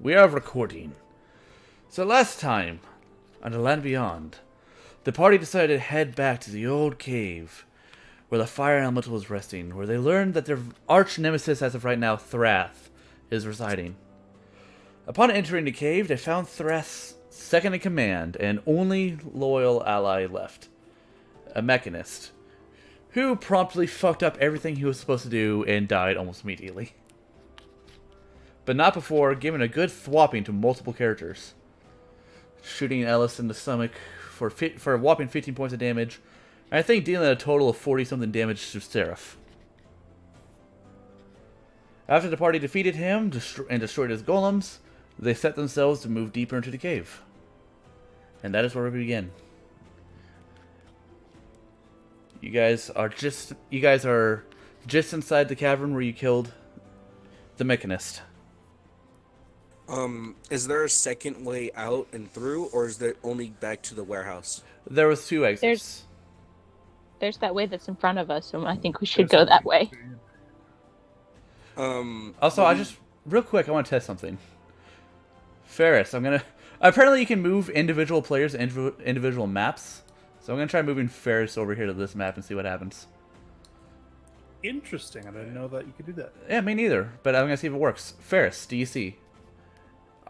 We are recording. So last time, on the land beyond, the party decided to head back to the old cave where the fire elemental was resting, where they learned that their arch nemesis as of right now, Thrath, is residing. Upon entering the cave, they found Thrath's second in command and only loyal ally left, a mechanist, who promptly fucked up everything he was supposed to do and died almost immediately. But not before giving a good thwopping to multiple characters. Shooting Ellis in the stomach for a whopping 15 points of damage, and I think dealing a total of 40-something damage to Seraph. After the party defeated him and destroyed his golems, they set themselves to move deeper into the cave. And that is where we begin. You guys are just inside the cavern where you killed the mechanist. Is there a second way out and through, or is there only back to the warehouse? There was two exits. There's that way that's in front of us, so I think we should go that way. Also, real quick, I want to test something. Ferris, apparently you can move individual players to individual maps, so I'm gonna try moving Ferris over here to this map and see what happens. Interesting. I didn't know that you could do that. Yeah, me neither, but I'm gonna see if it works. Ferris, do you see?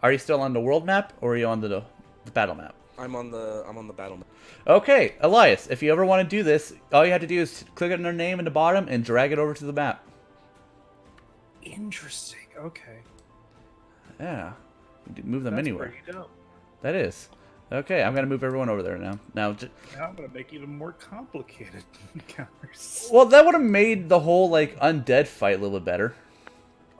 Are you still on the world map, or are you on the battle map? I'm on the battle map. Okay, Elias, if you ever want to do this, all you have to do is click on their name in the bottom and drag it over to the map. Interesting. Okay. Yeah. You can move them anywhere. Pretty dope. That is. Okay, I'm going to move everyone over there now. Now I'm going to make even more complicated encounters. Well, that would have made the whole, undead fight a little bit better.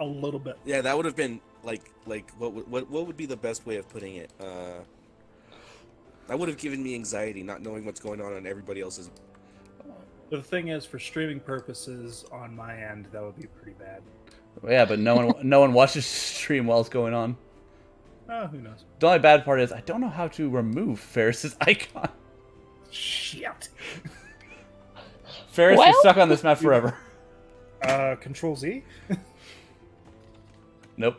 A little bit. Yeah, that would have been, what would be the best way of putting it? That would have given me anxiety, not knowing what's going on everybody else's. The thing is, for streaming purposes, on my end, that would be pretty bad. Yeah, but no one watches stream while it's going on. Oh, who knows? The only bad part is I don't know how to remove Ferris's icon. Shit. Ferris is stuck on this map forever. Control Z? Nope.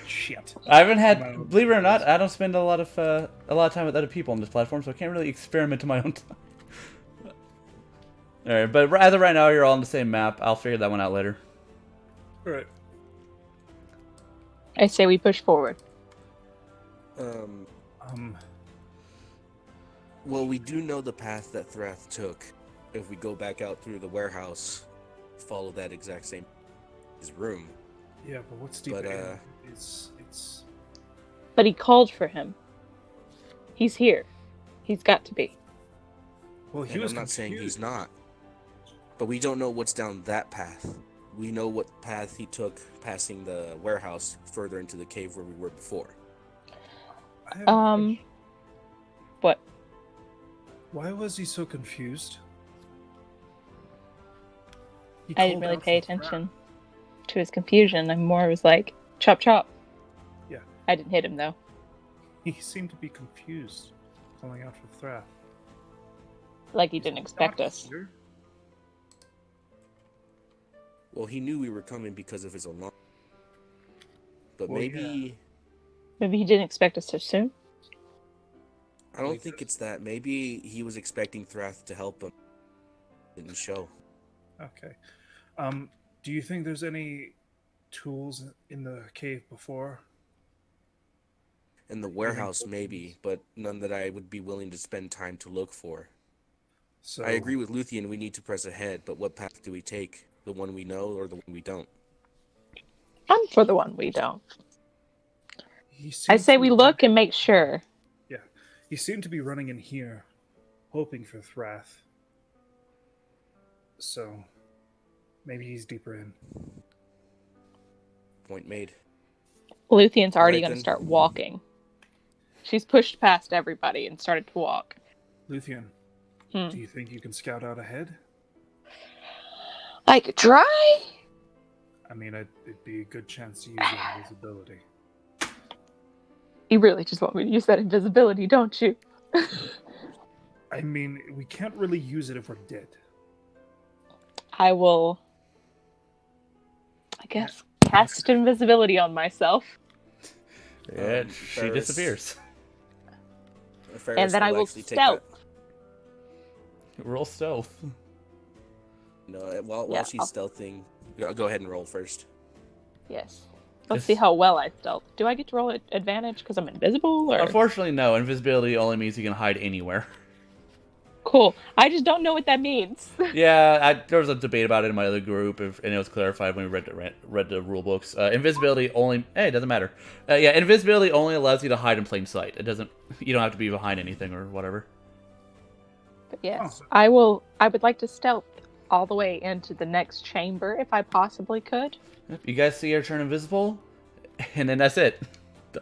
Shit. I haven't had, believe it or not, I don't spend a lot of time with other people on this platform, so I can't really experiment in my own time. Alright, but as of right now, you're all on the same map. I'll figure that one out later. Alright. I say we push forward. Well, we do know the path that Thrath took. If we go back out through the warehouse, follow that exact same his room. Yeah, but what's deeper in? It's... But he called for him. He's here. He's got to be. Well, I'm not saying he's not. But we don't know what's down that path. We know what path he took passing the warehouse further into the cave where we were before. What? Why was he so confused? I didn't really pay attention to his confusion. I more was like, chop chop. Yeah. I didn't hit him though. He seemed to be confused, calling out for Thrath. Like he didn't expect us. Here? Well, he knew we were coming because of his alarm. But Well, maybe... yeah. Maybe he didn't expect us so soon. I don't think it's that. Maybe he was expecting Thrath to help him. Didn't show. Okay. Do you think there's any tools in the cave before? In the warehouse, maybe, but none that I would be willing to spend time to look for. So I agree with Luthien, we need to press ahead, but what path do we take? The one we know or the one we don't? I'm for the one we don't. I say we look and make sure. Yeah. He seemed to be running in here, hoping for Thrath. So, maybe he's deeper in. Point made. Luthien's already Right going to then. start walking. She's pushed past everybody and started to walk. Luthien, do you think you can scout out ahead? I could try. I mean, it'd be a good chance to use your invisibility. You really just want me to use that invisibility, don't you? I mean, we can't really use it if we're dead. I will, I guess, cast invisibility on myself. Yeah, she Ferris- disappears. Ferris And then I will actually stealth. Roll stealth. No, while Yeah, she's I'll- stealthing, go ahead and roll first. Yes. Let's see how well I stealth. Do I get to roll at advantage because I'm invisible? Or Unfortunately, no. Invisibility only means you can hide anywhere. cool. I just don't know what that means. Yeah, there was a debate about it in my other group, and it was clarified when we read the rule books. Invisibility only. Hey, it doesn't matter. Yeah, invisibility only allows you to hide in plain sight. It doesn't. You don't have to be behind anything or whatever. But yes, Awesome. I would like to stealth all the way into the next chamber if I possibly could. Yep, you guys see her turn invisible, and then that's it.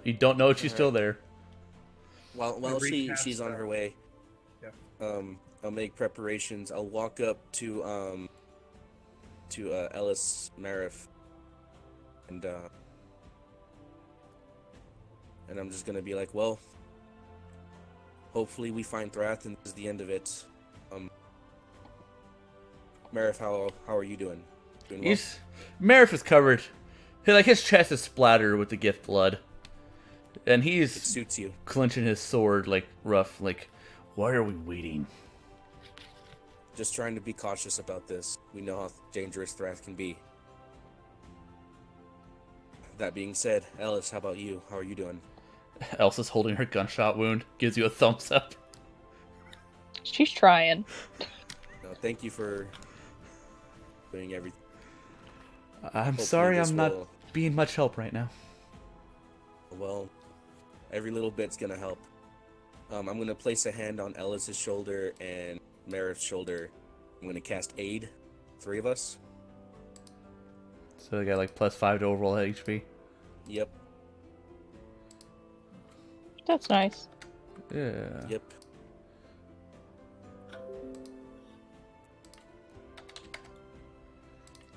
You don't know she's still there. While recast she's on her way, Yeah. I'll make preparations. I'll walk up to Ellis Marif, and I'm just gonna be like, well, hopefully we find Thrath, and this is the end of it. Marif, how are you doing? Doing well? Marif is covered. His chest is splattered with the gift blood, and It he's suits you. clenching his sword rough. Why are we waiting? Just trying to be cautious about this. We know how dangerous Thrath can be. That being said, Ellis, how about you? How are you doing? Elsa's holding her gunshot wound. Gives you a thumbs up. She's trying. No, thank you for doing everything. I'm Hopefully sorry this I'm not will- being much help right now. Well, every little bit's gonna help. I'm gonna place a hand on Ellis's shoulder and Marif's shoulder. I'm gonna cast Aid. 3 of us. So I got +5 to overall HP. Yep. That's nice. Yeah. Yep.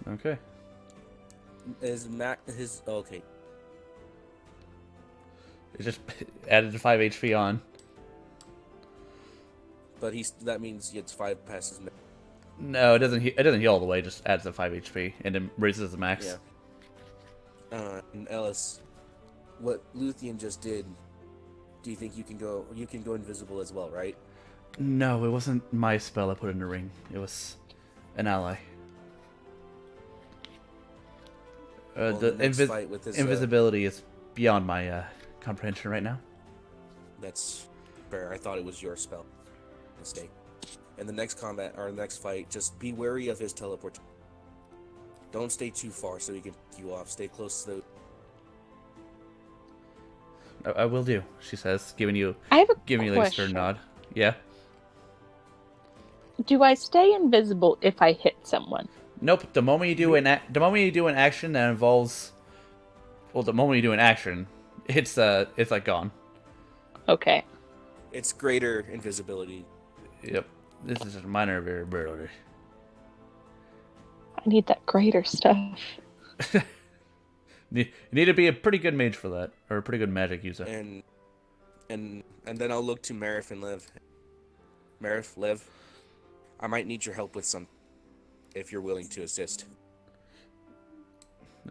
Okay. Is Mac his okay? It just added 5 HP on. But that means it's 5 passes. No, it doesn't. It doesn't heal all the way. It just adds the 5 HP and then raises the max. Yeah. And Ellis, what Luthien just did. Do you think you can go? You can go invisible as well, right? No, it wasn't my spell I put in the ring. It was an ally. Well, The next fight with this, invisibility is beyond my comprehension right now. That's fair. I thought it was your spell. Mistake. In the next combat or next fight, just be wary of his teleport. Don't stay too far so he can pick you off. Stay close to the. I will do, she says, giving you I have a a stern question. nod. Yeah. Do I stay invisible if I hit someone? Nope. The moment you do an action that involves, the moment you do an action, it's gone. Okay. It's greater invisibility. Yep. This is a minor variability. I need that greater stuff. You need to be a pretty good mage for that, or a pretty good magic user. And then I'll look to Marif and Lev. Marif, Lev, I might need your help with some, if you're willing to assist.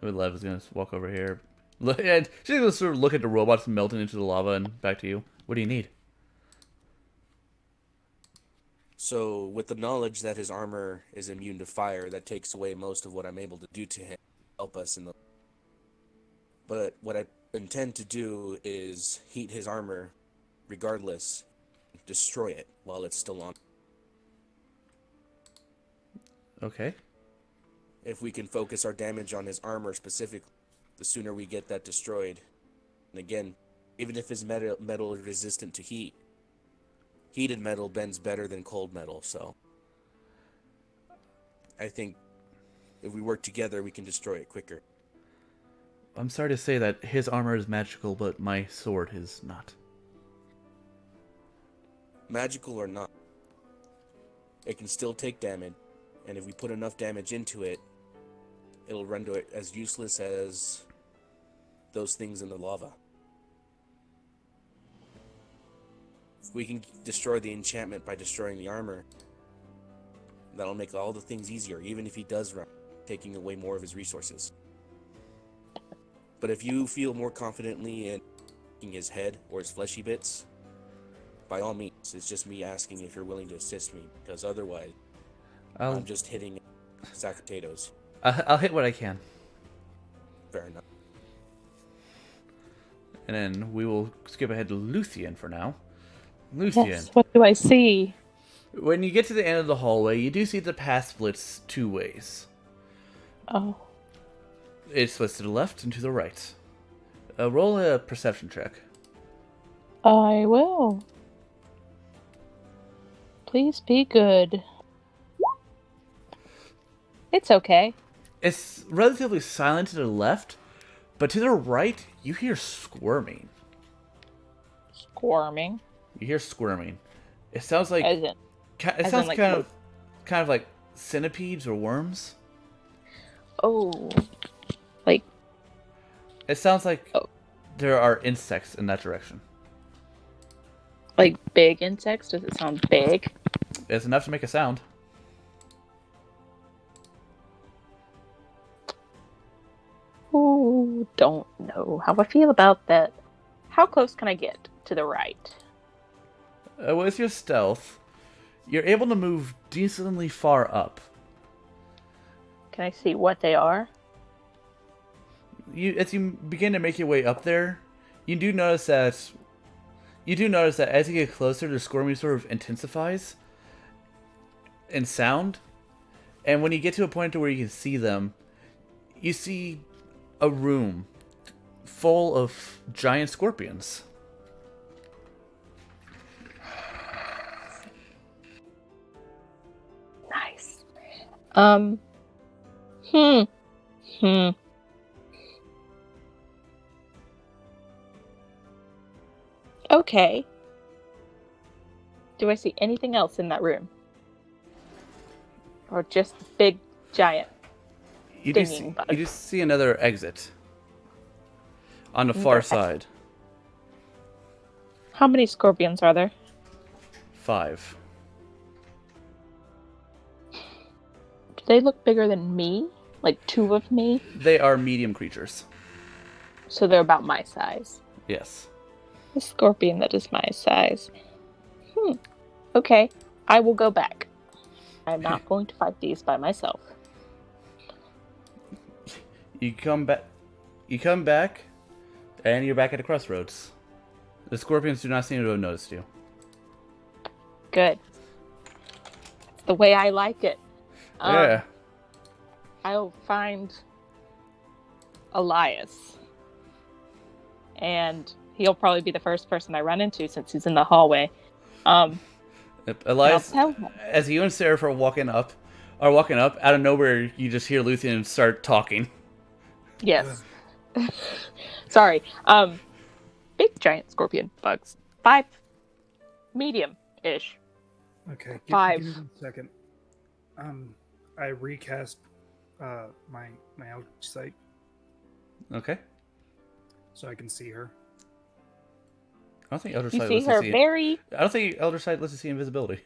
Lev is gonna walk over here. And she's gonna sort of look at the robots melting into the lava and back to you. What do you need? So, with the knowledge that his armor is immune to fire, that takes away most of what I'm able to do to him, help us in the. But what I intend to do is heat his armor, regardless, destroy it while it's still on. Okay. If we can focus our damage on his armor specifically, the sooner we get that destroyed. And again, even if his metal is resistant to heat, heated metal bends better than cold metal, so I think if we work together, we can destroy it quicker. I'm sorry to say that his armor is magical, but my sword is not. Magical or not, it can still take damage, and if we put enough damage into it, it'll render it as useless as those things in the lava. If we can destroy the enchantment by destroying the armor, that'll make all the things easier, even if he does run, taking away more of his resources. But if you feel more confidently in his head or his fleshy bits, by all means, it's just me asking if you're willing to assist me, because otherwise, I'm just hitting a sack of potatoes. I'll hit what I can. Fair enough. And then we will skip ahead to Luthien for now. Luthien. Yes, what do I see? When you get to the end of the hallway, you do see the path splits 2 ways. Oh. It splits to the left and to the right. Roll a perception check. I will. Please be good. It's okay. It's relatively silent to the left, but to the right, you hear squirming. Squirming. You hear squirming. It sounds like As in, like, kind of like centipedes or worms. Oh. Like. It sounds like there are insects in that direction. Like big insects? Does it sound big? It's enough to make a sound. Ooh, don't know how I feel about that. How close can I get to the right? With your stealth, you're able to move decently far up. Can I see what they are? As you begin to make your way up there, you do notice that as you get closer, the squirming sort of intensifies in sound. And when you get to a point to where you can see them, you see a room full of giant scorpions. Nice. Okay. Do I see anything else in that room? Or just big, giant You stinging bugs? you just see another exit on the far side. How many scorpions are there? 5. Do they look bigger than me? Like 2 of me? They are medium creatures. So they're about my size. Yes. A scorpion that is my size. Okay. I will go back. I'm not going to fight these by myself. You come back, and you're back at the crossroads. The scorpions do not seem to have noticed you. Good. It's the way I like it. Yeah. I'll find Elias. And he'll probably be the first person I run into since he's in the hallway. Elias, as you and Seraph are walking up, out of nowhere, you just hear Luthien start talking. Yes. Sorry. Big giant scorpion bugs. 5. Medium-ish. Okay. 5. Give me 1 second. I recast my Eldritch Sight Okay. so I can see her. I don't think Elder You Sight see lets her you see very... I don't think Elder Sight lets you see invisibility.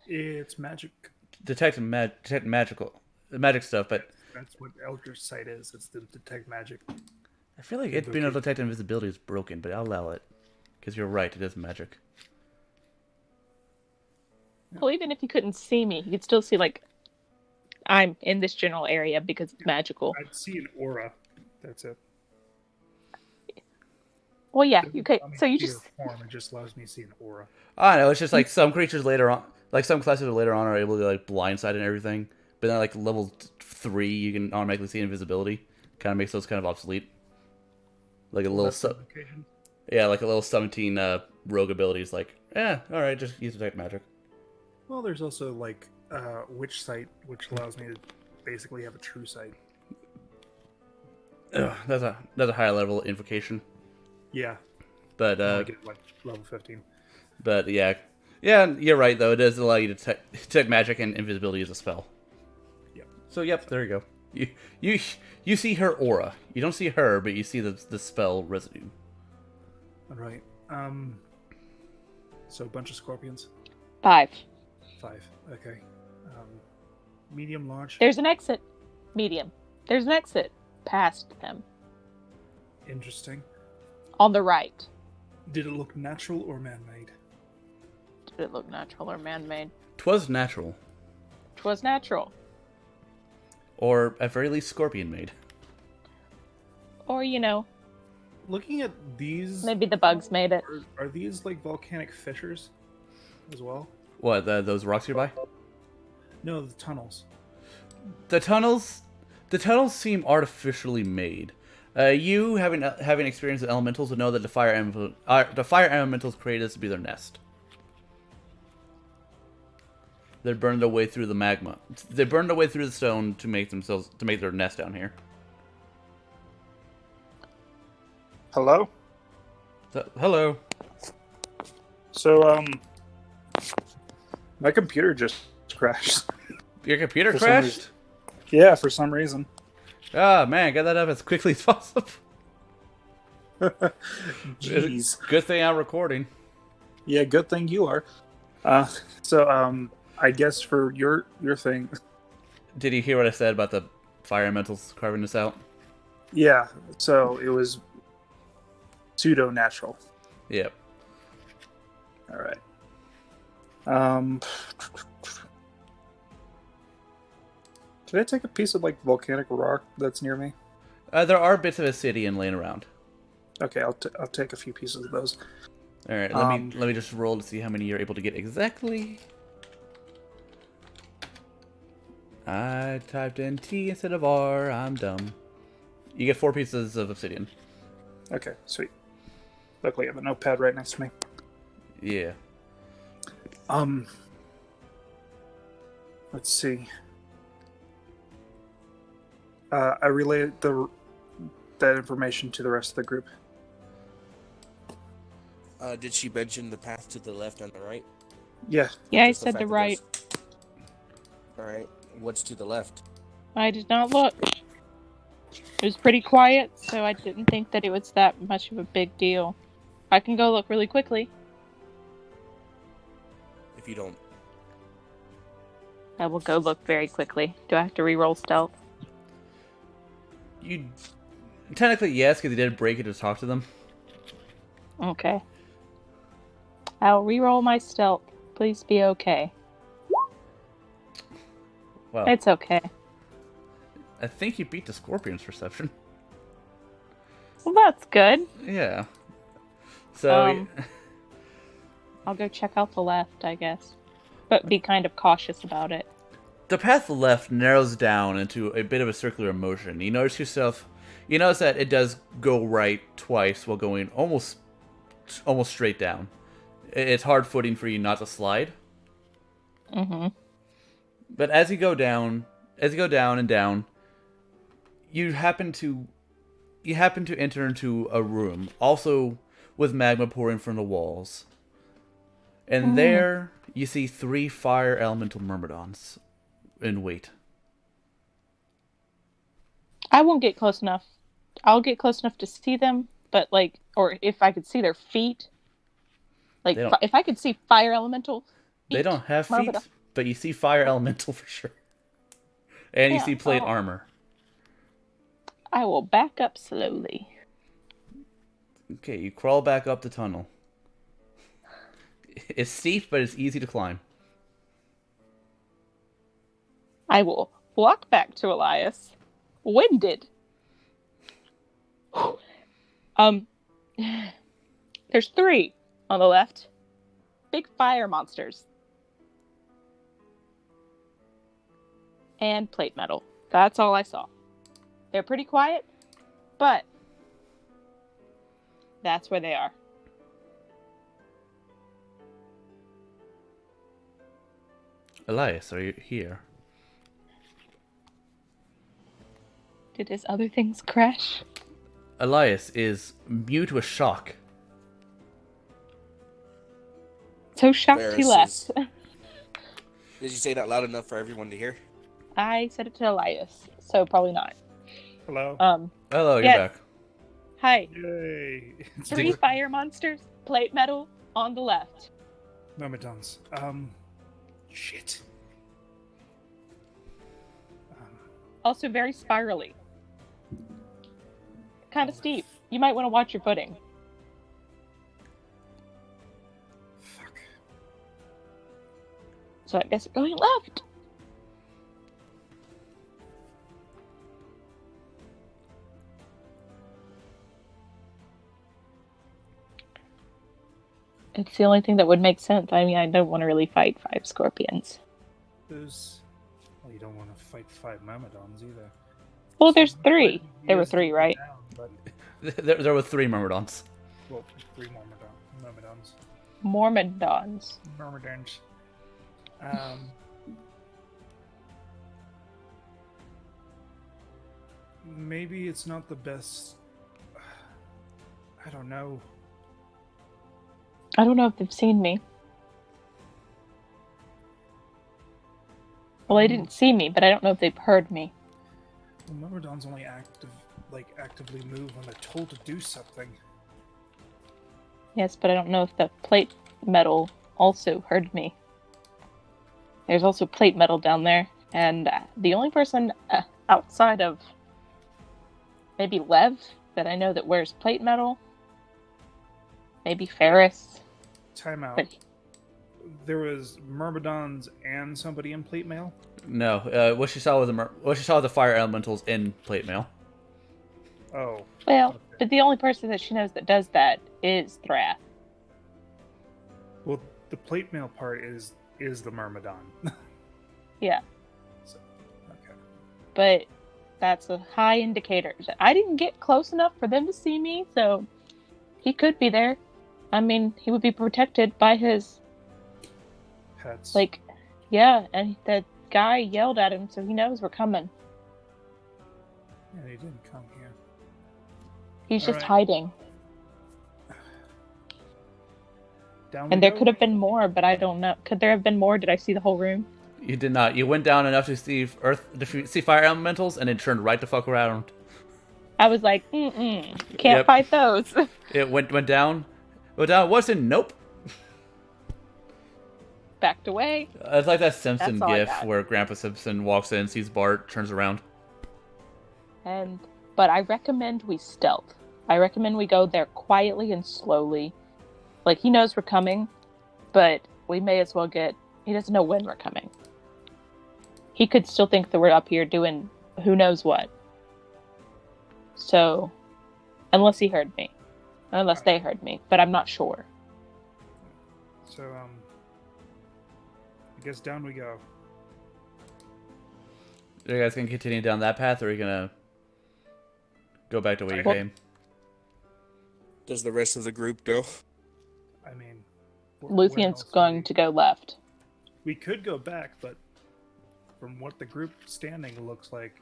It's magic. Detect magic stuff, but That's what Eldritch Sight is. It's to detect magic. I feel like it being able to detect invisibility is broken, but I'll allow it. Because you're right, it is magic. Well, even if you couldn't see me, you'd still see, like, I'm in this general area because it's magical. I'd see an aura. That's it. Well, yeah, you could. Let me So you see just... her form. It just allows me to see an aura. I don't know, it's just like some creatures later on, like some classes later on are able to like blindside and everything, but then like level 3 you can automatically see invisibility. Kind of makes those kind of obsolete. Like a little like a little 17 rogue abilities. Like, alright, just use detect magic. Well, there's also like Witch Sight, which allows me to basically have a true sight. That's a higher level invocation. Yeah. But I get like level 15. But yeah, you're right though. It does allow you to detect magic and invisibility as a spell. Yep. So there you go. You see her aura. You don't see her, but you see the spell residue. All right. So a bunch of scorpions. 5. 5. Okay. Medium, large. There's an exit. Medium. There's an exit past them. Interesting. On the right. Did it look natural or man-made? Did it look natural or man-made? 'Twas natural. 'Twas natural. Or, at very least, scorpion-made. Or, you know, Looking at these, maybe the bugs made it. are these like volcanic fissures as well? What, those rocks you're by? No, the tunnels. The tunnels seem artificially made. You, having experience with elementals, would know that the fire elementals created this to be their nest. They burned their way through the magma. They burned their way through the stone to make their nest down here. Hello? Hello. So, my computer just crashed. Your computer For some crashed? reason. Yeah, for some reason. Ah, man, get that up as quickly as possible. Jeez. Good thing I'm recording. Yeah, good thing you are. I guess for your thing, Did you hear what I said about the fire elementals carving this out? yeah, so it was pseudo-natural. Yep. All right. Did I take a piece of, like, volcanic rock that's near me? There are bits of obsidian laying around. Okay, I'll take a few pieces of those. All right, let me just roll to see how many you're able to get exactly. I typed in T instead of R. I'm dumb. You get 4 pieces of obsidian. Okay, sweet. Luckily, I have a notepad right next to me. Yeah. Let's see. I relayed that information to the rest of the group. Did she mention the path to the left and the right? Yeah. Yeah, I Just said fact the that right. Alright, what's to the left? I did not look. It was pretty quiet, so I didn't think that it was that much of a big deal. I can go look really quickly. If you don't. I will go look very quickly. Do I have to re-roll stealth? You technically yes, because you did break it to talk to them. Okay. I'll re-roll my stealth. Please be okay. Well, It's okay. I think you beat the scorpion's perception. Well, that's good. Yeah. So I'll go check out the left, I guess. But be kind of cautious about it. the path left narrows down into a bit of a circular motion. You notice that it does go right twice while going almost straight down. It's hard footing for you not to slide. Mm-hmm. But as you go down and down, you happen to enter into a room, also with magma pouring from the walls. And there you see 3 fire elemental myrmidons in wait. I won't get close enough. I'll get close enough to see them, but or if I could see their feet. If I could see fire elemental feet. They don't have feet, Myrmidon. but you see fire elemental for sure. And you Yeah, see plate armor. I will back up slowly. Okay, you crawl back up the tunnel. It's steep, but it's easy to climb. I will walk back to Elias. Winded. There's 3 on the left. Big fire monsters. And plate metal. That's all I saw. They're pretty quiet, but that's where they are. Elias, are you here? Did his other things crash? Elias is mute with shock. So shocked he left. Did you say that loud enough for everyone to hear? I said it to Elias, so probably not. Hello. Hello, you're Yes. back. Hi. Yay. 3 fire monsters, plate metal on the left. Myrmidons. Shit. Also very spirally. Kind of steep. You might want to watch your footing. So I guess we're going left. It's the only thing that would make sense. I mean, I don't want to really fight 5 scorpions. Well, you don't want to fight 5 myrmidons either. Well, So there's much 3. like There were years 3, deep right? down, but, There were 3 myrmidons. well, 3 myrmidons. Myrmidons. Myrmidons. Maybe it's not the best. I don't know. I don't know if they've seen me. Well, they didn't see me, but I don't know if they've heard me. Well, myrmidons only actively move when they're told to do something. Yes, but I don't know if the plate metal also heard me. There's also plate metal down there, and the only person outside of maybe Lev that I know that wears plate metal, maybe Ferris. Time out. But There was myrmidons and somebody in plate mail. No, what she saw was the fire elementals in plate mail. Oh. well, Okay. but the only person that she knows that does that is Thrath. Well, the plate mail part is the myrmidon. Yeah, So, okay. but that's a high indicator. I didn't get close enough for them to see me, so he could be there. I mean, he would be protected by his, Pets. yeah, and the guy yelled at him, so he knows we're coming. Yeah, he didn't come here. He's just Alright. hiding. Down we And there go. could have been more, but I don't know. Could there have been more? Did I see the whole room? You did not. You went down enough to see fire elementals, and then turned right the fuck around. I was like, can't Yep. fight those. It went down. Went down. What's in? Nope. Backed away. It's like that Simpson That's all I gif got. where Grandpa Simpson walks in, sees Bart, turns around. But I recommend we stealth. I recommend we go there quietly and slowly. Like, he knows we're coming, but we may as well he doesn't know when we're coming. He could still think that we're up here doing who knows what. So, unless he heard me. Unless they heard me, but I'm not sure. So, I guess down we go. Are you guys gonna continue down that path, or are you gonna go back to where you Well- came? Does the rest of the group go? I mean, Luthion's going to go left. We could go back, but from what the group standing looks like,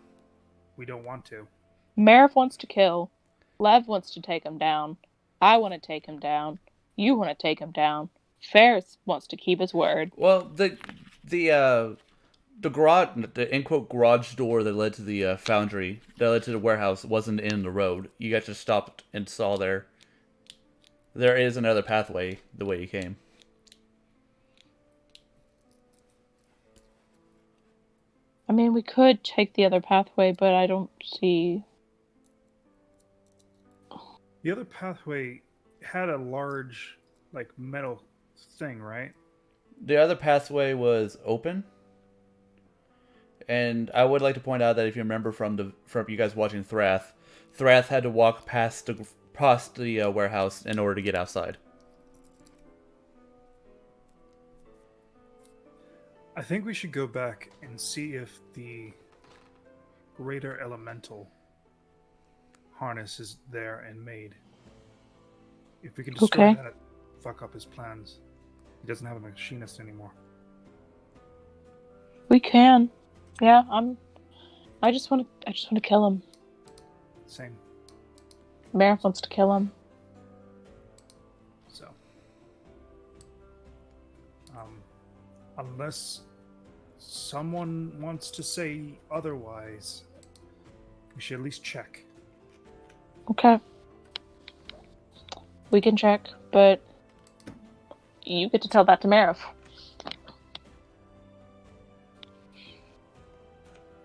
we don't want to. Marif wants to kill. Lev wants to take him down. I want to take him down. You want to take him down. Ferris wants to keep his word. Well, the garage, the in quote garage door that led to the foundry, that led to the warehouse, wasn't in the road. You guys just stopped and saw there is another pathway the way you came. I mean, we could take the other pathway, but I don't see... The other pathway had a large, metal thing, right? The other pathway was open. And I would like to point out that if you remember from you guys watching Thrath had to walk past the warehouse in order to get outside. I think we should go back and see if the greater elemental harness is there and made. If we can destroy Okay. that, fuck up his plans. He doesn't have a machinist anymore. We can. Yeah, I just want to kill him. Same. Marif wants to kill him. So, unless someone wants to say otherwise, we should at least check. Okay. We can check, but you get to tell that to Marif.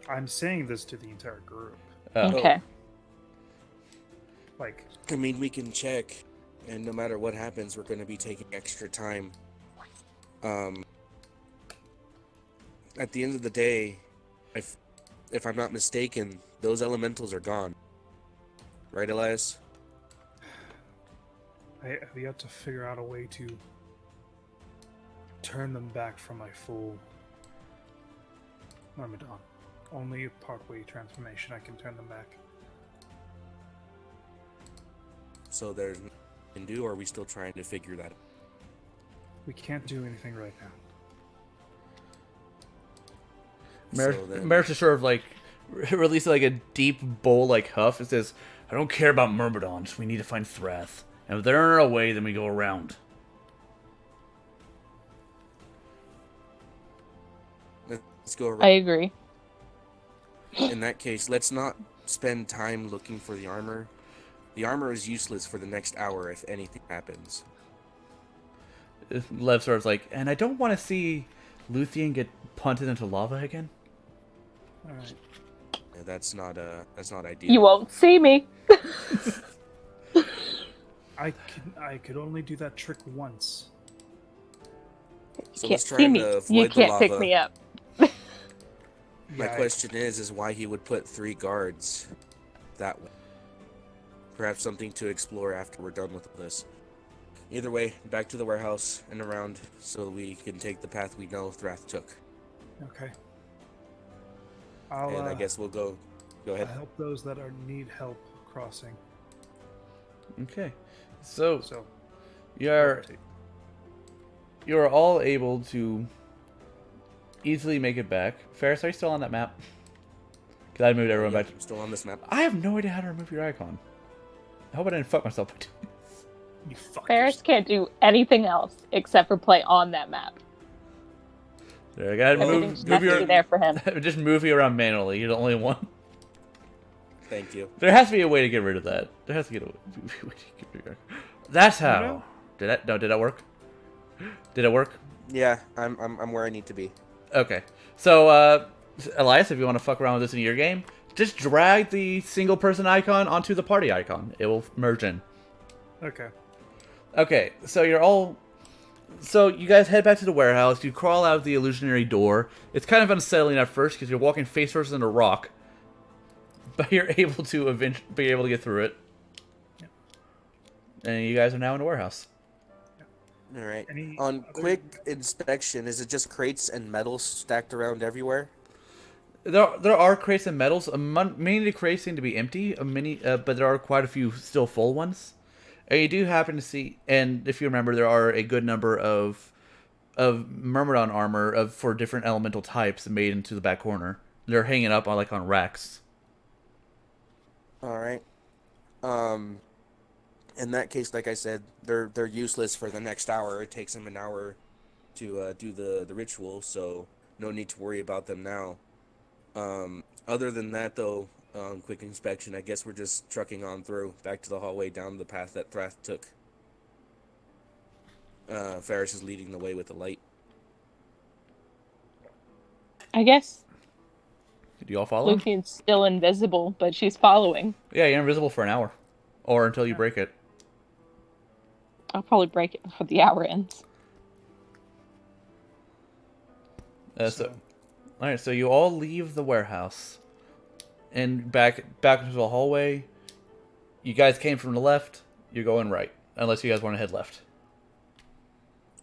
I'm saying this to the entire group. Okay. I mean, we can check, and no matter what happens, we're going to be taking extra time. at the end of the day, if I'm not mistaken, those elementals are gone. Right, Elias? I have yet to figure out a way to turn them back from my full Myrmidon. Only a partway transformation I can turn them back. So there's nothing we can do, or are we still trying to figure that out? We can't do anything right now. Merrick's just sort of like releases like a deep bowl like huff. It says, "I don't care about Myrmidons. We need to find Thrath, and if they're on our way, then we go around." Let's go around. I agree. In that case, let's not spend time looking for the armor. The armor is useless for the next hour if anything happens. Lev sort of like, and I don't want to see Luthien get punted into lava again. All right. Yeah, that's not ideal. You won't see me. I could only do that trick once. So You let's can't try see and me. avoid You the can't pick lava. me up. My Yeah, question is why he would put 3 guards that way. Perhaps something to explore after we're done with this. Either way, back to the warehouse and around so we can take the path we know Thrath took. Okay. And I guess we'll go ahead. I'll help those that need help crossing. Okay, so So you're all able to easily make it back. Ferris, are you still on that map? Because I moved everyone Yeah, back. I'm still on this map. I have no idea how to remove your icon. I hope I didn't fuck myself by doing this. you fuck Ferris can't do anything else except for play on that map. There, I gotta Everything's move must be your. there for him. Just move you around manually. You're the only one. Thank you. There has to be a way to get rid of that. There has to be a way to get rid of it. That's how. know? Did that work? Did it work? Yeah, I'm where I need to be. Okay. So, Elias, if you want to fuck around with this in your game, just drag the single person icon onto the party icon. It will merge in. Okay. Okay, so you're all... So you guys head back to the warehouse. You crawl out the illusionary door. It's kind of unsettling at first because you're walking face first into rock. But you're able to be able to get through it. Yep. And you guys are now in the warehouse. All right. Any On other- quick inspection, is it just crates and metals stacked around everywhere? There are crates and metals. Many of the crates seem to be empty. But there are quite a few still full ones. And you do happen to see, and if you remember, there are a good number of Myrmidon armor for different elemental types made into the back corner. They're hanging up on racks. All right. In that case, like I said, they're useless for the next hour. It takes them an hour to do the ritual, so no need to worry about them now. Other than that, though, quick inspection, I guess we're just trucking on through, back to the hallway, down the path that Thrath took. Ferris is leading the way with the light. I guess Do you all follow? Luthie's still invisible, but she's following. Yeah, you're invisible for an hour. Or until you break it. I'll probably break it before the hour ends. Alright, so you all leave the warehouse. And back into the hallway. You guys came from the left. You're going right. Unless you guys want to head left.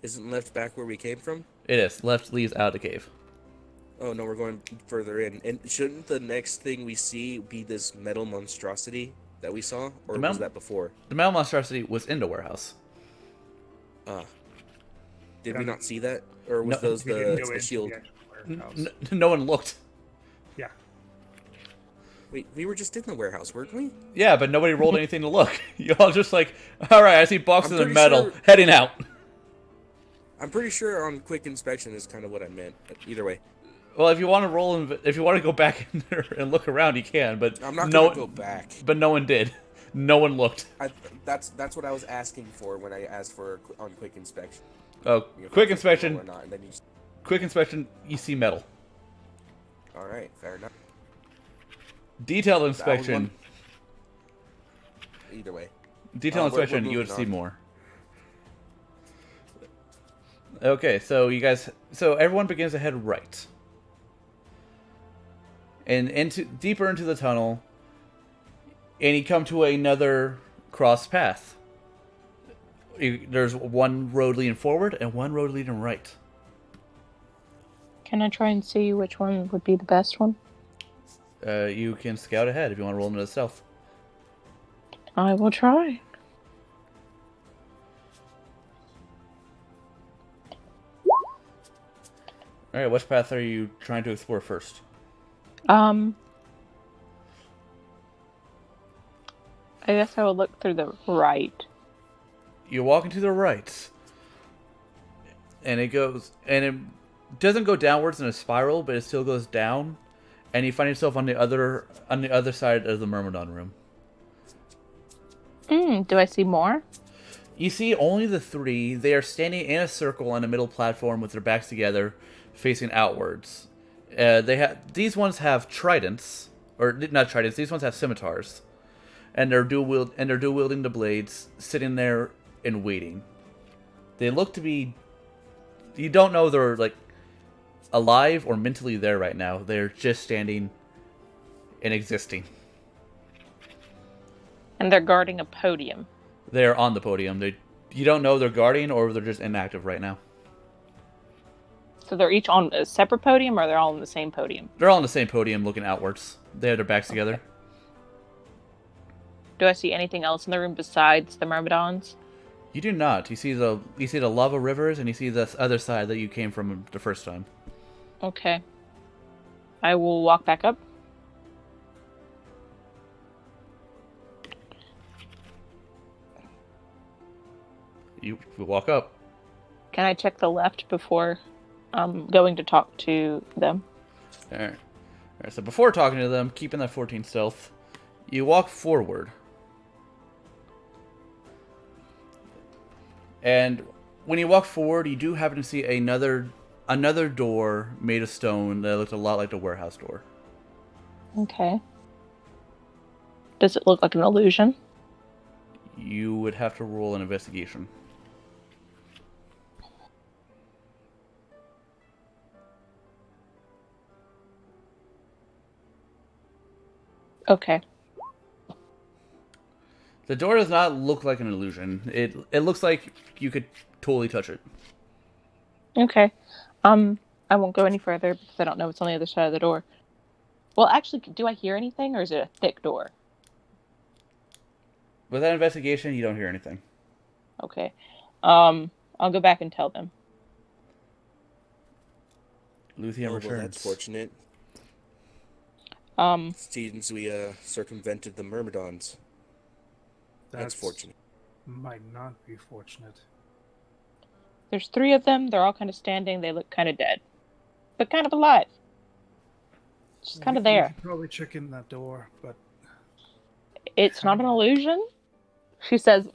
Isn't left back where we came from? It is. Left leads out of the cave. Oh, no, we're going further in. And shouldn't the next thing we see be this metal monstrosity that we saw? Or was that before? The metal monstrosity was in the warehouse. Did we not see that? Or was those We didn't go the into shield? the actual warehouse. No one looked. Yeah. Wait, we were just in the warehouse, weren't we? Yeah, but nobody rolled anything to look. You all just like, alright, I see boxes I'm of pretty metal. sure- Heading out. I'm pretty sure on quick inspection is kind of what I meant. But either way, Well, if you want to if you want to go back in there and look around, you can. But I'm not gonna go back. But no one did. No one looked. That's what I was asking for when I asked for on quick inspection. Oh, If quick it's metal inspection. or not, and then you... Quick inspection. You see metal. All right, fair enough. Detailed That was inspection. one- Either way, Detailed we're inspection. You would moving see on. more. Okay, so you guys. So everyone begins to head right. and deeper into the tunnel, and you come to another cross path. There's one road leading forward and one road leading right. Can I try and see which one would be the best one? You can scout ahead if you want to roll into stealth. I will try. Alright, which path are you trying to explore first? I guess I would look through the right. You walk into the right, and it doesn't go downwards in a spiral, but it still goes down, and you find yourself on the other side of the Myrmidon room. Do I see more? You see only the three. They are standing in a circle on a middle platform with their backs together, facing outwards. These ones have tridents, or not tridents. These ones have scimitars, and they're dual wielding the blades, sitting there and waiting. They look to be. You don't know they're like alive or mentally there right now. They're just standing and existing. And they're guarding a podium. They're on the podium. You don't know they're guarding or they're just inactive right now. So they're each on a separate podium, or they're all on the same podium? They're all on the same podium looking outwards. They have their backs together. Do I see anything else in the room besides the Myrmidons? You do not. You see the lava rivers, and you see the other side that you came from the first time. Okay. I will walk back up. You walk up. Can I check the left before going to talk to them? Alright. So before talking to them, keeping that 14 stealth, you walk forward. And when you walk forward, you do happen to see another door made of stone that looks a lot like the warehouse door. Okay. Does it look like an illusion? You would have to roll an investigation. Okay. The door does not look like an illusion. It looks like you could totally touch it. Okay. I won't go any further because I don't know what's on the other side of the door. Well, actually, do I hear anything, or is it a thick door? With that investigation, you don't hear anything. Okay. I'll go back and tell them. Luthien Well, returns. that's fortunate. Seems we circumvented the Myrmidons. That's fortunate. Might not be fortunate. There's 3 of them. They're all kind of standing. They look kind of dead, but kind of alive. Just kind of We there. should probably check in that door, but It's not an illusion, she says,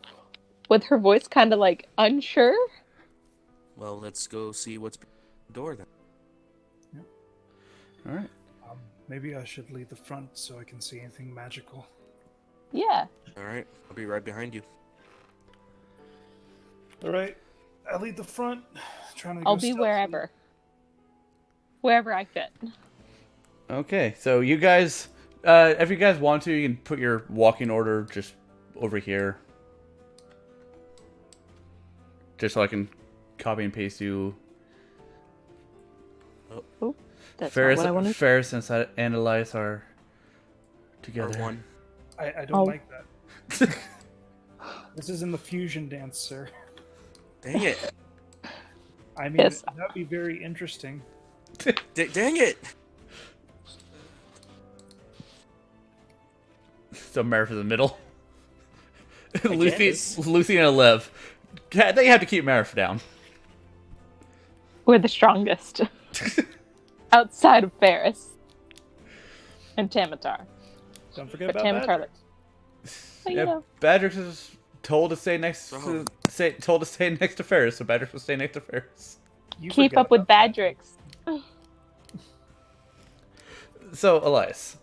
with her voice kind of like unsure. Well, let's go see what's behind the door then. All right. maybe I should lead the front so I can see anything magical. Yeah. All right, I'll be right behind you. All right, I lead the front. Trying to. I'll go be stealthily. wherever I fit. Okay, so you guys, if you guys want to, you can put your walking order just over here. Just so I can copy and paste you. Oh, that's Ferris, not what I wanted. Ferris and Analyze are together. R1. I don't Oh. like that. This isn't the fusion dance, sir. Dang it. I mean, Yes. that'd be very interesting. Dang it. So Merv in the middle. guess. Lucy and Lev. They have to keep Merv down. We're the strongest. Outside of Ferris. And Tamatar. Don't forget But about Tamatar that. But, you know. Badrix is told to stay next Oh. told to stay next to Ferris, so Badrix will stay next to Ferris. You Keep forgot up with about that. Badrix. So, Elias,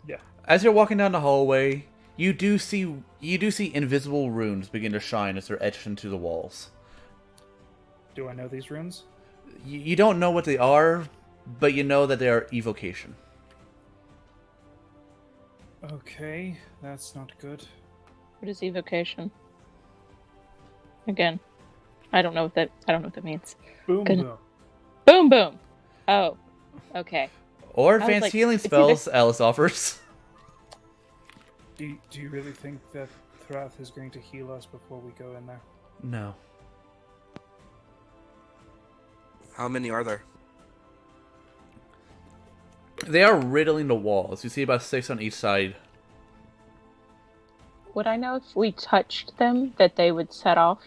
Yeah. as you're walking down the hallway, you do see invisible runes begin to shine as they're etched into the walls. Do I know these runes? You don't know what they are, but you know that they are evocation. Okay, that's not good. What is evocation? Again, I don't know what that means. Boom, Good. boom. Boom boom. Oh, okay. Or I was advanced like, healing it's either- spells Alice offers. Do you really think that Thrath is going to heal us before we go in there? No. How many are there? They are riddling the walls. You see about 6 on each side. Would I know if we touched them that they would set off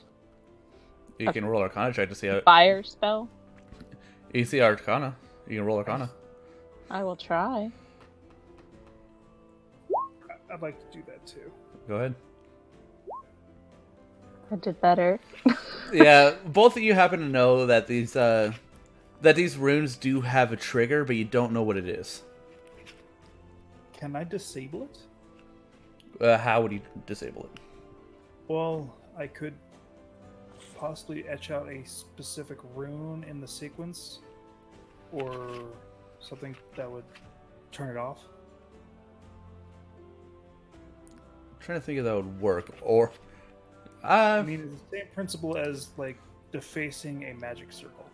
You can roll Arcana check to see how. fire spell? You see Arcana. You can roll Arcana. I will try. I'd like to do that too. Go ahead. I did better. Yeah, both of you happen to know that these runes do have a trigger, but you don't know what it is. Can I disable it? How would you disable it? Well, I could possibly etch out a specific rune in the sequence, or something that would turn it off. I'm trying to think if that would work. Or, I mean, it's the same principle as like defacing a magic circle.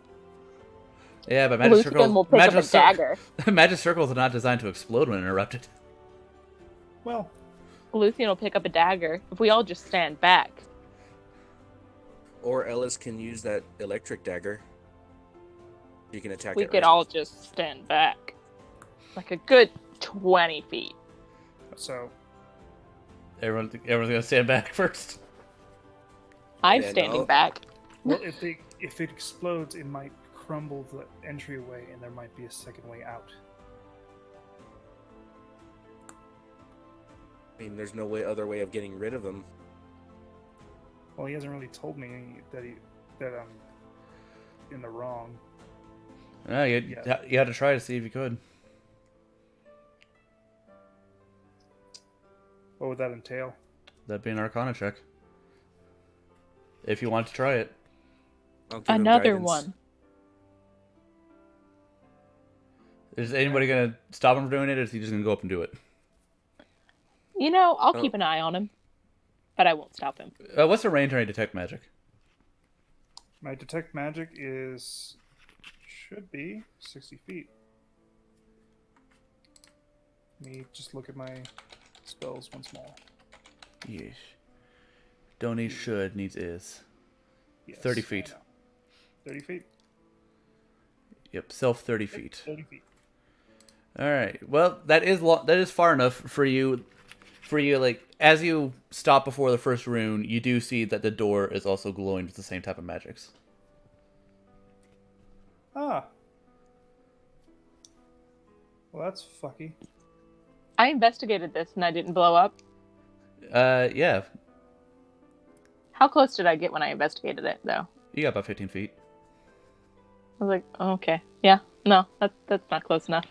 yeah, but magic Lucian will circles, pick up a dagger. magic circles are not designed to explode when interrupted. Well, Lucian will pick up a dagger if we all just stand back. Or Ellis can use that electric dagger. You can attack We it. could all just stand back. Like a good 20 feet. so Everyone's gonna stand back first. I'm Yeah, standing no. back. well, if it explodes, it might crumble the entryway, and there might be a second way out. I mean, there's no other way of getting rid of them. Well, he hasn't really told me that I'm in the wrong. No, you had to try to see if you could. What would that entail? That'd be an Arcana check. If you want to try it. I'll give him Another guidance. one. Is anybody gonna stop him from doing it, or is he just gonna go up and do it? You know, I'll Oh. keep an eye on him. But I won't stop him. What's the range on your detect magic? My detect magic should be 60 feet. Let me just look at my spells once more. Yes. Don't need should, needs is. Yes, 30 I feet. know. 30 feet? Yep, self 30 feet. 30 feet. All right. Well, that is far enough for you. Like as you stop before the first rune, you do see that the door is also glowing with the same type of magics. Ah. Well, that's fucky. I investigated this and I didn't blow up. Yeah, How close did I get when I investigated it, though? you got about 15 feet. I was like, oh, okay. Yeah, no, that's not close enough.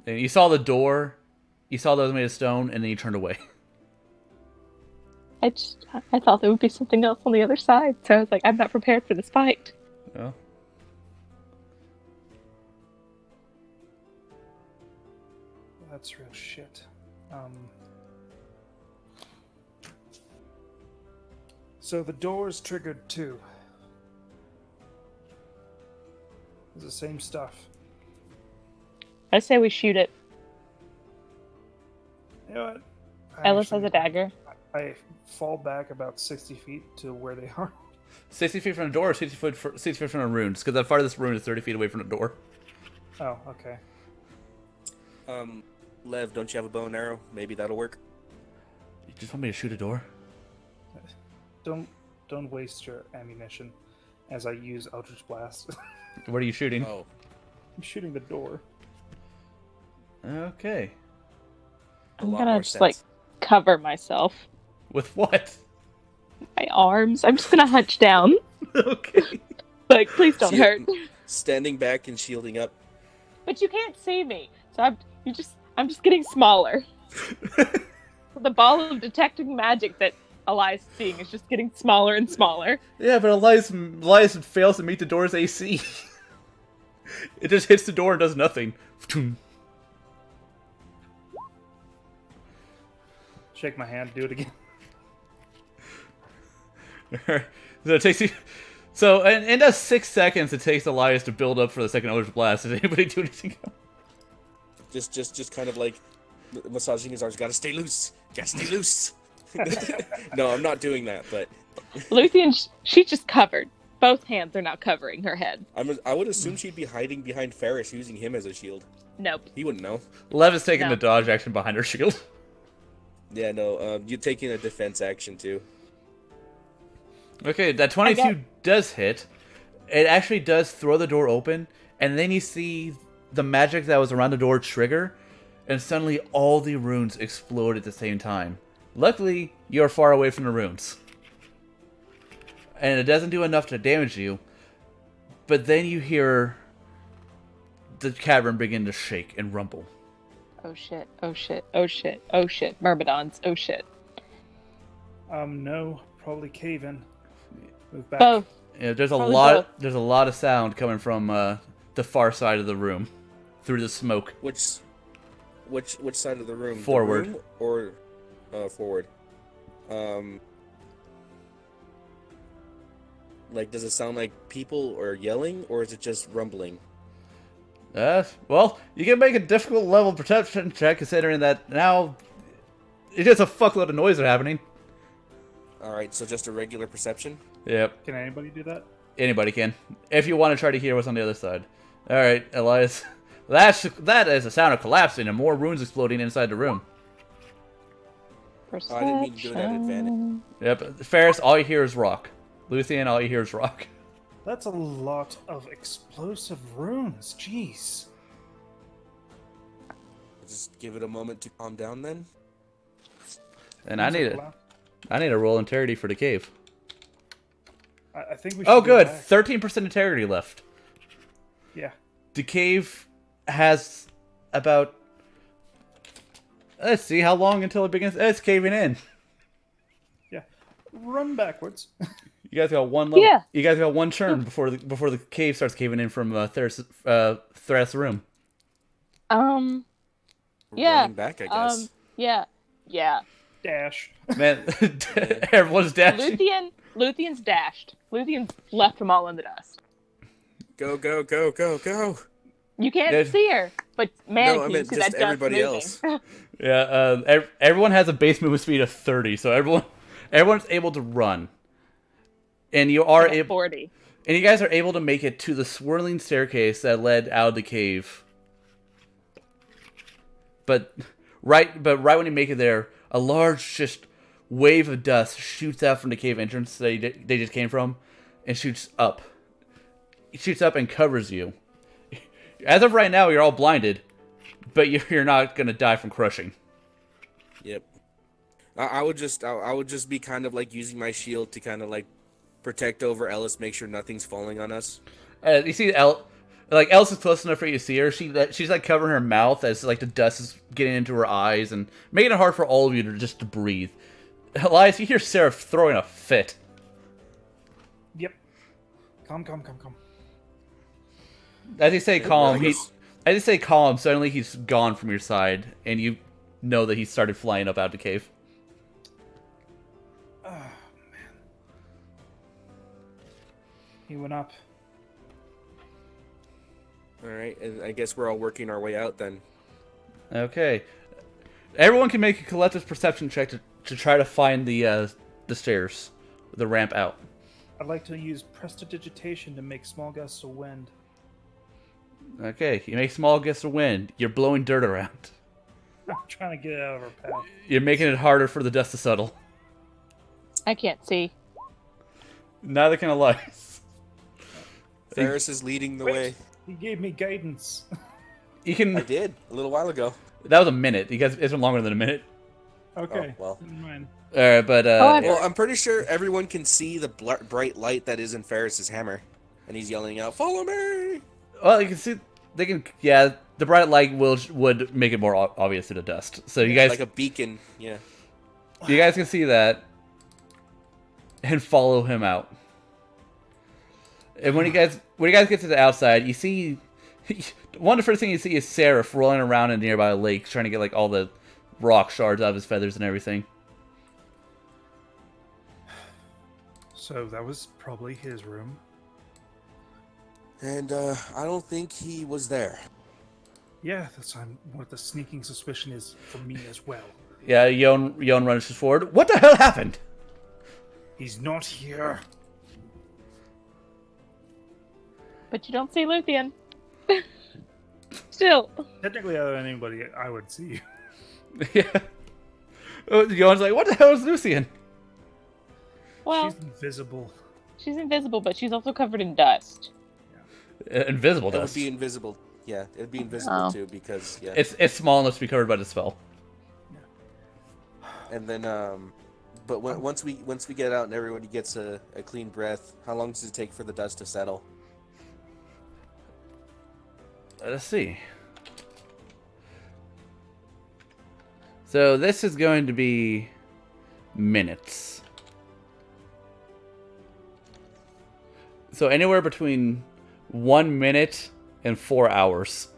And you saw the door, you saw that it was made of stone, and then you turned away. I thought there would be something else on the other side, so I was like, I'm not prepared for this fight. Well, That's real shit. So the door's triggered too. It's the same stuff. I say we shoot it. You know what? Ellis has a dagger. I fall back about 60 feet to where they are. 60 feet from the door, or 60 feet from the rune? Because the farthest rune is 30 feet away from the door. Oh, okay. Lev, don't you have a bow and arrow? Maybe that'll work. You just want me to shoot a door? Don't waste your ammunition as I use Eldritch Blast. What are you shooting? Oh, I'm shooting the door. Okay. a I'm lot gonna more just, sense. like, cover myself. With what? My arms. I'm just gonna hunch down. Okay. Like, please don't See, hurt. Standing back and shielding up. But you can't see me, so I'm just getting smaller. The ball of detecting magic that Elias is seeing is just getting smaller and smaller. Yeah, but Elias fails to meet the door's AC. It just hits the door and does nothing. Shake my hand. Do it again. So it takes you. So in those 6 seconds it takes Elias to build up for the second Eldritch Blast. Did anybody do anything else? Just kind of like massaging his arms. Gotta stay loose. Gotta stay loose. No, I'm not doing that. But Luthien, she's just covered. Both hands are now covering her head. I would assume she'd be hiding behind Ferris, using him as a shield. Nope. He wouldn't know. Lev is taking No. the dodge action behind her shield. Yeah, no. You're taking a defense action too. Okay, that 22 does hit. It actually does throw the door open, and then you see the magic that was around the door trigger, and suddenly all the runes explode at the same time. Luckily, you're far away from the runes. And it doesn't do enough to damage you, but then you hear the cavern begin to shake and rumble. Oh shit, oh shit, oh shit, oh shit. Myrmidons, oh shit. No, probably cave in. Move back. Both. Yeah, there's Probably a lot of sound coming from the far side of the room through the smoke. Which side of the room? Forward. The room or forward? Like, does it sound like people are yelling, or is it just rumbling? Well, you can make a difficult level perception check considering that now it's just a fuckload of noise happening. All right, so just a regular perception. Yep, Can anybody do that? anybody can. If you want to try to hear what's on the other side. All right, Elias. That is a sound of collapsing and more runes exploding inside the room. Perception. I didn't mean to do it at advantage. Yep, Ferris, all you hear is rock. Luthien, all you hear is rock. That's a lot of explosive runes. Jeez. Just give it a moment to calm down, then. And I need a roll integrity for the cave. I think we should Oh, go good. back. 13% integrity left. Yeah. The cave has about... Let's see how long until it begins. It's caving in. Yeah. Run backwards. You guys got one level. Yeah. You guys got one turn before the cave starts caving in from Thras' room. We're Yeah. running back, I guess. Yeah. Dash. Man, everyone's dashing. Luthien's dashed. Luthien's left them all in the dust. Go! You can't Yeah. see her, but man, No, I can you meant see just that dust everybody moving. else. Yeah, everyone has a base movement speed of 30, so everyone's able to run. And you are Like a able, 40. and you guys are able to make it to the swirling staircase that led out of the cave. But right when you make it there, a large just wave of dust shoots out from the cave entrance they just came from, and shoots up. It shoots up and covers you. As of right now, you're all blinded, but you're not gonna die from crushing. Yep. I would just be kind of like using my shield to kind of like protect over Ellis, make sure nothing's falling on us. You see, Elsa is close enough for you to see her. She's like covering her mouth as like the dust is getting into her eyes and making it hard for all of you to breathe. Elias, you hear Sarah throwing a fit. Yep. Calm. As you say calm, I guess- suddenly he's gone from your side, and you know that he started flying up out the cave. He went up. All right, and I guess we're all working our way out then. Okay. Everyone can make a collective perception check to try to find the stairs, the ramp out. I'd like to use prestidigitation to make small gusts of wind. Okay, you make small gusts of wind. You're blowing dirt around. I'm trying to get it out of our path. You're making it harder for the dust to settle. I can't see. Neither can Elias. Ferris is leading the way. He gave me guidance. You can. I did a little while ago. That was a minute. You guys, it's been longer than a minute. Okay. Oh, well. Never mind. But However- Well, I'm pretty sure everyone can see the bright light that is in Ferris's hammer, and he's yelling out, "Follow me!" well, you can see they can. Yeah, the bright light would make it more obvious to the dust. So you guys, Like a beacon. Yeah. you guys can see that and follow him out. And when you guys get to the outside, you see one of the first things you see is Seraph rolling around in a nearby lake, trying to get like all the rock shards out of his feathers and everything. So that was probably his room. And I don't think he was there. Yeah, that's what the sneaking suspicion is for me as well. Yeah, Yon runs forward. What the hell happened? He's not here. But you don't see Luthien. Still. Technically, other than anybody, I would see you. Yeah. Yon's like, what the hell is Lucian? Well, She's invisible. she's invisible, but she's also covered in dust. Invisible It would dust. be invisible. Yeah, it'd be invisible Oh. too because yeah. It's small enough to be covered by the spell. And then but once we get out and everybody gets a clean breath, how long does it take for the dust to settle? Let's see. So this is going to be minutes. So anywhere between 1 minute and 4 hours.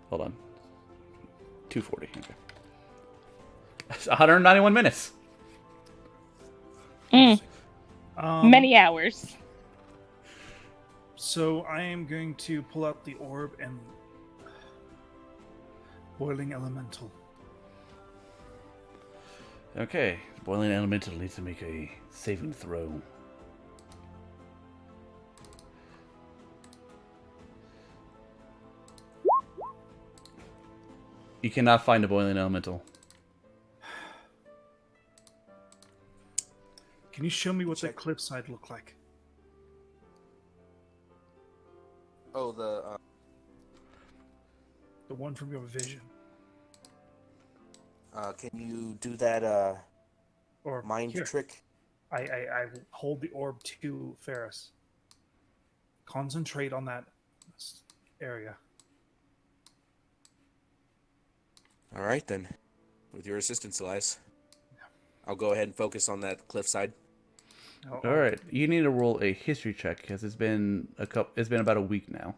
Hold on. 240. Okay. That's 191 minutes. Many hours. So I am going to pull out the orb and boiling elemental. Okay. Boiling elemental needs to make a saving throw. You cannot find a boiling elemental. Can you show me what that cliffside looked like? Oh, The one from your vision. can you do that Or mind here. trick? I hold the orb to Ferris. Concentrate on that area. All right then. With your assistance, Elias. I'll go ahead and focus on that cliffside. All right, you need to roll a history check because it's been about a week now.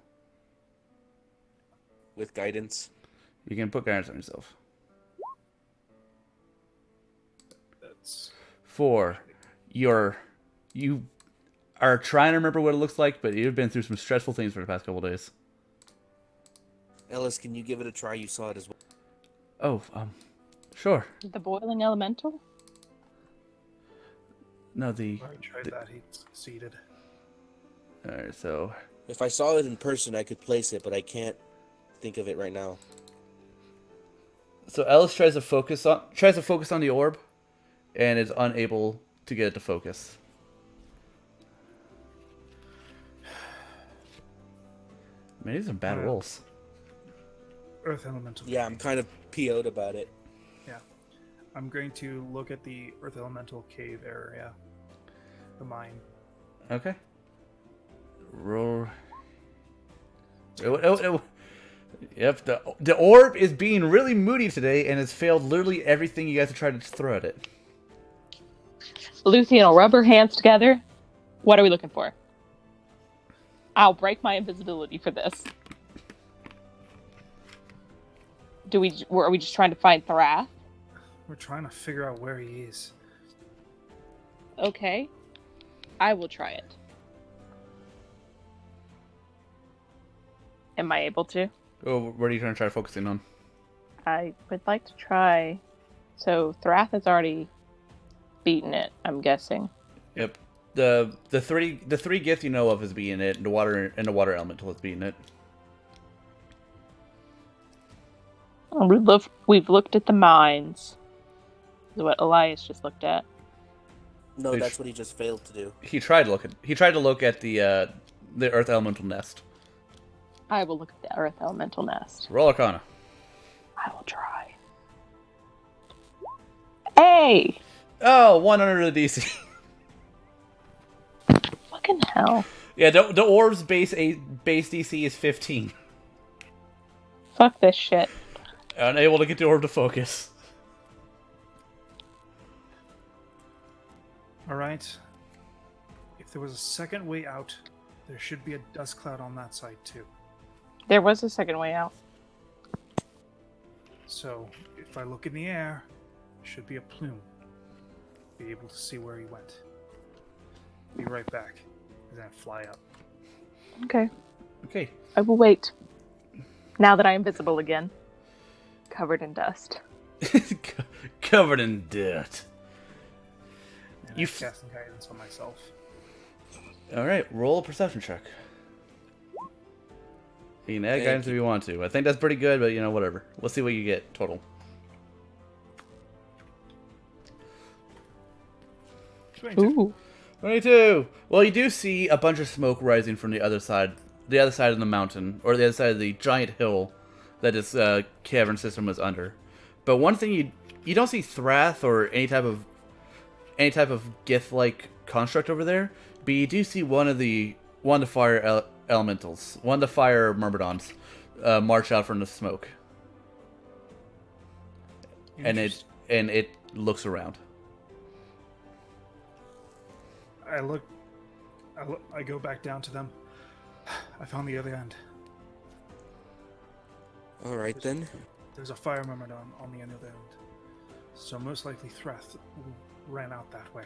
With guidance. You can put guidance on yourself. That's 4. You are trying to remember what it looks like, but you've been through some stressful things for the past couple days. Ellis, can you give it a try? You saw it as well. Oh, sure. The boiling elemental? No, the. I tried that. He succeeded. All right, so If I saw it in person, I could place it, but I can't think of it right now. Ellis tries to focus on the orb, and is unable to get it to focus. Man, these are bad rolls. Earth elemental. Yeah, I'm kind of PO'd about it. Yeah. I'm going to look at the earth elemental cave area. The mine. Okay. Roll. Yep, the orb is being really moody today and has failed literally everything you guys have tried to throw at it. Luthien will rub her hands together. What are we looking for? I'll break my invisibility for this. Are we just trying to find Thrath? We're trying to figure out where he is. Okay. I will try it. Am I able to? Oh, what are you trying to try focusing on? I would like to try. So Thrath has already beaten it, I'm guessing. Yep. The three gifts you know of is beating it, and the water elemental is beating it. We've looked at the mines. Is what Elias just looked at. No, Which- that's what he just failed to do. He tried to look at the earth elemental nest. I will look at the Earth Elemental Nest. Roll Arcana. I will try. Hey! Oh, 1 under the DC. Fucking hell. Yeah, the orb's base DC is 15. Fuck this shit. Unable to get the orb to focus. Alright. If there was a second way out, there should be a dust cloud on that side too. There was a second way out. So, if I look in the air, Should be a plume. Be able to see where he went. Be right back. And then fly up. Okay. Okay. I will wait. Now that I am visible again. Covered in dust. Covered in dirt. And You I'm casting guidance on myself. All right, roll a perception check. You can add Thank guidance if you. you want to. I think that's pretty good, but whatever. We'll see what you get total. 22. Ooh. 22. Well, you do see a bunch of smoke rising from the other side of the mountain, or the other side of the giant hill that this cavern system was under. But one thing you don't see Thrath or any type of Gith-like construct over there, but you do see one of the fire elementals, one of the fire myrmidons, march out from the smoke, and it looks around. I go back down to them. I found the other end. All right then. There's a fire myrmidon on the other end. So most likely Thrath ran out that way.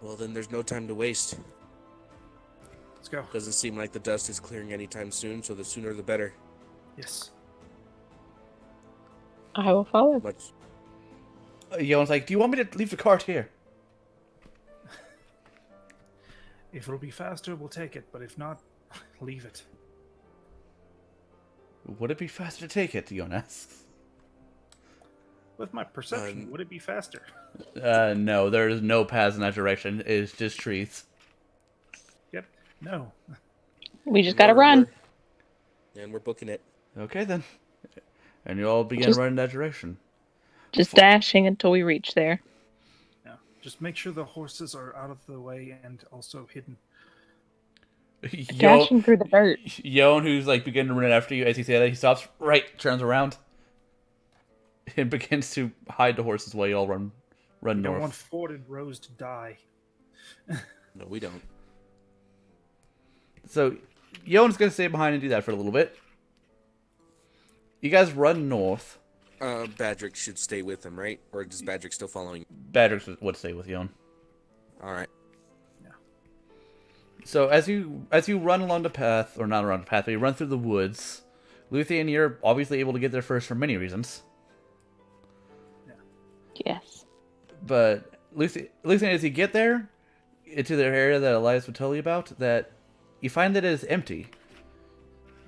Well, then there's no time to waste. Let's go. Doesn't seem like the dust is clearing anytime soon, so the sooner the better. Yes. I will follow. Much. Yoan's like, "Do you want me to leave the cart here?" If it'll be faster, we'll take it. But if not, leave it. Would it be faster to take it? Yoan asks. With my perception, would it be faster? No, there's no paths in that direction. It's just trees. Yep. No. We just gotta run. And we're booking it. Okay then. And you all begin Just- running that direction. Just dashing until we reach there. Yeah. Just make sure the horses are out of the way and also hidden. Dashing through the dirt. Yoan, who's like beginning to run after you, as you say that, he stops, turns around, and begins to hide the horses while you all run We don't north. want Ford and Rose to die. No, we don't. So, Yoan's gonna stay behind and do that for a little bit. You guys run north. Badrick should stay with him, right? Or is Badrick still following? Badrick would stay with Yoan. All right. So as you run along the path, or not around the path, but you run through the woods, Luthien, you're obviously able to get there first for many reasons. Yes. But Luthien, as you get there, into the area that Elias would tell you about, that you find that it is empty.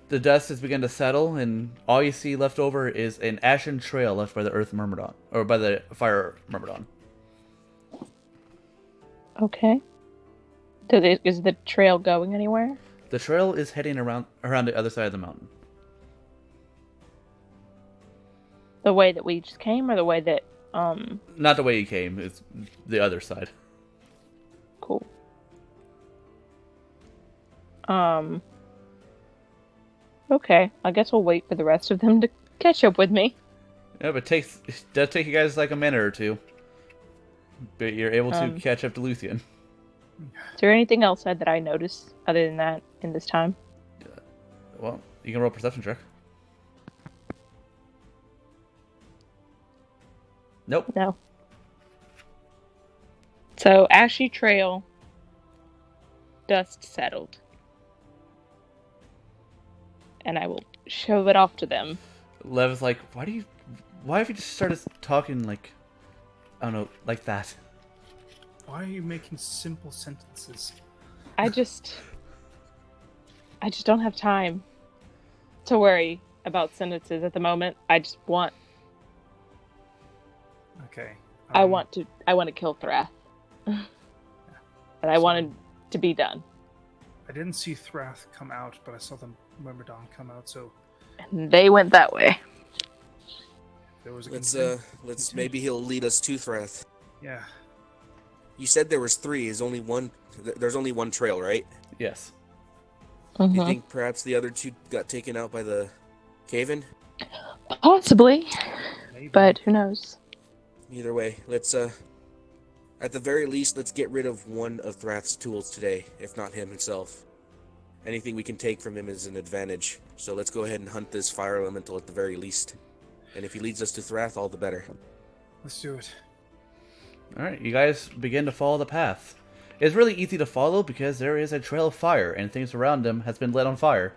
The dust has begun to settle, and all you see left over is an ashen trail left by the Earth Myrmidon, or by the Fire Myrmidon. Okay. Is the trail going anywhere? The trail is heading around the other side of the mountain. The way that we just came, or the way that Not the way you came, it's the other side. Cool. Okay, I guess we'll wait for the rest of them to catch up with me. Yeah, but it does take you guys like a minute or two. But you're able to catch up to Luthien. Is there anything else that I noticed other than that in this time? Well, you can roll a perception check. Nope. No. So, ashy trail, dust settled. And I will show it off to them. Lev is like, why have you just started talking like, I don't know, like that? Why are you making simple sentences? I just don't have time to worry about sentences at the moment. I just want Okay. I want to kill Thrath. And I wanted to be done. I didn't see Thrath come out, but I saw the Myrmidon come out, so And they went that way. there was a Let's maybe he'll lead us to Thrath. Yeah. You said there was 3. There's only one trail, right? Yes. Do you think perhaps the other 2 got taken out by the cave-in? Possibly, Maybe. but who knows? Either way, let's at the very least, let's get rid of one of Thrath's tools today, if not him himself. Anything we can take from him is an advantage. So let's go ahead and hunt this fire elemental at the very least. And if he leads us to Thrath, all the better. Let's do it. All right, you guys begin to follow the path. It's really easy to follow because there is a trail of fire, and things around them has been lit on fire.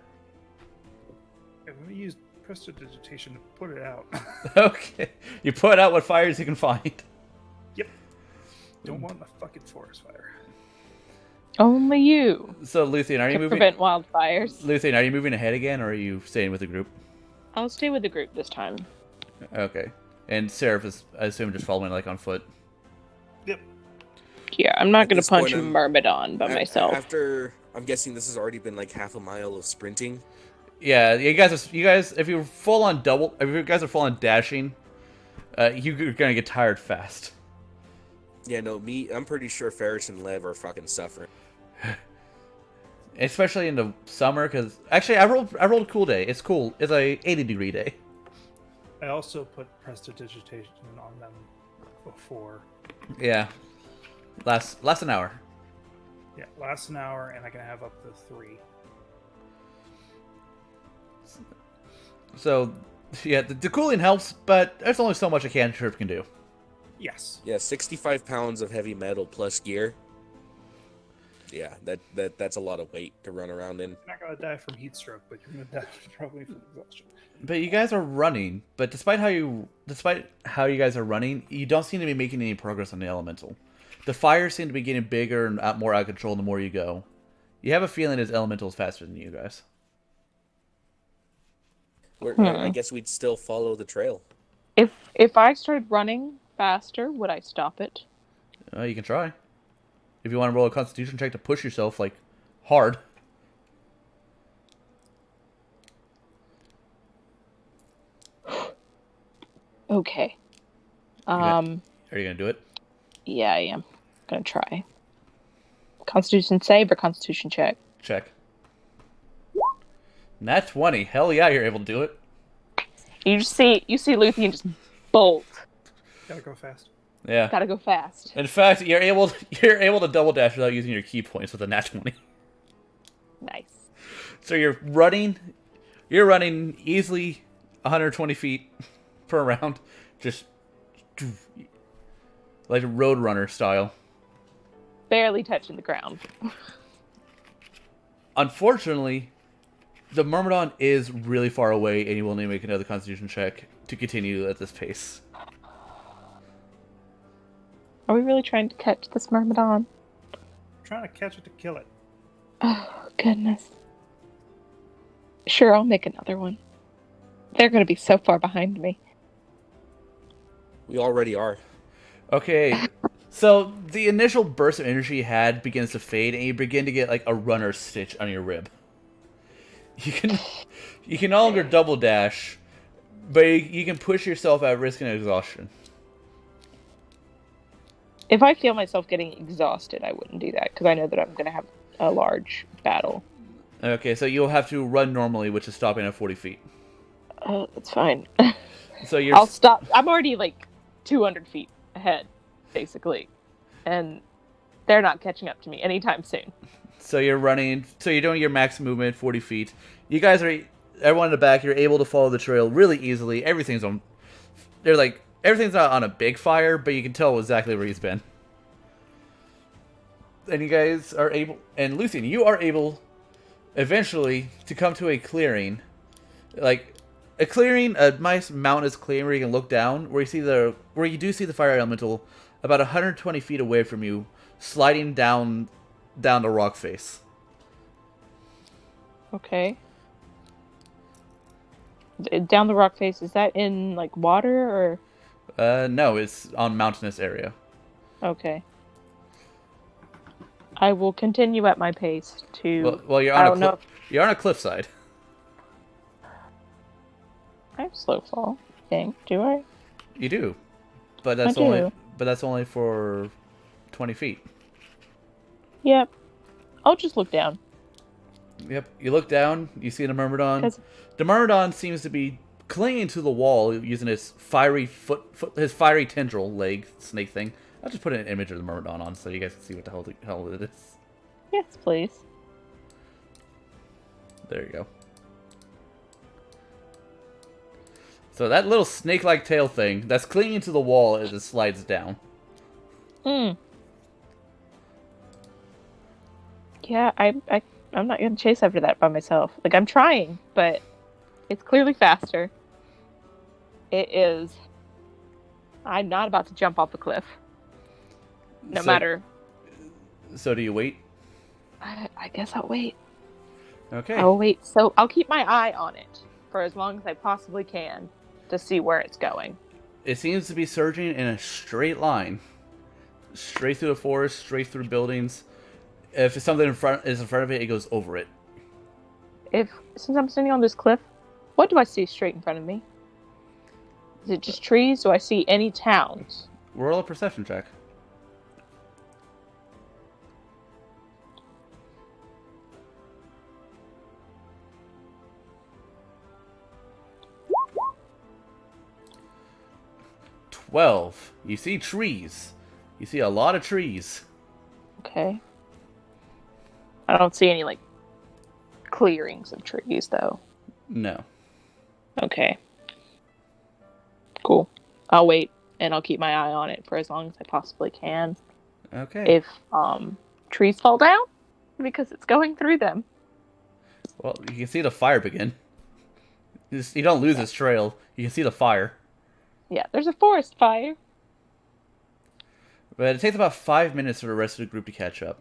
I'm going to use prestidigitation to put it out. Okay, you put out what fires you can find. Yep. Don't want a fucking forest fire. Only you So, Luthien, are you can moving? prevent wildfires. Luthien, are you moving ahead again, or are you staying with the group? I'll stay with the group this time. Okay, and Seraph is, I assume, just following like on foot. Yep. Yeah, I'm not At gonna this punch point, a Myrmidon by myself. After, I'm guessing this has already been like half a mile of sprinting. Yeah, you guys, if you guys are full on dashing, you're gonna get tired fast. Yeah, no, I'm pretty sure Ferris and Lev are fucking suffering. Especially in the summer, because actually I rolled a cool day. It's cool. It's a 80-degree day. I also put prestidigitation on them before. Yeah, lasts an hour. Yeah, lasts an hour, and I can have up to 3. So, yeah, the cooling helps, but there's only so much a cantrip can do. Yes. Yeah, 65 pounds of heavy metal plus gear. Yeah, that's a lot of weight to run around in. You're not going to die from heat stroke, but you're going to die probably from exhaustion. But you guys are running. But despite how you guys are running, you don't seem to be making any progress on the elemental. The fires seem to be getting bigger and more out of control the more you go. You have a feeling his elemental is faster than you guys. I guess we'd still follow the trail. If I started running faster, would I stop it? You can try. If you want to roll a Constitution check to push yourself like hard. Okay. Are you gonna do it? Yeah, I am. Gonna try. Constitution save or Constitution check? Check. Nat 20. Hell yeah, you're able to do it. You see Luthien just bolt. Gotta go fast. Yeah. Gotta go fast. In fact, you're able to double dash without using your key points with a nat 20. Nice. So you're running easily 120 feet per round, just like a roadrunner style. Barely touching the ground. Unfortunately, the Myrmidon is really far away, and you will need to make another Constitution check to continue at this pace. Are we really trying to catch this Myrmidon? I'm trying to catch it to kill it. Oh, goodness. Sure, I'll make another one. They're going to be so far behind me. We already are. Okay, so the initial burst of energy you had begins to fade, and you begin to get like a runner's stitch on your rib. You can no longer double dash, but you can push yourself at risk and exhaustion. If I feel myself getting exhausted, I wouldn't do that, because I know that I'm going to have a large battle. Okay, so you'll have to run normally, which is stopping at 40 feet. Oh, that's fine. So you're... I'll stop. I'm already like 200 feet ahead, basically. And they're not catching up to me anytime soon. So you're running, so you're doing your max movement, 40 feet. You guys are, everyone in the back, you're able to follow the trail really easily. Everything's not on a big fire, but you can tell exactly where he's been. And you guys are able, and Luthien, you are able eventually to come to a clearing. Like, a nice mountainous clearing where you can look down, where you do see the fire elemental about 120 feet away from you, sliding down the rock face. Okay. Down the rock face, is that in like water or? No, it's on mountainous area. Okay. I will continue at my pace to. Well, you're I on don't know. you're on a cliffside. I have slow fall. Thing, do I? You do, but I that's only for 20 feet. Yep. I'll just look down. Yep. You look down. You see the Myrmidon. 'Cause- The Myrmidon seems to be clinging to the wall using his fiery his fiery tendril leg snake thing. I'll just put an image of the Myrmidon on so you guys can see what the hell it is. Yes, please. There you go. So that little snake-like tail thing that's clinging to the wall as it slides down. Hmm. Yeah, I'm not gonna chase after that by myself. Like, I'm trying, but it's clearly faster. It is. I'm not about to jump off a cliff. No matter. So do you wait? I guess I'll wait. Okay. I will wait. So I'll keep my eye on it for as long as I possibly can to see where it's going. It seems to be surging in a straight line. Straight through the forest, straight through buildings. If something is in front of it, it goes over it. Since I'm standing on this cliff, what do I see straight in front of me? Is it just trees? Do I see any towns? Roll a perception check. "12. You see trees. You see a lot of trees. Okay. I don't see any, like, clearings of trees, though. No. Okay. Cool. I'll wait, and I'll keep my eye on it for as long as I possibly can. Okay. If, trees fall down, because it's going through them. Well, you can see the fire begin. You don't lose this trail. You can see the fire. Yeah, there's a forest fire. But it takes about 5 minutes for the rest of the group to catch up.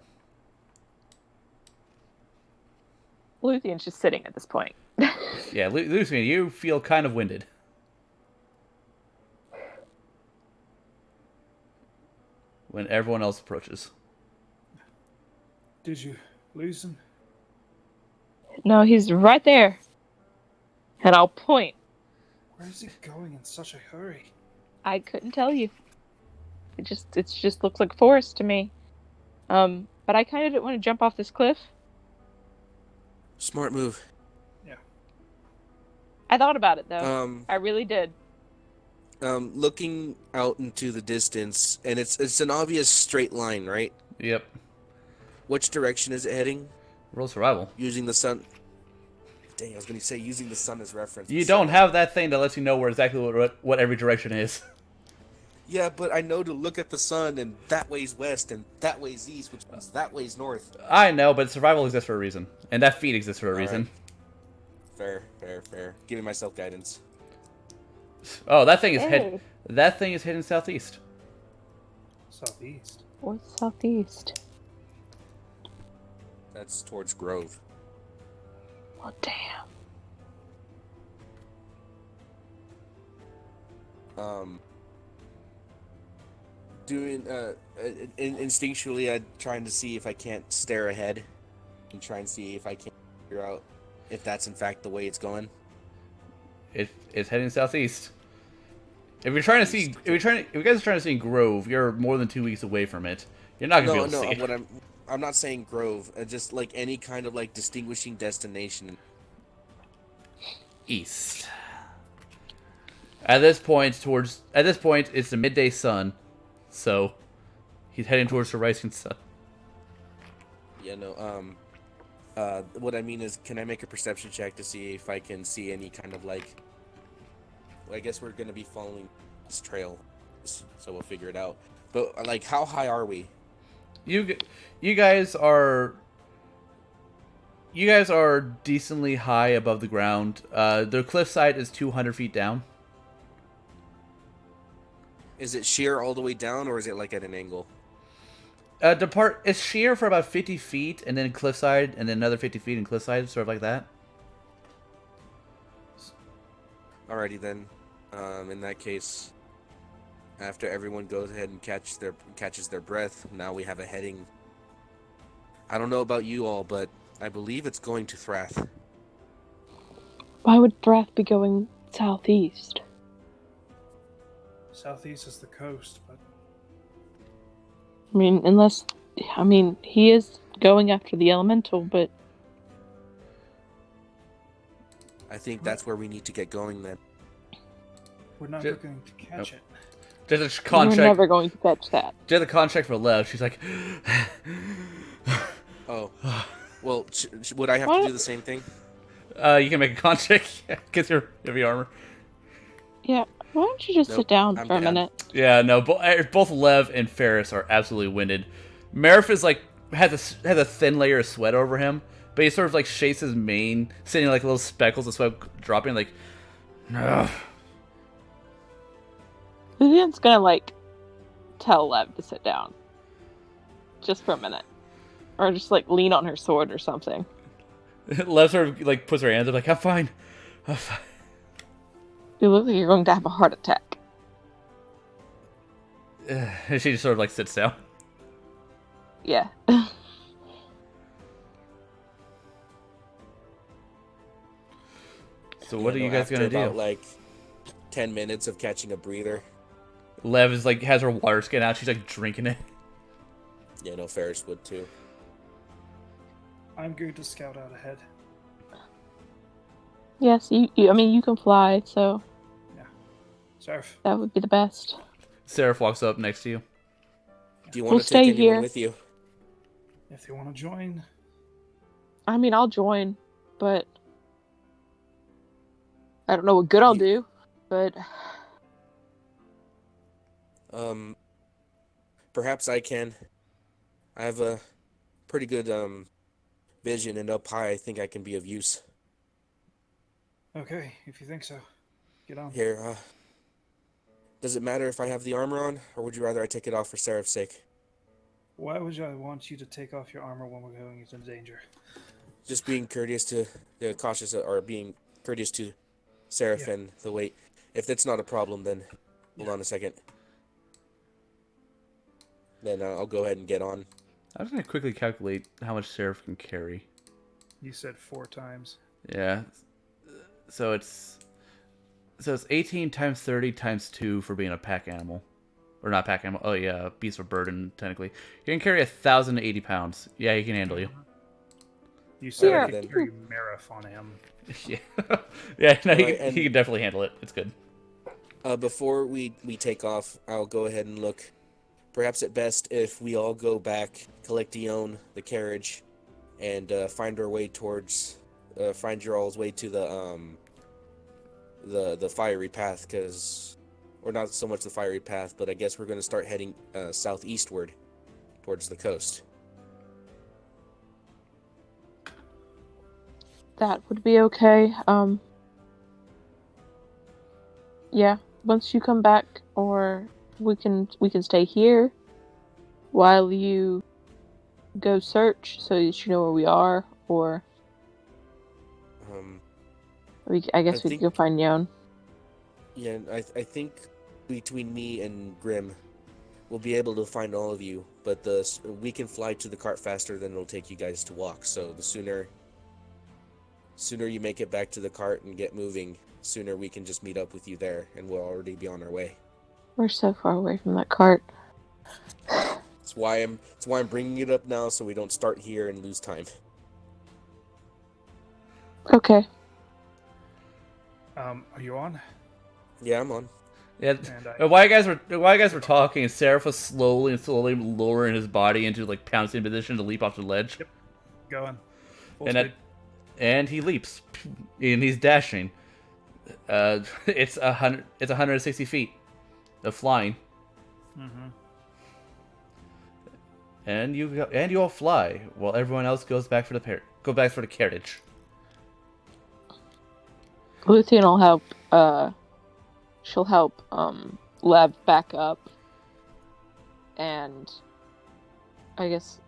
Luthion's just sitting at this point. Yeah, Lucian, you feel kind of winded. When everyone else approaches. Did you lose him? No, he's right there. And I'll point. Where is he going in such a hurry? I couldn't tell you. It just looks like forest to me. But I kind of didn't want to jump off this cliff. Smart move. Yeah. I thought about it though. I really did. Looking out into the distance, and it's an obvious straight line, right? Yep. Which direction is it heading? Roll survival. Using the sun. Dang, I was gonna say using the sun as reference. You don't have that thing that lets you know where exactly what every direction is. Yeah, but I know to look at the sun, and that way's west, and that way's east, which means that way's north. I know, but survival exists for a reason. And that feat exists for a reason. Fair. Giving myself guidance. Oh, that thing is Hey. That thing is heading southeast. Southeast. What's southeast? That's towards Grove. Well, damn. Doing instinctually, I'm trying to see if I can't stare ahead, and try and see if I can figure out if that's in fact the way it's going. It's heading southeast. If you guys are trying to see Grove, you're more than 2 weeks away from it. You're not gonna be able to see it. I'm not saying Grove, just like any kind of like distinguishing destination. East. At this point, it's the midday sun, so he's heading towards the rising sun. Yeah, no. What I mean is, can I make a perception check to see if I can see any kind of like? Well, I guess we're gonna be following this trail, so we'll figure it out. But like, how high are we? You guys are decently high above the ground. The cliffside is 200 feet down. Is it sheer all the way down, or is it like at an angle? It's sheer for about 50 feet, and then cliffside, and then another 50 feet in cliffside, sort of like that. Alrighty then. In that case, after everyone goes ahead and catches their breath, now we have a heading. I don't know about you all, but I believe it's going to Thrath. Why would Thrath be going southeast? Southeast is the coast, but I mean, he is going after the elemental, but I think that's where we need to get going then. we're never going to catch it. There's a we're contract. never going to catch that. There's a contract for Lev. She's like, Oh, well, would I have to do the same thing? you can make a contract because you're heavy armor. Yeah, why don't you just Nope, sit down I'm for a down. minute? Yeah, no, both Lev and Ferris are absolutely winded. Merif is like has a thin layer of sweat over him, but he sort of like shakes his mane, sending like little speckles of sweat dropping. Like, ugh. Vivian's gonna like tell Lev to sit down, just for a minute, or just like lean on her sword or something. Lev sort of like puts her hands up, like, I'm fine. I'm fine. You look like you're going to have a heart attack. And she just sort of like sits down. Yeah. So what are you guys after gonna do? about like 10 minutes of catching a breather, Lev is like has her water skin out. She's like drinking it. yeah, no, Ferris would too. I'm going to scout out ahead. Yes, I mean, you can fly, so Seraph, that would be the best. Seraph walks up next to you. Do you We'll want to stay take anyone here. with you? if you want to join, I mean, I'll join, but I don't know what good I'll do, but Perhaps I can. I have a pretty good vision, and up high I think I can be of use. okay, if you think so, get on. Here, does it matter if I have the armor on, or would you rather I take it off for Seraph's sake? Why would I want you to take off your armor when we're going into danger? Just being courteous to cautious, or being courteous to Seraph Yeah. and the weight. If that's not a problem, then hold on a second. Then I'll go ahead and get on. I was gonna quickly calculate how much Seraph can carry. You said 4 times. Yeah. So it's 18 times 30 times 2 for being a pack animal. Or not pack animal. Oh yeah, beast of burden technically. You can carry 1,080 pounds. Yeah, he can handle you. You said Here. I could carry Marif on him. Yeah. Yeah, no, Alright, and- he can definitely handle it. It's good. Before we take off, I'll go ahead and look. Perhaps at best if we all go back, collect Dion, the carriage, and find our way towards, find your all's way to the fiery path, or not so much the fiery path, but I guess we're going to start heading southeastward towards the coast. that would be okay. Yeah, once you come back, or we can stay here while you go search so that you know where we are, or I guess we think- can go find Yon. Yeah, I think between me and Grim, we'll be able to find all of you, but we can fly to the cart faster than it'll take you guys to walk, so the sooner you make it back to the cart and get moving, sooner we can just meet up with you there, and we'll already be on our way. We're so far away from that cart. That's why I'm bringing it up now, so we don't start here and lose time. Okay. Are you on? Yeah, I'm on. Yeah. And I- While you guys were talking, Seraph was slowly lowering his body into like pouncing position to leap off the ledge. Yep. Going. Full And speed. and he leaps, and he's dashing. It's 160 feet of flying, Mm-hmm. and you all fly while everyone else goes back for the carriage. Luthien will help. She'll help. Lev back up, and I guess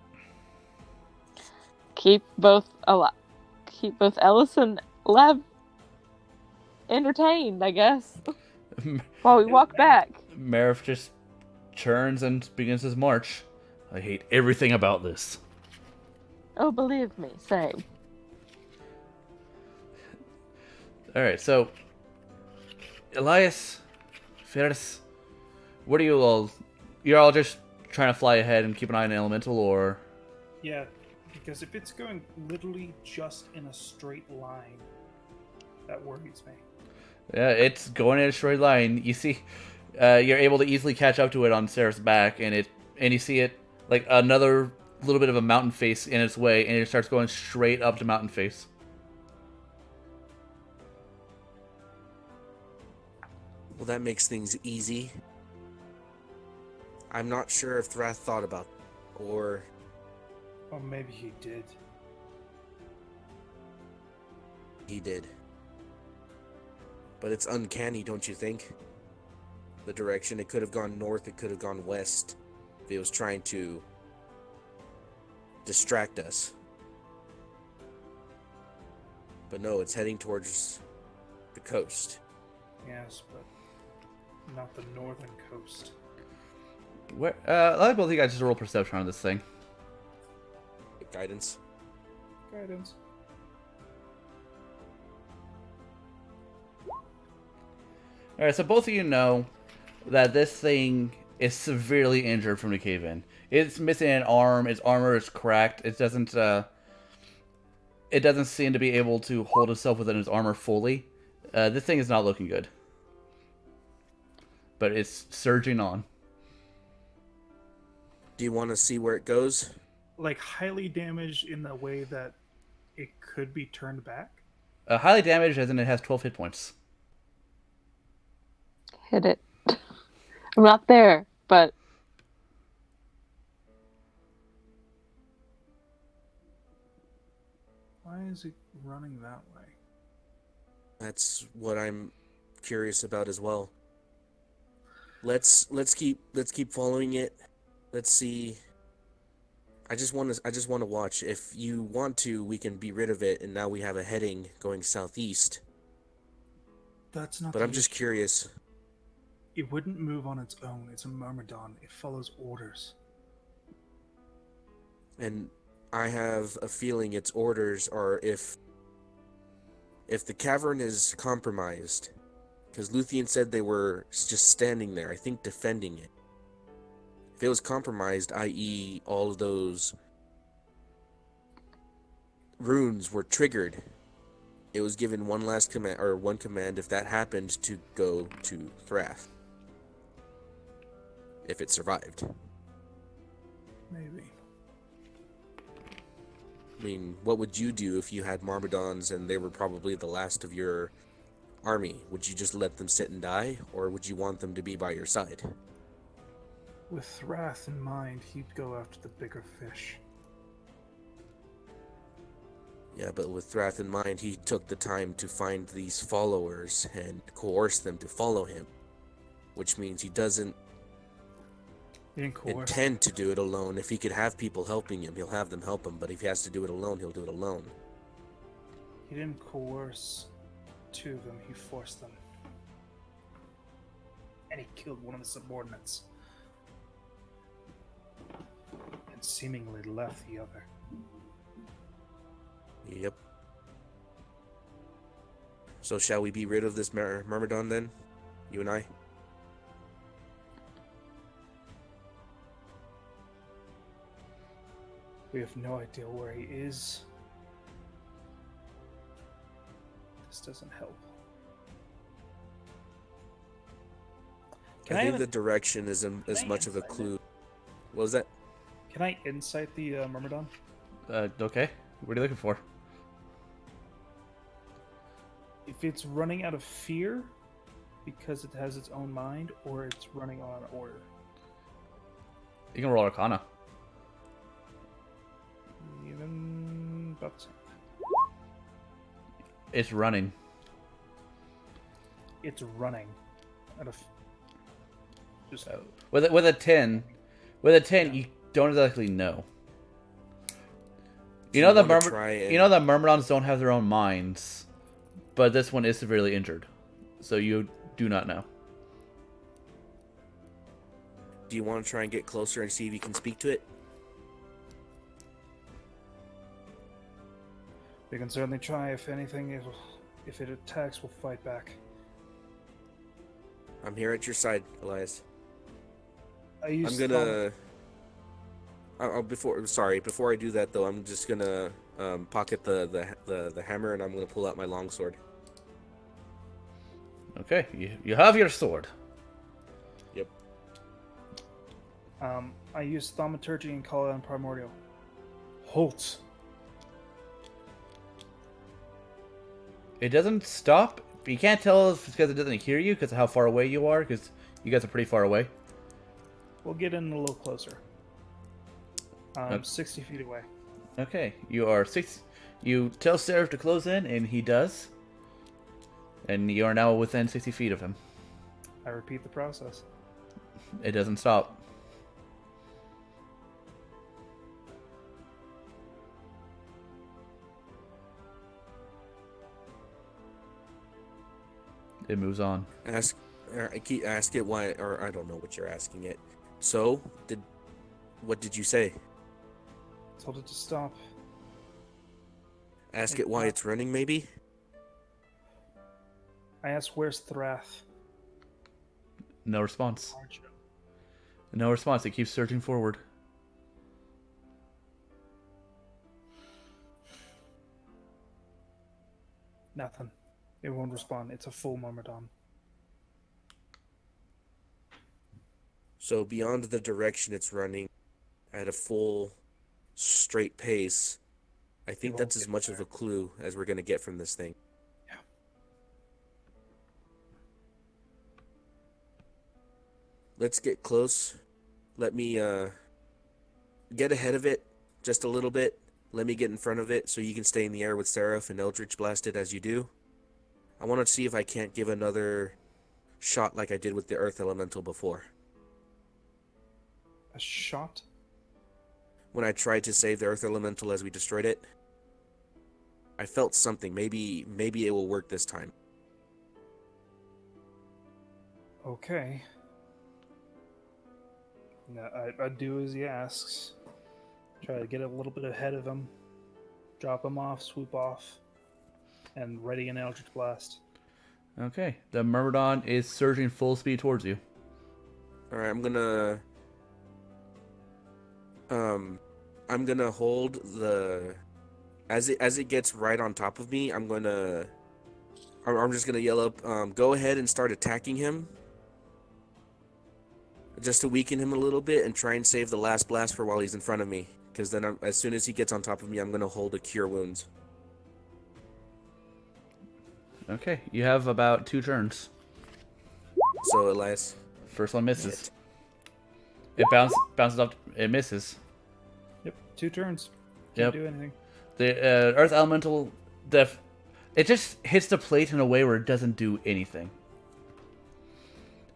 keep both Ellis and Lev entertained. I guess while we walk back. Marif just turns and begins his march. I hate everything about this. Oh, believe me, same. All right, so Elias, Ferris, what are you all? You're all just trying to fly ahead and keep an eye on the elemental, or? Yeah, because if it's going literally just in a straight line, that worries me. Yeah, it's going in a straight line. You see, you're able to easily catch up to it on Sarah's back, and you see it like another little bit of a mountain face in its way, and it starts going straight up to mountain face. Well, that makes things easy. I'm not sure if Thrath thought about it, or Or maybe he did. he did. But it's uncanny, don't you think? The direction. It could have gone north, it could have gone west. If it was trying to distract us. But no, it's heading towards the coast. Yes, but not the northern coast. Where? Let both of you guys just roll perception on this thing. Guidance. Guidance. All right, so both of you know that this thing is severely injured from the cave-in. It's missing an arm. Its armor is cracked. It doesn't seem to be able to hold itself within its armor fully. This thing is not looking good. But it's surging on. Do you want to see where it goes? Like highly damaged in the way that it could be turned back. Highly damaged, as in it has 12 hit points. Hit it. I'm not there, but Why is it running that way? That's what I'm curious about as well. Let's keep following it. Let's see. I just want to watch. If you want to, we can be rid of it, and now we have a heading going southeast. That's not. But the I'm just issue. curious. It wouldn't move on its own. It's a myrmidon. It follows orders. And I have a feeling its orders are if the cavern is compromised, because Luthien said they were just standing there, I think defending it. If it was compromised, i.e. all of those runes were triggered, it was given one command, if that happened, to go to Thrath. If it survived. Maybe. I mean, what would you do if you had Myrmidons and they were probably the last of your army? Would you just let them sit and die, or would you want them to be by your side? With Thrath in mind, he'd go after the bigger fish. Yeah, but with Thrath in mind, he took the time to find these followers and coerce them to follow him. Which means he doesn't He didn't coerce. intend to do it alone. If he could have people helping him, he'll have them help him. But if he has to do it alone, he'll do it alone. He didn't coerce two of them. He forced them. And he killed one of the subordinates. And seemingly left the other. Yep. So shall we be rid of this Myrmidon then? You and I? We have no idea where he is. This doesn't help. I think the direction is as much of a clue. What was that? Can I insight the Myrmidon? Okay. What are you looking for? If it's running out of fear because it has its own mind, or it's running on order. You can roll Arcana. Even about the same. It's running. It's running out of just With a 10, you don't exactly know. You know the Myrmidons don't have their own minds, but this one is severely injured, so you do not know. Do you want to try and get closer and see if you can speak to it? We can certainly try. If anything, if it attacks, we'll fight back. I'm here at your side, Elias. I'm gonna. Before I do that though, I'm just gonna pocket the hammer and I'm gonna pull out my longsword. Okay, you have your sword. Yep. I use thaumaturgy and call it on primordial. Halt. It doesn't stop. you can't tell if it's because it doesn't hear you because of how far away you are, because you guys are pretty far away. We'll get in a little closer. Okay. 60 feet away. Okay, you are 6. You tell Seraph to close in, and he does. And you are now within 60 feet of him. I repeat the process. It doesn't stop. It moves on. I keep ask it why, or I don't know what you're asking it. So, what did you say? Told it to stop. Ask it why it's running, maybe? I asked, where's Thrath? No response. Archer. No response. It keeps surging forward. Nothing. It won't respond. It's a full Myrmidon. So beyond the direction it's running, at a full, straight pace, I think that's as much of a clue as we're going to get from this thing. Yeah. Let's get close. Let me get ahead of it just a little bit. Let me get in front of it so you can stay in the air with Seraph and Eldritch blast it as you do. I want to see if I can't give another shot like I did with the Earth Elemental before. A shot? When I tried to save the Earth Elemental as we destroyed it, I felt something. Maybe it will work this time. Okay. No, I do as he asks. Try to get a little bit ahead of him. Drop him off, swoop off, and ready an Eldritch Blast. Okay. The Myrmidon is surging full speed towards you. Alright, I'm gonna hold the as it gets right on top of me, I'm just gonna yell up, go ahead and start attacking him. Just to weaken him a little bit and try and save the last blast for while he's in front of me. Because then as soon as he gets on top of me, I'm gonna hold a Cure Wounds. Okay. You have about 2 turns. So Elias. First one misses. Shit. It bounces up. It misses. Yep, 2 turns. Yep. Can't do anything. The Earth Elemental, it just hits the plate in a way where it doesn't do anything.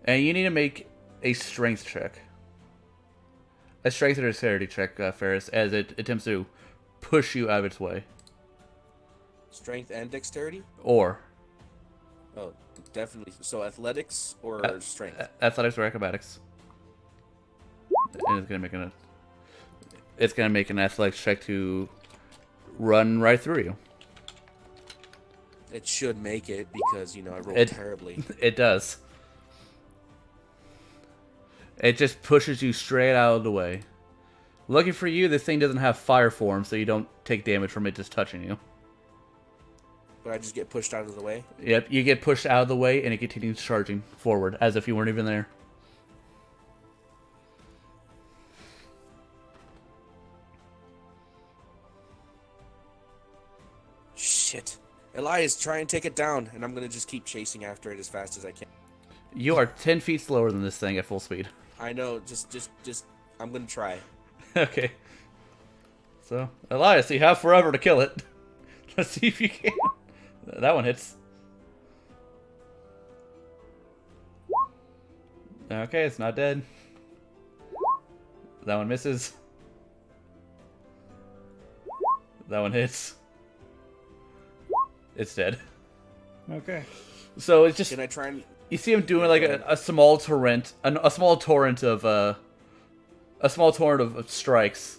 And you need to make a strength check. A strength or dexterity check, Ferris, as it attempts to push you out of its way. Strength and dexterity? Or Oh, definitely. So athletics or strength? athletics or acrobatics. And it's gonna make an athletics check to run right through you. It should make it because, I rolled terribly. It does. It just pushes you straight out of the way. Lucky for you, this thing doesn't have fire form, so you don't take damage from it just touching you. But I just get pushed out of the way? Yep, you get pushed out of the way, and it continues charging forward, as if you weren't even there. Shit. Elias, try and take it down, and I'm gonna just keep chasing after it as fast as I can. You are 10 feet slower than this thing at full speed. I know, just, I'm gonna try. Okay. So, Elias, you have forever to kill it. Let's see if you can. That one hits. Okay, it's not dead. That one misses. That one hits. It's dead. Okay. So it's just... Can I try and... You see him doing like a small torrent, a small torrent of strikes.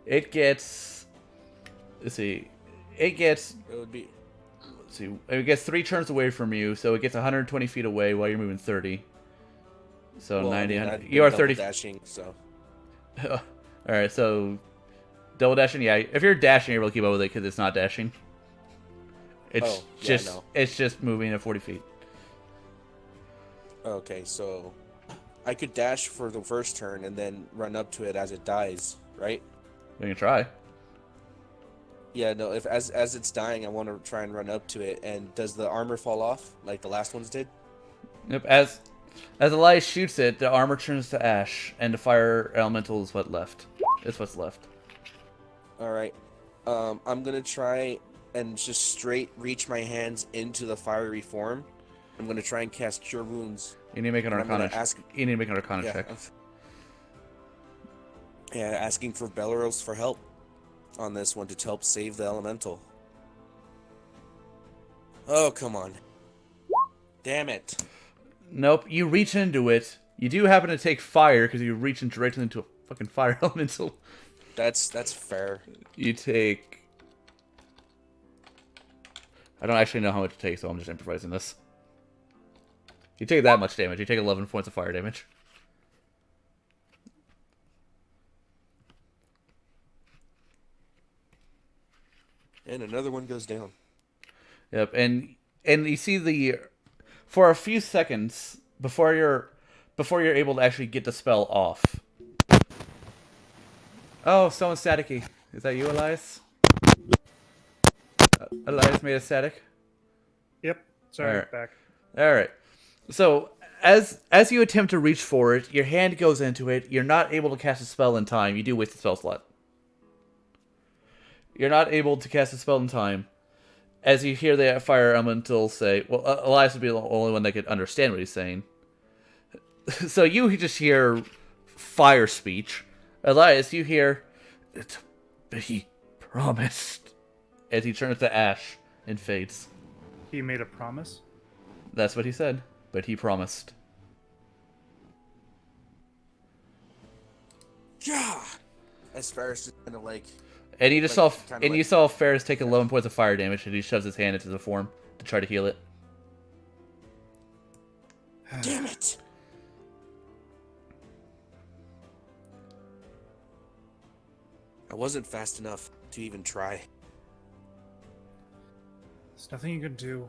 It gets, let's see, it gets. It would be. Let's see, it gets 3 turns away from you, so it gets 120 feet away while you're moving 30. So 90. You are 30. Dashing, so. All right, so double dashing. Yeah, if you're dashing, you're able to keep up with it because it's not dashing. It's it's just moving at 40 feet. Okay, so I could dash for the first turn and then run up to it as it dies, right? We can try. Yeah, no. If as it's dying, I want to try and run up to it. And does the armor fall off like the last ones did? Yep. As Elias shoots it, the armor turns to ash, and the fire elemental is what's left. All right. I'm gonna try and just straight reach my hands into the fiery form. I'm gonna try and cast Cure Wounds. You need to make an And I'm gonna Arcana. ask- You need to make an Arcana Yeah. check. Yeah, asking for Belleros for help on this one to help save the elemental. Oh, come on. Damn it. Nope. You reach into it. You do happen to take fire because you reach directly into a fucking fire elemental. That's fair. You take. I don't actually know how much it takes, so I'm just improvising this. You take that much damage. You take 11 points of fire damage. And another one goes down. Yep, and you see for a few seconds before you're able to actually get the spell off. Oh, someone's staticky. Is that you, Elias? Elias made a static. Yep. Sorry, Alright. back. All right. So as you attempt to reach for it, your hand goes into it. You're not able to cast a spell in time. You do waste a spell slot. You're not able to cast a spell in time. As you hear the fire elemental say, well, Elias would be the only one that could understand what he's saying. So you just hear fire speech. Elias, you hear, "It's be promised," as he turns to ash and fades. He made a promise. That's what he said, but he promised. Yeah. As Ferris just kind of like. And you just Like, saw, kinda and you like- saw Ferris take 11 points of fire damage, and he shoves his hand into the form to try to heal it. Damn it. I wasn't fast enough to even try. There's nothing you can do.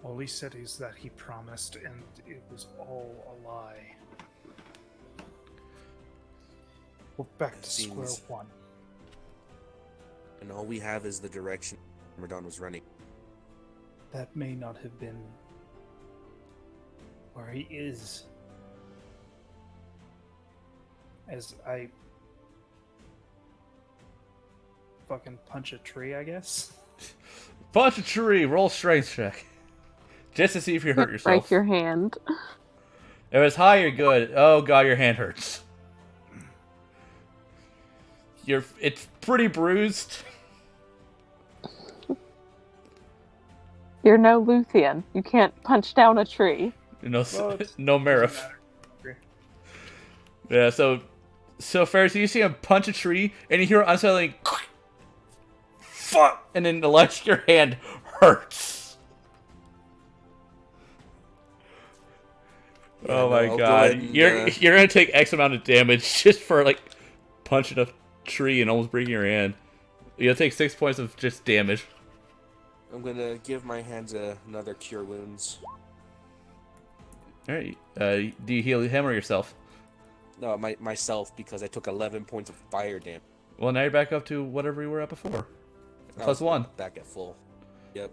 All he said is that he promised, and it was all a lie. We're back to square Seems- one. And all we have is the direction Ramadan was running. That may not have been where he is. As I fucking punch a tree, I guess. Punch a tree, roll strength check. Just to see if you hurt yourself. Break your hand. If it's high, you're good. Oh god, your hand hurts. It's pretty bruised. You're no Luthien. You can't punch down a tree. No, Well, it's- no Merif. Yeah, so Ferris, you see him punch a tree, and you hear unsettling, fuck, and then your hand hurts. Yeah, Oh no, my I'll go god, ahead and, you're gonna take X amount of damage just for like punching a tree and almost breaking your hand. You'll take 6 points of just damage. I'm gonna give my hands another Cure Wounds. All right, do you heal him or yourself? No, myself, because I took 11 points of fire damage. Well, now you're back up to whatever you were at before. I Plus was 1. Back at full. Yep.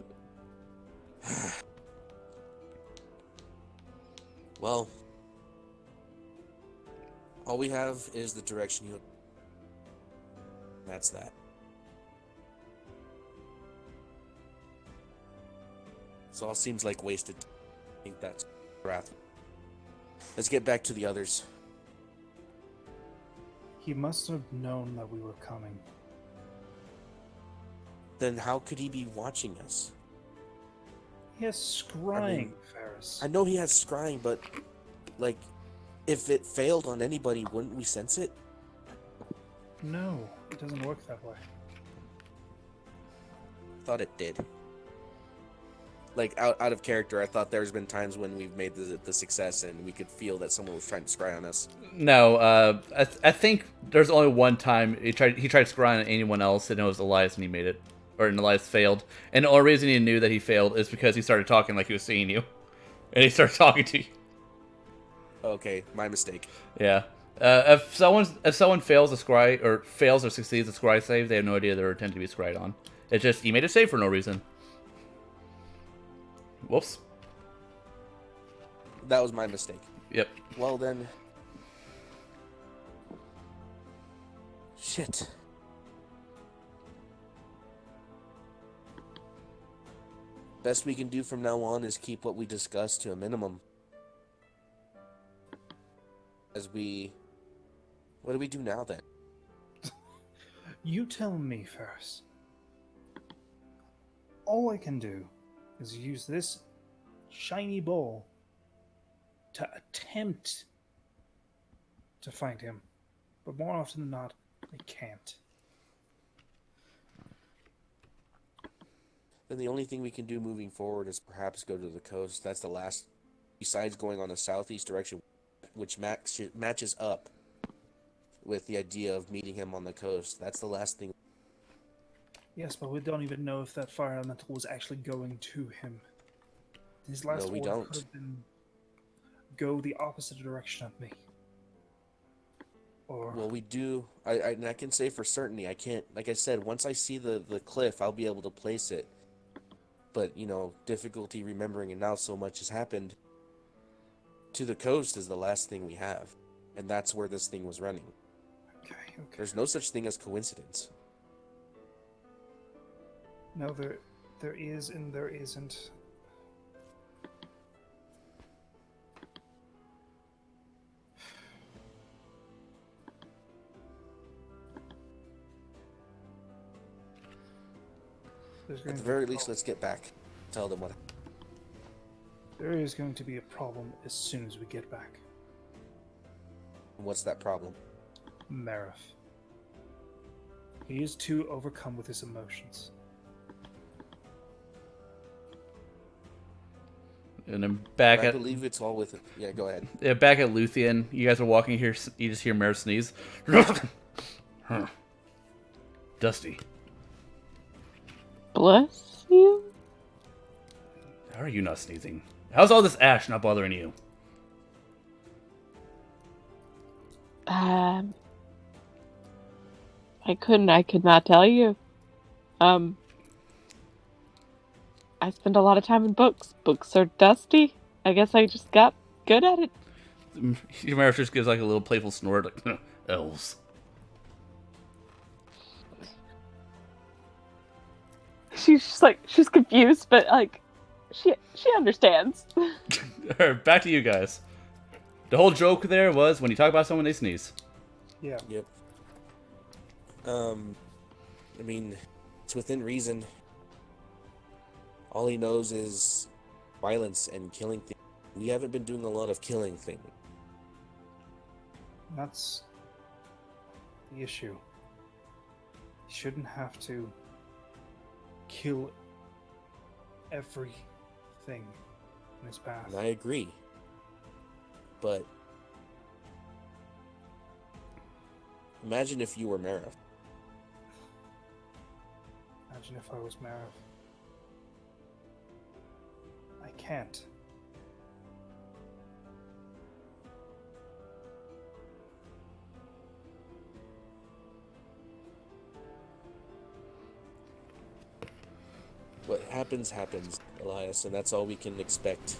Well, all we have is the direction you. That's that. So all seems like wasted. I think that's wrath. Let's get back to the others. He must have known that we were coming. Then how could he be watching us? He has scrying, Ferris. I know he has scrying, but like, if it failed on anybody, wouldn't we sense it? No, it doesn't work that way. Thought it did. Like out of character, I thought there's been times when we've made the success and we could feel that someone was trying to scry on us. No, I think there's only one time he tried scrying on anyone else, and it was Elias, and he made it, or Elias failed. And the only reason he knew that he failed is because he started talking like he was seeing you, and he started talking to you. Okay, my mistake. Yeah, If someone fails a scry or fails or succeeds a scry save, they have no idea they're intended to be scryed on. It's just you made a save for no reason. Whoops. That was my mistake. Yep. Well then. Shit. Best we can do from now on is keep what we discussed to a minimum. What do we do now then? You tell me first. All I can do is use this shiny ball to attempt to find him. But more often than not, I can't. Then the only thing we can do moving forward is perhaps go to the coast. That's the last, besides going on the southeast direction, which matches up with the idea of meeting him on the coast. That's the last thing. Yes, but we don't even know if that fire elemental was actually going to him. His last No, we order don't. could have been go the opposite direction of me. Or Well, we do. I can say for certainty. I can't. Like I said, once I see the cliff, I'll be able to place it. But difficulty remembering, and now so much has happened. To the coast is the last thing we have, and that's where this thing was running. okay. There's no such thing as coincidence. No, there is and there isn't. At the very least, let's get back. Tell them what. There is going to be a problem as soon as we get back. What's that problem? Marif. He is too overcome with his emotions. And then back I at believe it's all with it. Yeah, go ahead. back at Luthien, you guys are walking here. You just hear Mare sneeze. Huh. Dusty, Bless you. how are you not sneezing? How's all this ash not bothering you? I could not tell you. I spend a lot of time in books. Books are dusty. I guess I just got good at it. Mare just gives like a little playful snort, like elves. She's just like she's confused, but like she understands. Alright, back to you guys. The whole joke there was when you talk about someone, they sneeze. Yeah. Yep. I mean, it's within reason. All he knows is violence and killing things. We haven't been doing a lot of killing things. That's the issue. He shouldn't have to kill everything in his path. And I agree. But imagine if you were Marif. Imagine if I was Marif. I can't. What happens, Elias, and that's all we can expect.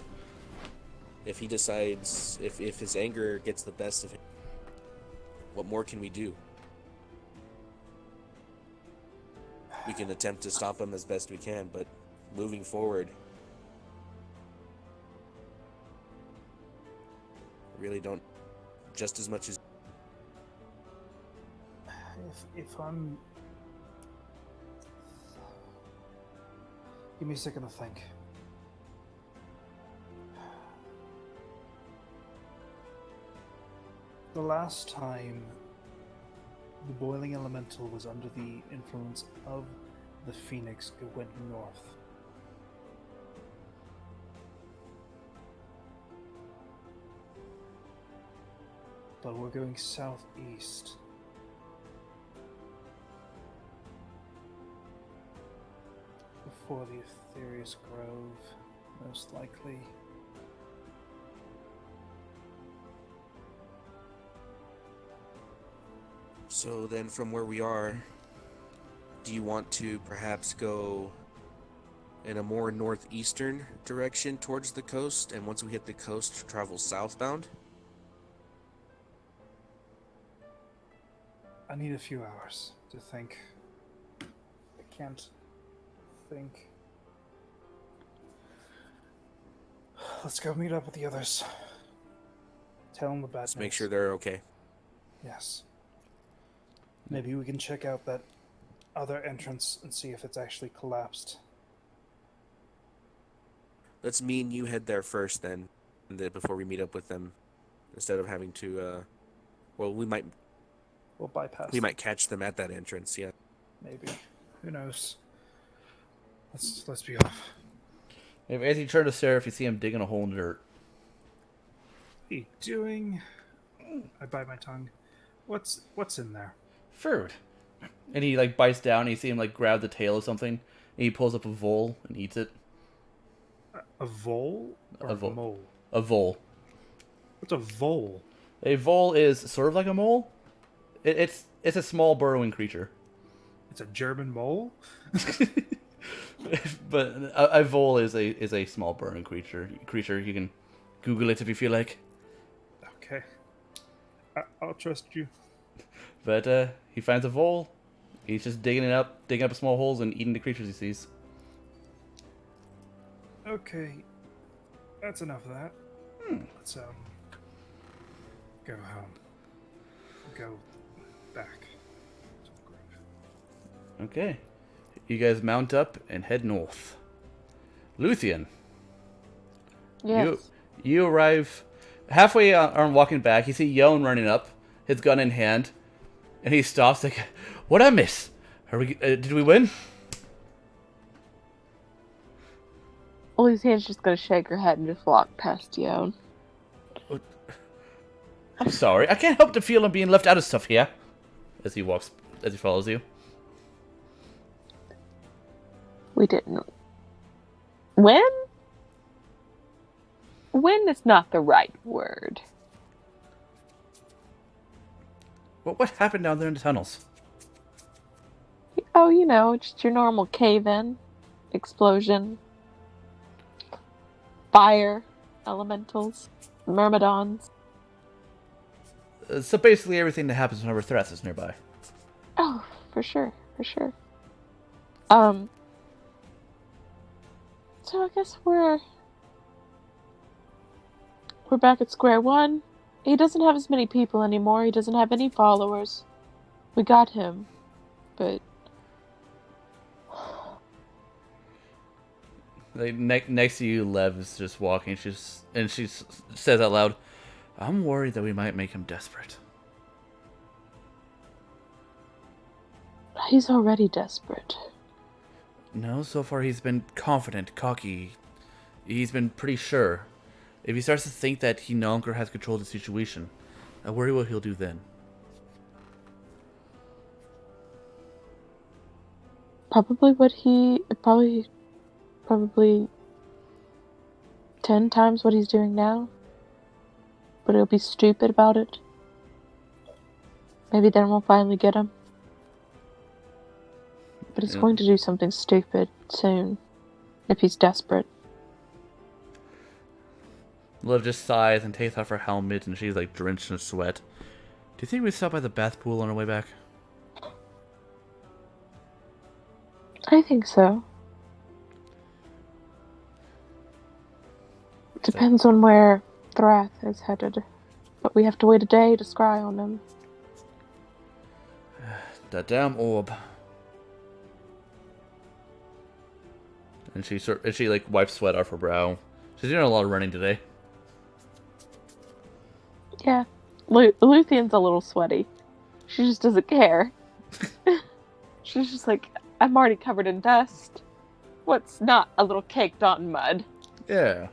If he decides, if his anger gets the best of him, what more can we do? We can attempt to stop him as best we can, but moving forward, really don't, just as much as... If I'm... Give me a second to think. The last time the boiling elemental was under the influence of the phoenix, it went north. But we're going southeast. Before the Aetherius Grove, most likely. So then from where we are, do you want to perhaps go in a more northeastern direction towards the coast, and once we hit the coast, travel southbound? I need a few hours to think. I can't think. Let's go meet up with the others. Tell them the bad Let's make news. sure they're okay. Yes. Maybe we can check out that other entrance and see if it's actually collapsed. Let's me and you head there first then, and then before we meet up with them, instead of having to, well, we might We'll bypass. we might catch them at that entrance. Yeah. Maybe. Who knows? Let's be off. As you turn to Seraph, you see him digging a hole in the dirt. What are you doing? I bite my tongue. What's in there? Food. And he like bites down and you see him like grab the tail of something and he pulls up a vole and eats it. A vole or A vole. mole? A vole. What's a vole? A vole is sort of like a mole. It's a small burrowing creature. It's a German mole? But a vole is a small burrowing creature. You can Google it if you feel like. Okay. I'll trust you. But he finds a vole. He's just digging up small holes and eating the creatures he sees. Okay. That's enough of that. Let's go home. Go back to the group. Okay. You guys mount up and head north. Luthien, Yes. you arrive halfway on walking back. You see Yon running up, his gun in hand, and he stops like, "What I miss? Are we? Did we win?" Lucian's just gonna shake her head and just walk past Yon. I'm sorry. I can't help the feel of being left out of stuff here. As he follows you. We didn't win? Win is not the right word. What happened down there in the tunnels? Oh, just your normal cave-in, explosion, fire, elementals, myrmidons. So basically everything that happens whenever Thras is nearby. Oh, for sure. So I guess we're back at square one. He doesn't have as many people anymore. He doesn't have any followers. We got him, but Like, next to you, Lev is just walking. She says out loud, "I'm worried that we might make him desperate." he's already desperate. No, so far he's been confident, cocky. He's been pretty sure. If he starts to think that he no longer has control of the situation, I worry what he'll do then. Probably 10 times what he's doing now. But he'll be stupid about it. Maybe then we'll finally get him. But he's going to do something stupid soon. If he's desperate. Lev just sighs and takes off her helmet, and she's like drenched in sweat. Do you think we stop by the bath pool on our way back? I think so. Depends on where Thrath is headed. But we have to wait a day to scry on him. That damn orb. And she like wipes sweat off her brow. She's doing a lot of running today. Yeah. Luthien's a little sweaty. She just doesn't care. She's just like, I'm already covered in dust. What's not a little caked on mud? Yeah.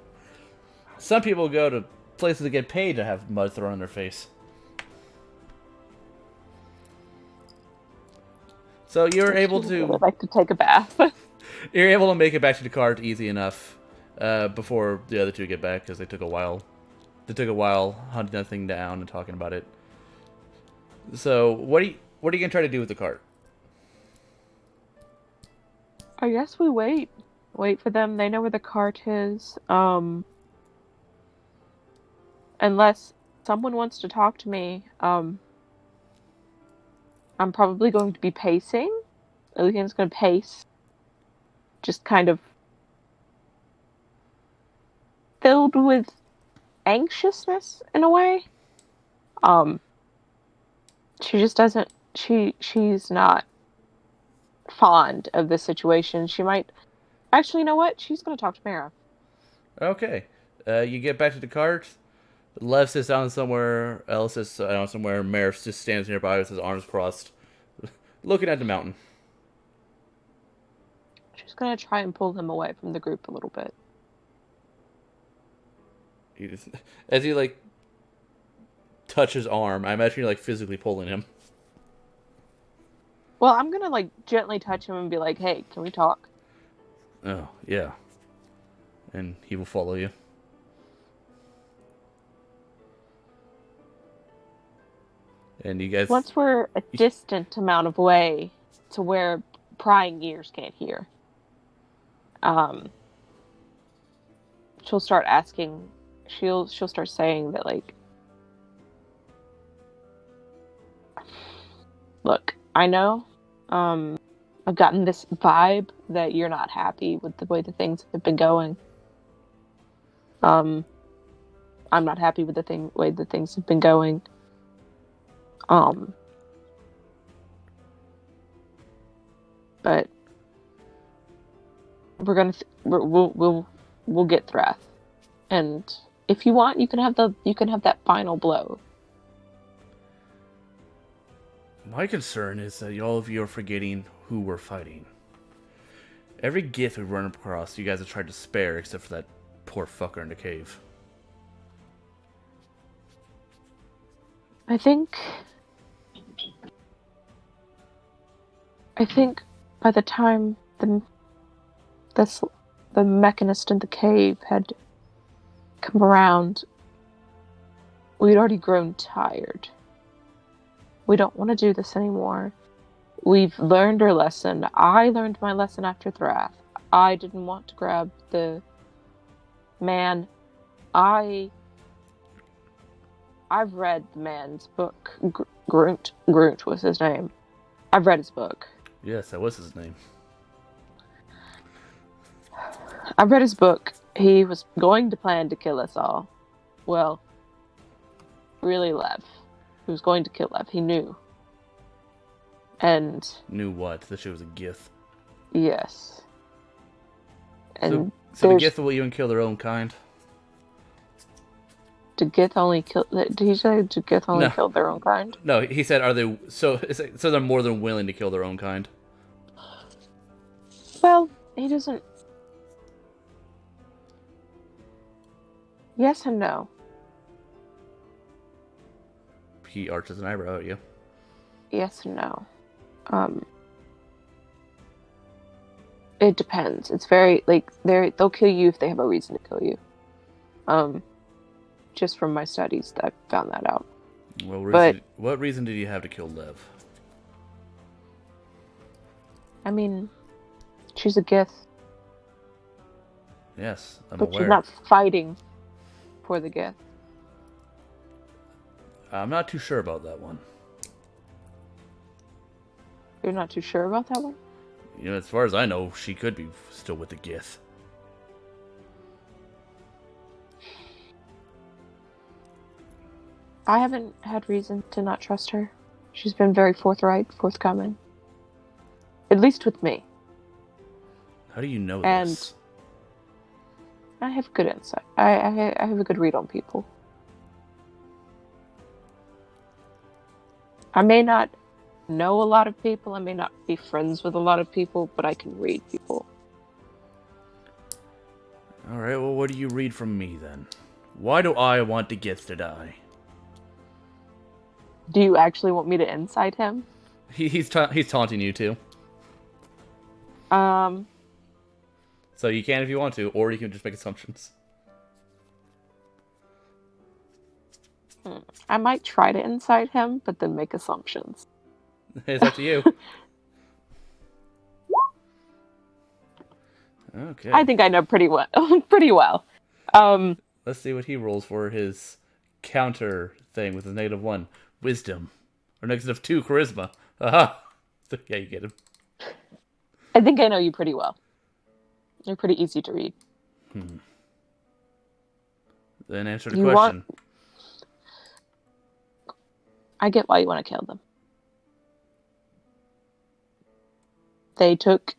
Some people go to places to get paid to have mud thrown in their face. So you're able to... I'd like to take a bath. You're able to make it back to the cart easy enough before the other two get back, because they took a while. They took a while hunting that thing down and talking about it. So what are you gonna try to do with the cart? I guess we wait. Wait for them. They know where the cart is. Unless someone wants to talk to me, I'm probably going to be pacing. Illian's going to pace. Just kind of filled with anxiousness in a way. She just doesn't she's not fond of this situation. She might actually, you know what? She's going to talk to Mara. Okay. You get back to the cart. Lev sits down somewhere. Ellis sits down somewhere. Maris just stands nearby with his arms crossed, looking at the mountain. She's going to try and pull him away from the group a little bit. He just, as you like touch his arm, I imagine you're like physically pulling him. Well, I'm going to like gently touch him and be like, "Hey, can we talk?" Oh, yeah. And he will follow you. And you guys... Once we're a distant amount of way to where prying ears can't hear, she'll start asking, she'll start saying that, like, look, I know, I've gotten this vibe that you're not happy with the way that things have been going. I'm not happy with the way that things have been going. But we're gonna we'll get Thrath, and if you want, you can have that final blow. My concern is that all of you are forgetting who we're fighting. Every gift we run across, you guys have tried to spare, except for that poor fucker in the cave. I think by the time the mechanist in the cave had come around, we'd already grown tired. We don't want to do this anymore. We've learned our lesson. I learned my lesson after Thrath. I didn't want to grab the man. I've read the man's book. Grunt was his name. I've read his book. Yes, that was his name. I've read his book. He was going to plan to kill us all. Well, really, Lev. He was going to kill Lev. He knew. And... Knew what? That she was a Gith. Yes. And so the Gith will even kill their own kind? Did Gith only kill... Did he say did Gith only kill their own kind? No, he said, are they... So they're more than willing to kill their own kind. Well, he doesn't... Yes and no. He arches an eyebrow at you. Yes and no. It depends. It's very, like, they'll kill you if they have a reason to kill you. Just from my studies, I found that out. What reason did you have to kill Lev? I mean, she's a Gith. Yes, I'm but aware. She's not fighting for the Gith. I'm not too sure about that one. You're not too sure about that one? You know, as far as I know, she could be still with the Gith. I haven't had reason to not trust her. She's been very forthcoming. At least with me. How do you know and this? I have good insight. I have a good read on people. I may not know a lot of people, I may not be friends with a lot of people, but I can read people. Alright, well, what do you read from me, then? Why do I want the Gith to die? Do you actually want me to insight him? He's taunting you, too. So you can if you want to, or you can just make assumptions. I might try to incite him, but then make assumptions. It's up to you. Okay. I think I know pretty well. Pretty well. Let's see what he rolls for his counter thing with his -1 wisdom or -2 charisma. Aha! Yeah, you get him. I think I know you pretty well. You're pretty easy to read. Then answer the You question. I get why you want to kill them. They took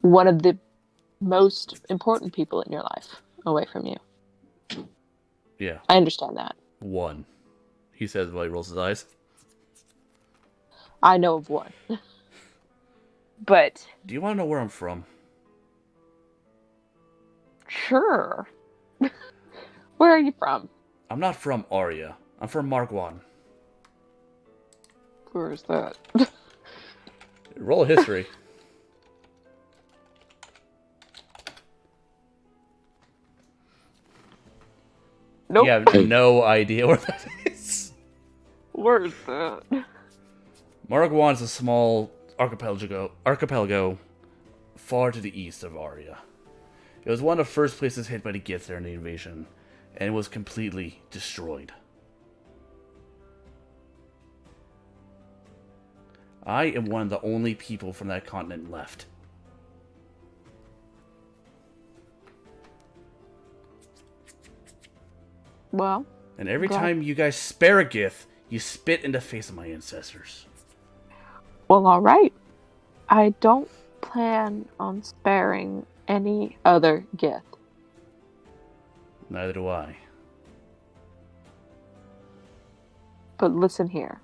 one of the most important people in your life away from you. Yeah, I understand that. 1. He says while he rolls his eyes. I know of one. But Do you want to know where I'm from? sure. Where are you from? I'm not from Arya. I'm from Margwan. Where is that? Roll a history. Nope. You have no idea where that is. Where is that? Margwan is a small archipelago far to the east of Arya. It was one of the first places hit by the Githzer in the invasion, and it was completely destroyed. I am one of the only people from that continent left. Well, And every glad- time you guys spare a Gith, you spit in the face of my ancestors. well, all right. I don't plan on sparing any other Gith. Neither do I. But listen here.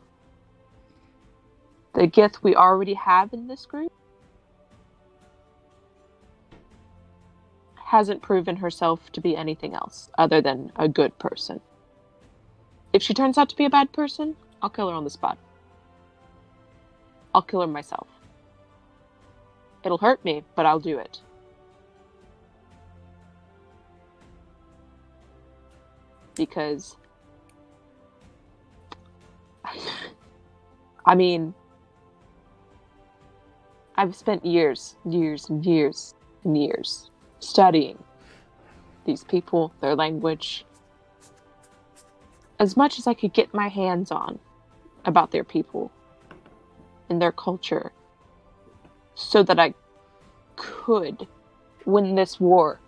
The Gith we already have in this group hasn't proven herself to be anything else other than a good person. If she turns out to be a bad person, I'll kill her on the spot. I'll kill her myself. It'll hurt me, but I'll do it. Because I mean, I've spent years studying these people, their language, as much as I could get my hands on about their people and their culture, so that I could, when this war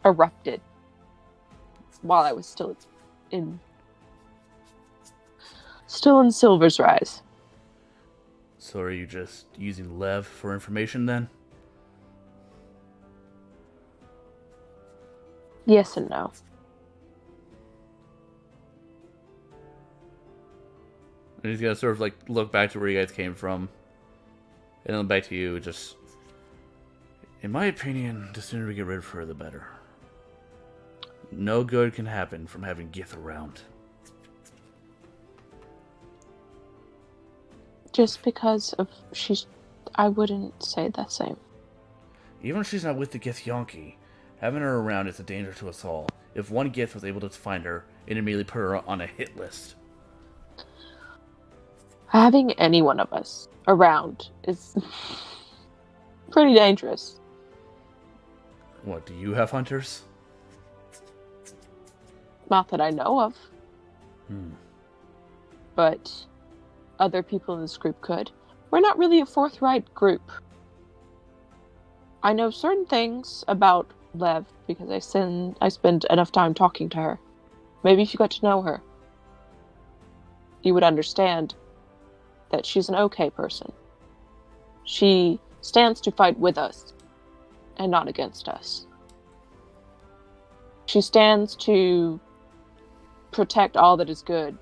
erupted, while I was still in Silver's Rise. So are you just using Lev for information then? Yes and no. And he's gonna sort of like look back to where you guys came from, and then back to you. Just, in my opinion, the sooner we get rid of her, the better. No good can happen from having Gith around. Just because of I wouldn't say the same. Even if she's not with the Gith Yonki, having her around is a danger to us all. If one Gith was able to find her and immediately put her on a hit list. Having any one of us around is pretty dangerous. What, do you have hunters? Not that I know of. Hmm. But other people in this group could. We're not really a forthright group. I know certain things about Lev because I spend enough time talking to her. Maybe if you got to know her, you would understand that she's an okay person. She stands to fight with us and not against us. She stands to protect all that is good.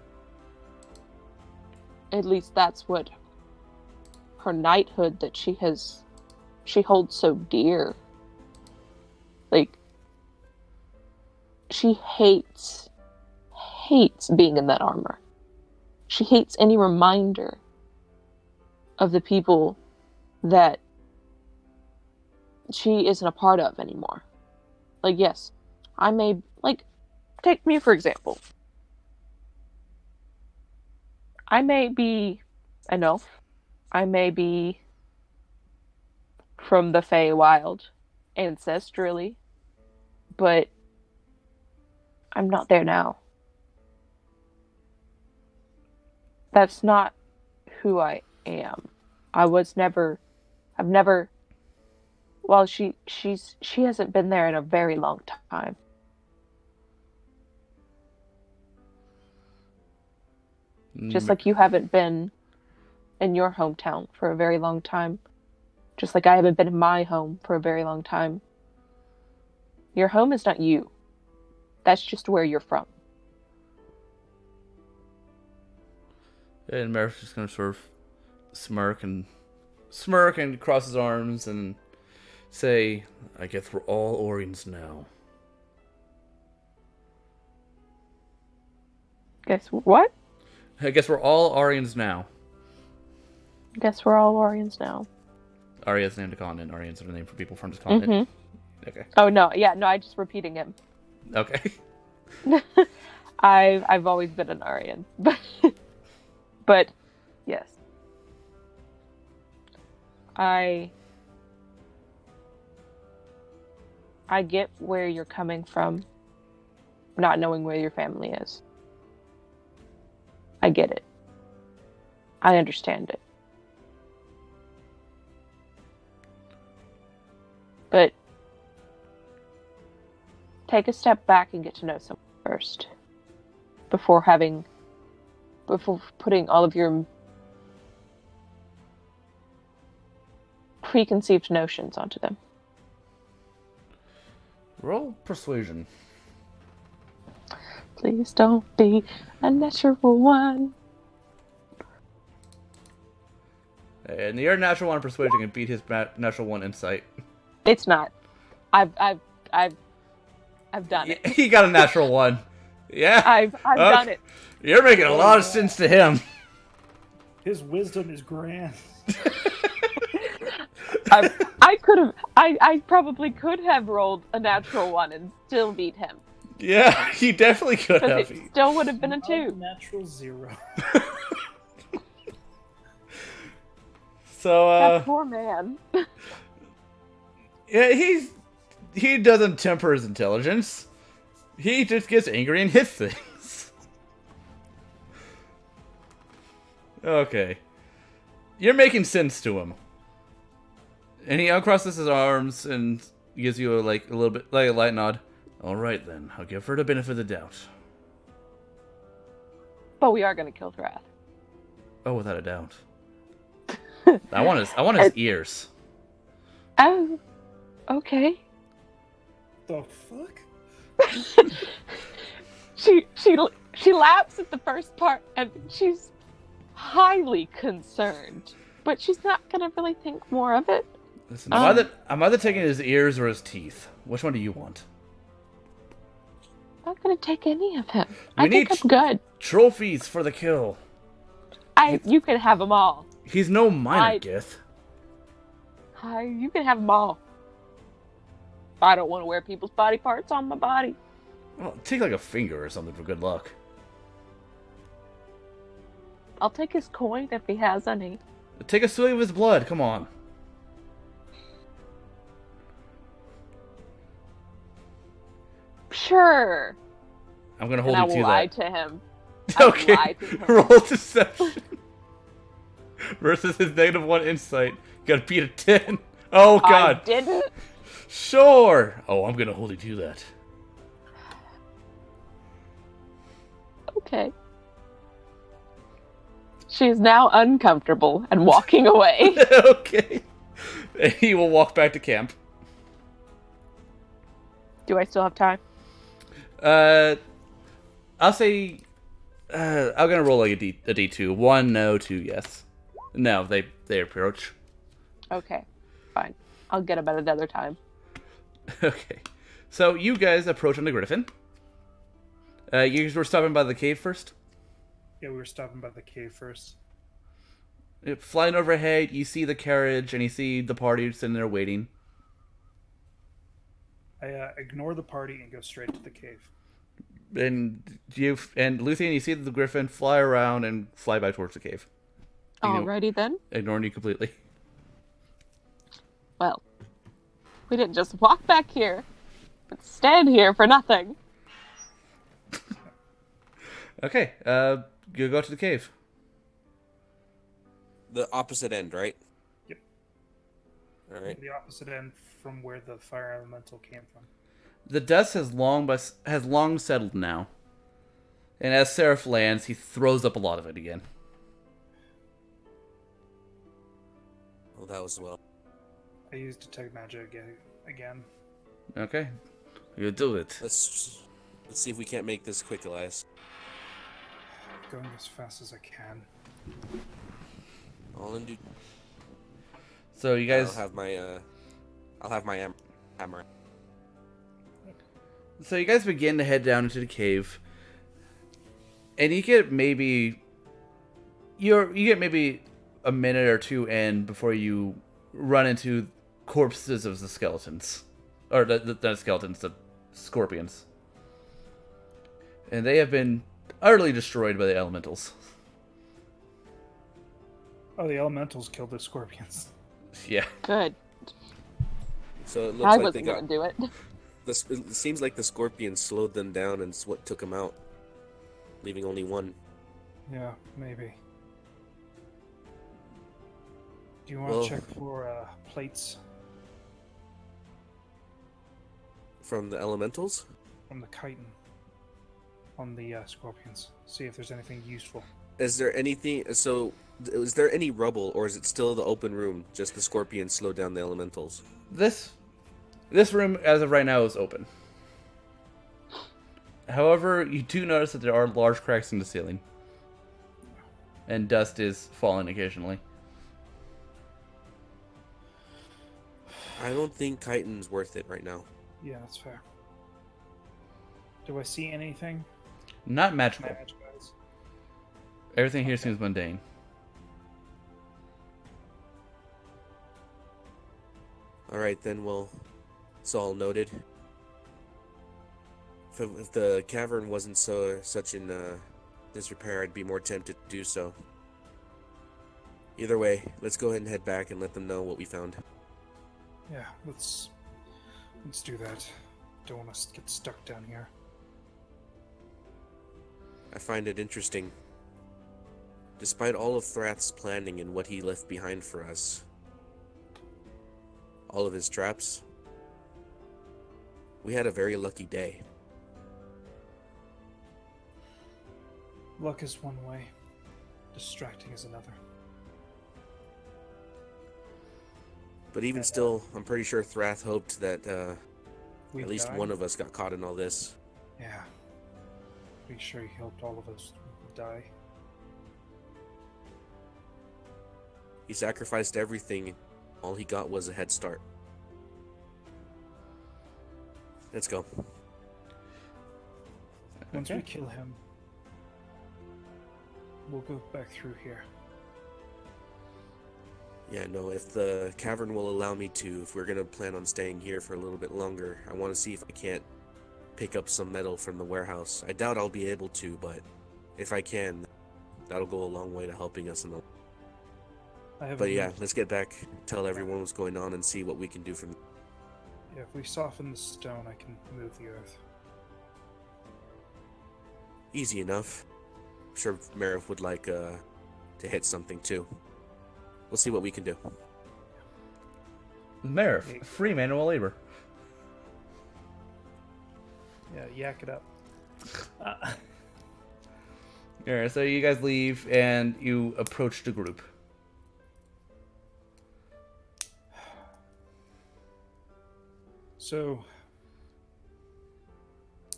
At least that's what her knighthood that she holds so dear. Like, she hates being in that armor. She hates any reminder of the people that she isn't a part of anymore. Like, yes, I may, like, take me for example. I may be an elf. I may be from the Feywild ancestrally, but I'm not there now. That's not who I am. I've never well she hasn't been there in a very long time. Just like you haven't been in your hometown for a very long time. Just like I haven't been in my home for a very long time. Your home is not you. That's just where you're from. And Merrick's just gonna sort of smirk and cross his arms and say, I guess we're all Orions now. Guess what? I guess we're all Orions now. Guess we're all Orions now. Arya's named a continent. Orions are the name for people from this continent. Mm-hmm. Okay. Oh no, yeah, no, I'm just repeating him. Okay. I've always been an Aryan, but yes, I get where you're coming from, not knowing where your family is. I get it. I understand it. But take a step back and get to know someone first before putting all of your preconceived notions onto them. Roll persuasion. Please don't be a natural one. And your natural one persuasion can beat his natural one insight. It's not. I've done it. He got a natural one. Yeah. I've done it. You're making a lot of sense to him. His wisdom is grand. I probably could have rolled a natural one and still beat him. Yeah, he definitely could have. It still would have been a 2. Natural 0. So, That poor man. yeah, he doesn't temper his intelligence. He just gets angry and hits things. Okay. You're making sense to him. And he uncrosses his arms and gives you a little bit, like a light nod. All right, then. I'll give her the benefit of the doubt. But we are going to kill Thrath. Oh, without a doubt. I want his ears. Oh, okay. The fuck? She laughs at the first part, and she's highly concerned. But she's not going to really think more of it. Listen, I'm either taking his ears or his teeth. Which one do you want? I'm not going to take any of him. We I think need I'm good. Trophies for the kill. You can have them all. He's no minor Gith. You can have them all. I don't want to wear people's body parts on my body. Well, take like a finger or something for good luck. I'll take his coin if he has any. Take a swig of his blood, come on. Sure. I'm gonna hold and you I to will lie that. to him. Okay. I will lie to him. Roll deception. Versus his -1 insight. You gotta beat a 10. Oh god. I didn't. Sure. Oh, I'm gonna hold you to that. Okay. She is now uncomfortable and walking away. Okay. And he will walk back to camp. Do I still have time? I'll say I'm gonna roll like a D2. 1 no, 2 yes. No, they approach. Okay, fine. I'll get him at another time. Okay. So you guys approach on the Griffin. You guys were stopping by the cave first? Yeah, we were stopping by the cave first. Flying overhead, you see the carriage and you see the party sitting there waiting. I ignore the party and go straight to the cave. and Luthien, you see the griffin fly around and fly back towards the cave, Alrighty then. ignoring you completely. Well, we didn't just walk back here, but stand here for nothing. Okay, you go to the cave. The opposite end, right? Yep. All right. The opposite end from where the fire elemental came from. The dust has long settled now, and as Seraph lands, he throws up a lot of it again. Well, that was well. I used detect magic again. Okay, you do it. Let's see if we can't make this quick, Elias. Going as fast as I can. All in due. So you guys, I'll have my hammer. so you guys begin to head down into the cave, and you get maybe a minute or two in before you run into corpses of the skeletons, or the skeletons, the scorpions, and they have been utterly destroyed by the elementals. Oh, the elementals killed the scorpions. Yeah. Good. So it looks I like wasn't they gonna got. do it. It seems like the scorpions slowed them down, and it's what took them out, leaving only one. Yeah, maybe. Do you want Well- to check for plates From the elementals? from the chitin on the scorpions? See if there's anything useful. Is there anything? So, is there any rubble, or is it still the open room? Just the scorpions slowed down the elementals. This room, as of right now, is open. However, you do notice that there are large cracks in the ceiling, and dust is falling occasionally. I don't think chitin's worth it right now. Yeah, that's fair. Do I see anything? Not magical. Magic-wise? Everything here seems mundane. All right, then. Well, it's all noted. If the cavern wasn't such in disrepair, I'd be more tempted to do so. Either way, let's go ahead and head back and let them know what we found. Yeah, let's do that. Don't want to get stuck down here. I find it interesting. Despite all of Thrath's planning and what he left behind for us, all of his traps, we had a very lucky day. Luck is one way. Distracting is another. But even still, I'm pretty sure Thrath hoped that We at least died? one of us got caught in all this. Yeah. Pretty sure he hoped all of us would die. He sacrificed everything. All he got was a head start. Let's go. Once Okay. we kill him, we'll go back through here. Yeah, no, if the cavern will allow me to, if we're gonna plan on staying here for a little bit longer, I want to see if I can't pick up some metal from the warehouse. I doubt I'll be able to, but if I can, that'll go a long way to helping us in the... I have But a yeah, note. let's get back, tell everyone what's going on, and see what we can do from... Yeah, if we soften the stone, I can move the earth. Easy enough. I'm sure Marif would like to hit something too. We'll see what we can do. Marif, free manual labor. Yeah, yak it up. Alright, so you guys leave and you approach the group. So,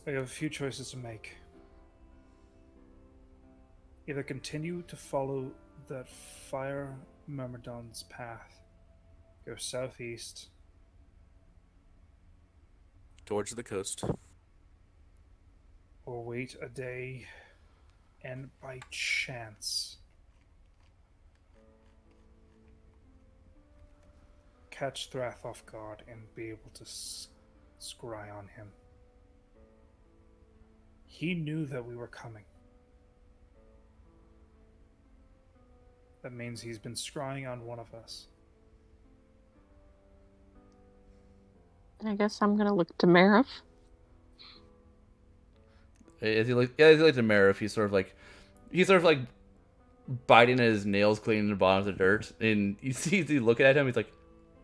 I have a few choices to make. Either continue to follow that fire Myrmidon's path, go southeast, Towards the coast. or wait a day and by chance catch Thrath off guard and be able to scry on him. He knew that we were coming. That means he's been scrying on one of us. I guess I'm gonna look to Marif. As he looked at Marif, he's sort of like biting at his nails, cleaning the bottom of the dirt, and you see he looking at him. He's like,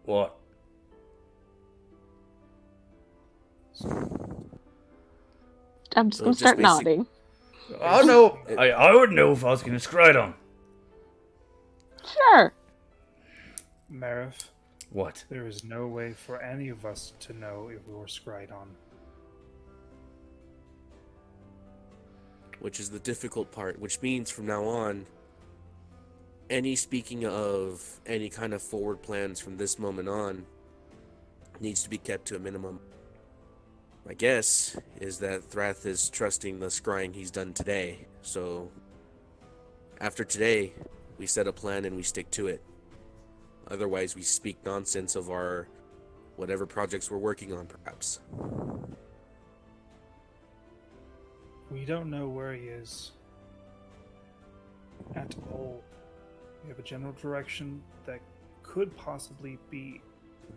"What?" I'm just So gonna just start basic- nodding. I know. I would know if I was going to scry on. Sure. Marif, What? there is no way for any of us to know if we were scryed on. Which is the difficult part, which means from now on, any speaking of any kind of forward plans from this moment on needs to be kept to a minimum. My guess is that Thrath is trusting the scrying he's done today, so after today, we set a plan and we stick to it. Otherwise, we speak nonsense of our whatever projects we're working on, perhaps. We don't know where he is at all. We have a general direction that could possibly be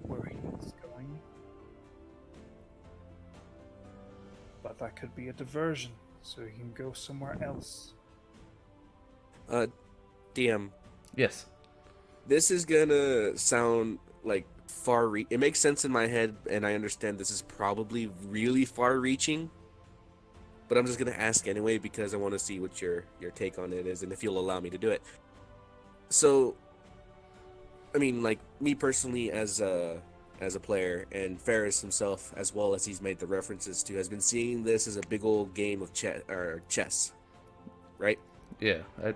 where he is going. But that could be a diversion, so he can go somewhere else. DM, Yes. this is gonna sound like it makes sense in my head, and I understand this is probably really far-reaching, but I'm just gonna ask anyway because I want to see what your take on it is, and if you'll allow me to do it. So, I mean, like me personally as a player, and Ferris himself, as well as he's made the references to, has been seeing this as a big old game of chess, right? Yeah. I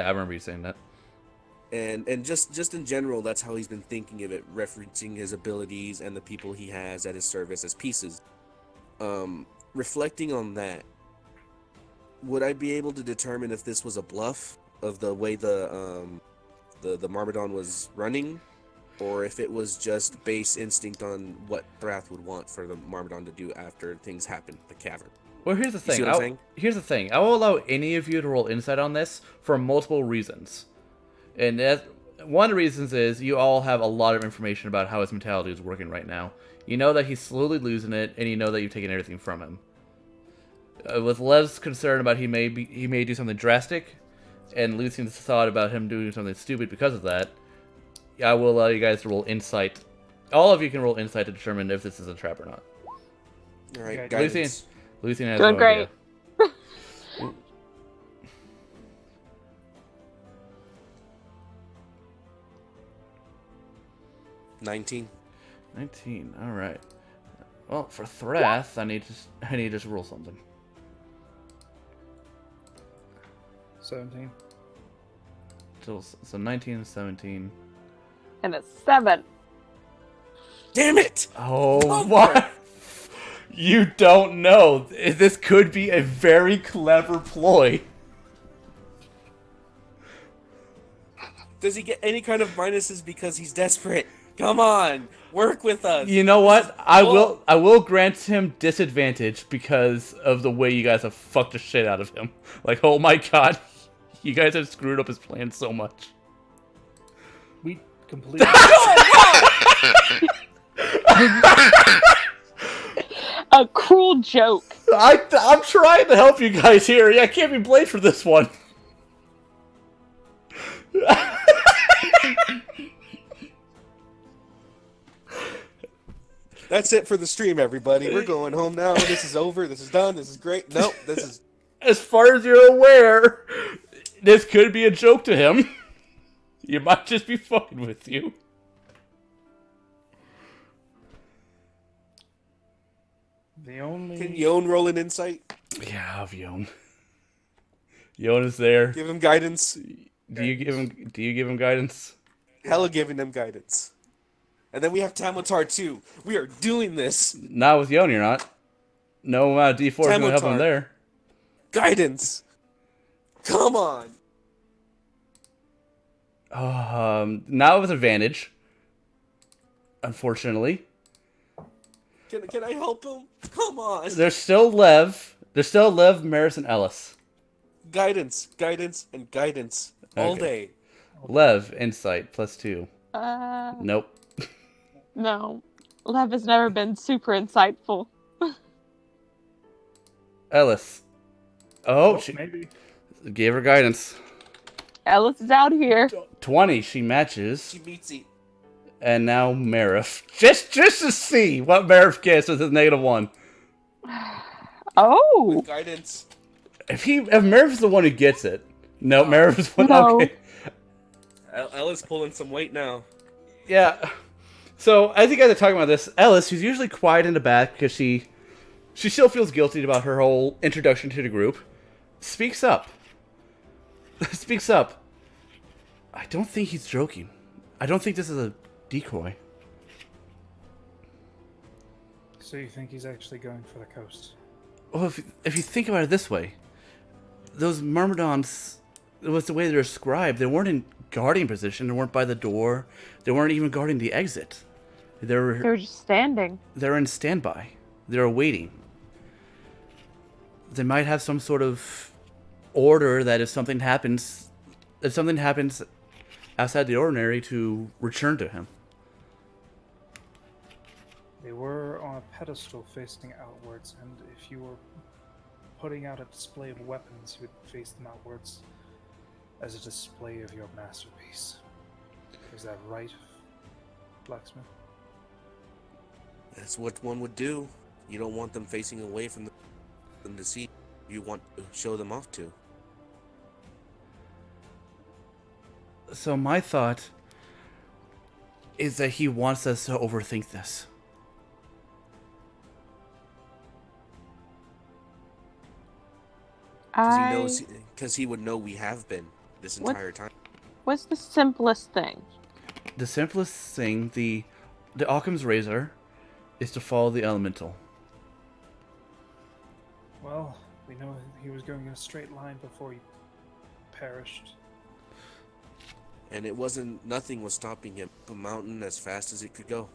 remember you saying that. And just in general, that's how he's been thinking of it, referencing his abilities and the people he has at his service as pieces. Reflecting on that, would I be able to determine if this was a bluff of the way the Myrmidon was running, or if it was just base instinct on what Thrath would want for the Myrmidon to do after things happen in the cavern? Well, here's the You see thing. what I'm saying? Here's the thing. I will allow any of you to roll insight on this for multiple reasons. And one of the reasons is you all have a lot of information about how his mentality is working right now. You know that he's slowly losing it, and you know that you've taken everything from him. With Lev's concern about he may do something drastic, and Lucian's thought about him doing something stupid because of that, I will allow you guys to roll insight. All of you can roll insight to determine if this is a trap or not. All right, Okay. guidance. Lucian has Doing no great. idea. 19. 19. All right. Well, for Thrath, I need to just roll something. 17. So 19, 17. And a 7. Damn it! Oh, what? You don't know. This could be a very clever ploy. Does he get any kind of minuses because he's desperate? Come on, work with us. You know what? I will grant him disadvantage because of the way you guys have fucked the shit out of him. Like, oh my god, you guys have screwed up his plan so much. We completely. A cruel joke. I'm trying to help you guys here. I can't be blamed for this one. That's it for the stream, everybody. We're going home now. This is over. This is done. This is great. Nope, this is... As far as you're aware, this could be a joke to him. You might just be fucking with you. The only. Can Yon roll an insight? Yeah, I'll have Yon. Yon is there. Give him guidance. Do you give him guidance? Hella giving them guidance. And then we have Tamotar too. We are doing this. Not with Yon, you're not. No amount of D4 is going to help him Tamotar. there. Guidance. Come on. Now with advantage. Unfortunately. Can I help him? Come on. There's still Lev There's still Liv, Maris, and Ellis. Guidance, and guidance all Okay. day. Lev, insight, +2. Uh, Nope. no. Lev has never been super insightful. Ellis. Oh, she maybe. gave her guidance. Ellis is out here. 20, she matches. She beats it. And now Marif. Just to see what Marif gets with his -1. Oh! With guidance. If Marif is the one who gets it. No, Marif is one. No. Okay. Ella's pulling some weight now. Yeah. So as you guys are talking about this, Ellis, who's usually quiet in the back because she still feels guilty about her whole introduction to the group, speaks up. Speaks up. I don't think he's joking. I don't think this is a decoy. So you think he's actually going for the coast? Well, if you think about it this way, those Myrmidons, it was the way they're described. They weren't in guarding position. They weren't by the door. They weren't even guarding the exit. They They were just standing. They're in standby. They're waiting. They might have some sort of order that if something happens outside the ordinary, to return to him. They were on a pedestal facing outwards, and if you were putting out a display of weapons, you would face them outwards as a display of your masterpiece. Is that right, Blacksmith? That's what one would do. You don't want them facing away from them to see. You want to show them off to. So my thought is that he wants us to overthink this. Because he would know we have been this entire time. What's the simplest thing? The simplest thing, the Occam's razor, is to follow the elemental. Well, we know he was going in a straight line before he perished. And nothing was stopping him up a mountain as fast as it could go.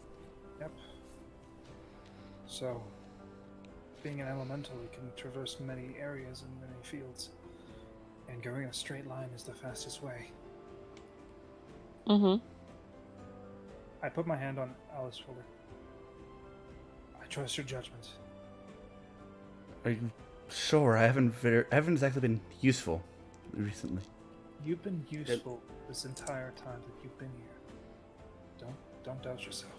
Yep. So, being an elemental, he can traverse many areas and many fields. And going in a straight line is the fastest way. Mm-hmm. I put my hand on Alice's shoulder. I trust your judgment. Are you sure? I haven't exactly been useful recently. You've been useful this entire time that you've been here. Don't doubt yourself.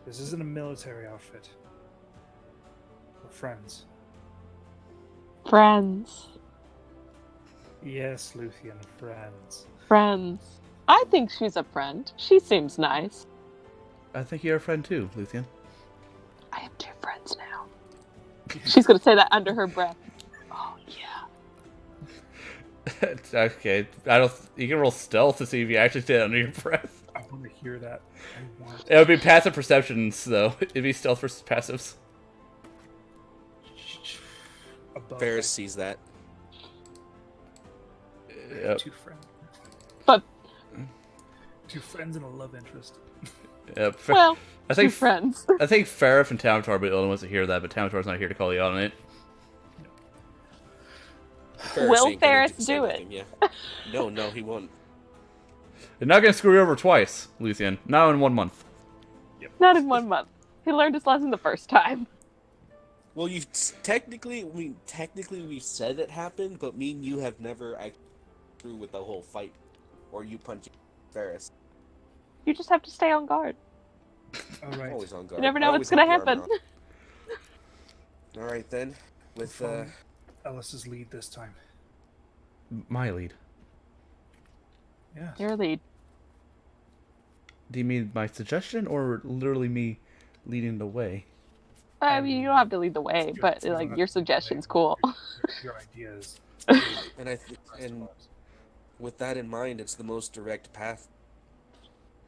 This isn't a military outfit. We're friends. Friends. Yes, Luthien, friends. Friends. I think she's a friend. She seems nice. I think you're a friend too, Luthien. I have 2 friends now. She's gonna say that under her breath. Oh, yeah. Okay, you can roll stealth to see if you actually say it under your breath. I want to hear that. It would be passive perceptions, though. It'd be stealth versus passives. Ferris sees that. Yep. 2 friends. But 2 friends and a love interest. Yep. well, I think 2 friends. I think Farif and Tamatar will be the only ones to hear that, but Tamatar's not here to call you out on it. Will ain't gonna Ferris say do nothing, it? Yeah. No, he won't. They're not going to screw you over twice, Luthien. Not in 1 month. Not in 1 month. He learned his lesson the first time. Well, technically we said it happened, but me and you have never actually through with the whole fight, or you punching Ferris. You just have to stay on guard. All right. Always on guard. You never know I what's always gonna have the armor happen. on. All right then, with Follow Ellis's lead this time. My lead. Yeah. Your lead. Do you mean my suggestion, or literally me leading the way? I mean, you don't have to lead the way, but like your suggestion's cool. Your ideas. and with that in mind, it's the most direct path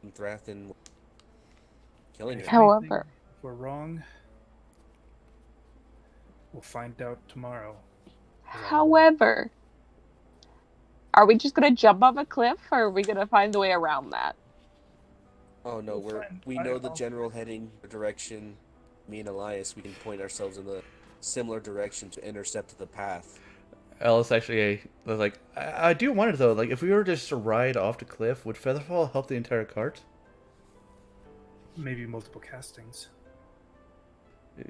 in Thrath and killing him. However, If we're wrong, we'll find out tomorrow. However, are we just gonna jump off a cliff, or are we gonna find the way around that? Oh no, We'll we find- know the I'll- general heading, the direction. me and Elias, we can point ourselves in the similar direction to intercept the path. Alice actually was like, I do wonder though, like if we were just to ride off the cliff, would Featherfall help the entire cart? Maybe multiple castings. You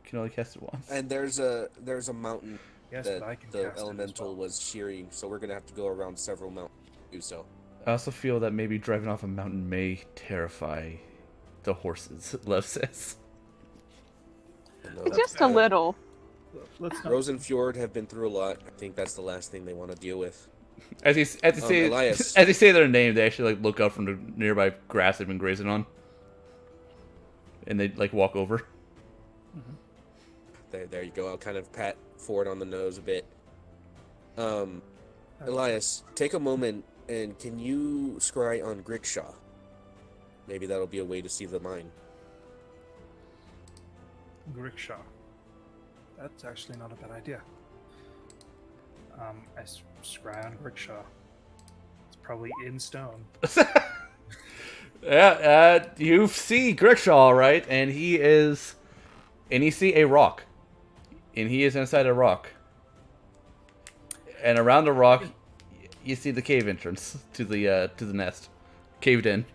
can only cast it once. And there's a mountain Yes, that but I can the cast elemental it as well. was shearing, so we're gonna have to go around several mountains to do so. I also feel that maybe driving off a mountain may terrify the horses, Lev says. Just a little. Let's not. Rosenfjord have been through a lot. I think that's the last thing they want to deal with. As you say, Elias. as they say their name, they actually like look up from the nearby grass they've been grazing on, and they like walk over. There you go. I'll kind of pat Ford on the nose a bit. Elias, take a moment and can you scry on Grickshaw? Maybe that'll be a way to see the mine. Grickshaw. That's actually not a bad idea. Scry on Grickshaw. It's probably in stone. Yeah, you see Grickshaw, right? And you see a rock, and he is inside a rock. And around the rock, you see the cave entrance to the nest, caved in.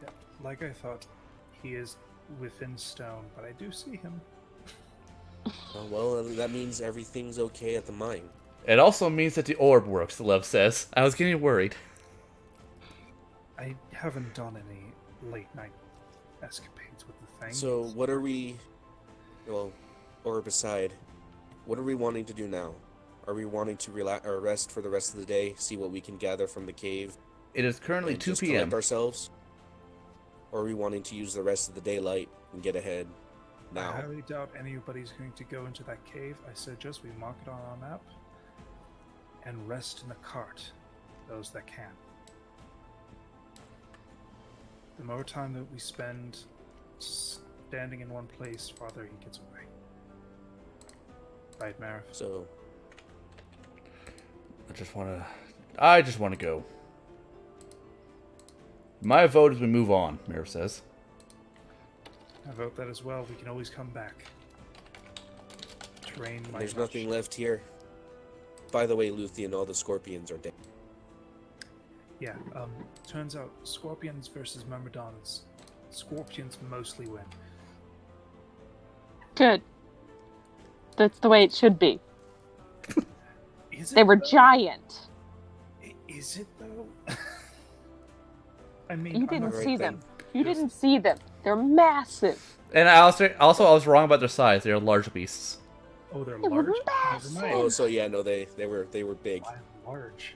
Yeah, like I thought, he is within stone, but I do see him. Oh, well, that means everything's okay at the mine. It also means that the orb works, Lev says. I was getting worried. I haven't done any late night escapades with the thing. So what are we... Well, orb aside, what are we wanting to do now? Are we wanting to relax or rest for the rest of the day, see what we can gather from the cave? It is currently and 2 just p.m. collect ourselves? Or are we wanting to use the rest of the daylight and get ahead now? I highly doubt anybody's going to go into that cave. I suggest we mark it on our map and rest in the cart, those that can. The more time that we spend standing in one place, farther he gets away. Right, Marif? So, I just want to go. My vote is we move on, Marif says. I vote that as well. We can always come back. Terrain might there's not nothing left here. By the way, Luthien, all the scorpions are dead. Yeah, turns out scorpions versus myrmidons. Scorpions mostly win. Good. That's the way it should be. Is it They were though? giant. Is it though? I mean, You I'm didn't not- see then. them. You didn't see them. They're massive. And I was wrong about their size. They are large beasts. Oh, they're They were large. Never massive. mind. Oh, so yeah, no, they were big. I'm large.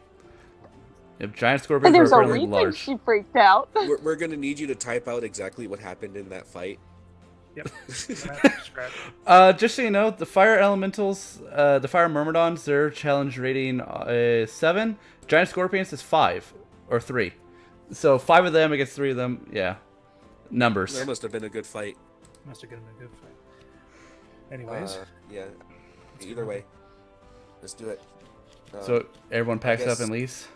If giant And scorpions there's are a really reason large. she freaked out. We're gonna need you to type out exactly what happened in that fight. Yep. Scratch. Just so you know, the fire elementals, the fire myrmidons, their challenge rating 7. Giant scorpions is 5 or 3. So 5 of them against 3 of them. Yeah, numbers. That must have been a good fight. Must have been a good fight. Anyways, Yeah. Either way, let's do it. So everyone packs guess- up and leaves.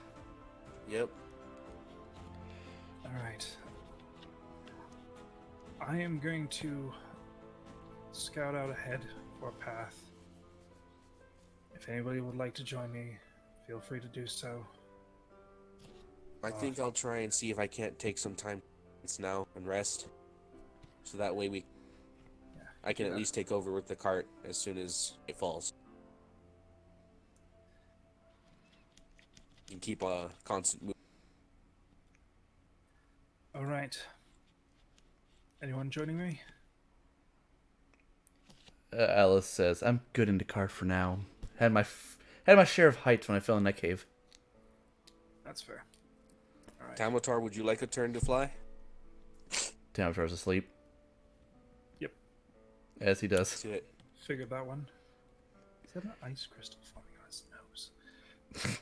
Yep. all right. I am going to scout out ahead for a path. If anybody would like to join me, feel free to do so. I think I'll try and see if I can't take some time now and rest. So that way I can at least take over with the cart as soon as it falls. And keep a constant move. All right. Anyone joining me? Alice says, "I'm good in the cart for now. Had my share of heights when I fell in that cave." That's fair. All right. Tamatar, would you like a turn to fly? Tamatar's asleep. Yep. As he does. Let's do it. Figured that one. Is that an ice crystal forming on his nose?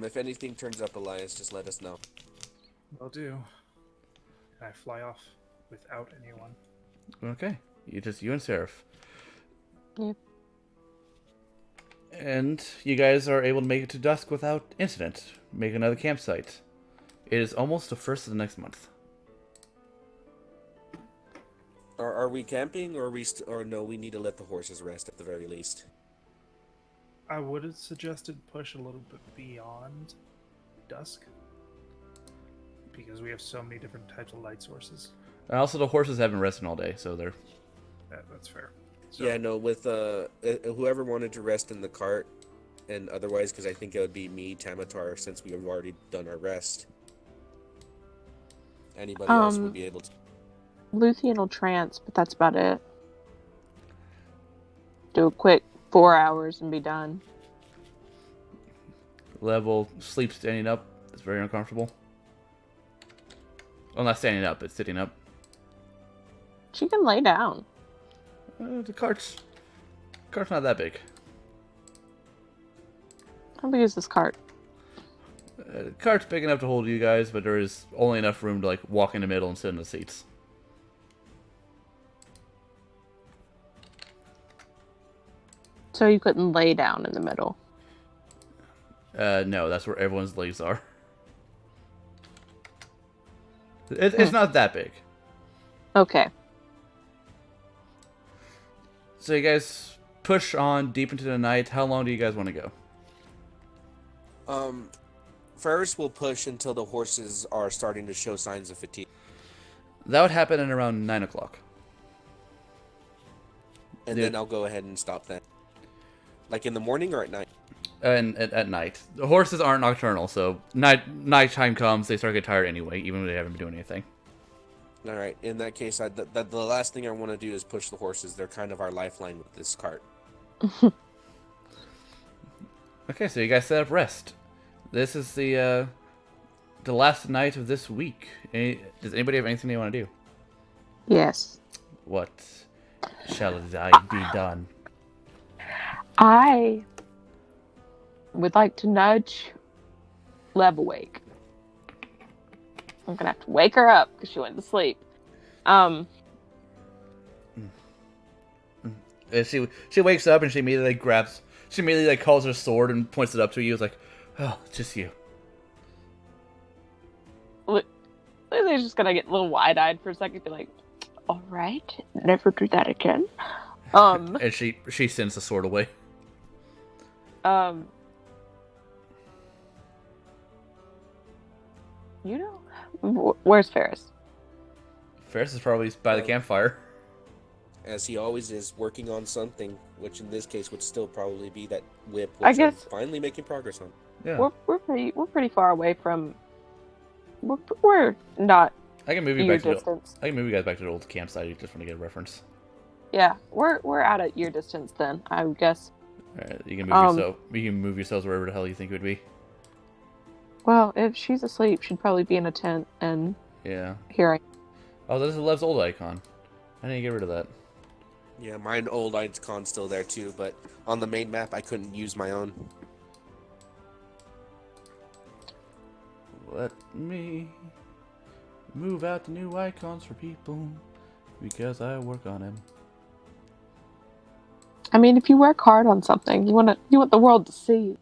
If anything turns up, Elias, just let us know. Will do. And I fly off without anyone. Okay, you and Seraph. Yep. And you guys are able to make it to dusk without incident. Make another campsite. It is almost the first of the next month. Are we camping, or or no? We need to let the horses rest at the very least. I would have suggested push a little bit beyond dusk because we have so many different types of light sources. And also, the horses haven't rested all day, so they're... That's fair. So, Yeah, no. With whoever wanted to rest in the cart, and otherwise, because I think it would be me, Tamatar, since we have already done our rest. Anybody else would be able to. Luthien will trance, but that's about it. Do a quick 4 hours and be done. Level sleep standing up. It's very uncomfortable. Well, not standing up, it's sitting up. She can lay down. The cart's not that big. How big is this cart? The cart's big enough to hold you guys, but there is only enough room to like walk in the middle and sit in the seats. So you couldn't lay down in the middle. No, that's where everyone's legs are. It's not that big. Okay. So you guys push on deep into the night. How long do you guys want to go? Ferris will push until the horses are starting to show signs of fatigue. That would happen at around 9 o'clock. And then I'll go ahead and stop that. Like in the morning or at night? And at night. The horses aren't nocturnal, so nighttime comes, they start to get tired anyway, even when they haven't been doing anything. All right. In that case, the last thing I want to do is push the horses. They're kind of our lifeline with this cart. Okay, so you guys set up rest. This is the last night of this week. Does anybody have anything they want to do? Yes. What shall I be done? I would like to nudge Lev awake. I'm gonna have to wake her up because she went to sleep. She wakes up and she immediately calls her sword and points it up to you. It's like, oh, it's just you. Lizzie's just gonna get a little wide-eyed for a second, be like, "All right, never do that again." And she sends the sword away. You know, where's Ferris? Ferris is probably by the campfire. As he always is, working on something, which in this case would still probably be that whip, I which guess- I'm finally making progress on. Yeah, We're pretty far away from. We're not I can move you your back to distance. I can move you guys back to the old campsite. You just want to get a reference. Yeah, we're out at your distance then, I would guess. All right, you can move yourself. You can move yourselves wherever the hell you think it would be. Well, if she's asleep, she'd probably be in a tent and Yeah. hearing. Oh, this is Lev's old icon. I need to get rid of that. Yeah, mine old icon's still there too, but on the main map I couldn't use my own. Let me move out the new icons for people because I work on them. I mean, if you work hard on something, you want the world to see.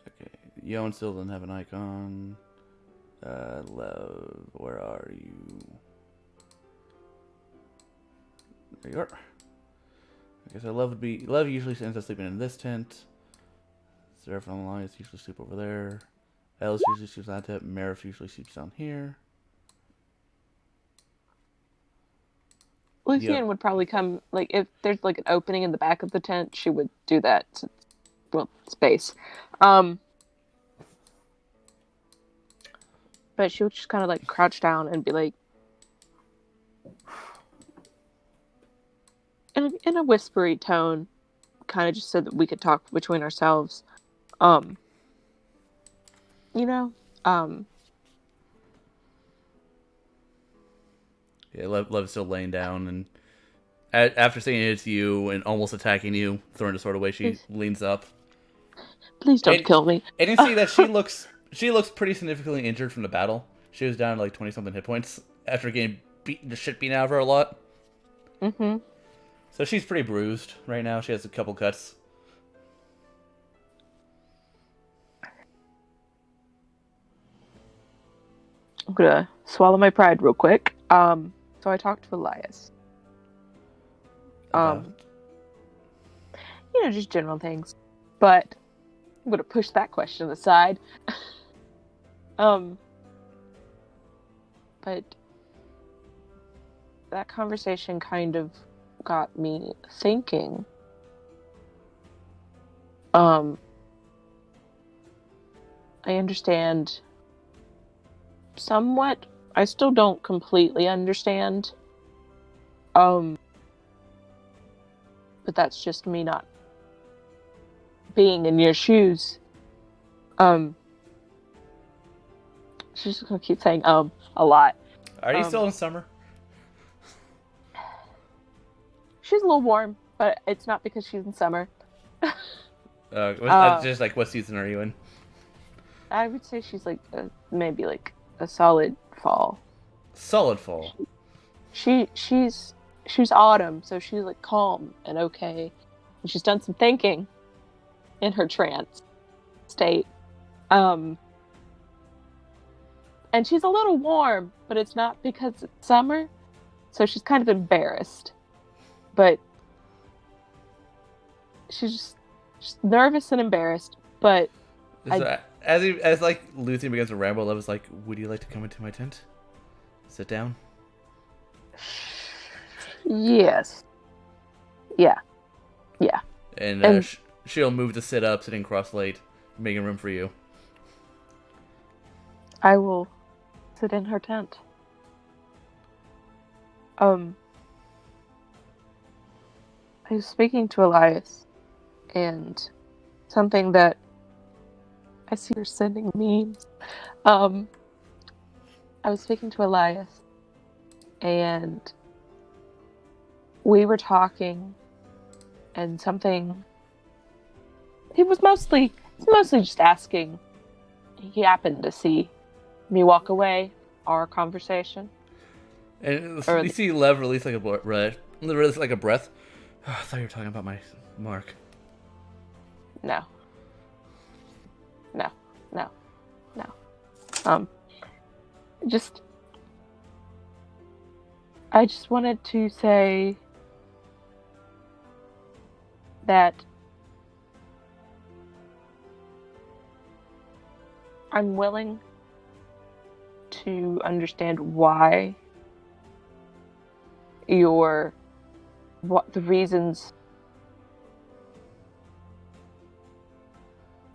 Okay, Yon still doesn't have an icon. Lev, where are you? There you are. Okay, so Lev usually ends up sleeping in this tent. Seraph on the line usually sleep over there. Alice usually sleeps on that tent. Marif usually sleeps down here. Luthien would probably come, like, if there's, like, an opening in the back of the tent, she would do that. Well, space. But she would just kind of, like, crouch down and be like, in a whispery tone, kind of just so that we could talk between ourselves. Yeah, Lev's still laying down, and after saying it's you and almost attacking you, throwing the sword away, she leans up. Please don't kill me. And you see that she looks pretty significantly injured from the battle. She was down to like 20-something hit points after getting the shit beaten out of her a lot. Mm-hmm. So she's pretty bruised right now. She has a couple cuts. I'm gonna swallow my pride real quick. So I talked to Elias. About? Just general things. But I'm gonna push that question aside. But that conversation kind of got me thinking. I understand somewhat. I still don't completely understand. But that's just me not being in your shoes. She's just gonna keep saying a lot. Are you still in summer? She's a little warm, but it's not because she's in summer. Just like, what season are you in? I would say she's like maybe like a solid fall. Solid fall. She's autumn, so she's like calm and okay. And she's done some thinking in her trance state. And she's a little warm, but it's not because it's summer. So she's kind of embarrassed. But she's just nervous and embarrassed. But as like Lucian begins to ramble, I was like, "Would you like to come into my tent? Sit down." yes, yeah. And she'll move to sit up, sitting cross-legged, making room for you. I will sit in her tent. I was speaking to Elias, and something that I see her sending memes. I was speaking to Elias, and we were talking, and something. He was mostly just asking. He happened to see me walk away. Our conversation. And you see Lev release like a breath. Oh, I thought you were talking about my mark. No. I just wanted to say that I'm willing to understand what the reasons.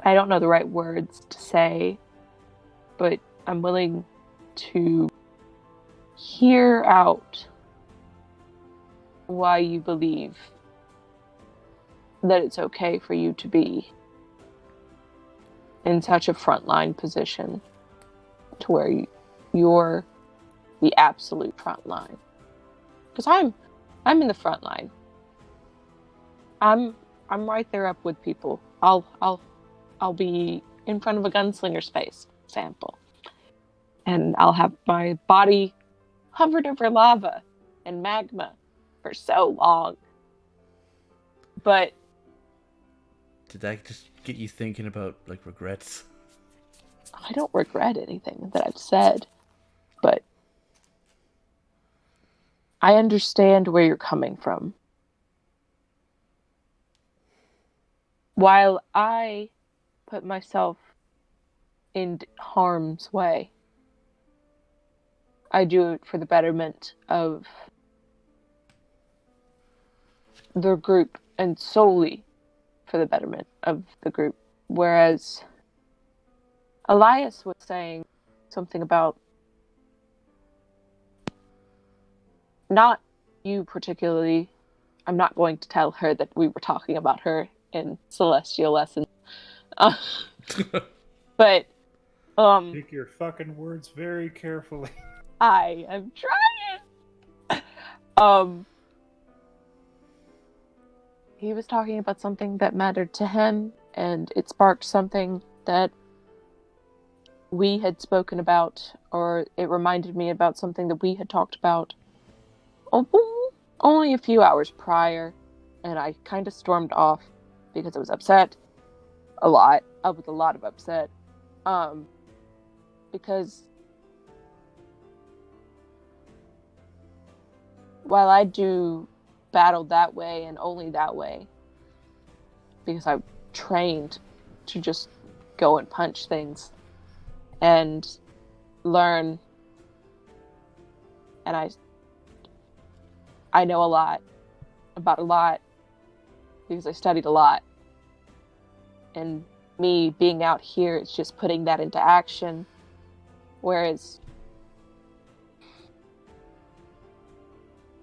I don't know the right words to say, but I'm willing to hear out why you believe that it's okay for you to be in such a frontline position to where you're the absolute front line. Because I'm in the front line. I'm right there up with people. I'll be in front of a gunslinger space, for example. And I'll have my body hovered over lava and magma for so long. But did that just get you thinking about like regrets? I don't regret anything that I've said, but I understand where you're coming from. While I put myself in harm's way, I do it for the betterment of the group and solely for the betterment of the group. Whereas Elias was saying something about not you particularly. I'm not going to tell her that we were talking about her in Celestial Lessons. But pick your fucking words very carefully. I am trying. He was talking about something that mattered to him, and it sparked something that we had spoken about, or it reminded me about something that we had talked about only a few hours prior, and I kind of stormed off because I was upset a lot, with a lot of upset, because while I do battle that way and only that way, because I'm trained to just go and punch things and learn, and I know a lot about a lot because I studied a lot, and me being out here, it's just putting that into action, whereas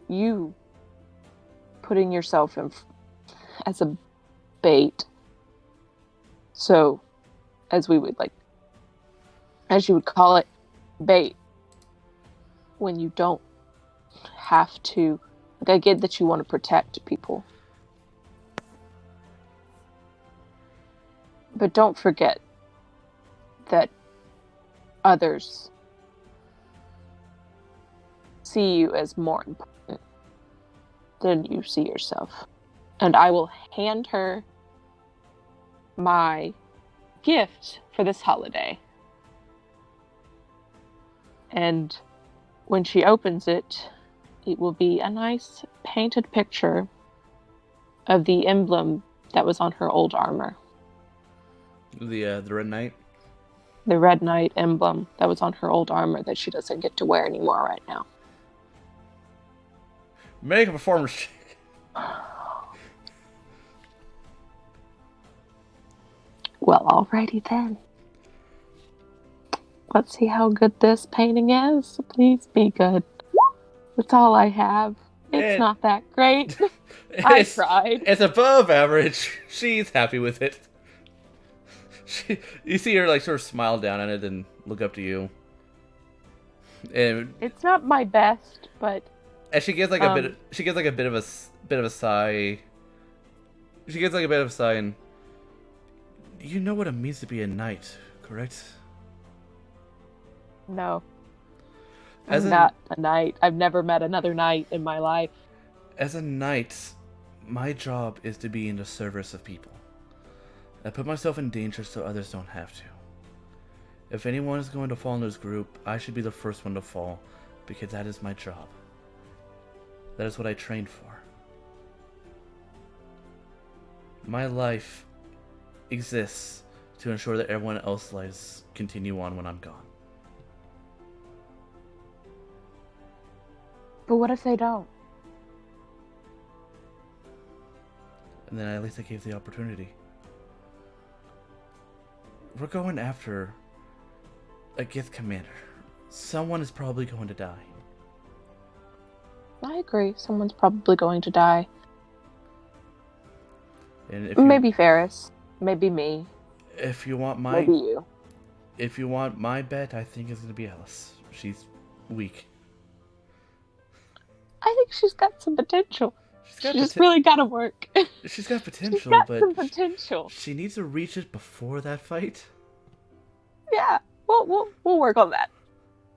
you putting yourself in as a bait, so as we would as you would call it, bait, when you don't have to. Like, I get that you want to protect people, but don't forget that others see you as more important than you see yourself. And I will hand her my gift for this holiday. And when she opens it, it will be a nice painted picture of the emblem that was on her old armor. The Red Knight? The Red Knight emblem that was on her old armor that she doesn't get to wear anymore right now. Make a performance check. Well, alrighty then. Let's see how good this painting is. Please be good. That's all I have. It's not that great. I tried. It's above average. She's happy with it. You see her sort of smile down at it and look up to you. And it's not my best, but she gives a bit. She gives a bit of a sigh. She gives a bit of a sigh, and you know what it means to be a knight, correct? No. I'm not a knight. I've never met another knight in my life. As a knight, my job is to be in the service of people. I put myself in danger so others don't have to. If anyone is going to fall in this group, I should be the first one to fall, because that is my job. That is what I trained for. My life exists to ensure that everyone else's lives continue on when I'm gone. But what if they don't? And then at least I gave the opportunity. We're going after a Gith commander. Someone is probably going to die. I agree. Someone's probably going to die. And if maybe Ferris. Maybe me. If you want my... Maybe you. If you want my bet, I think it's going to be Alice. She's weak. I think she's got some potential. She's just really got to work. She's got potential, she's got but some potential. She needs to reach it before that fight. Yeah, we'll work on that.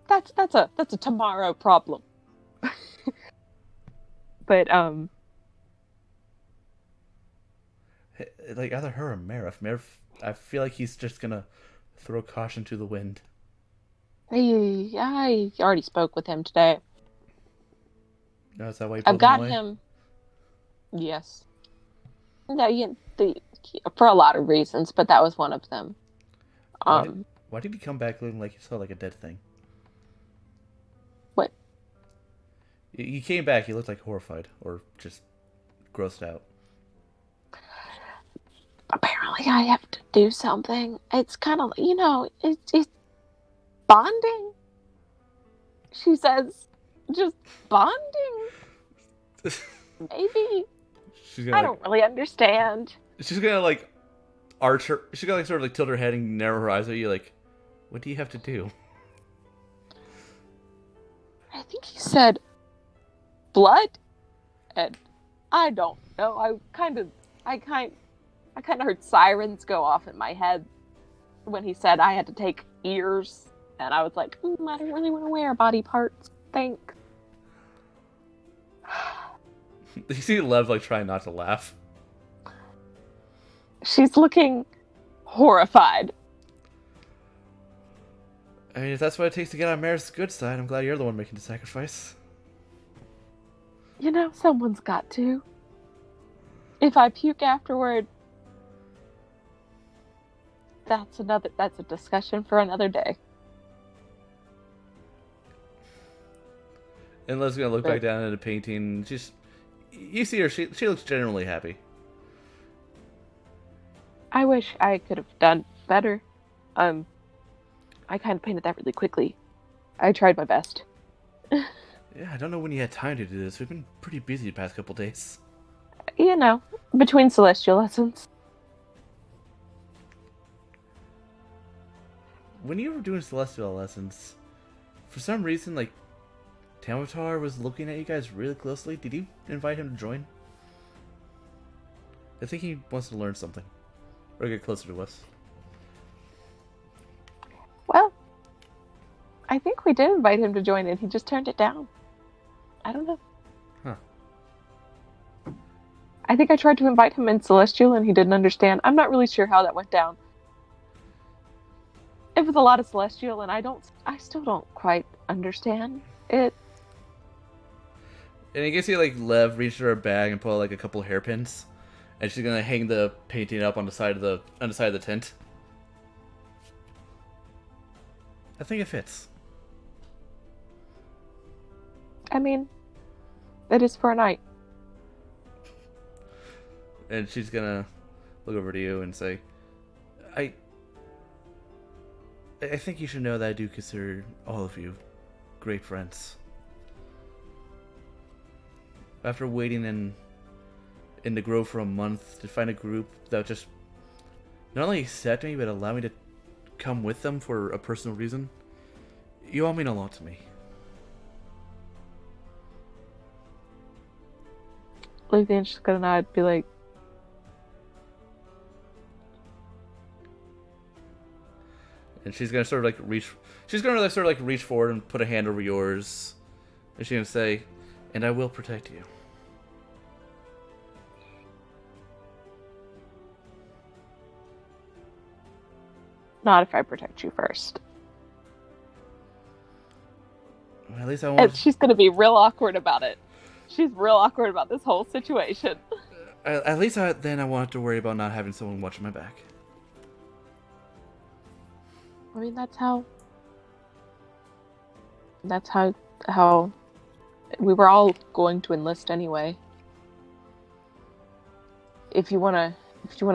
That's a tomorrow problem. But either her or Marif. Marif, I feel like he's just gonna throw caution to the wind. I already spoke with him today. No, is that why you I've got him. Yes. No, for a lot of reasons, but that was one of them. Why did he come back looking like he saw like a dead thing? What? He came back. He looked like horrified or just grossed out. Apparently, I have to do something. It's kind of, it's bonding. She says, just bonding. Maybe. I don't really understand. She's gonna arch her. She's gonna sort of tilt her head and narrow her eyes at you. What do you have to do? I think he said blood, and I don't know. I kind of heard sirens go off in my head when he said I had to take ears, and I was like, I don't really want to wear body parts. Thanks. You see Lev trying not to laugh. She's looking horrified. I mean, if that's what it takes to get on Mare's good side, I'm glad you're the one making the sacrifice. You know, someone's got to. If I puke afterward, that's a discussion for another day. And Leslie's gonna look back down at the painting. You see her. She looks generally happy. I wish I could have done better. I kind of painted that really quickly. I tried my best. Yeah, I don't know when you had time to do this. We've been pretty busy the past couple days. You know, between celestial lessons. When you were doing celestial lessons, for some reason, like, Tamatar was looking at you guys really closely. Did you invite him to join? I think he wants to learn something. Or get closer to us. Well, I think we did invite him to join it. He just turned it down. I don't know. Huh. I think I tried to invite him in Celestial and he didn't understand. I'm not really sure how that went down. It was a lot of Celestial and I still don't quite understand it. And I guess like Lev reached her bag and pulled like a couple hairpins. And she's gonna hang the painting up on the side of the tent. I think it fits. I mean, it is for a night. And she's gonna look over to you and say, I think you should know that I do consider all of you great friends. After waiting in the Grove for a month to find a group that just not only accept me, but allow me to come with them for a personal reason, you all mean a lot to me. Luthien just gonna nod, be like, and she's gonna sort of like reach. She's gonna like sort of like reach forward and put a hand over yours, and she's gonna say, "And I will protect you." not if I protect you first. Well, at least I And want. she's gonna be real awkward about it. She's real awkward about this whole situation. At least then I won't have to worry about not having someone watching my back. I mean, that's how we were all going to enlist anyway. If you wanna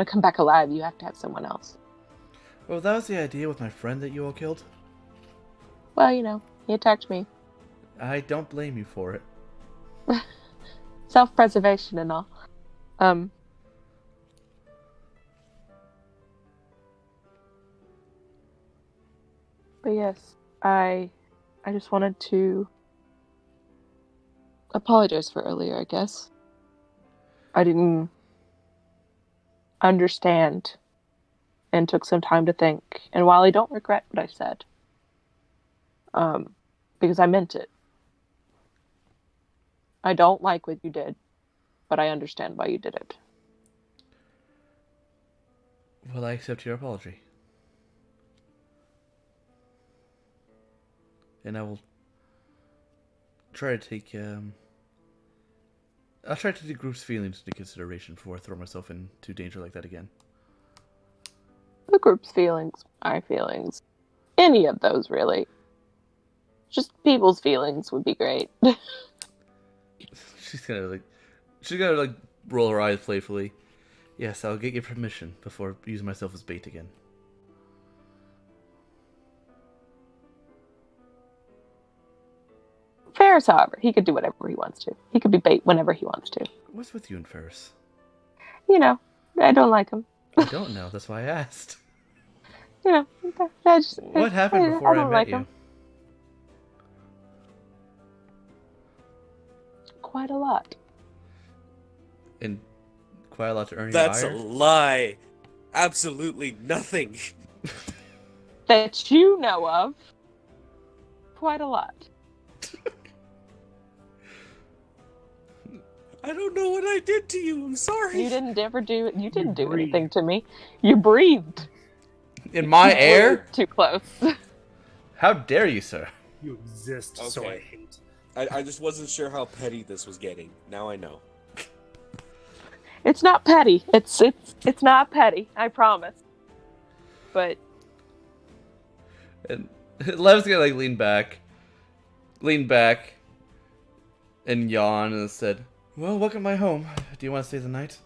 come back alive, you have to have someone else. Well, that was the idea with my friend that you all killed. Well, you know, he attacked me. I don't blame you for it. Self-preservation and all. But yes, I just wanted to apologize for earlier, I guess. I didn't understand and took some time to think. And while I don't regret what I said, because I meant it, I don't like what you did, but I understand why you did it. Well, I accept your apology. And I will try to take, I'll try to take the group's feelings into consideration before I throw myself into danger like that again. The group's feelings, my feelings, any of those really. Just people's feelings would be great. She's gonna roll her eyes playfully. Yes, I'll get your permission before using myself as bait again. Ferris, however, he could do whatever he wants to. He could be bait whenever he wants to. What's with you and Ferris? You know, I don't like him. I don't know. That's why I asked. You know, What happened before I met you? him. Quite a lot. And quite a lot to earn That's your a ire? lie. Absolutely nothing. That you know of. Quite a lot. I don't know what I did to you. I'm sorry. You didn't do breathed. anything to me. You breathed. In my You air? flew too close. How dare you, sir? You exist, so I Okay. hate. I just wasn't sure how petty this was getting. Now I know. It's not petty. It's not petty. I promise. But And Lev's gonna like lean back, and yawn and said, "Well, welcome to my home. Do you want to stay the night?"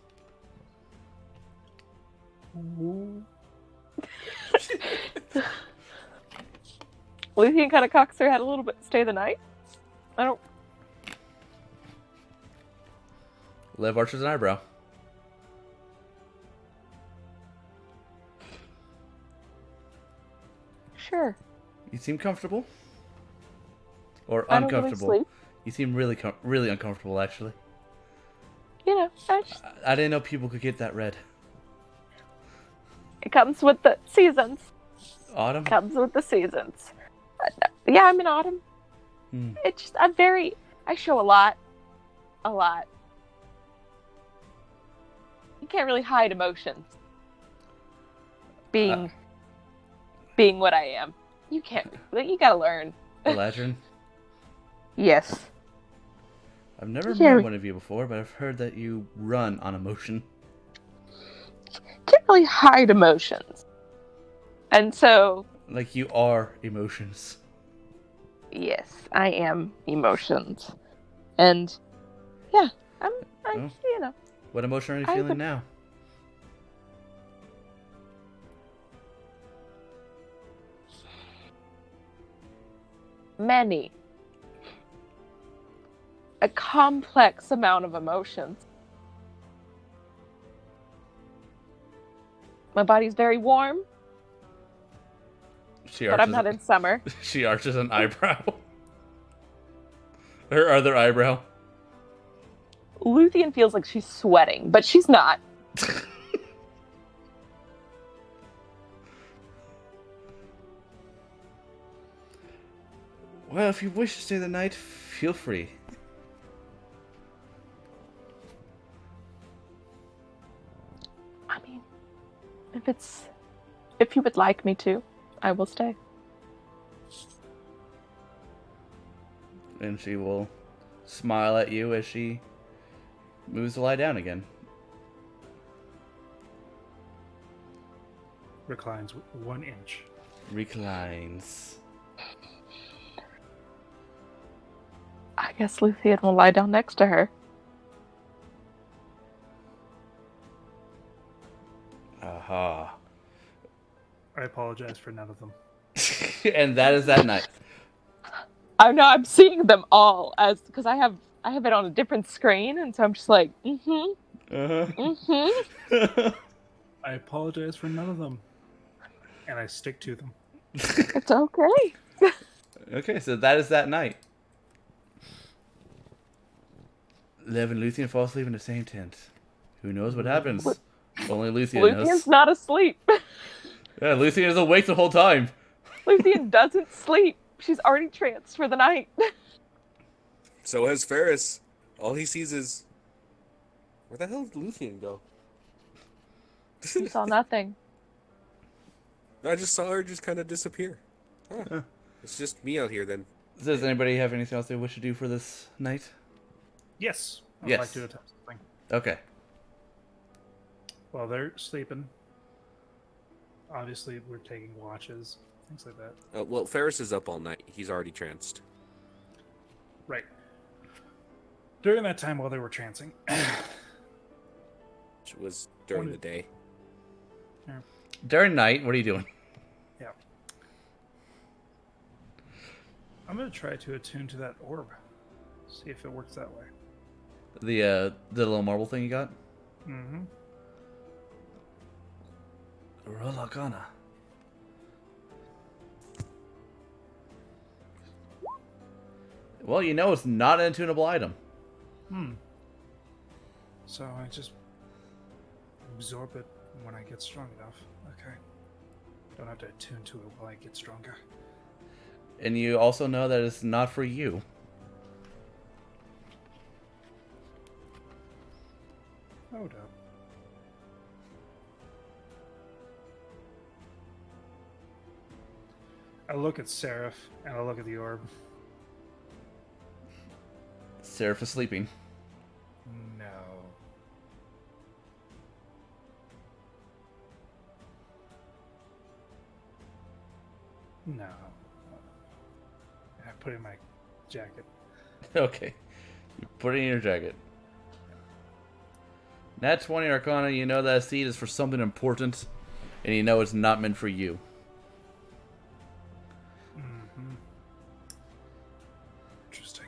Luthien kind of cocks her head a little bit. Stay the night. I don't. Lev arches an eyebrow. Sure. You seem comfortable, or I don't really uncomfortable. sleep. You seem really uncomfortable, actually. You know, I didn't know people could get that red. it comes with the seasons. Autumn. Comes with the seasons. Yeah, I'm in autumn. Hmm. It's just I show a lot. You can't really hide emotions. Being what I am. You can't. You gotta learn. Eladrin. Yes. I've never Yeah. met one of you before, but I've heard that you run on emotion. Can't really hide emotions. And so, Like you are emotions. yes, I am emotions. And yeah, Oh. you know, What emotion are you I feeling would- now? many. A complex amount of emotions. My body's very warm, She but I'm not in summer. She arches an eyebrow. Her other eyebrow. Luthien feels like she's sweating, but she's not. Well, if you wish to stay the night, feel free. I mean, if you would like me to, I will stay. And she will smile at you as she moves to lie down again. Reclines 1 inch. Reclines. I guess Luthien will lie down next to her. Aha. I apologize for none of them. And that is that night. I know I'm seeing them all because I have it on a different screen, and so I'm just like, Uh-huh. I apologize for none of them. And I stick to them. It's okay. Okay, so that is that night. Lev and Luthien fall asleep in the same tent. Who knows what happens? Only Luthien Luthien's knows. not asleep. Yeah, Luthien is awake the whole time. Luthien doesn't sleep. She's already tranced for the night. So has Ferris. All he sees is... Where the hell did Luthien go? He saw nothing. I just saw her just kind of disappear. Huh. Huh. It's just me out here then. Does anybody have anything else they wish to do for this night? Yes. I would Yes. like to attempt something. Okay. While they're sleeping, obviously we're taking watches, things like that. Well, Ferris is up all night. He's already tranced. Right. During that time while they were trancing, Which was during the day. During night, what are you doing? yeah. I'm going to try to attune to that orb. See if it works that way. The little marble thing you got? Mm-hmm. Roll Arcana. Well, you know it's not an attunable item. So I just absorb it when I get strong enough. Okay. Don't have to attune to it while I get stronger. And you also know that it's not for you. Hold up. I look at Seraph and I look at the orb. Seraph is sleeping. No. No. I put it in my jacket. Okay. You put it in your jacket. Nat 20 Arcana, you know that seed is for something important, and you know it's not meant for you. Mm-hmm. Interesting.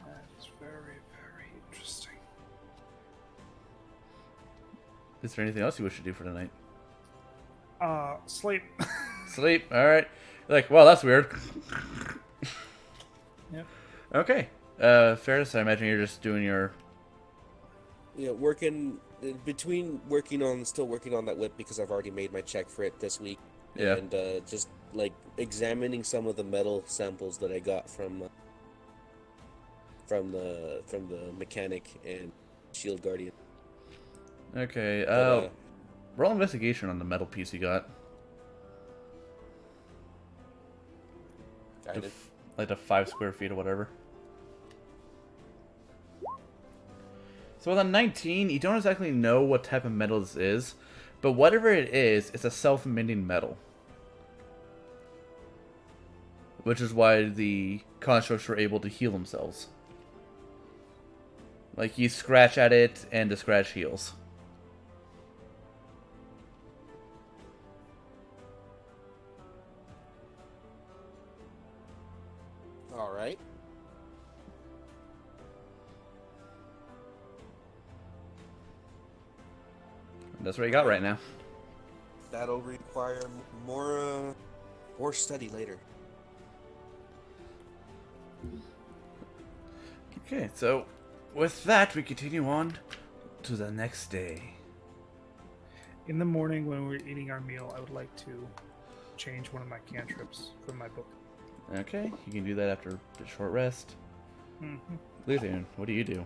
That is very, very interesting. Is there anything else you wish to do for tonight? Sleep. Sleep. Alright. Like, well, that's weird. Yep. Okay. Ferris, I imagine you're just doing your... Yeah, still working on that whip because I've already made my check for it this week. Yeah. And just like examining some of the metal samples that I got from the mechanic and shield guardian. Okay, But, roll investigation on the metal piece you got. guided. Like the 5 square feet or whatever. So with a 19, you don't exactly know what type of metal this is, but whatever it is, it's a self-mending metal. Which is why the constructs were able to heal themselves. Like, you scratch at it, and the scratch heals. All right. That's what you got right now. That'll require more study later. Okay, so with that, we continue on to the next day. In the morning when we're eating our meal, I would like to change one of my cantrips from my book. Okay, you can do that after a short rest. Mm-hmm. Luthien, what do you do?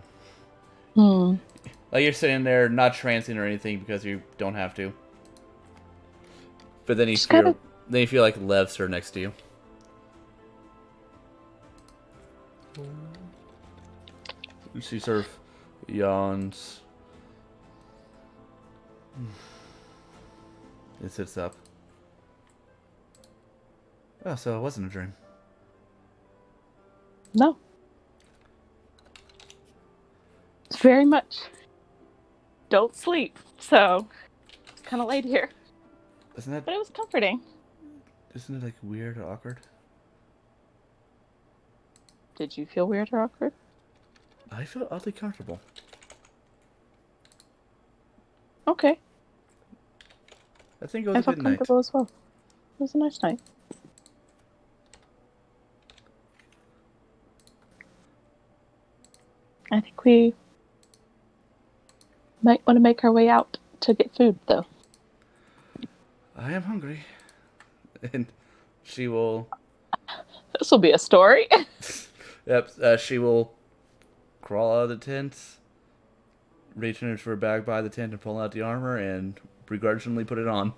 Hmm. Like, you're sitting there not trancing or anything because you don't have to. But then you Just feel, kinda- then you feel like Levs are next to you. She sort of yawns. It sits up. Oh, so it wasn't a dream. No. It's very much. Don't sleep. So, kind of laid here. Isn't But it was comforting. it like weird or awkward? Did you feel weird or awkward? I feel oddly comfortable. Okay. I think it was I a felt good night. comfortable as well. It was a nice night. I think we might want to make our way out to get food, though. I am hungry. And she will... This will be a story. Yep, she will crawl out of the tent, reach into her bag by the tent and pull out the armor, and begrudgingly put it on.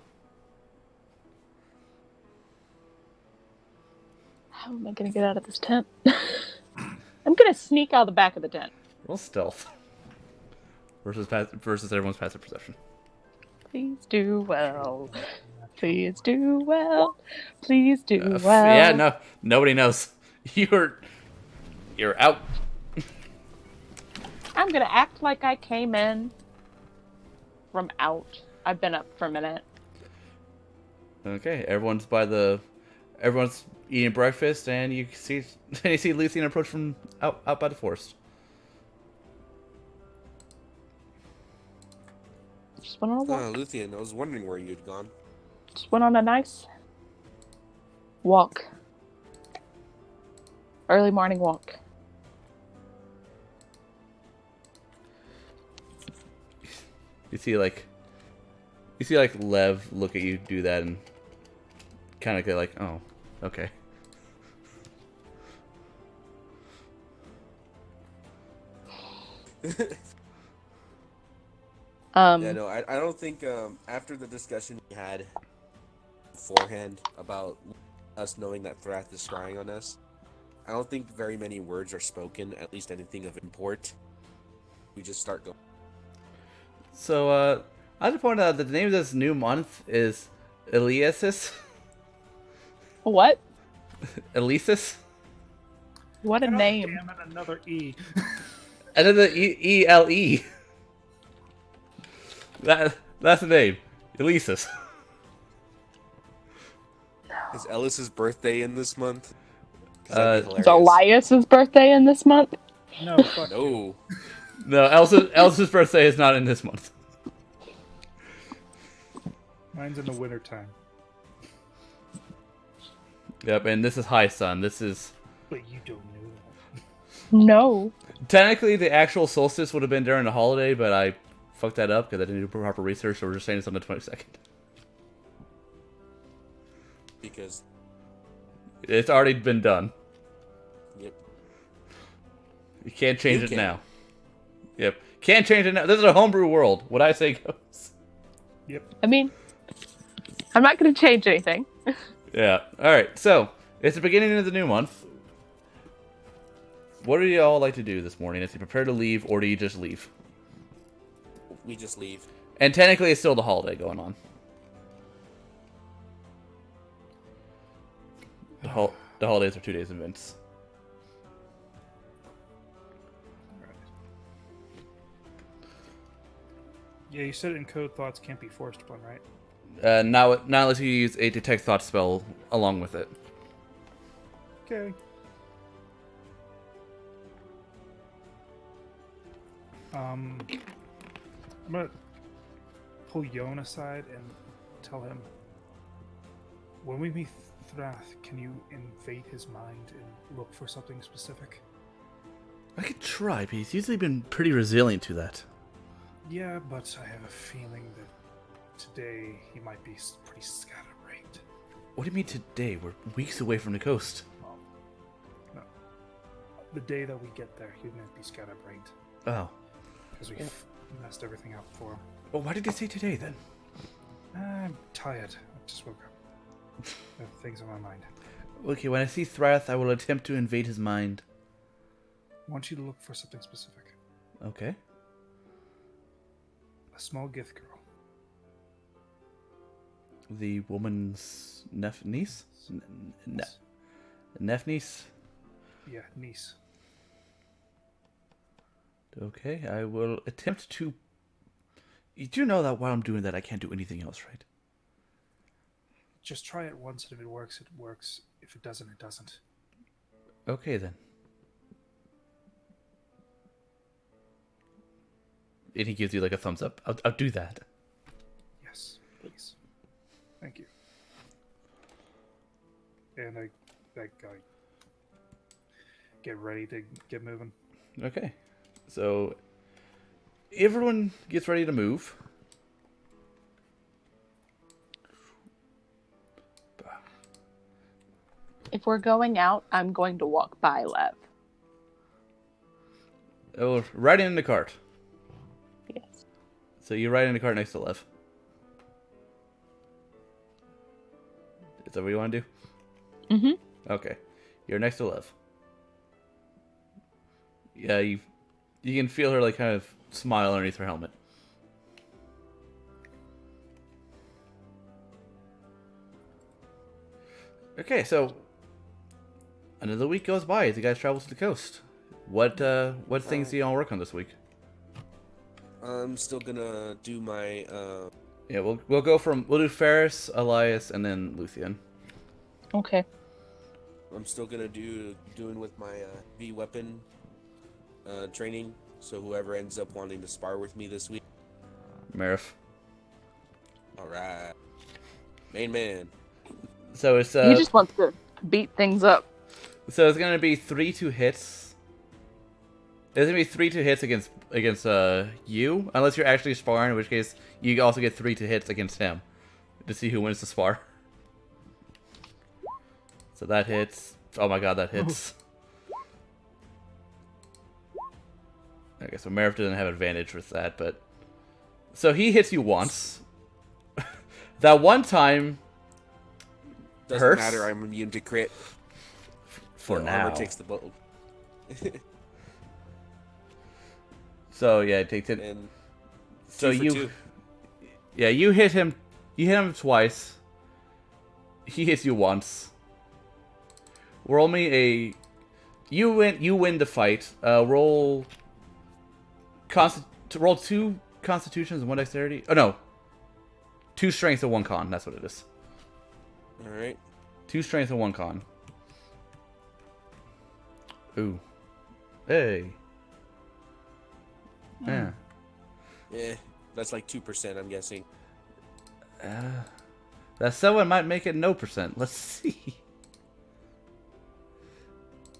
How am I going to get out of this tent? I'm going to sneak out the back of the tent. Roll stealth. Versus everyone's passive perception. Please do well. Please do well. Please do well. Yeah, no, nobody knows. You're out. I'm going to act like I came in from out. I've been up for a minute. Okay, everyone's eating breakfast, and you see Luthien approach from out by the forest. Just went on a walk. Luthien, I was wondering where you'd gone. Just went on a nice walk. Early morning walk. You see Lev look at you do that and kind of get like, oh, okay. Yeah, no, I don't think after the discussion we had beforehand about us knowing that Thrath is scrying on us, I don't think very many words are spoken, at least anything of import. We just start going. So, I just point out that the name of this new month is Eliasis. What? Elisis? What a God name. Damn it, another E. And then the E-L-E. That's the name. Elisis. Is Ellis's birthday in this month? 'Cause that'd be Is hilarious. Elias's birthday in this month? No, fuck you. No. No, Elsa's birthday is not in this month. Mine's in the wintertime. Yep, and this is High Sun. This is... But you don't know that. No. Technically, the actual solstice would have been during the holiday, but I fucked that up because I didn't do proper research, so we're just saying it's on the 22nd. Because, It's already been done. yep. You can't change You it can. now. Yep. Can't change it now. This is a homebrew world. What I say goes. Yep. I mean, I'm not going to change anything. Yeah. Alright, so, it's the beginning of the new month. What do y'all like to do this morning? Is you prepare to leave, or do you just leave? We just leave. And technically, it's still the holiday going on. The holidays are 2 days events. Yeah, you said it in code thoughts can't be forced upon, right? Not unless you use a detect thought spell along with it. Okay. I'm gonna pull Yon aside and tell him, when we meet Thrath, can you invade his mind and look for something specific? I could try, but he's usually been pretty resilient to that. Yeah, but I have a feeling that today he might be pretty scatterbrained. What do you mean today? We're weeks away from the coast. No. The day that we get there, he might be scatterbrained. Oh. Because we messed everything up for him. Well, why did you say today then? I'm tired. I just woke up. I have things on my mind. Okay, when I see Thrath, I will attempt to invade his mind. I want you to look for something specific. Okay. A small Gith girl. The woman's niece? Niece? Yeah, niece. Okay, I will attempt to... You do know that while I'm doing that, I can't do anything else, right? Just try it once, and if it works, it works. If it doesn't, it doesn't. Okay, then. And he gives you like a thumbs up. I'll do that. Yes, please. Thank you. And I get ready to get moving. Okay. So, everyone gets ready to move. If we're going out, I'm going to walk by Lev. Oh, right in the cart. Yes. So you ride in the cart next to Lev. Is that what you want to do? Mm-hmm. Okay. You're next to Lev. Yeah, you can feel her like kind of smile underneath her helmet. Okay, so another week goes by as you guys travel to the coast. What things do you all work on this week? I'm still gonna do my Yeah, we'll do Ferris, Elias, and then Luthien. Okay. I'm still gonna doing with my V weapon training. So whoever ends up wanting to spar with me this week. Marif. All right, main man. So it's He just wants to beat things up. so it's gonna be 3-2 hits. It's gonna be 3-2 hits against you, unless you're actually sparring, in which case you also get 3-2 hits against him to see who wins the spar. So that hits. Oh my god, that hits. Okay, so Marif doesn't have advantage with that, but so he hits you once. That one time Doesn't hurts. matter. I'm immune to crit. For The now. armor takes the bow. So yeah, it takes it. And So 2 for you, 2. yeah, you hit him. You hit him twice. He hits you once. Roll me a. You win. You win the fight. Roll. Roll 2 constitutions and 1 dexterity. Oh no. 2 strength and 1 con. That's what it is. All right. 2 strength and 1 con. Ooh. Hey. Yeah. Yeah, that's like 2%, I'm guessing. That someone might make it no percent. Let's see.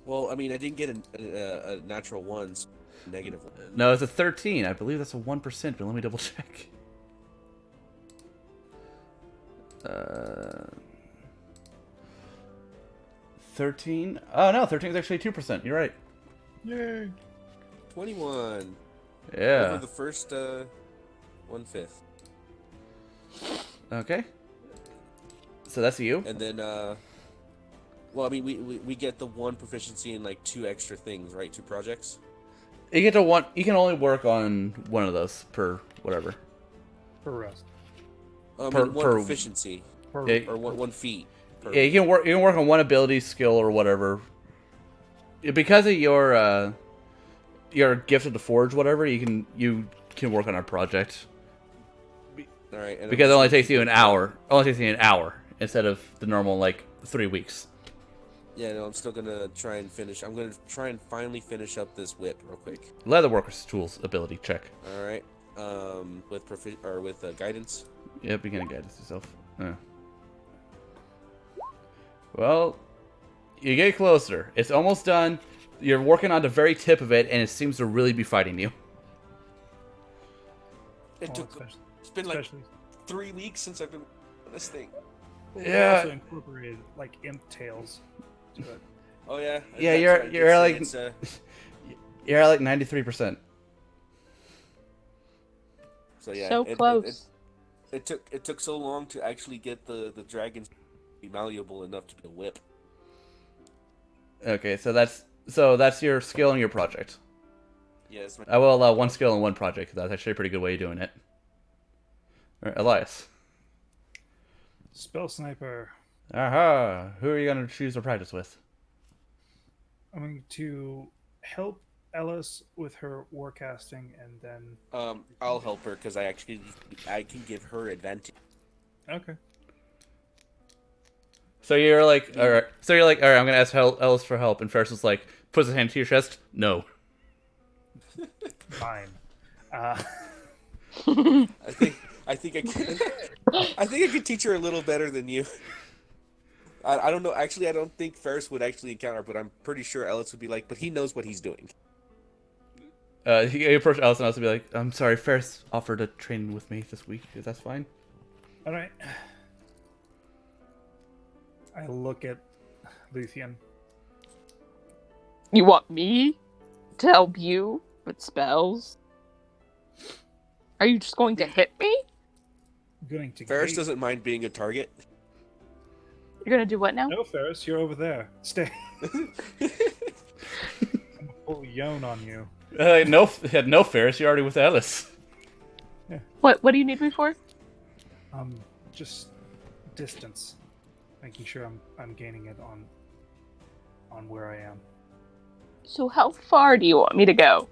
Well, I mean, I didn't get a natural 1, so negative 1. No, it's a 13. I believe that's a 1%, but let me double check. 13? Oh no, 13 is actually 2%. You're right. Yay! 21. Yeah. Over the first 1/5. Okay. So that's you. And then, well, I mean, we get the 1 proficiency in like 2 extra things, right? 2 projects. You get to one. You can only work on one of those per whatever. For rest. I Per- mean, 1 per- proficiency For Yeah, or one feat. Per, yeah, you can work. You can work on one ability, skill, or whatever. Because of your gift of the forge, whatever, you can work on a project. All right. And Because it only takes you an hour. Only takes you an hour instead of the normal 3 weeks. Yeah, no, I'm still gonna try and finish. I'm gonna try and finally finish up this whip real quick. Leatherworker's tools ability check. All right. With guidance. Yep, you're gonna guide yourself. Well, you get closer. It's almost done. You're working on the very tip of it, and it seems to really be fighting you. It Oh, took. especially, It's been like especially 3 weeks since I've been on this thing. they Yeah. also incorporated like imp tails to it. Oh yeah. Yeah, That's you're- right, you're it's- like- it's, You're at 93%. so yeah. So close. It took so long to actually get the dragons to be malleable enough to be a whip. Okay, so that's your skill and your project. Yes. I will allow 1 skill and 1 project. 'Cause that's actually a pretty good way of doing it. All right, Elias. Spell sniper. Aha! Who are you gonna choose to practice with? I'm going to help Ellis with her warcasting, and then I'll help her because I can give her advantage. okay. So you're like, all right. So you're like, all right. I'm gonna ask Ellis for help, and Ferris is like, puts his hand to your chest. No. Fine. I think I can. I think I could teach her a little better than you. I don't know. Actually, I don't think Ferris would actually encounter, but I'm pretty sure Ellis would be like, but he knows what he's doing. He approached Ellis and Ellis would be like, I'm sorry, Ferris offered to train with me this week. Is that fine? All right. I look at Luthien. You want me to help you with spells? Are you just going to hit me? I'm going to. Ferris gate- doesn't mind being a target. You're gonna do what now? No, Ferris, you're over there. Stay. I'm gonna pull Yon on you. No, Ferris. You're already with Ellis. What do you need me for? Just distance, making sure I'm gaining it on where I am. So how far do you want me to go?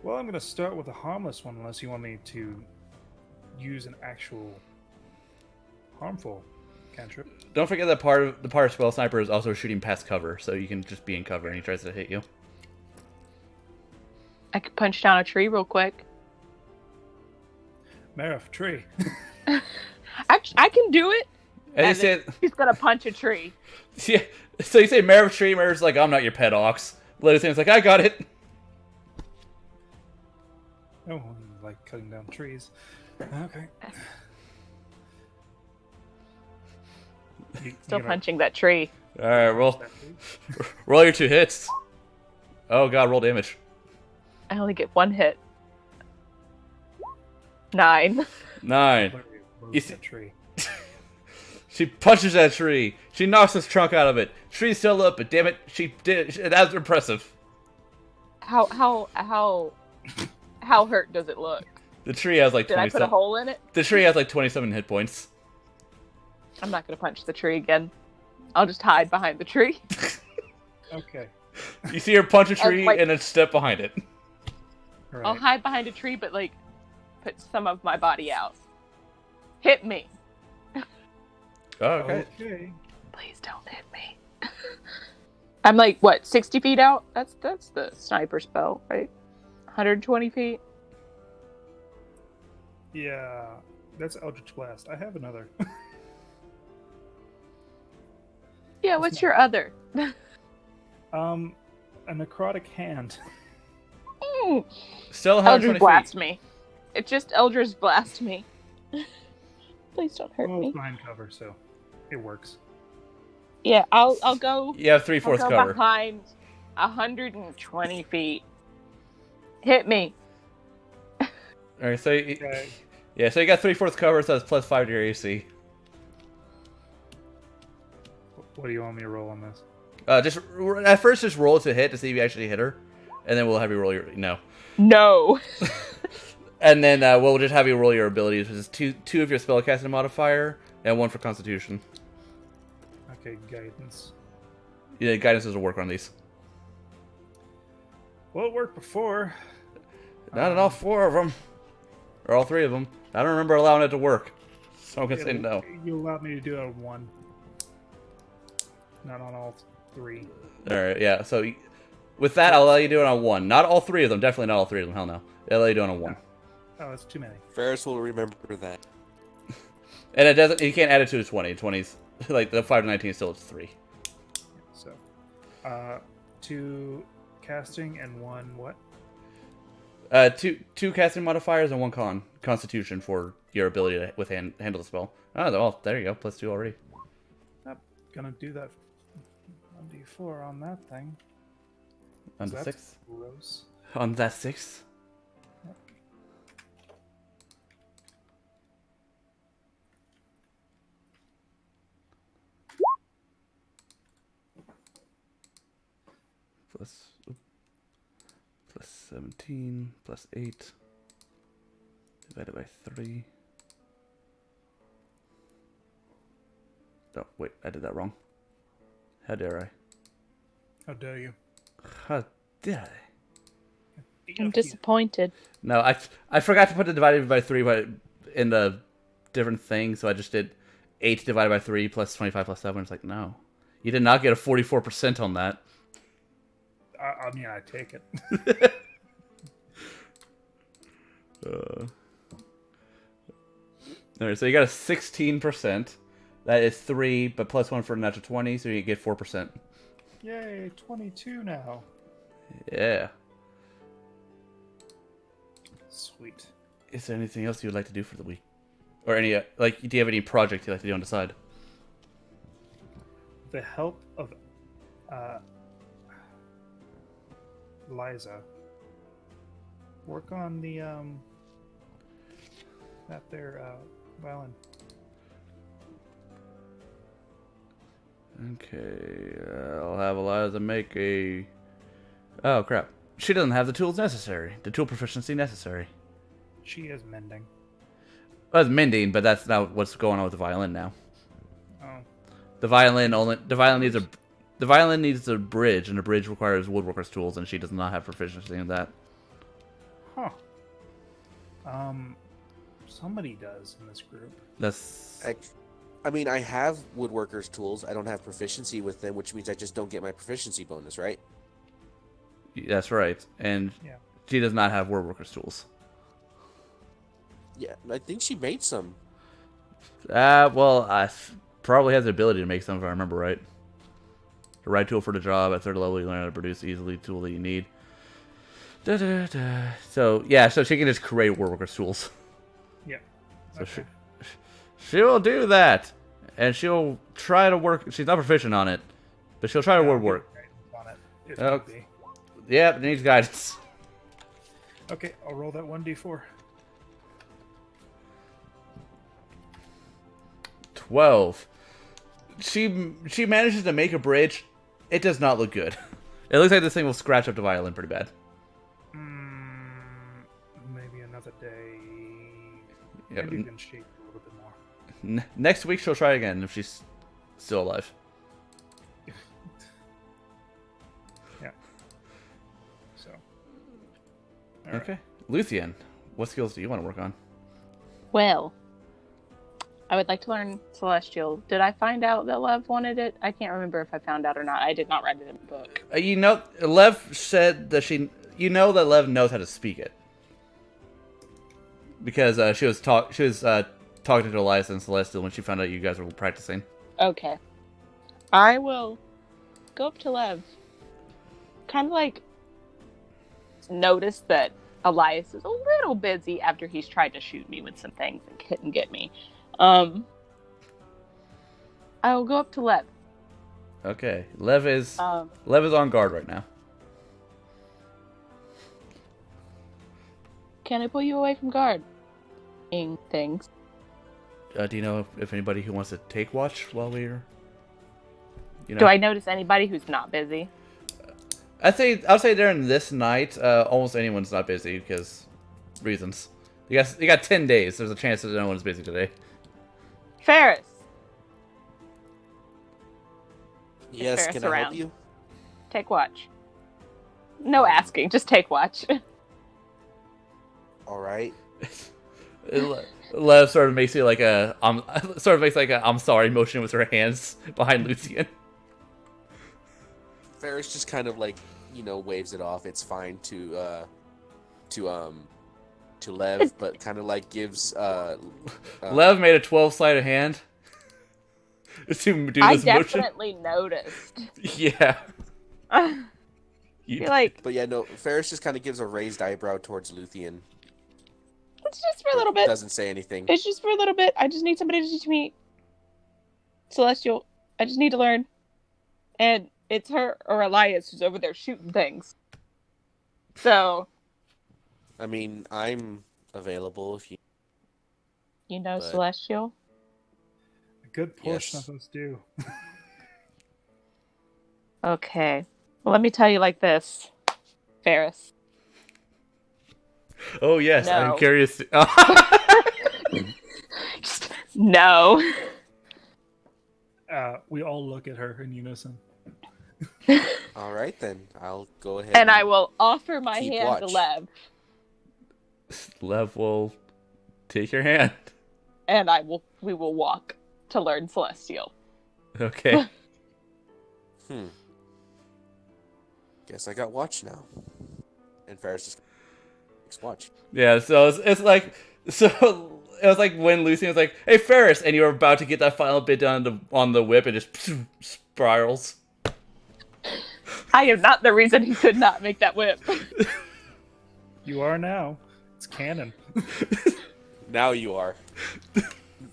Well, I'm going to start with a harmless one, unless you want me to use an actual harmful cantrip. Don't forget that part of Spell Sniper is also shooting past cover, so you can just be in cover and he tries to hit you. I could punch down a tree real quick. Marif, tree. I can do it. And you And say, He's gonna punch a tree. yeah, so you say Marav Tree, Marav's like, I'm not your pet ox. Luthion's like, I got it. Oh, like cutting down trees. Okay. Still punching that tree. All right, roll your 2 hits. Oh god, roll damage. I only get 1 hit. 9. 9. Move You see- that tree. She punches that tree. She knocks his trunk out of it. Tree's still up, but damn it, she did. That's impressive. How hurt does it look? The tree has like Did I 27. put a hole in it? The tree has like 27 hit points. I'm not gonna punch the tree again. I'll just hide behind the tree. Okay. You see her punch a tree like- and then step behind it. All I'll right. hide behind a tree, but like put some of my body out. Hit me. Oh, okay. Okay. Please don't hit me. I'm like, what, 60 feet out? That's the sniper spell, right? 120 feet? Yeah, that's Eldritch Blast. I have another. Yeah, what's your other? A necrotic hand. Still 120 Eldritch feet. blast me. It just Eldritch blast me. Please don't hurt Well, me. behind cover, so it works. Yeah, I'll go. You have I'll 3/4 go cover. behind 120 feet. Hit me. Alright, so Okay. yeah, so you got 3/4 cover, so that's +5 to your AC. What do you want me to roll on this? Just at first, just roll to hit to see if you actually hit her, and then we'll have you roll your no. No. And then we'll just have you roll your abilities, which is two of your spellcasting modifier and 1 for Constitution. Okay, guidance. Yeah, guidance doesn't work on these. Well, it worked before. Not on all 4 of them, or all 3 of them. I don't remember allowing it to work, so I'm gonna say no. You allowed me to do it on 1. Not on all 3. All right, yeah. So with that, I'll let you do it on 1. Not all 3 of them. Definitely not all 3 of them. Hell no. I'll let you do it on 1. Oh, that's too many. Ferris will remember that. And it doesn't. You can't add it to a 20. 20's like the 5 to 19 is still 3. So, 2 casting and 1 what? Two casting modifiers and 1 Constitution for your ability to handle the spell. Oh, well, there you go. +2 already. Not gonna do that. 1d4 on that thing. On So the that's 6. gross. On that 6. Plus 17 plus 8 divided by 3. Oh, wait, I did that wrong. How dare I? How dare you? How dare I? I'm disappointed. No, I forgot to put the divided by 3 in the different thing, so I just did 8 divided by 3 plus 25 plus 7. It's like, no. You did not get a 44% on that. I mean, I take it. Alright, so you got a 16%. That is 3, but plus 1 for a natural 20, so you get 4%. Yay, 22 now. Yeah. Sweet. Is there anything else you would like to do for the week? Or any, like, do you have any project you'd like to do on the side? The help of Liza. Work on the that there violin. Okay, I'll have Eliza make a... Oh, crap. She doesn't have the tools necessary. The tool proficiency necessary. She is mending. Well, it's mending, but that's not what's going on with the violin now. Oh, The violin needs a bridge, and a bridge requires woodworker's tools, and she does not have proficiency in that. huh. Somebody does in this group. That's... I mean, I have woodworker's tools. I don't have proficiency with them, which means I just don't get my proficiency bonus, right? That's right. And Yeah. she does not have woodworker's tools. Yeah, I think she made some. Well, I probably has the ability to make some, if I remember right. The right tool for the job. At 3rd level, you learn how to produce easily the tool that you need. So, yeah, so she can just create woodworker's tools. Yeah. So Okay. she will do that. And she'll try to work. She's not proficient on it, but she'll try to Yeah, I'll woodwork. get guidance on it, if Oh. need be. Yep, it needs guidance. Okay, I'll roll that 1d4. 12. she manages to make a bridge. It does not look good. It looks like this thing will scratch up the violin pretty bad. Maybe another day. Yeah, Maybe you can shape it a little bit more. next week she'll try again if she's still alive. Yeah. So. All right. Okay. Luthien, what skills do you want to work on? Well, I would like to learn Celestial. Did I find out that Lev wanted it? I can't remember if I found out or not. I did not write it in the book. Lev said that that Lev knows how to speak it. Because she was talking to Elias and Celestial when she found out you guys were practicing. Okay. I will go up to Lev. Kind of like notice that Elias is a little busy after he's tried to shoot me with some things and couldn't get me. I will go up to Lev. Okay. Lev is on guard right now. Can I pull you away from guard? Things. Do you know if anybody who wants to take watch while we're... Do I notice anybody who's not busy? I'll say during this night, almost anyone's not busy because reasons. You got 10 days. There's a chance that no one's busy today. Ferris. Yes, Ferris can I around? help you? Take watch. No asking, just take watch. All right. Lev sort of makes it like I'm sorry motion with her hands behind Luthien. Ferris just kind of like, waves it off. It's fine to Lev, but kind of like gives Lev made a 12-sided hand to do I this motion. definitely noticed. Yeah. I feel like But yeah, no, Ferris just kind of gives a raised eyebrow towards Luthien. it's just for a little bit. Doesn't say anything. It's just for a little bit. I just need somebody to teach me Celestial. I just need to learn. And it's her or Elias who's over there shooting things. So. I mean, I'm available if you... You know But- Celestial? A good portion Yes. of us do. Okay. Well, let me tell you like this, Ferris. Oh yes, No. I'm curious. No. We all look at her in unison. All right, then. I'll go ahead. And I will offer my Keep hand to watch. Lev. Lev will take your hand. And we will walk to learn Celestial. Okay. Guess I got watch now. And Ferris just takes watch. Yeah, so it's like it was like when Lucy was like, "Hey Ferris," and you were about to get that final bit done on the whip, and just spirals. I am not the reason he could not make that whip. You are now. It's canon. Now you are.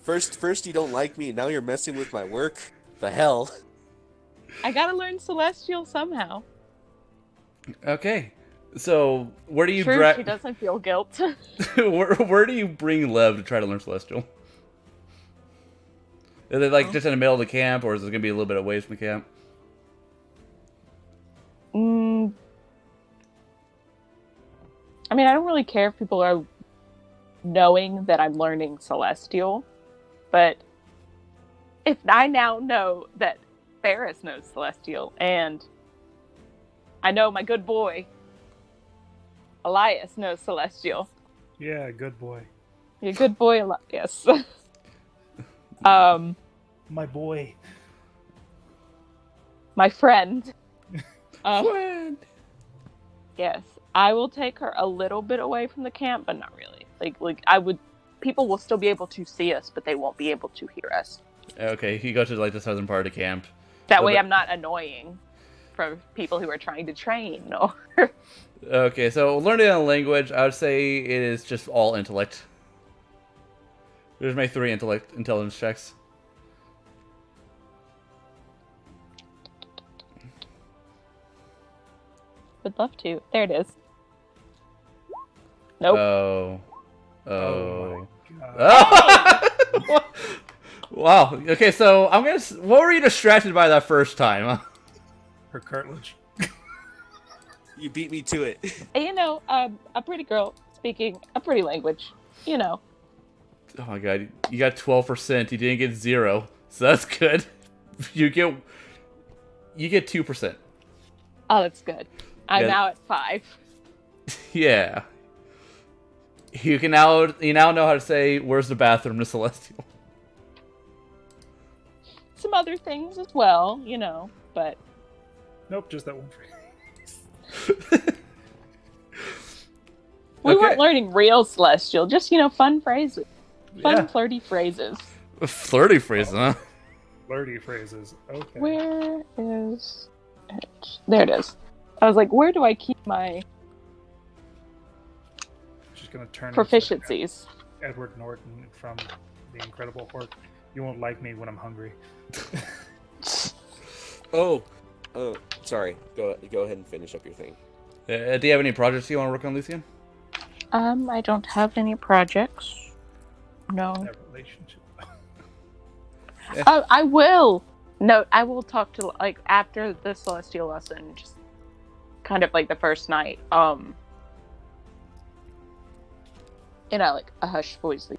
First you don't like me, and now you're messing with my work. The hell? I gotta learn Celestial somehow. Okay, so where do you True, she doesn't feel guilt. where do you bring Lev to try to learn Celestial? Is it like just in the middle of the camp, or is it gonna be a little bit away from the camp? I mean, I don't really care if people are knowing that I'm learning Celestial, but if I now know that Ferris knows Celestial, and I know my good boy Elias knows Celestial. Yeah, good boy. Your good boy Elias. My boy. My friend. Friend. Yes, I will take her a little bit away from the camp, but not really. Like I would. People will still be able to see us, but they won't be able to hear us. Okay, you go to like the southern part of the camp. That So way, the- I'm not annoying for people who are trying to train. Or Okay, so learning a language, I would say it is just all intellect. Just make 3 intelligence checks. would love to. There it is. Nope. Oh. Oh my god. Oh. Wow. Okay, so I'm gonna. What were you distracted by that first time? Her cartilage. You beat me to it. You know, a pretty girl speaking a pretty language. You know. Oh my god, you got 12%. You didn't get 0, so that's good. You get 2%. Oh, that's good. I'm Yeah. now at 5. Yeah. You now know how to say "Where's the bathroom" to Celestial. Some other things as well, you know, but Nope, just that one phrase. we Okay. weren't learning real Celestial, just, you know, fun phrases. Fun, Yeah. flirty phrases. Flirty phrase, huh? Flirty phrases. Okay. Where is it? There it is. I was like, where do I keep my She's gonna turn proficiencies? into Edward Norton from The Incredible Hulk. You won't like me when I'm hungry. Oh, sorry. Go ahead and finish up your thing. Do you have any projects you want to work on, Lucian? I don't have any projects. No. That relationship. I will. No, I will talk to, like, after the Celestial lesson, just kind of like the first night. In a, like, a hushed voice.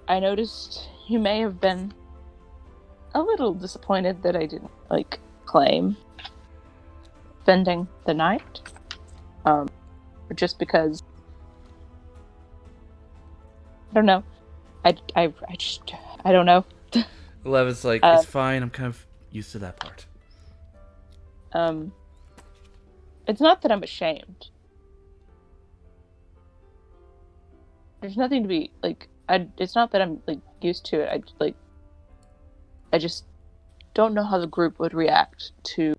I noticed you may have been a little disappointed that I didn't, like, claim spending the night. Just because, I don't know. I don't know. Levin's like, it's fine. I'm kind of used to that part. It's not that I'm ashamed. There's nothing to be, like, it's not that I'm, like, used to it. I just don't know how the group would react to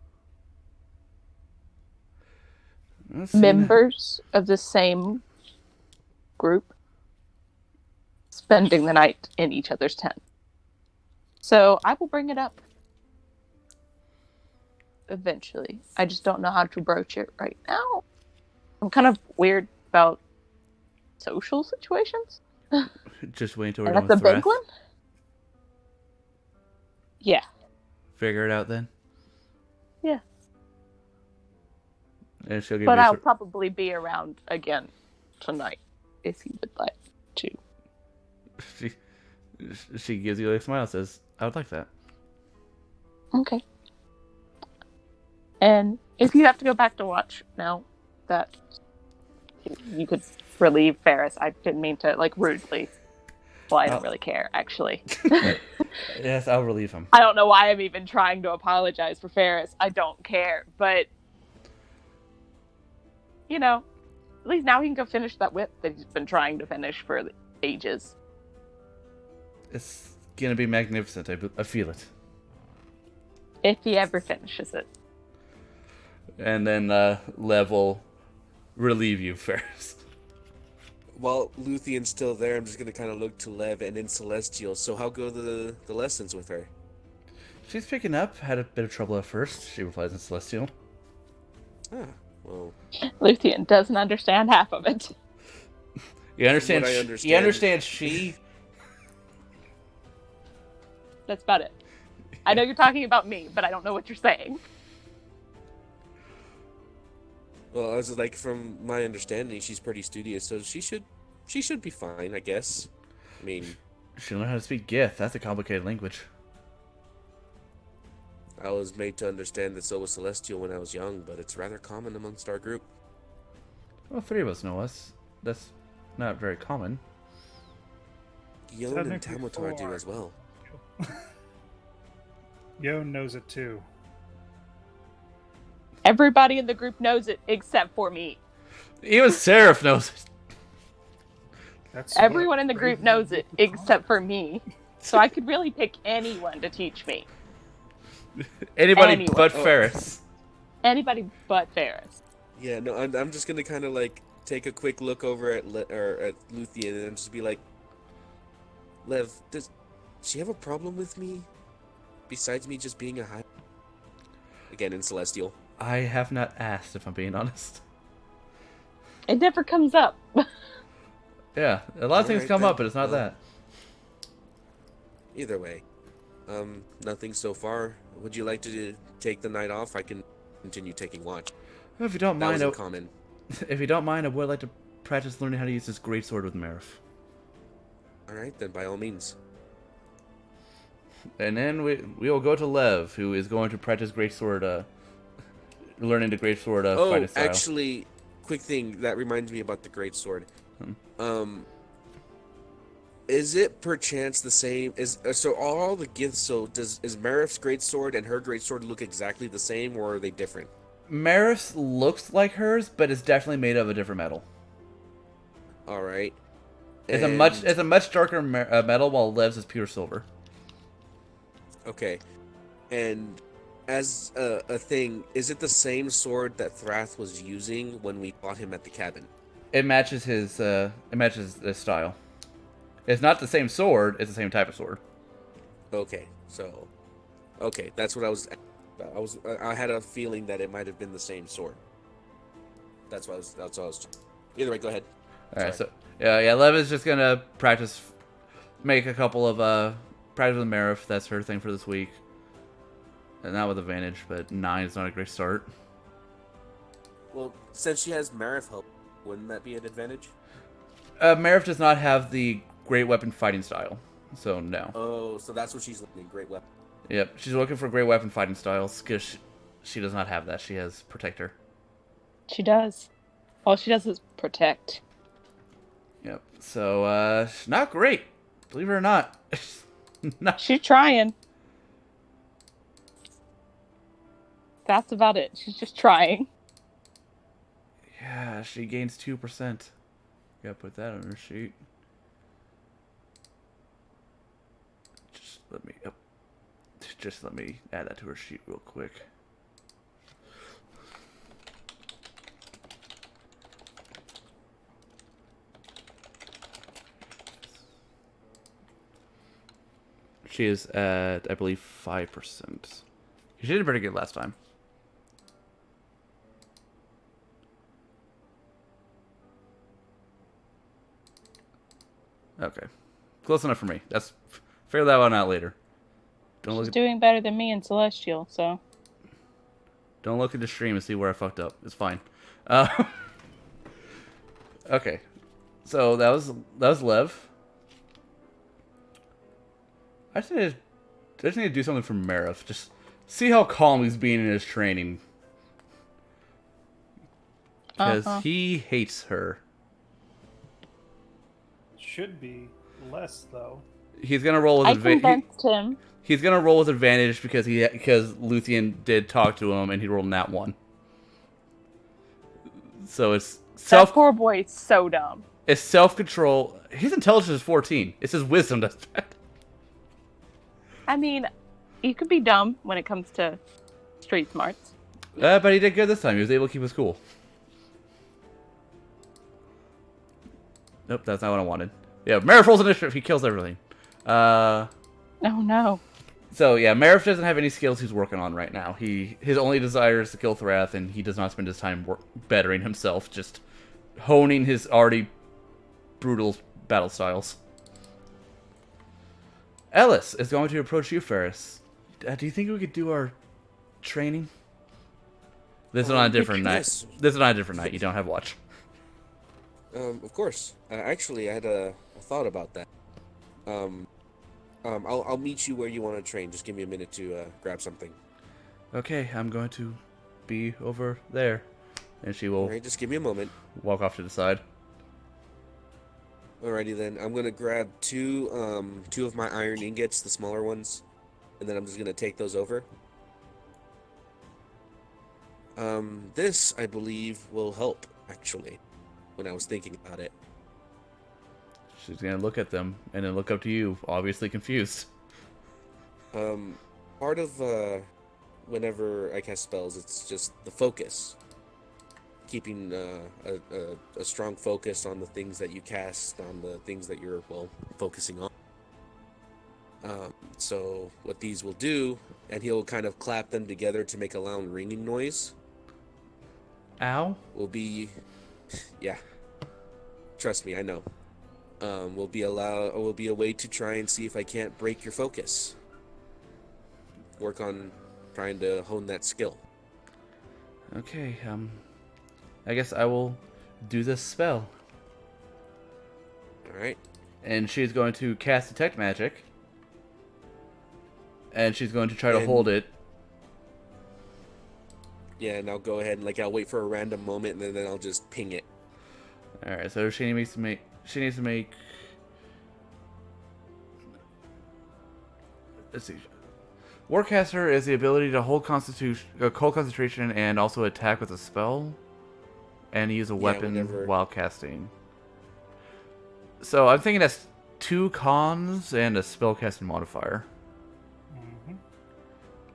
members of the same group spending the night in each other's tent. So I will bring it up eventually. I just don't know how to broach it right now. I'm kind of weird about social situations. Just wait until we're And done that's with a big Thrath. one. Yeah. Figure it out then. Yeah. And she'll give But you I'll probably be around again tonight if you would like to. She gives you a smile and says, I would like that. Okay. And if you have to go back to watch now, that you could relieve Ferris. I didn't mean to, like, rudely. Well, I don't really care, actually. Yes, I'll relieve him. I don't know why I'm even trying to apologize for Ferris. I don't care. But, you know, at least now he can go finish that whip that he's been trying to finish for ages. It's gonna be magnificent. I feel it. If he ever finishes it. And then Lev will relieve you first. While Luthion's still there, I'm just gonna kind of look to Lev and then Celestial. So how go the lessons with her? She's picking up. Had a bit of trouble at first. She replies in Celestial. Ah, well. Luthien doesn't understand half of it. You understand? What I You understand. understand she? That's about it. I know you're talking about me, but I don't know what you're saying. Well, I was like, from my understanding, she's pretty studious, so she should be fine, I guess. I mean, She'll learn how to speak Gith. That's a complicated language. I was made to understand that so was Celestial when I was young, but it's rather common amongst our group. Well, 3 of us know us. That's not very common. Yon and Technically Tamotar do 4. as well. Yo knows it too. Everybody in the group knows it except for me. Even Seraph knows it. That's Everyone what in the group phrases knows you it get to call except for me. So I could really pick anyone to teach me. Anybody Anyone. but Oh. Ferris. Anybody but Ferris. Yeah, no, I'm just gonna kind of like take a quick look over at at Luthien and just be like, Lev, does she have a problem with me? Besides me just being a high. Again in Celestial. I have not asked, if I'm being honest. It never comes up. Yeah, a lot of things Alright come then. up, but it's not Well, that. Either way, nothing so far. Would you like to take the night off? I can continue taking watch. If you don't That mind, was in common. if you don't mind, I would like to practice learning how to use this greatsword with Marif. Alright, then by all means. And then we will go to Lev, who is going to practice greatsword, learning the greatsword fighting style. Actually, quick thing that reminds me about the great sword. Is it perchance the same? So all the gifts? So is Marif's great sword and her great sword look exactly the same, or are they different? Marif's looks like hers, but it's definitely made of a different metal. All right. It's a much darker metal, while Lev's is pure silver. Okay. And as a thing, is it the same sword that Thrath was using when we fought him at the cabin? It matches his style. It's not the same sword; it's the same type of sword. Okay, so okay, that's what I was. I had a feeling that it might have been the same sword. That's what I was. Either way, go ahead. All right, so yeah, Lev is just gonna practice, make a couple of practice with Marif. That's her thing for this week, and not with advantage, but 9 is not a great start. Well, since she has Marif help, wouldn't that be an advantage? Marif does not have the great weapon fighting style, so no. Oh, so that's what she's looking. Great weapon. Yep, she's looking for great weapon fighting styles because she does not have that. She has protector. She does. All she does is protect. Yep. So not great, believe it or not. Not. She's trying. That's about it. She's just trying. Yeah, she gains 2%. Gotta put that on her sheet. Just let me add that to her sheet real quick. She is at, I believe, 5%. She did pretty good last time. Okay. Close enough for me. That's figure that one out later. She's doing better than me in Celestial, so. Don't look at the stream and see where I fucked up. It's fine. Okay. So that was Lev. I just need to do something for Marif. Just see how calm he's being in his training. Because he hates her. Should be less though. He's gonna roll with I advantage. convinced him. He's gonna roll with advantage because Luthien did talk to him and he rolled nat 1. So it's That poor boy is so dumb. It's self-control. His intelligence is 14. It's his wisdom that's bad. I mean, you could be dumb when it comes to street smarts. But he did good this time. He was able to keep his cool. Nope, that's not what I wanted. Yeah, Marif rolls initiative. He kills everything. Oh no. So yeah, Marif doesn't have any skills he's working on right now. His only desire is to kill Thrath, and he does not spend his time bettering himself, just honing his already brutal battle styles. Ellis is going to approach you, Ferris. Do you think we could do our training? This is on a different night. Yes. This is on a different night. You don't have watch. Of course. Actually, I had a thought about that. I'll meet you where you want to train. Just give me a minute to grab something. Okay, I'm going to be over there. And she will Alright, just give me a moment. walk off to the side. Alrighty then. I'm gonna grab two of my iron ingots, the smaller ones, and then I'm just gonna take those over. This, I believe, will help, actually, when I was thinking about it. She's going to look at them and then look up to you, obviously confused. Part of, whenever I cast spells, it's just the focus. Keeping a strong focus on the things that you cast, on the things that you're, well, focusing on. So what these will do, and he'll kind of clap them together to make a loud ringing noise. Ow? Will be, yeah. Trust me, I know. will be a way to try and see if I can't break your focus. Work on trying to hone that skill. Okay, I guess I will do this spell. Alright. And she's going to cast Detect Magic. And she's going to try to hold it. Yeah, and I'll go ahead and I'll wait for a random moment and then I'll just ping it. Alright, so she needs to make let's see. Warcaster is the ability to hold concentration and also attack with a spell and use a weapon while casting. So I'm thinking that's 2 cons and a spellcasting modifier. Mm-hmm.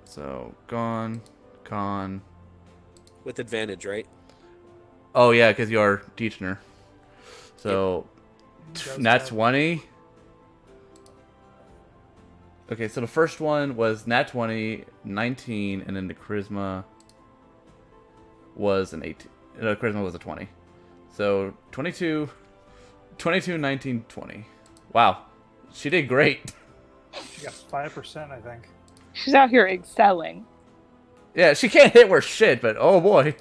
So con. With advantage, right? Oh yeah, because you're Deechner. So nat 20. Okay, so the first one was nat 20, 19, and then the charisma was an 18. No, charisma was a 20. So 22, 19, 20. Wow, she did great. She got 5%, I think. She's out here excelling. Yeah, she can't hit worth shit, but oh boy.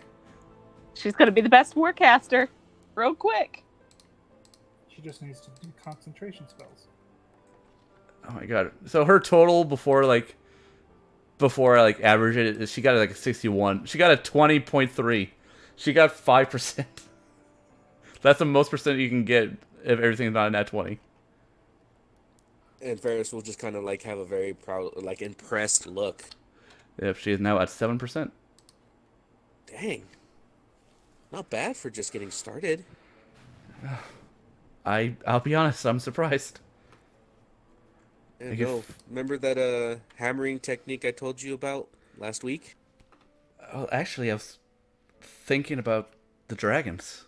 She's gonna be the best warcaster, real quick. She just needs to do concentration spells. Oh my god. So her total before I average it, she got a 61. She got a 20.3. She got 5%. That's the most percent you can get if everything's not in that 20. And Ferris will just kind of have a very proud, impressed look. Yep, she is now at 7%. Dang. Not bad for just getting started. I'll be honest, I'm surprised. Yeah, no. Remember that hammering technique I told you about last week? Oh, actually, I was thinking about the dragons.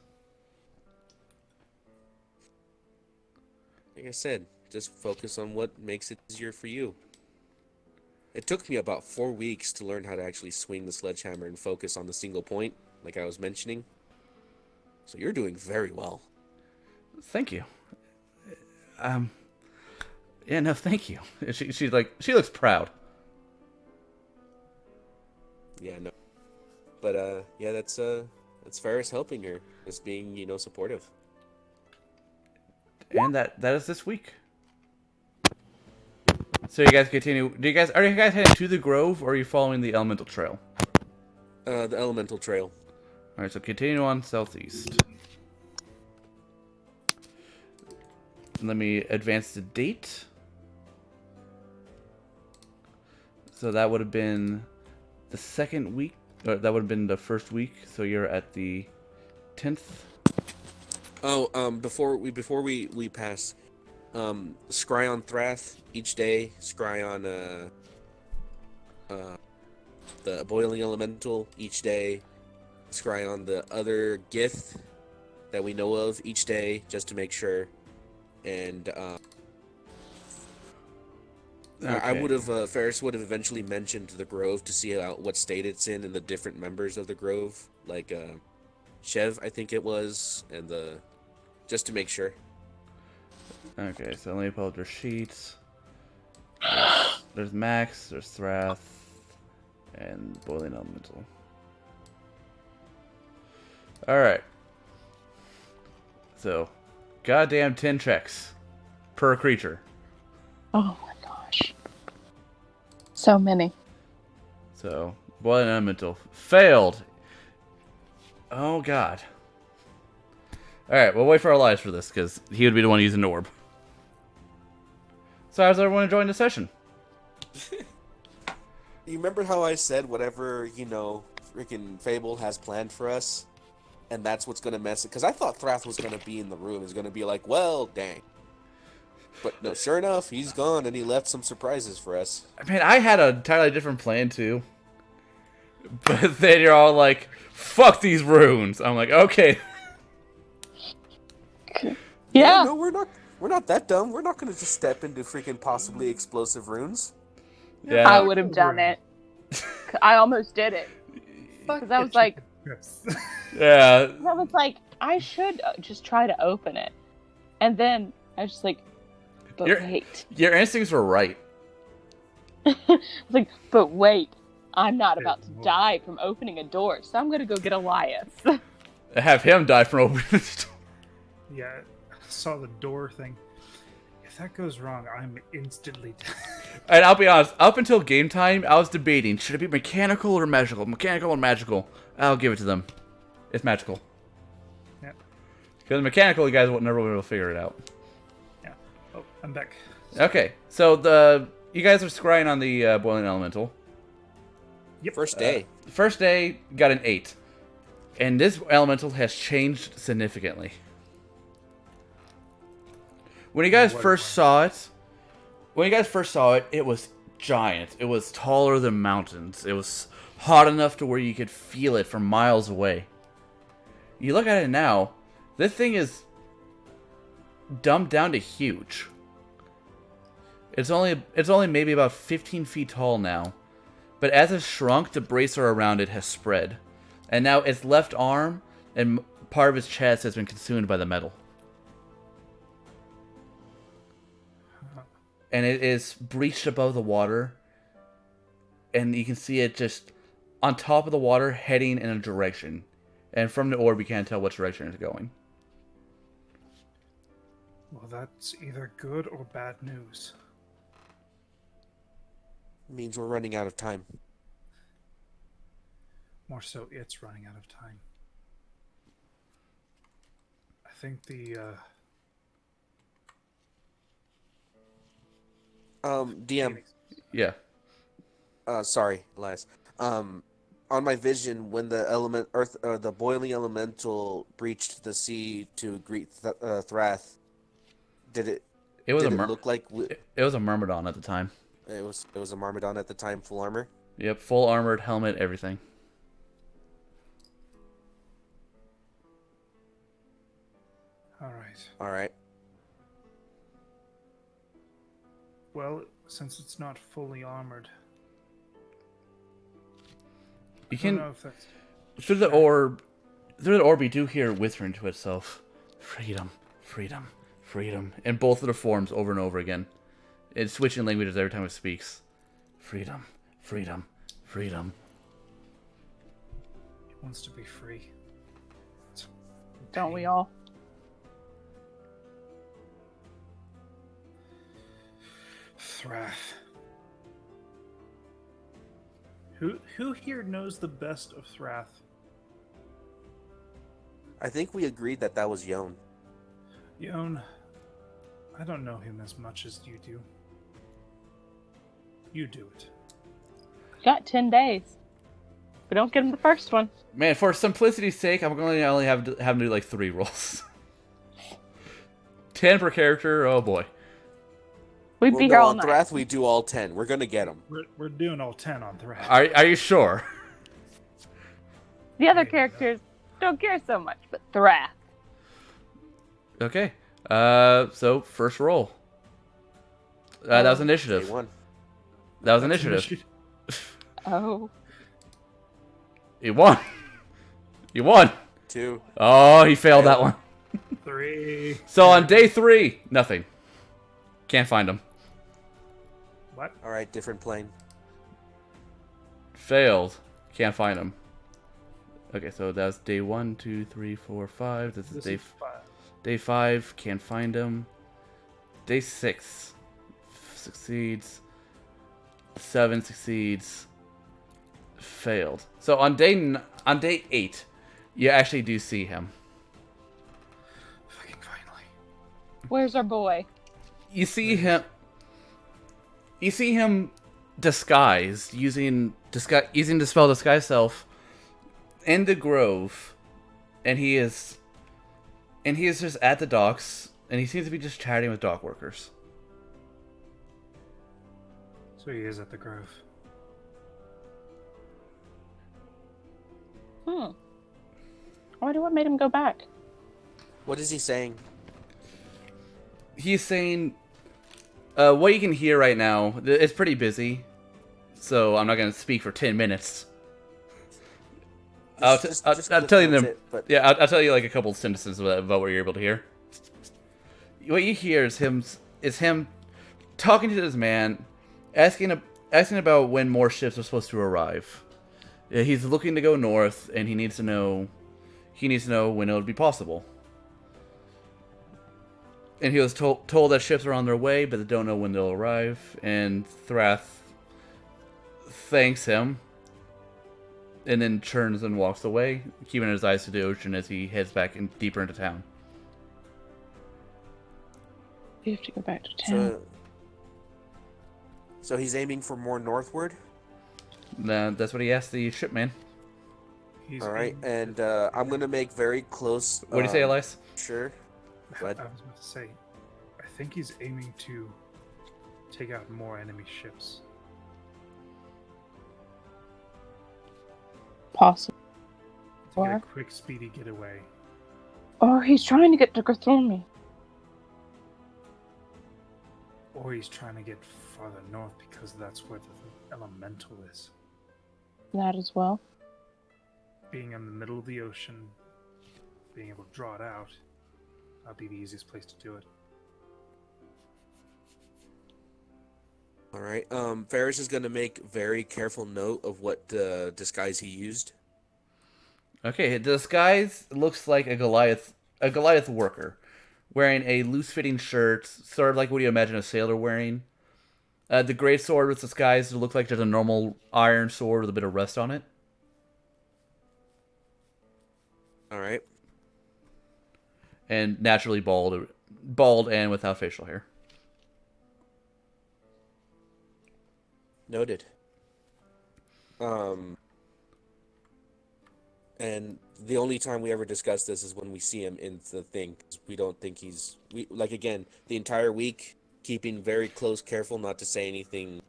Like I said, just focus on what makes it easier for you. It took me about 4 weeks to learn how to actually swing the sledgehammer and focus on the single point, like I was mentioning. So you're doing very well. Thank you. Yeah, no, thank you. She looks proud. Yeah, no. But yeah, that's Ferris helping her, just being, supportive. And that is this week. So you guys continue. Are you guys heading to the Grove, or are you following the Elemental Trail? The Elemental Trail. All right, so continue on southeast. Let me advance the date. So that would have been the second week. Or that would have been the first week. So you're at the 10th. Oh, before we pass, scry on Thrath each day. Scry on the Boiling Elemental each day. Scry on the other Gith that we know of each day, just to make sure. And I would have Ferris would have eventually mentioned the Grove to see what state it's in and the different members of the Grove, like Chev, I think it was, and just to make sure. Okay, so let me pull up their sheets. There's Max, there's Thrath, and Boiling Elemental. Alright. So, goddamn 10 checks per creature. Oh my gosh. So many. So, Boiling Elemental failed. Oh god. Alright, we'll wait for our lives for this, because he would be the one using the orb. So how's everyone enjoying the session? You remember how I said whatever, freaking Fable has planned for us? And that's what's going to mess it? Because I thought Thrath was going to be in the room. He's going to be like, well, dang. But no, sure enough, he's gone, and he left some surprises for us. I mean, I had an entirely different plan, too. But then you're all like, fuck these runes. I'm like, okay. Yeah. No, we're not that dumb. We're not going to just step into freaking possibly explosive runes. Yeah. I would have done it. I almost did it. Because I was like, yeah. I was like, I should just try to open it. And then I was just like, but You're- wait. Your instincts were right. I was like, but wait. I'm not Hey, about to whoa. die from opening a door, so I'm gonna go get Elias. Have him die from opening the door. Yeah, I saw the door thing. If that goes wrong, I'm instantly dead. And I'll be honest, up until game time, I was debating, should it be mechanical or magical? Mechanical or magical? I'll give it to them. It's magical. Yeah. Because mechanical, you guys will never be able to figure it out. Yeah. Oh, I'm back. Okay, so you guys are scrying on the boiling elemental. Yep. First day. First day, got an 8. And this elemental has changed significantly. When you guys What- first saw it, it was giant. It was taller than mountains. It was hot enough to where you could feel it from miles away. You look at it now, this thing is dumbed down to huge. It's only maybe about 15 feet tall now. But as it shrunk, the bracer around it has spread. And now its left arm and part of its chest has been consumed by the metal. And it is breached above the water. And you can see it just on top of the water heading in a direction. And from the orb, you can't tell which direction it's going. Well, that's either good or bad news. Means we're running out of time. More so, it's running out of time. I think the DM. Yeah. Sorry, Elias. On my vision, when the the boiling elemental breached the sea to greet Thrath, did it look like It was a Myrmidon at the time. it was a Myrmidon at the time, full armor? Yep, full armored, helmet, everything. all right. All right. Well, since it's not fully armored, You I don't can know if that's through the orb, you do hear it whispering to itself, "Freedom, freedom, freedom," in both of the forms over and over again. It's switching languages every time it speaks. Freedom, freedom, freedom. it wants to be free. It's Don't we all? Thrath. Who here knows the best of Thrath? I think we agreed that was Yon. Yon, I don't know him as much as you do. You do it. Got 10 days. We don't get him the first one. Man, for simplicity's sake, I'm going to only have to do like 3 rolls. 10 per character. Oh boy. We'd be here all on night. Thrath, we do all 10. We're gonna get them. We're doing all 10 on Thrath. Are you sure? The other Yeah. characters don't care so much, but Thrath. Okay. So first roll. That was initiative. Day 1. That was That's initiative. Oh. You won. You won. 2. Oh, he failed that one. 3. So on day 3, nothing. Can't find him. What? All right, different plane. Failed. Can't find him. Okay, so that's day 1, 2, 3, 4, 5. This is This day is 5. day 5. Can't find him. Day 6 succeeds. 7 succeeds. Failed. So on day 8, you actually do see him. Fucking finally. Where's our boy? You see him disguised using Dispel Disguise Self in the grove, and he is just at the docks, and he seems to be just chatting with dock workers. So he is at the Grove. I wonder what made him go back. What is he saying? He's saying, what you can hear right now, it's pretty busy, so I'm not going to speak for 10 minutes. I'll tell you them. It, but Yeah, I'll tell you like a couple sentences about what you're able to hear. what you hear is him talking to this man, asking about when more ships are supposed to arrive. He's looking to go north, and he needs to know when it would be possible. And he was told that ships are on their way, but they don't know when they'll arrive. And Thrath thanks him, and then turns and walks away, keeping his eyes to the ocean as he heads back deeper into town. We have to go back to town. So he's aiming for more northward? That's what he asked the shipman. He's All right, aiming and I'm going to make very close... What do you say, Elias? Sure. I Go ahead. was about to say, I think he's aiming to take out more enemy ships. Possible. To get a Or- quick, speedy getaway. Or he's trying to get to Garthormi. Or he's trying to get farther north because that's where the elemental is. That as well. Being in the middle of the ocean, being able to draw it out, that'd be the easiest place to do it. All right. Ferris is going to make very careful note of what disguise he used. Okay, the disguise looks like a Goliath worker, wearing a loose-fitting shirt, sort of like what you imagine a sailor wearing. The great sword was disguised to look like just a normal iron sword with a bit of rust on it. All right. And naturally bald and without facial hair. Noted. And the only time we ever discuss this is when we see him in the thing. 'Cause we don't think again, the entire week, keeping very close, careful not to say anything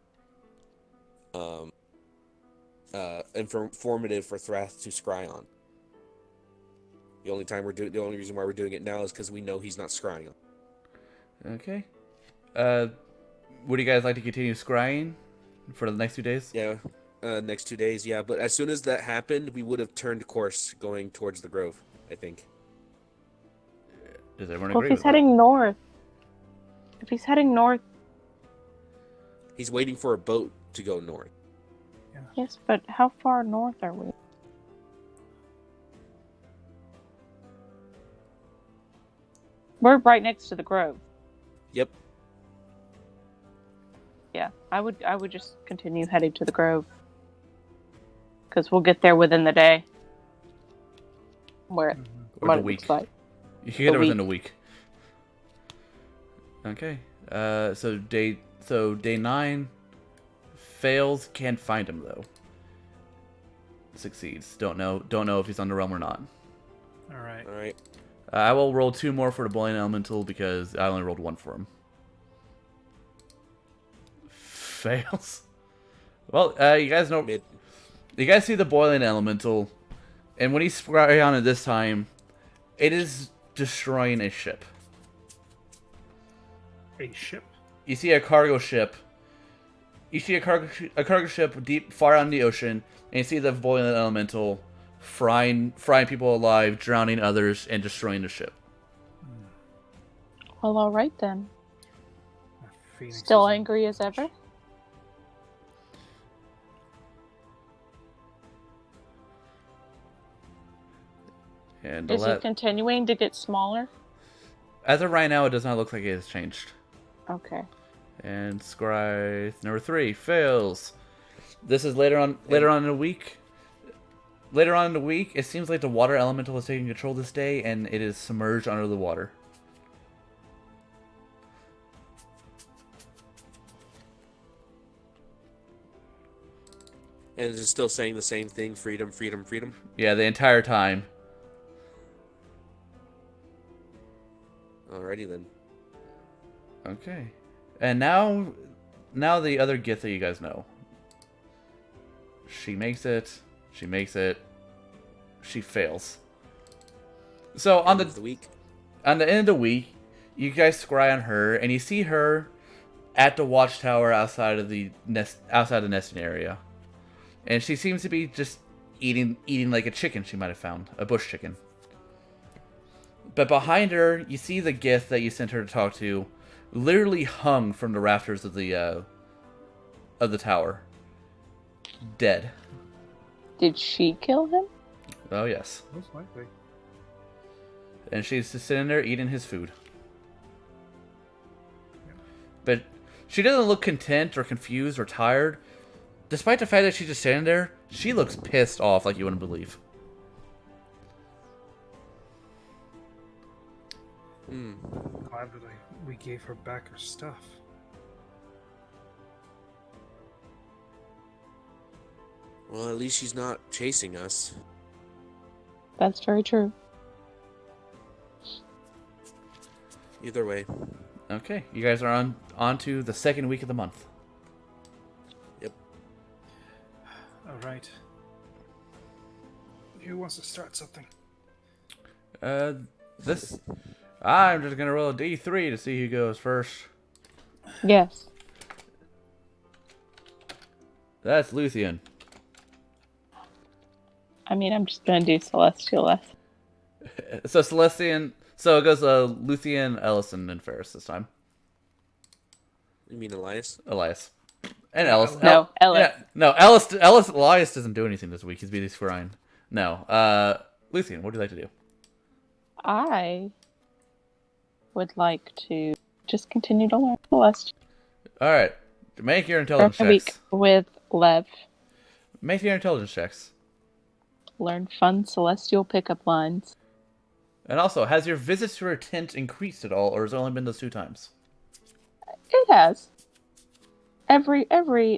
informative for Thrath to scry on. The only reason why we're doing it now is because we know he's not scrying on. Okay. Would you guys like to continue scrying for the next 2 days? Yeah, next 2 days, yeah. But as soon as that happened, we would have turned course going towards the Grove, I think. Does everyone Well, agree if he's with that? heading north. If he's heading north, He's waiting for a boat to go north. yes, but how far north are we? We're right next to the Grove. Yep. Yeah, I would just continue heading to the Grove. Because we'll get there within the day. Where Mhm. Or what the it week. looks like. You can get A it within a week. Okay. So day 9 fails. Can't find him though. Succeeds. Don't know if he's on the realm or not. All right. All right. I will roll 2 more for the boiling elemental because I only rolled 1 for him. Fails. Well, you guys know. Mid. You guys see the boiling elemental, and when he's spray on it this time, it is destroying a ship. A ship? You see a cargo ship. You see a cargo ship deep far out in the ocean, and you see the boiling elemental frying people alive, drowning others, and destroying the ship. Well, alright then. My Phoenix Still is- angry as ever? And Is he continuing to get smaller? as of right now, it does not look like it has changed. Okay. And Scry number 3 fails. This is later on in the week. Later on in the week, it seems like the water elemental is taking control this day, and it is submerged under the water. And is it still saying the same thing? Freedom, freedom, freedom? Yeah, the entire time. Alrighty then. Okay. And now the other gift that you guys know. She makes it. She makes it. She fails. So on End of the week. on the end of the week, you guys scry on her, and you see her at the watchtower outside the nesting area, and she seems to be just eating like a chicken she might have found, a bush chicken. But behind her, you see the gift that you sent her to talk to, literally hung from the rafters of the tower, dead. Did she kill him? Oh yes. Most likely. And she's just sitting there eating his food. But she doesn't look content or confused or tired. Despite the fact that she's just sitting there, she looks pissed off like you wouldn't believe. Glad that we gave her back her stuff. Well, at least she's not chasing us. That's very true. Either way. Okay, you guys are on to the second week of the month. Yep. All right. Who wants to start something? This... I'm just gonna roll a D3 to see who goes first. Yes. That's Luthien. I mean, I'm just gonna do Celestial Less. So Celestian... So it goes Luthien, Ellison, and Ferris this time. You mean Elias? Elias. And Ellis. No, Ellis. Yeah, no, Elias doesn't do anything this week. He's busy scrying. No. Luthien, what would you like to do? I would like to just continue to learn Celestial Alright. Make your for intelligence a week checks. with Lev. Make your intelligence checks. Learn fun Celestial pickup lines. And also, has your visits to her tent increased at all, or has it only been those 2 times? It has. Every,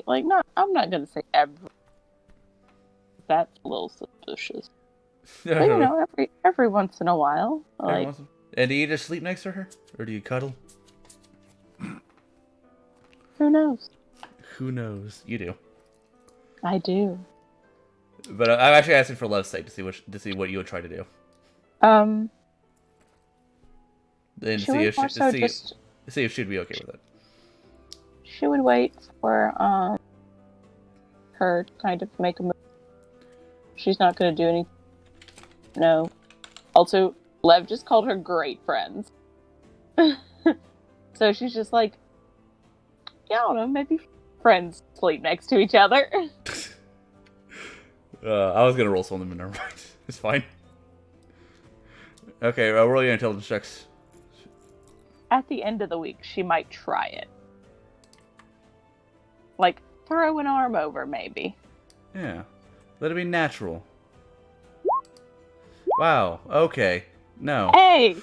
like, not, I'm not gonna say every. That's a little suspicious. But, you know, every once in a while. Like, And do you just sleep next to her? Or do you cuddle? who knows? Who knows? You do. I do. But I'm actually asking for Lev's sake to see what you would try to do. Um, And she would more so just, see if she'd be okay with it. she would wait for, her to kind of make a move. She's not gonna do anything. No. Also, Lev just called her great friends. So she's just like, yeah, I don't know, maybe friends sleep next to each other. I was gonna roll something, but never mind. It's fine. Okay, roll your intelligence checks. At the end of the week, she might try it. Like, throw an arm over, maybe. Yeah. Let it be natural. Wow. Okay. No. Hey!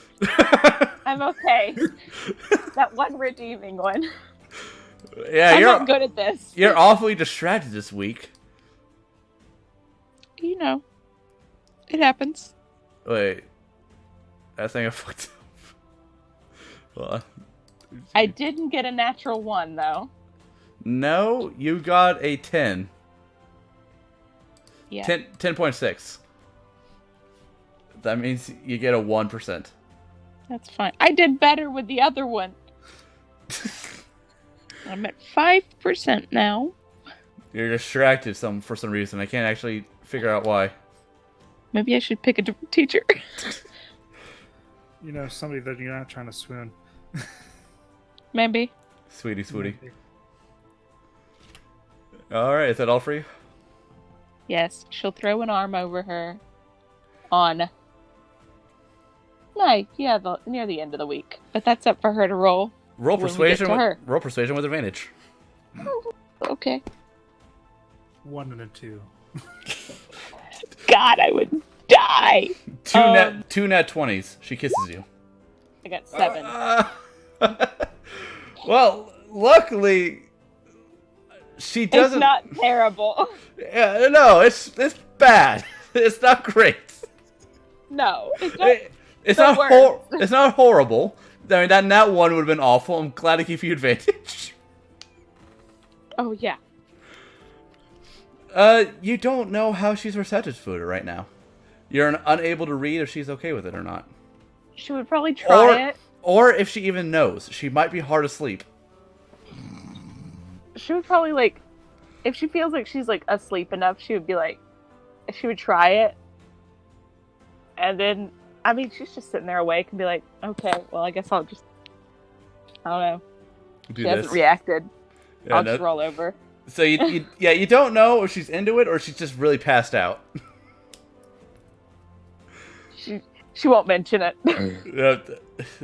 I'm okay. That one redeeming one. Yeah, I'm not good at this. You're awfully distracted this week. You know, it happens. Wait. I think I fucked up. Well, I didn't get a natural one, though. no, you got a 10. Yeah. 10.6. That means you get a 1%. That's fine. I did better with the other one. I'm at 5% now. You're distracted for some reason. I can't actually figure out why. Maybe I should pick a different teacher. You know, somebody that you're not trying to swoon. Maybe. Sweetie. Alright, is that all for you? Yes, she'll throw an arm over her on... near the end of the week. But that's up for her to roll. Roll when we get persuasion. to her. Roll persuasion with advantage. Okay. 1 and a 2. God, I would die. Two net 20s. She kisses you. I got 7. Well, luckily, she doesn't. It's not terrible. Yeah, no, it's bad. It's not great. No, it's not. It's the not worst. It's not horrible. I mean, that one would have been awful. I'm glad to give you advantage. Oh, yeah. You don't know how she's receptive to it right now. You're unable to read if she's okay with it or not. She would probably try it. Or if she even knows. She might be hard asleep. She would probably, like, if she feels like she's, like, asleep enough, she would be like, she would try it. And then I mean, she's just sitting there awake and be like, okay, well, I guess I'll just, I don't know. Do She this. hasn't reacted. Yeah, I'll no- just roll over. So you don't know if she's into it or she's just really passed out. She won't mention it.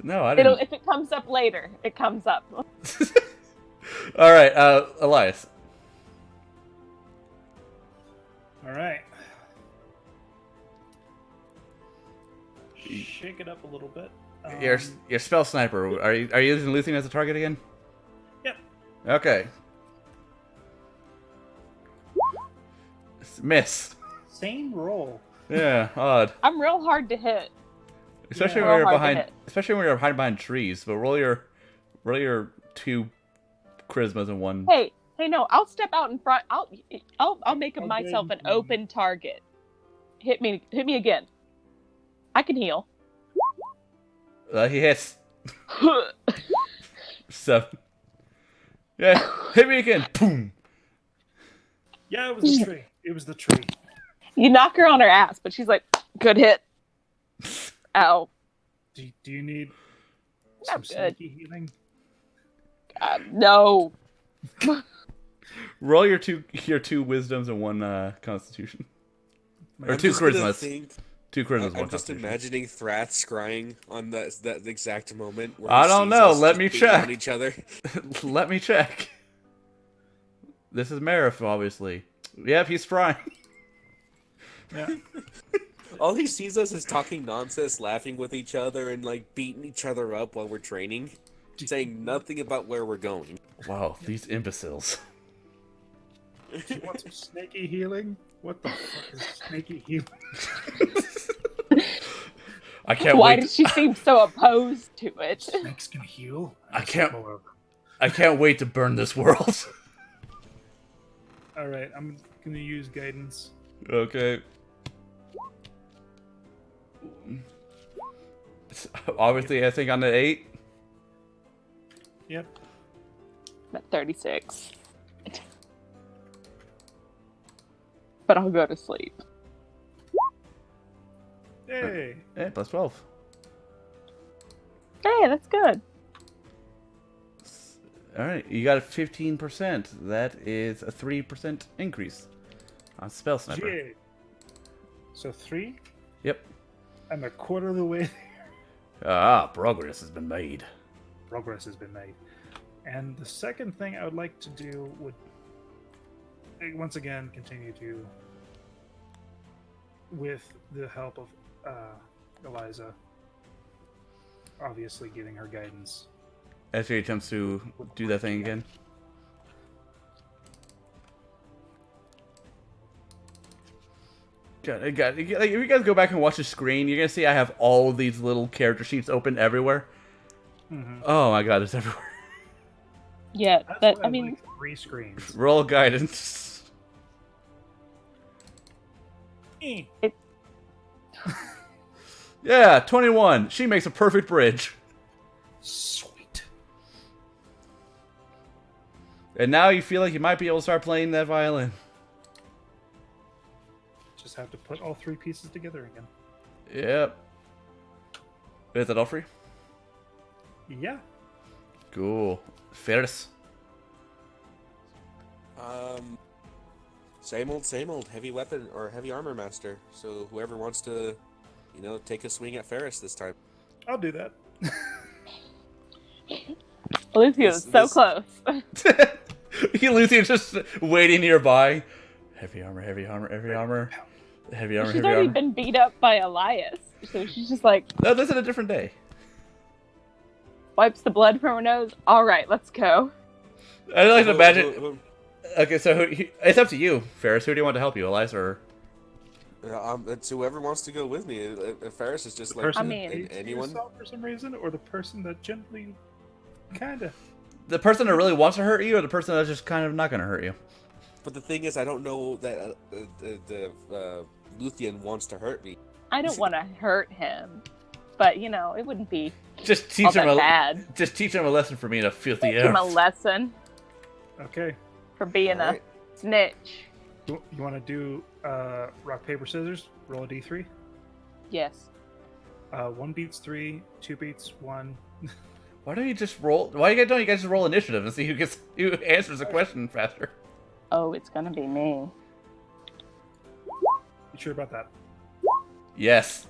No, I didn't. If it comes up later, it comes up. All right, Elias. All right. Shake it up a little bit. Your spell sniper. Are you using Luthien as a target again? Yep. Okay. Miss. Same roll. Yeah, odd. I'm real hard to hit. Especially Yeah. when you're Real hard to behind. hit. Especially when you're hiding behind trees. But roll your 2 charismas and 1. Hey, no, I'll step out in front. I'll make myself an open target. Hit me again. I can heal. He hits 7. Yeah, hit me again. Boom. Yeah, it was the tree. It was the tree. You knock her on her ass, but she's like, good hit. Ow. Do you need I'm some good. sneaky healing? No. Roll your two wisdoms and 1 constitution. Or I'm 2 just gonna charismas. think- 2 charismas, 1 I'm just constitution. imagining Thrath scrying on that exact moment. Where I he don't sees know. us Let just me beating check. on each other. Let me check. This is Marif, obviously. Yep, he's frying. Yeah. All he sees us is talking nonsense, laughing with each other, and like beating each other up while we're training, saying nothing about where we're going. Wow, these imbeciles. Do you want some snaky healing? What the fuck is snaky healing? I can't Why wait. does she seem so opposed to it? Snakes can heal. I can't- More of them. I can't wait to burn this world. All right, I'm gonna use guidance. Okay. Obviously, I think on the 8. Yep. I'm at 36. But I'll go to sleep. Hey. Yeah, plus 12. Hey, that's good. All right, you got a 15%. That is a 3% increase on spell sniper. Yeah. So 3. Yep. I'm a quarter of the way. Progress has been made. Progress has been made. And the second thing I would like to do would, once again, continue to, with the help of Eliza, obviously giving her guidance. As she attempts to do that thing again. God, like, if you guys go back and watch the screen, you're gonna see I have all of these little character sheets open everywhere. Mm-hmm. Oh my god, it's everywhere. Yeah, That's that why I mean, like 3 screens. Roll guidance. Yeah, 21. She makes a perfect bridge. Sweet. And now you feel like you might be able to start playing that violin. Just have to put all 3 pieces together again. Yep. Is that all free? Yeah. Cool. Ferris. Same old heavy weapon or heavy armor master. So whoever wants to, take a swing at Ferris this time. I'll do that. Lucio's so close. Lucian's just waiting nearby. Heavy armor, heavy armor, heavy armor. Heavy armor, She's heavy already armor. been beat up by Elias, so she's just like No, this is a different day. wipes the blood from her nose. All right, let's go. I like to imagine. Who- Okay, so it's up to you, Ferris. Who do you want to help you, Elias or? it's whoever wants to go with me. If Ferris is just The like person I that mean- hates anyone. yourself for some reason, or the person that gently, kinda. The person that really wants to hurt you, or the person that's just kind of not going to hurt you? But the thing is, I don't know that the Luthien wants to hurt me. I don't want to hurt him, but it wouldn't be Just all teach him that a bad. just teach him a lesson for me to filthy Give him a earth. lesson Okay. for being Alright. a snitch. You want to do rock, paper, scissors? Roll a d3. Yes. 1 beats 3, 2 beats 1. Why don't you just roll? Why don't you guys just roll initiative and see who answers the question faster? Oh, it's gonna be me. You sure about that? Yes.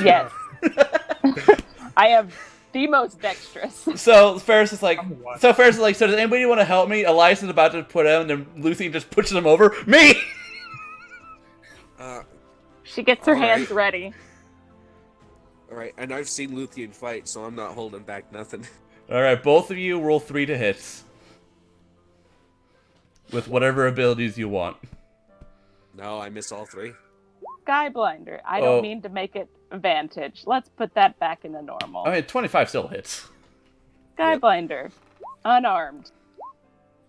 Yes. I have the most dexterous. So Ferris is like, I'm what? so does anybody want to help me? Elias is about to put out, and then Lucy just pushes him over. Me. She gets her All hands right. ready. All right, and I've seen Luthien fight, so I'm not holding back nothing. All right, both of you roll 3 to hits with whatever abilities you want. No, I miss all 3. Sky blinder. I Oh. don't mean to make it advantage. Let's put that back into normal. I mean, 25 still hits. Sky Yep. blinder. Unarmed.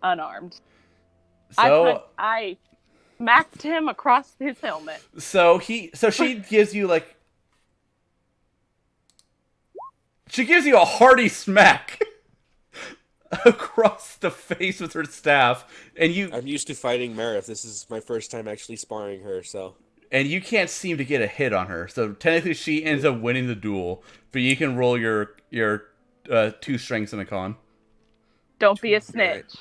Unarmed. So, I smacked him across his helmet. so she gives you like, she gives you a hearty smack across the face with her staff, and I'm used to fighting Marith. This is my first time actually sparring her, so... you can't seem to get a hit on her. So technically, she ends up winning the duel. But you can roll your 2 strengths and a con. Don't be a snitch.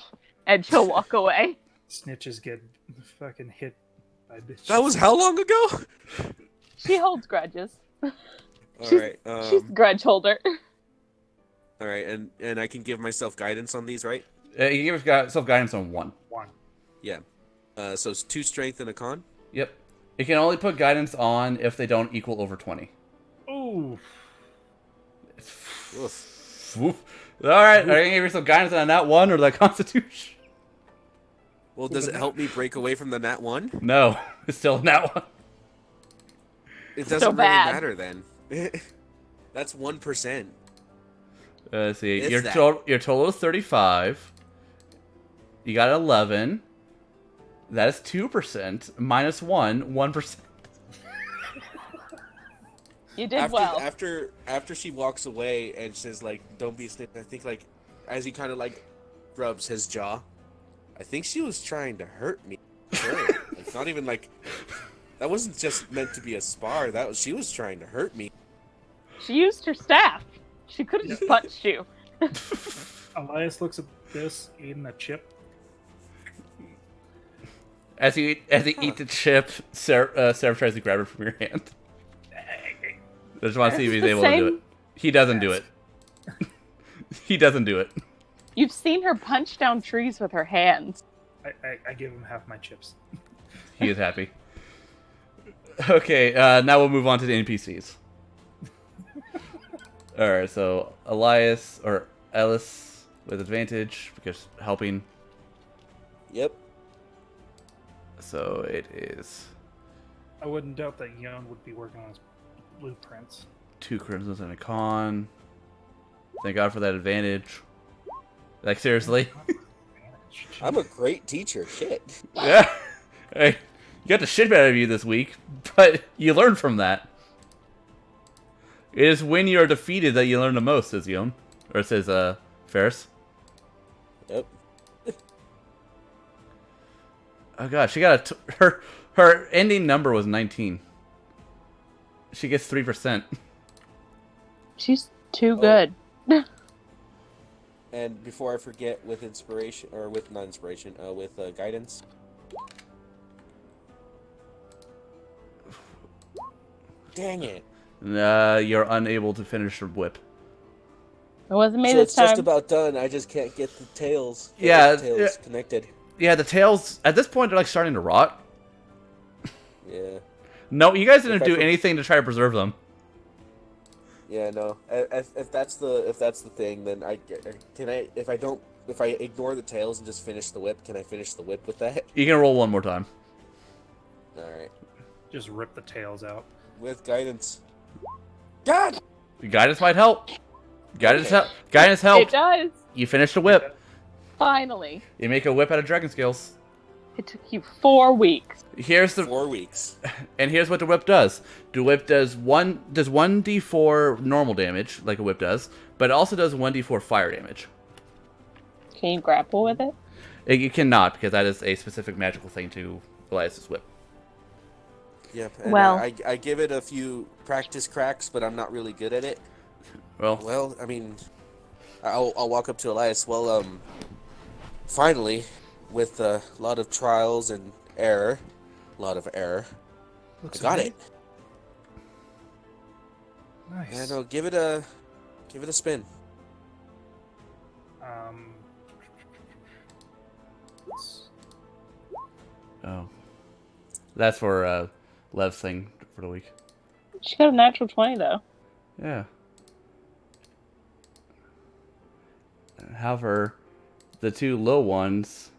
And she'll walk away. Snitches get fucking hit by bitches. That was how long ago? She holds grudges. Alright, She's a grudge holder. alright, and I can give myself guidance on these, right? You give yourself guidance on 1. 1. Yeah. So it's 2 strength and a con? Yep. You can only put guidance on if they don't equal over 20. Ooh. Oof. Oof. All right, are you gonna give yourself guidance on that 1 or that Constitution? Well, does it help me break away from the nat 1? No, it's still that 1. It So doesn't really bad. matter then. That's 1%. Let's see. If Your that. total is 35. You got 11. That is 2%. Minus 1, 1%. You did well. After she walks away and says like, "Don't be a snitch," I think like, as he kind of like rubs his jaw, I think she was trying to hurt me. Sure. It's not even like that wasn't just meant to be a spar. She was trying to hurt me. She used her staff. She could have just punched you. Elias looks at this, eating a chip. As he eat the chip, Sarah tries to grab it from your hand. I just want to see if he's The able to do same- it. He doesn't do it. He doesn't do it. You've seen her punch down trees with her hands. I give him half my chips. He is happy. Okay, now we'll move on to the NPCs. Alright, so Elias, or Ellis with advantage, because helping. Yep. So it is I wouldn't doubt that Yon would be working on his blueprints. 2 crimsons and a con. Thank God for that advantage. Like, seriously? I'm a great teacher. Shit. Yeah. Hey, you got the shit out of you this week, but you learn from that. It is when you are defeated that you learn the most, says Yon. Or says, Ferris. Yep. Oh god, she got her ending number was 19. She gets 3%. She's too good. And before I forget, with inspiration or with not inspiration, with guidance. Dang it! You're unable to finish her whip. It wasn't me So this it's time. just about done. I just can't get the tails. Yeah, tails connected. Yeah, the tails at this point are like starting to rot. Yeah. No, you guys didn't If I do for- anything to try to preserve them. Yeah, no. If that's the thing, then if I ignore the tails and just finish the whip, can I finish the whip with that? You can roll one more time. All right. Just rip the tails out. With guidance. God. Guidance might help. Guidance Okay. help. Guidance It helped. does. You finished a whip. Finally. You make a whip out of dragon scales. It took you 4 weeks. Here's the 4 weeks. and here's what the whip does. The whip does 1d4 normal damage, like a whip does, but it also does 1d4 fire damage. Can you grapple with it? You cannot, because that is a specific magical thing to Elias's whip. Yep. And Well. I give it a few practice cracks, but I'm not really good at it. Well, Well, I mean, I'll walk up to Elias. Well, finally, with a lot of trials and error, a lot of error, Looks I got amazing. it. Nice. Yeah, no, give it a spin. Let's- oh, that's for Lev's thing for the week. She got a natural 20, though. Yeah. However, the two low ones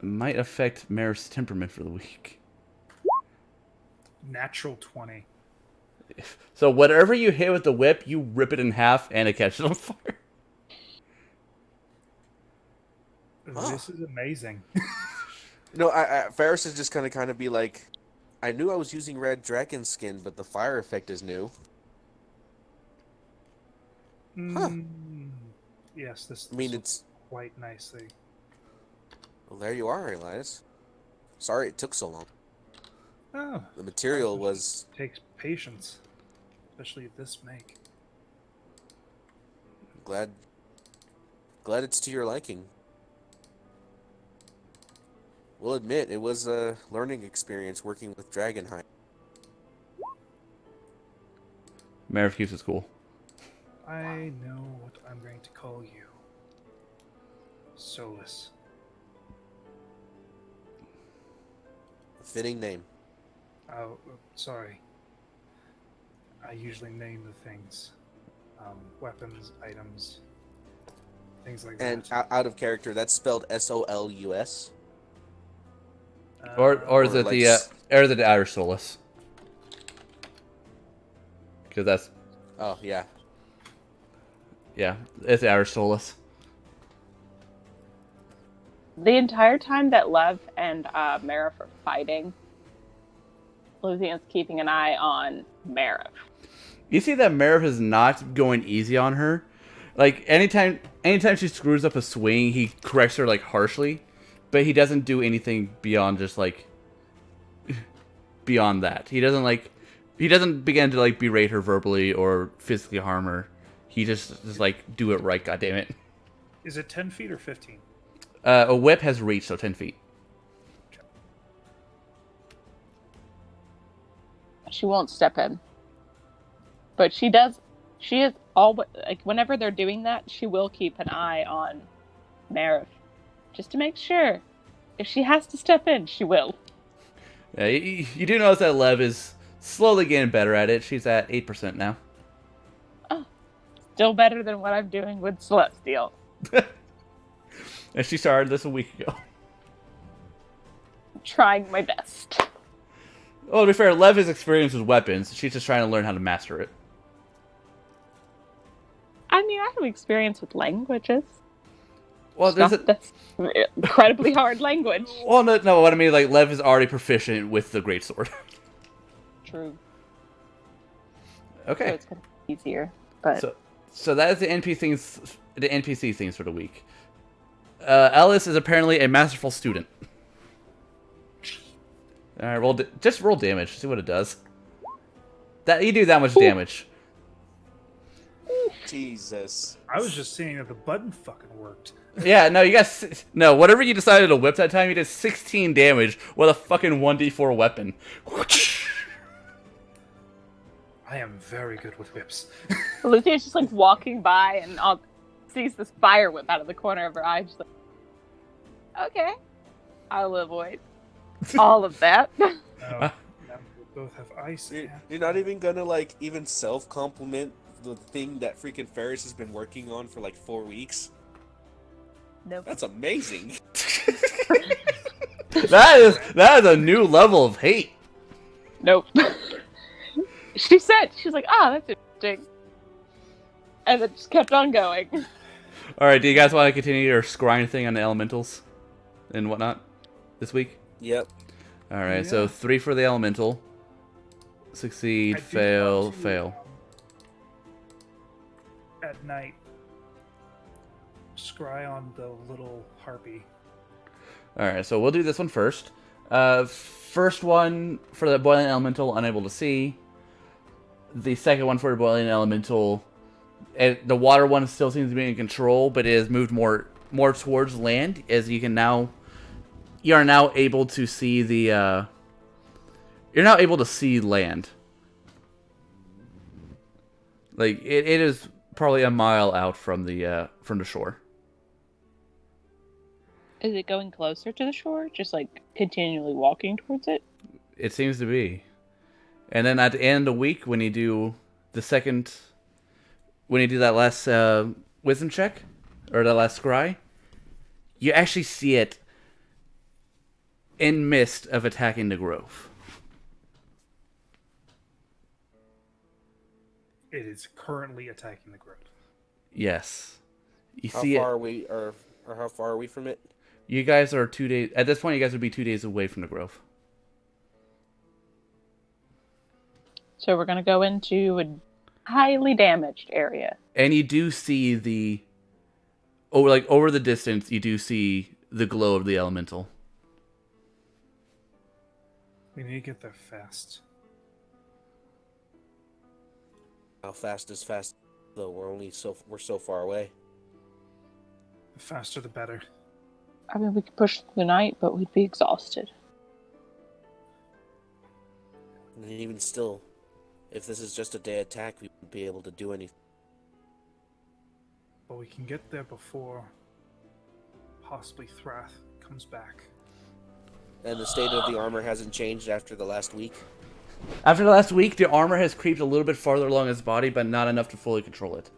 might affect Mare's temperament for the week. Natural 20. So whatever you hit with the whip, you rip it in half and it catches on fire. This is amazing. No, Ferris is just gonna kind of be like, I knew I was using red dragon skin, but the fire effect is new. Huh. Yes, this I mean, looks it's quite nicely. well, there you are, Elias. Sorry it took so long. Oh, The material was takes patience, especially this make. glad it's to your liking. We'll admit it was a learning experience working with Dragonhide. Mare keeps it cool. I know what I'm going to call you. Solus. Fitting name. Oh, sorry. I usually name the things. Weapons, items, things like And that. out of character, that's spelled Solus. Or is Or it like the Irish Solus? Because that's Oh yeah. it's the Irish Solus. The entire time that Lev and Marif are fighting, Luthien is keeping an eye on Marif. You see that Marif is not going easy on her. Like anytime she screws up a swing, he corrects her like harshly, but he doesn't do anything beyond just like beyond that. He doesn't begin to like berate her verbally or physically harm her. He just like do it right. God damn it. Is it 10 feet or 15? A whip has reach, so 10 feet. She won't step in. But she does. She is always, like, whenever they're doing that, she will keep an eye on Marif. Just to make sure. If she has to step in, she will. Yeah, you do notice that Lev is slowly getting better at it. She's at 8% now. Oh. Still better than what I'm doing with Celestial. And she started this a week ago. I'm trying my best. Well, to be fair, Lev is experienced with weapons. She's just trying to learn how to master it. I mean, I have experience with languages. Well, there's That's incredibly hard language. Well, no, what I mean, like, Lev is already proficient with the greatsword. True. Okay. So it's kind of easier. But So that is the NPC things for the week. Ellis is apparently a masterful student. All right, just roll damage. See what it does. That you do that much damage. Jesus. I was just seeing that the button fucking worked. Yeah, no, you guys. No, whatever you decided to whip that time, you did 16 damage with a fucking 1d4 weapon. I am very good with whips. Lucia's just like walking by and sees this fire whip out of the corner of her eye. Just like, okay, I'll avoid all of that. Now we both have ice. You're not even gonna like even self-compliment the thing that freaking Ferris has been working on for like 4 weeks. Nope. That's amazing. That is a new level of hate. Nope. She's like, that's interesting. And it just kept on going. Alright, do you guys want to continue your scrying thing on the elementals and whatnot this week? Yep. Alright, Yeah. so 3 for the elemental. Succeed, I do fail, want to, fail. At night, scry on the little harpy. Alright, so we'll do this one first. first one for the boiling elemental, unable to see. The second one for the boiling elemental, the water one still seems to be in control, but it has moved more towards land, as you are now able to see the you're now able to see land. Like it is probably a mile out from the shore. Is it going closer to the shore? Just like continually walking towards it? It seems to be. And then at the end of the week, when you do that last wisdom check, or the last scry, you actually see it in midst of attacking the grove. It is currently attacking the grove. Yes. You How see far it. are we, or how far are we from it? You guys are 2 days. At this point, you guys would be 2 days away from the grove. So we're gonna go into a highly damaged area. And you do see over the distance, you do see the glow of the elemental. We need to get there fast. How fast is fast? Though we're so far away. The faster, the better. I mean, we could push through the night, but we'd be exhausted. And even still, if this is just a day attack, we wouldn't be able to do anything. But we can get there before possibly Thrath comes back. And the state of the armor hasn't changed after the last week. After the last week, the armor has creeped a little bit farther along his body, but not enough to fully control it.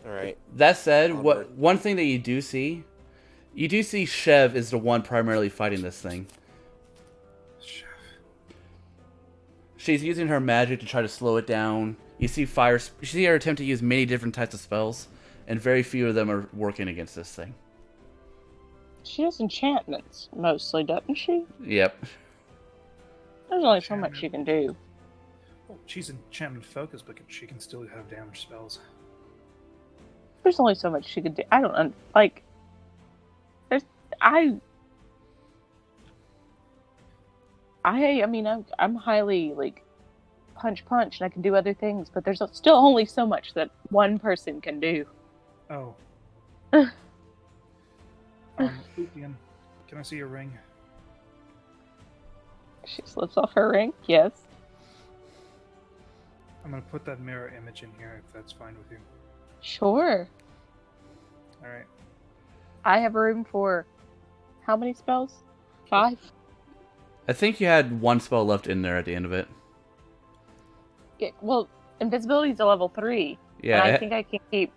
All right. That said, Onward. one thing that you do see Shev is the one primarily fighting this thing. Chef. She's using her magic to try to slow it down. You see her attempt to use many different types of spells, and very few of them are working against this thing. She has enchantments, mostly, doesn't she? Yep. There's only so much she can do. Well, she's enchantment focused, but she can still have damage spells. There's only so much she can do. I don't like. There's I mean, I'm highly like punch, and I can do other things, but there's still only so much that one person can do. Oh. Luthien, can I see your ring? She slips off her ring. Yes. I'm gonna put that mirror image in here if that's fine with you. Sure. Alright. I have room for how many spells? 5? I think you had one spell left in there at the end of it. Yeah, well, invisibility is a level 3. Yeah, And I think I can keep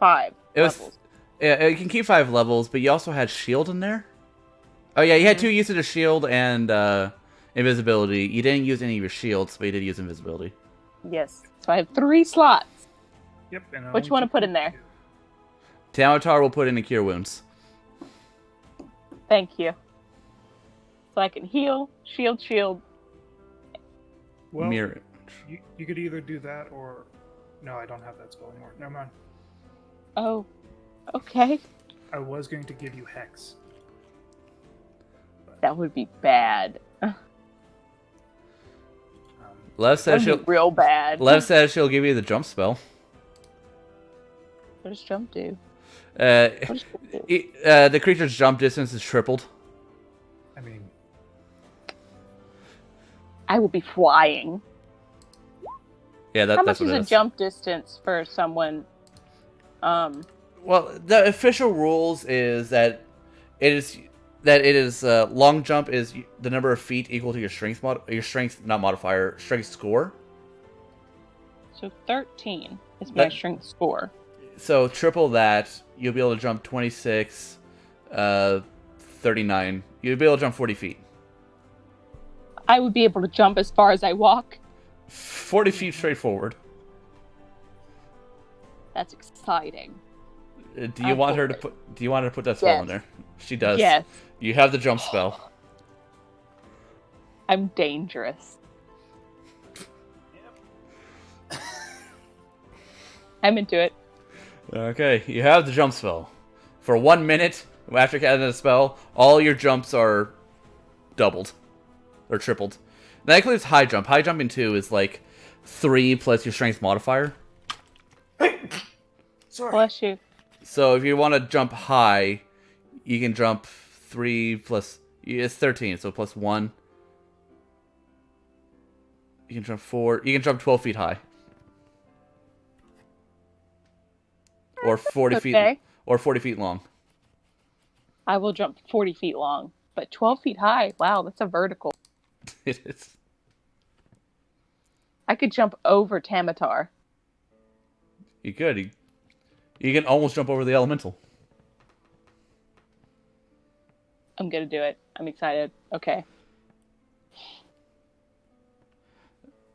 5 levels. Yeah, you can keep 5 levels, but you also had shield in there. Oh yeah, you had 2 uses of shield and invisibility. You didn't use any of your shields, but you did use invisibility. Yes. So I have 3 slots. Yep. And Which you want to put in there? Tamatar will put in the cure wounds. Thank you. So I can heal, shield. Well, Mirror. you could either do that or... No, I don't have that spell anymore. Never mind. Oh, okay. I was going to give you Hex. That would be bad. Lev says That would be real bad. Lev says she'll give you the jump spell. What does jump do? The creature's jump distance is tripled. I mean... I will be flying. Yeah, How that's much what is it a is. jump distance for someone? Well, the official rules is that it is long jump is the number of feet equal to your strength strength score. So 13 is my That- strength score. So triple that, you'll be able to jump 26, 39. You'll be able to jump 40 feet. I would be able to jump as far as I walk. 40 feet straight forward. That's exciting. Do you want her to put that spell in there? She does. Yes. You have the jump spell. I'm dangerous. I'm into it. Okay, you have the jump spell. For 1 minute, After casting a spell, all your jumps are doubled or tripled. That includes high jump. High jumping 2 is like 3 plus your strength modifier. Sorry. Bless you. So if you want to jump high, you can jump 3 plus... It's 13, so plus 1. You can jump 4... You can jump 12 feet high. Or 40 Okay. feet... Or 40 feet long. I will jump 40 feet long, but 12 feet high. Wow, that's a vertical. It is. I could jump over Tamatar. You could. You can almost jump over the elemental. I'm gonna do it. I'm excited. Okay.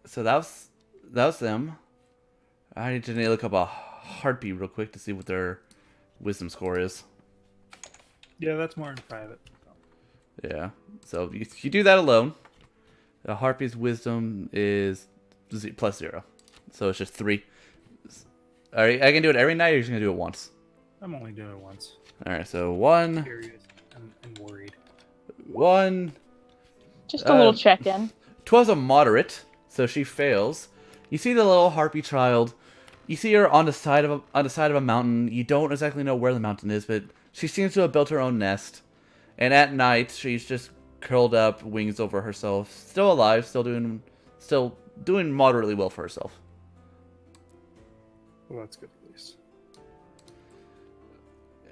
So that was them. I need to look up a heartbeat real quick to see what their wisdom score is. Yeah, that's more in private. Yeah. So you do that alone. The heartbeat's wisdom is plus 0. So it's just 3. Alright, I can do it every night, or you're just gonna do it once? I'm only doing it once. Alright, so 1. Curious and worried. 1. Just a little check-in. 'Twas a moderate, so she fails. You see the little harpy child. You see her on the side of a mountain. You don't exactly know where the mountain is, but she seems to have built her own nest. And at night, she's just curled up, wings over herself, still alive, still doing moderately well for herself. Well, that's good at least.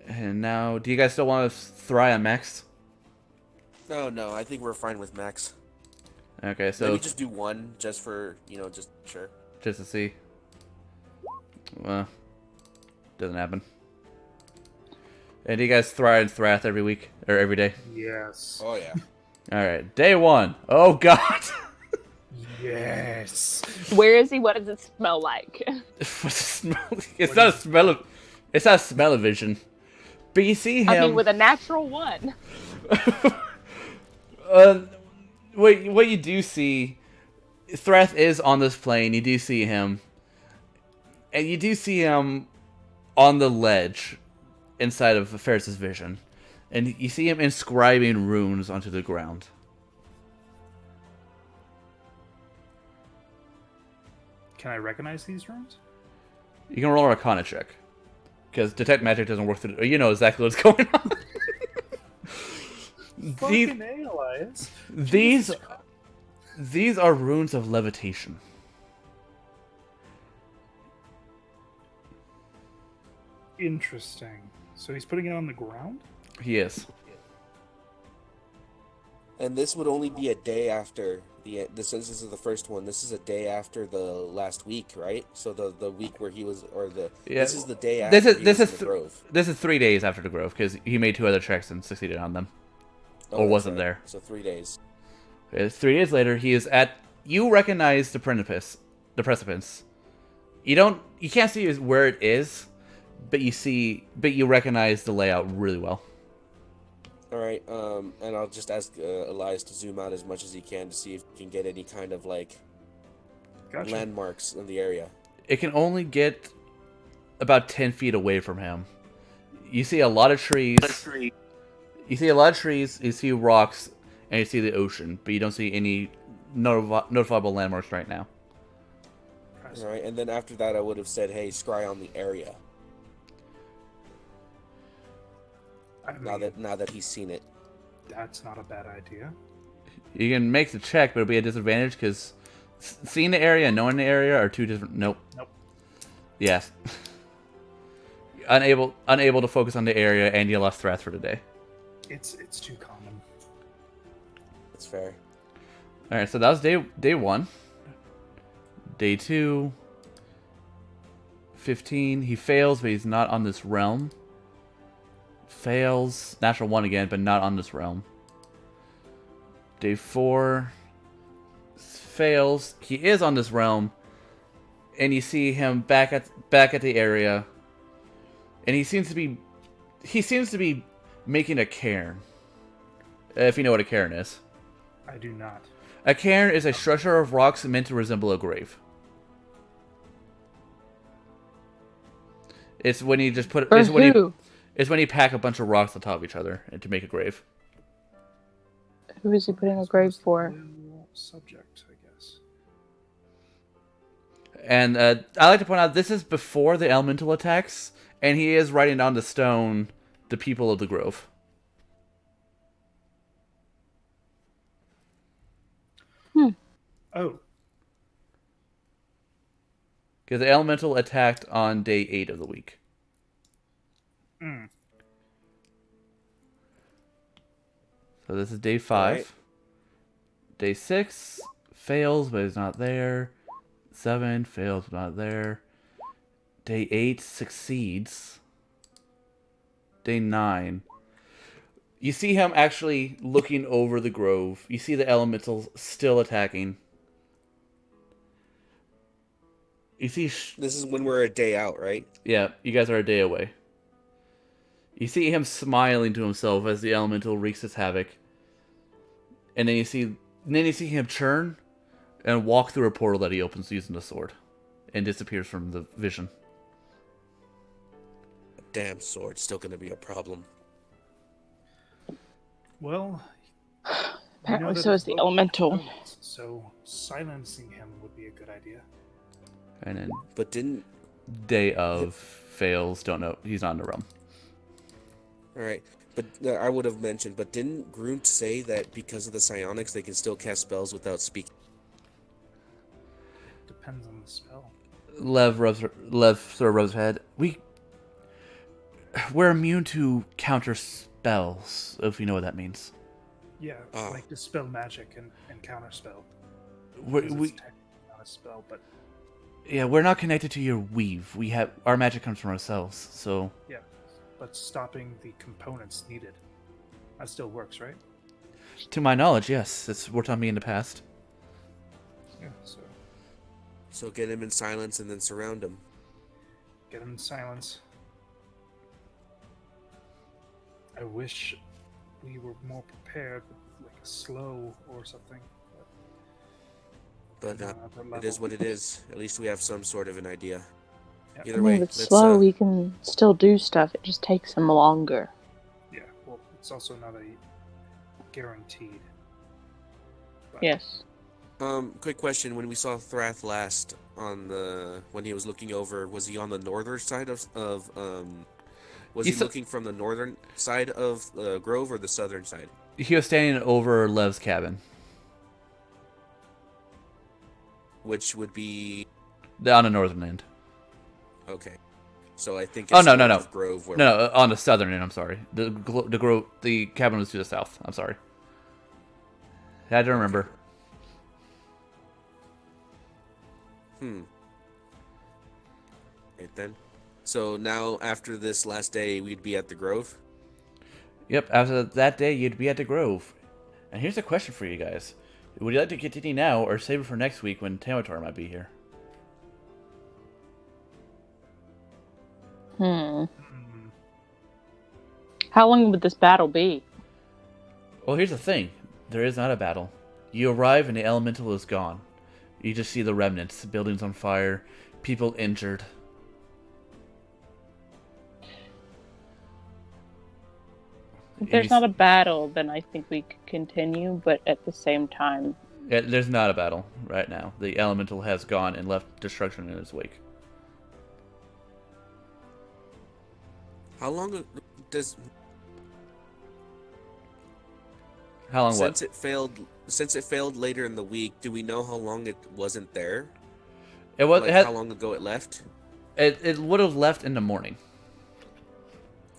And now, do you guys still want to try on Max? No, I think we're fine with Max. Okay, so Maybe just do 1, just for, just sure. just to see. Well, doesn't happen. And do you guys try and Thrath every week or every day? Yes. Oh, yeah. All right, day 1. Oh God. Yes. Where is he? What does it smell like? What's the smell? It's not a smell of. It's not a smell of vision. But you see him. I mean, with a natural 1. What you do see, Thrath is on this plane. You do see him, and you do see him on the ledge inside of Ferris's vision, and you see him inscribing runes onto the ground. Can I recognize these runes? You can roll an Arcana check, because detect magic doesn't work through. You know exactly what's going on. Fucking A, Elias. These are runes of levitation. Interesting. So he's putting it on the ground? He is. And this would only be a day after this is the first one. This is a day after the last week, right? So the week where he was, this is the day after This is the Grove. This is 3 days after the Grove, because he made 2 other checks and succeeded on them. Oh, Or that's wasn't right. there. So 3 days. Okay, 3 days later, he is at. You recognize the precipice. You can't see where it is, but you recognize the layout really well. All right. And I'll just ask Elias to zoom out as much as he can to see if he can get any kind of Gotcha. landmarks in the area. It can only get about 10 feet away from him. You see a lot of trees. You see rocks, and you see the ocean, but you don't see any notifiable landmarks right now. All right. And then after that, I would have said, "Hey, scry on the area." I mean, Now that he's seen it. that's not a bad idea. You can make the check, but it'll be a disadvantage because seeing the area and knowing the area are 2 different. Nope. Yes. unable to focus on the area, and you lost Thrath for today. It's too common. That's fair. All right, so that was day 1. Day 2. 15. He fails, but he's not on this realm. Fails. Natural 1 again, but not on this realm. Day 4. Fails. He is on this realm. And you see him back at the area. And he seems to be making a cairn. If you know what a cairn is. I do not. A cairn is a structure of rocks meant to resemble a grave. It's when you just put. For It's when you. who? It's when you pack a bunch of rocks on top of each other and to make a grave. Who is he putting a This grave was the for? blue subject, I guess. And I like to point out this is before the elemental attacks, and he is writing on the stone the people of the grove. Oh, Because the elemental attacked on day 8 of the week. mm. So this is day 5. Alright. Day 6 fails, but it's not there. 7 fails, but not there. Day 8 succeeds. Day 9. You see him actually looking over the grove. You see the elementals still attacking. You see... This is when we're a day out, right? Yeah, you guys are a day away. You see him smiling to himself as the elemental wreaks his havoc. And then you see him churn and walk through a portal that he opens using the sword. And disappears from the vision. A damn sword's still gonna be a problem. Well, Apparently that so it's is the both elemental. opponents, so silencing him would be a good idea. And then But didn't... day of fails, don't know. He's not in the realm. Alright. But I would have mentioned, but didn't Grunt say that because of the psionics they can still cast spells without speaking? Depends on the spell. Lev sort of rubs her head. We're immune to counter spells, if you know what that means. Yeah, Ah. like dispel magic and counter spell. We're, Because we it's technically not a spell, but we're not connected to your weave. Our magic comes from ourselves. So yeah, but stopping the components needed. That still works, right? to my knowledge, yes, it's worked on me in the past. Yeah, so So get him in silence and then surround him. get him in silence. I wish we were more prepared with like a slow or something. But not at that it is level. what it is. At least we have some sort of an idea. Yeah. Either I way, mean, with let's, slow, we can still do stuff. It just takes him longer. Yeah, well, it's also not a guaranteed. But Yes. Quick question: when we saw Thrath last when he was looking over, was he on the northern side of was he looking from the northern side of Grove or the southern side? He was standing over Lev's cabin. Which would be On the northern end. okay. So I think Oh, it's no. north of Grove. Where No, on the southern end, I'm sorry. The cabin was to the south. I'm sorry. I had to remember. Right then. So now after this last day, we'd be at the Grove. Yep, after that day, you'd be at the Grove. And here's a question for you guys. Would you like to continue now, or save it for next week when Tamatar might be here? How long would this battle be? Well, here's the thing. There is not a battle. You arrive and the elemental is gone. You just see the remnants, buildings on fire, people injured. If there's not a battle, then I think we could continue, but at the same time... Yeah, there's not a battle right now. The elemental has gone and left destruction in its wake. How long does How long what? Since it failed later in the week, do we know how long it wasn't there? It was. Like It, had, how long ago it left? it would have left in the morning.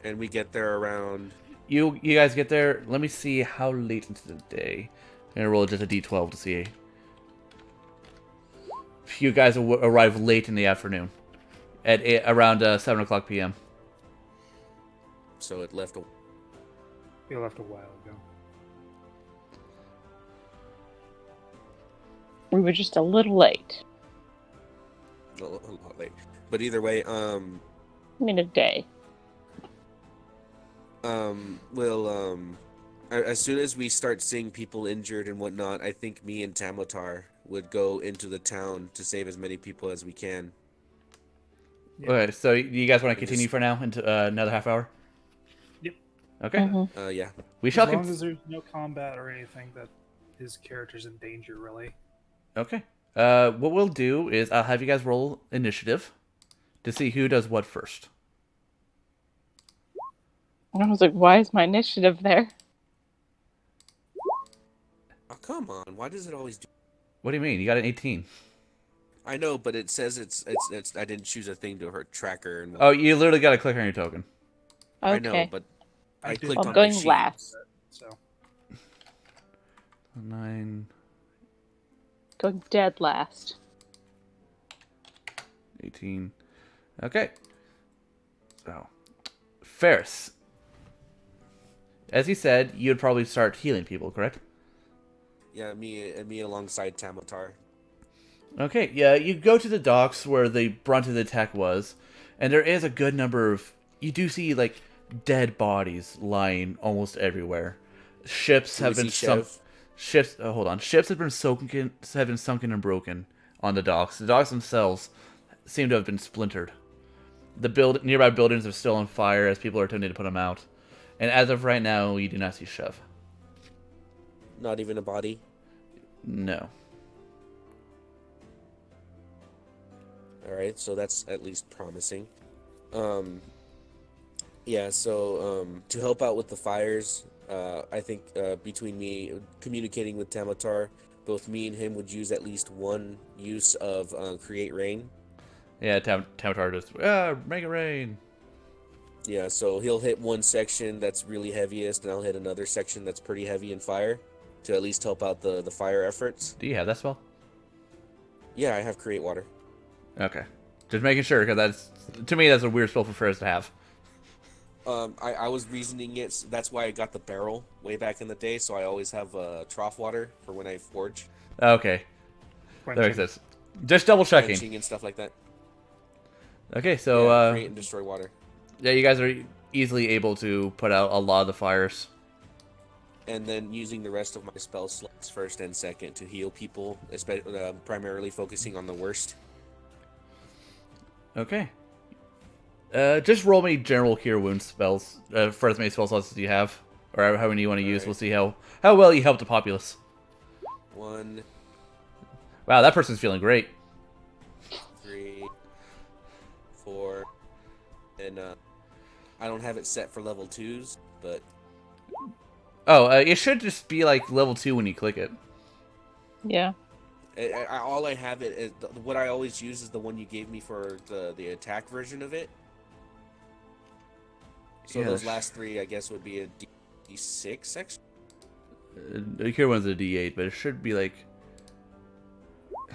And we get there around. You guys get there. Let me see how late into the day. I'm gonna roll just a d12 to see. You guys arrive late in the afternoon, at around 7 o'clock p.m. So it left. he left a while ago. We were just a little late. A lot late. But either way, I mean, a day. As soon as we start seeing people injured and whatnot, I think me and Tamatar would go into the town to save as many people as we can. Yeah. Okay, so you guys want to We continue just- for now into another half hour? Okay. Mhm. Yeah. We As shall. long as there's no combat or anything that his character's in danger, really. Okay. What we'll do is I'll have you guys roll initiative to see who does what first. I was like, why is my initiative there? Oh, come on. Why does it always do? What do you mean? You got an 18. I know, but it says it's. I didn't choose a thing to hurt tracker and. Oh, you literally got to click on your token. I know, Okay. but I I did clicked Well, on I'm my going sheet. last. So 9, Going dead last. 18. Okay. So, Ferris. As he said, you'd probably start healing people, correct? Yeah, me alongside Tamatar. Okay, yeah, you go to the docks where the brunt of the attack was, and there is a good number of... You do see, like, dead bodies lying almost everywhere. Ships Do have we been see sunk... Chev? Ships... Oh, hold on. Ships have been sunken and broken on the docks. The docks themselves seem to have been splintered. The nearby buildings are still on fire as people are attempting to put them out. And as of right now, you do not see Chev. Not even a body. No. All right, so that's at least promising. Yeah. So to help out with the fires, I think between me communicating with Tamatar, both me and him would use at least one use of create rain. Yeah, Tamatar just... make it rain. Yeah, so he'll hit one section that's really heaviest, and I'll hit another section that's pretty heavy in fire, to at least help out the fire efforts. Do you have that spell? Yeah, I have create water. Okay. Just making sure, because that's... To me, that's a weird spell for Ferris to have. I was reasoning it. That's why I got the barrel way back in the day. So I always have trough water for when I forge, Okay. That quenching. makes sense. Just double checking. quenching and stuff like that. Okay, so... Yeah, create and destroy water. Yeah, you guys are easily able to put out a lot of the fires. And then using the rest of my spell slots first and second to heal people, primarily focusing on the worst. Okay. Just roll me general cure wounds spells for as many spell slots as you have, or how many you want to use. Alright. We'll see how well you help the populace. 1, Wow, that person's feeling great. 3, 4, and I don't have it set for level 2s, but Oh, it should just be like level 2 when you click it. Yeah. all I have it is what I always use is the one you gave me for the attack version of it. So Yeah, those sh- last 3, I guess, would be a D6 section. The cure one's a D8, but it should be like...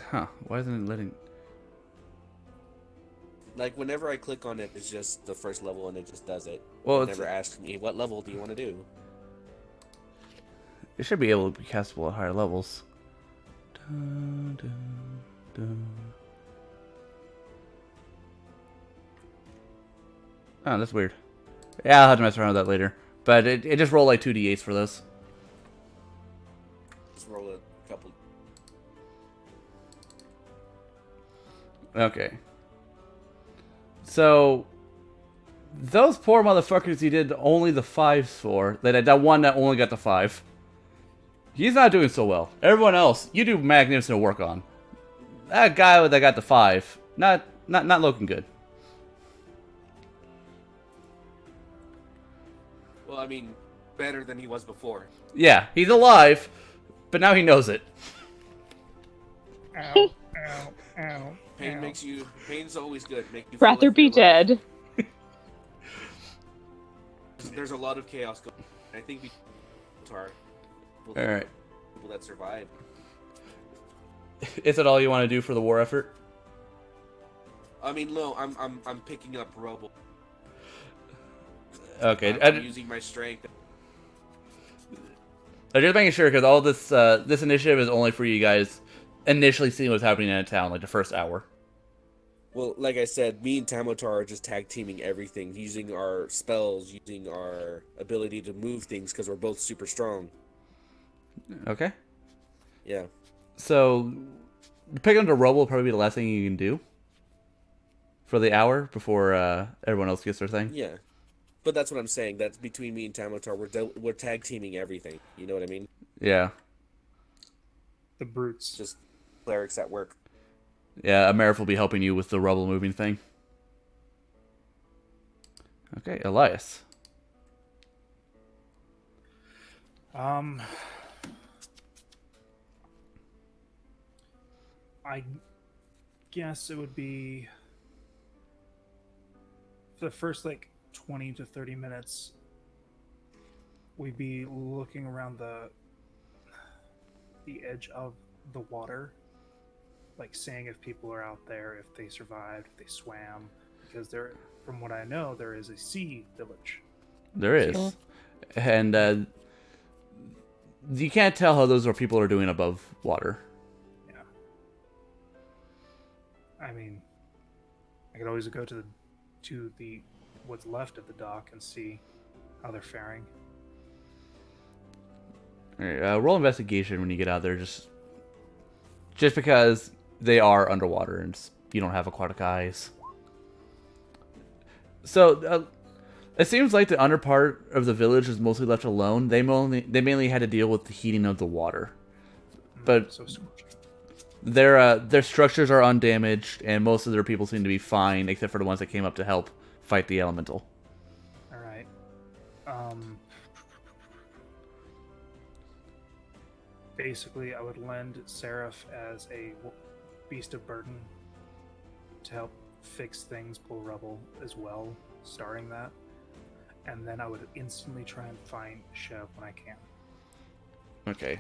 Huh, why isn't it letting... Like, whenever I click on it, it's just the first level, and it just does it. Well, It it's, never asks me, what level do you want to do? it should be able to be castable at higher levels. Dun, dun, dun. Oh, that's weird. Yeah, I'll have to mess around with that later. But it just rolled like 2d8s for those. Just roll a couple. Okay. So, those poor motherfuckers you did only the 5s for, that one that only got the 5. He's not doing so well. Everyone else, you do magnificent work on. That guy that got the 5, not looking good. Well, I mean, better than he was before. Yeah, he's alive, but now he knows it. Ow, ow, ow. Pain ow. makes you. Pain's always good. Make you feel Rather like be you're alive. dead. There's a lot of chaos going on. I think we are All right. people that survive. Is it all you want to do for the war effort? I mean, no, I'm picking up rubble. Okay. I'm using my strength. I'm just making sure because all this this initiative is only for you guys initially seeing what's happening in a town, like the first hour. Well, like I said, me and Tamatar are just tag teaming everything, using our spells, using our ability to move things because we're both super strong. Okay. Yeah. So, picking up the rubble will probably be the last thing you can do for the hour before everyone else gets their thing. Yeah. But that's what I'm saying. That's between me and Tamatar. We're tag teaming everything. You know what I mean? Yeah. The brutes. Just clerics at work. Yeah, Amerif will be helping you with the rubble moving thing. Okay, Elias. I guess it would be for the first like 20 to 30 minutes. We'd be looking around the edge of the water, like seeing if people are out there, if they survived, if they swam, because there, from what I know, there is a sea village. There is. And you can't tell how those are people are doing above water. Yeah. I mean, I could always go to the what's left of the dock and see how they're faring. All right, roll investigation when you get out there, just because they are underwater and you don't have aquatic eyes. So it seems like the under part of the village is mostly left alone. They mainly had to deal with the heating of the water, but So their structures are undamaged, and most of their people seem to be fine, except for the ones that came up to help fight the elemental. all right. Basically, I would lend Seraph as a beast of burden to help fix things, pull rubble as well, starting that. And then I would instantly try and find Chev when I can. Okay.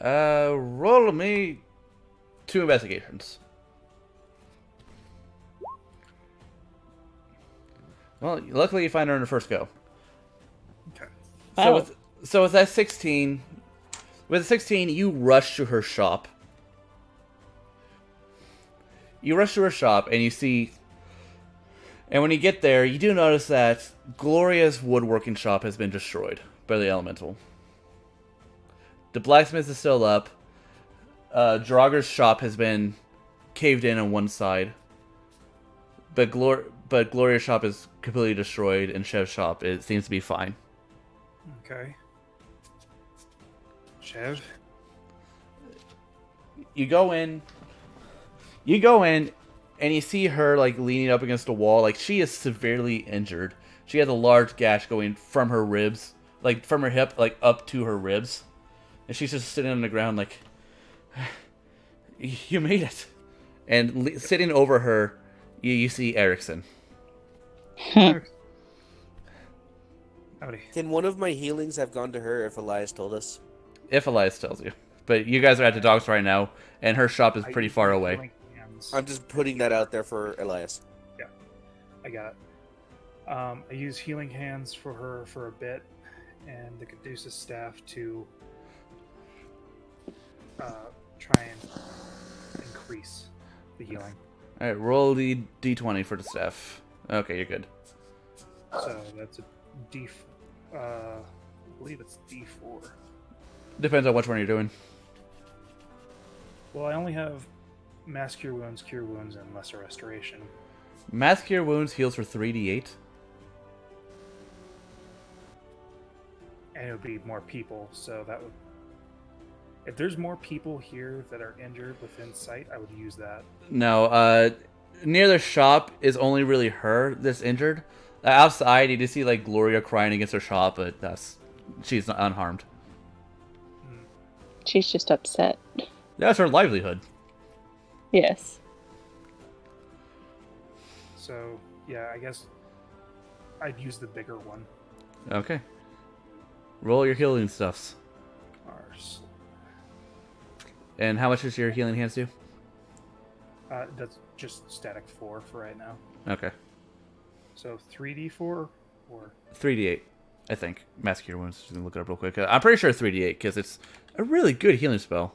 Roll me 2 investigations. Well, luckily you find her in the first go. Okay. Wow. So with that 16, with 16, you rush to her shop. You rush to her shop and you see, and when you get there, you do notice that Gloria's woodworking shop has been destroyed by the elemental. The blacksmith is still up. Draugr's shop has been caved in on one side, but Gloria's shop is completely destroyed, and Chev's shop seems to be fine. Okay. Chev? You go in, and you see her like leaning up against a wall. Like she is severely injured. She has a large gash going from her ribs, like from her hip, like up to her ribs, and she's just sitting on the ground, like, "You made it." And sitting over her, you see Erickson. Howdy. Can one of my healings have gone to her if Elias told us? If Elias tells you, but you guys are at the docks right now, and her shop is pretty far away. Healing hands. I'm just putting that out there for Elias. Yeah, I got it. I use healing hands for her for a bit, and the Caduceus staff to try and increase the healing. All right, roll the d20 for the staff. Okay, you're good. So that's a I believe it's D4. Depends on which one you're doing. Well, I only have Mass Cure Wounds, and Lesser Restoration. Mass Cure Wounds heals for 3d8. And it would be more people, so that would... If there's more people here that are injured within sight, I would use that. No, near the shop is only really her that's injured. Outside, you just see like Gloria crying against her shop, but she's not unharmed. She's just upset. That's her livelihood. Yes. So, yeah, I guess I'd use the bigger one. Okay. Roll your healing stuffs. Ours. And how much does your healing hands do? That's just static 4 for right now. Okay. So 3d4 or 3d8, I think. Mass Cure Wounds. Just gonna look it up real quick. I'm pretty sure 3d8 because it's a really good healing spell.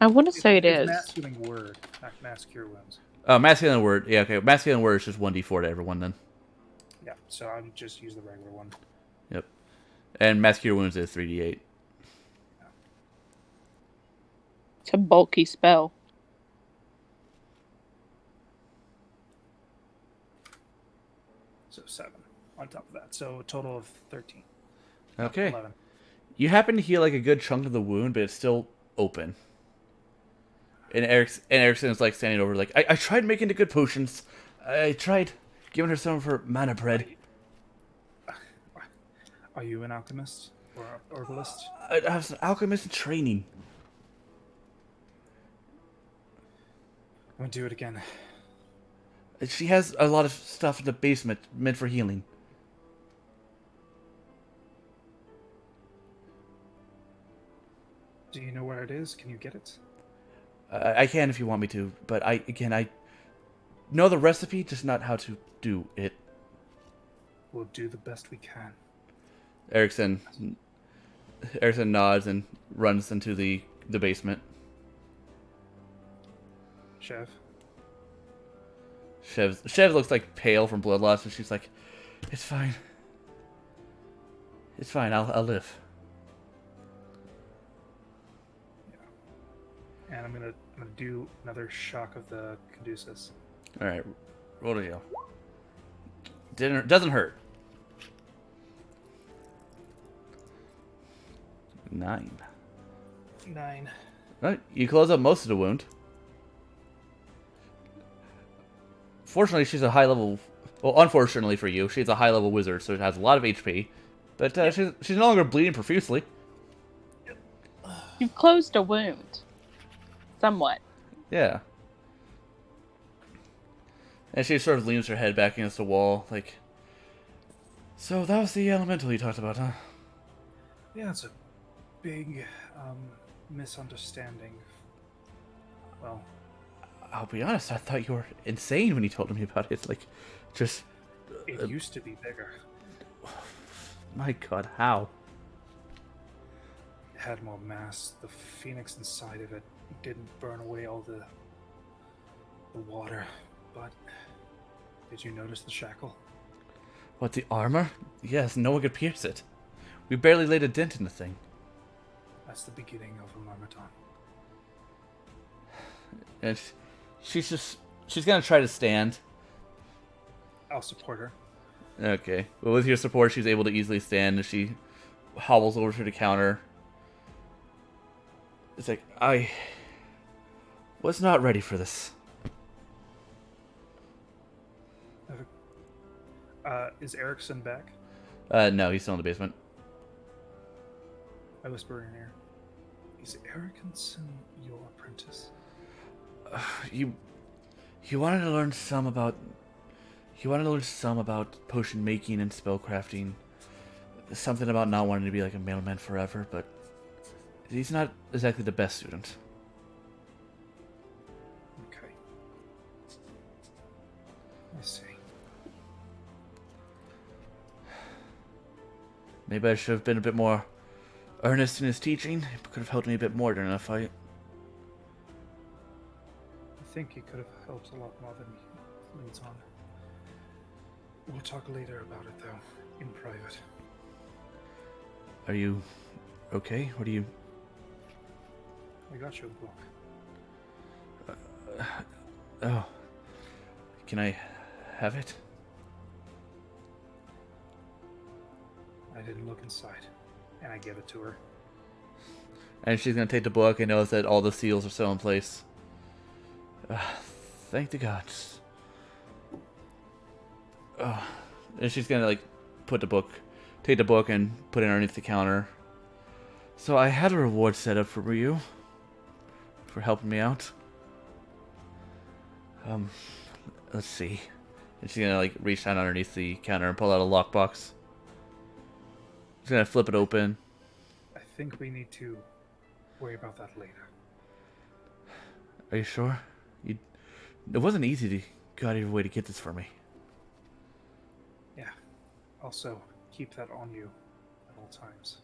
I want to say it it's is. Mass Healing Word, not Mass Cure Wounds. Oh, Mass Healing Word. Yeah, okay. Mass Healing Word is just 1d4 to everyone then. Yeah, so I would just use the regular one. Yep. And Mass Cure Wounds is 3d8. It's a bulky spell. So 7. on top of that. So a total of 13. Okay. 11. You happen to heal like a good chunk of the wound, but it's still open. And Erickson is like standing over, like, I tried making the good potions. I tried giving her some of her mana bread. Are you an alchemist or an herbalist? I have some alchemist in training. I'm gonna do it again. She has a lot of stuff in the basement meant for healing. Do you know where it is? Can you get it? I can if you want me to, but I know the recipe, just not how to do it. We'll do the best we can. Erickson nods and runs into the basement. Chev. Chev looks like pale from blood loss, and she's like, "It's fine. It's fine. I'll live." And I'm gonna do another shock of the caduceus. All right, roll to heal. Doesn't hurt. 9. 9. Right, you close up most of the wound. Fortunately, she's a high level. Well, unfortunately for you, she's a high level wizard, so it has a lot of HP. But she's no longer bleeding profusely. You've closed a wound. Somewhat. Yeah. And she sort of leans her head back against the wall, like, "So that was the elemental you talked about, huh?" Yeah, it's a big misunderstanding. Well, I'll be honest, I thought you were insane when you told me about it. Like, just... it used to be bigger. My god, how? It had more mass. The phoenix inside of it didn't burn away all the water. But did you notice the shackle? What, the armor? Yes, no one could pierce it. We barely laid a dent in the thing. That's the beginning of a Marmaton. And she's gonna try to stand. I'll support her. Okay. Well, with your support, she's able to easily stand as she hobbles over to the counter. It's like, I was not ready for this. Is Erickson back? No, he's still in the basement. I whisper in her ear. Is Erickson your apprentice? You wanted to learn some about... You wanted to learn some about potion making and spellcrafting. Something about not wanting to be like a mailman forever, but he's not exactly the best student. Okay. I see. Maybe I should have been a bit more earnest in his teaching. It could have helped me a bit more during a fight. I think he could have helped a lot more than he leads on. We'll talk later about it, though, in private. Are you okay? What are you... I got you a book. Oh. Can I have it? I didn't look inside, and I gave it to her. And she's gonna take the book and knows that all the seals are still in place. Thank the gods. And she's gonna like take the book and put it underneath the counter. So I had a reward set up for you for helping me out. Let's see. And she's gonna like reach down underneath the counter and pull out a lockbox. She's gonna flip it open. I think we need to worry about that later. Are you sure? It wasn't easy to go out of your way to get this for me. Yeah. Also, keep that on you at all times.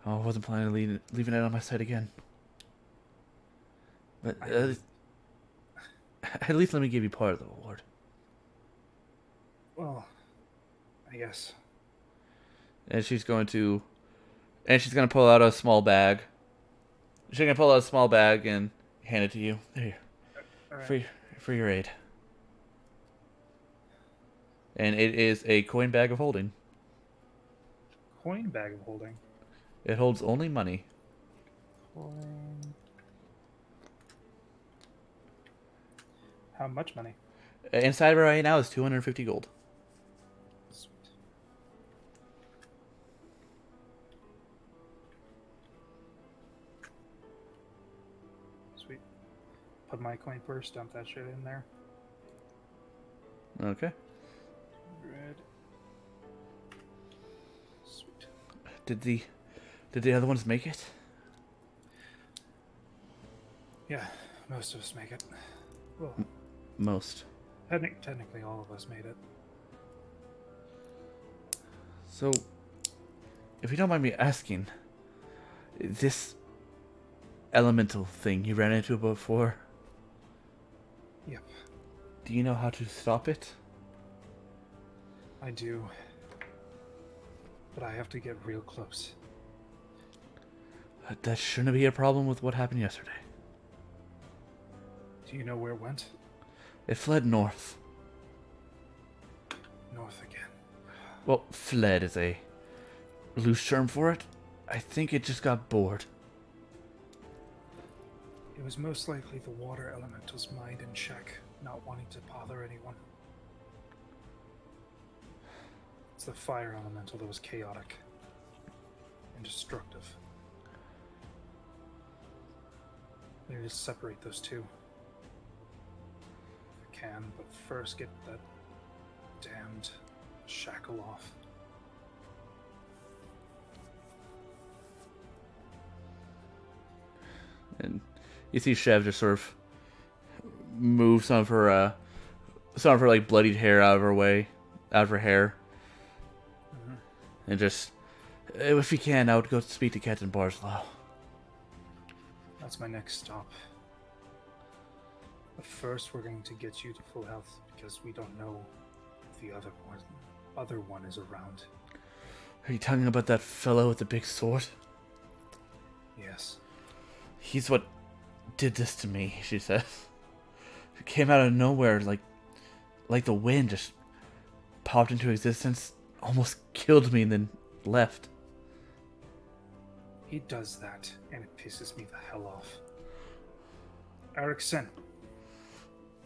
Oh, I wasn't planning on leaving it on my side again. But at least let me give you part of the reward. Well, I guess. And she's going to pull out a small bag. She's gonna pull out a small bag and hand it to you. There, All right. for your aid. And it is a coin bag of holding. Coin bag of holding. It holds only money. Coin. How much money? Inside of it right now is 250 gold. Sweet. Sweet. Put my coin first, dump that shit in there. Okay. Red. Sweet. Did the other ones make it? Yeah, most of us make it. Well, Most. technically all of us made it. So, if you don't mind me asking, this elemental thing you ran into before, Yep, do you know how to stop it? I do. But I have to get real close. That shouldn't be a problem with what happened yesterday. Do you know where it went? It fled north. North again. Well, fled is a loose term for it. I think it just got bored. It was most likely the water elemental's mind in check, not wanting to bother anyone. It's the fire elemental that was chaotic and destructive. We need to separate those two. If I can, but first get that damned shackle off. And you see Chev just sort of move some of her like bloodied hair out of her way, out of her hair, and just, if you can, I would go speak to Captain Barslow. That's my next stop. But first, we're going to get you to full health because we don't know if the other one is around. Are you talking about that fellow with the big sword? Yes. He's what did this to me, she says. It came out of nowhere, like the wind just popped into existence, almost killed me, and then left. He does that, and it pisses me the hell off. Erickson,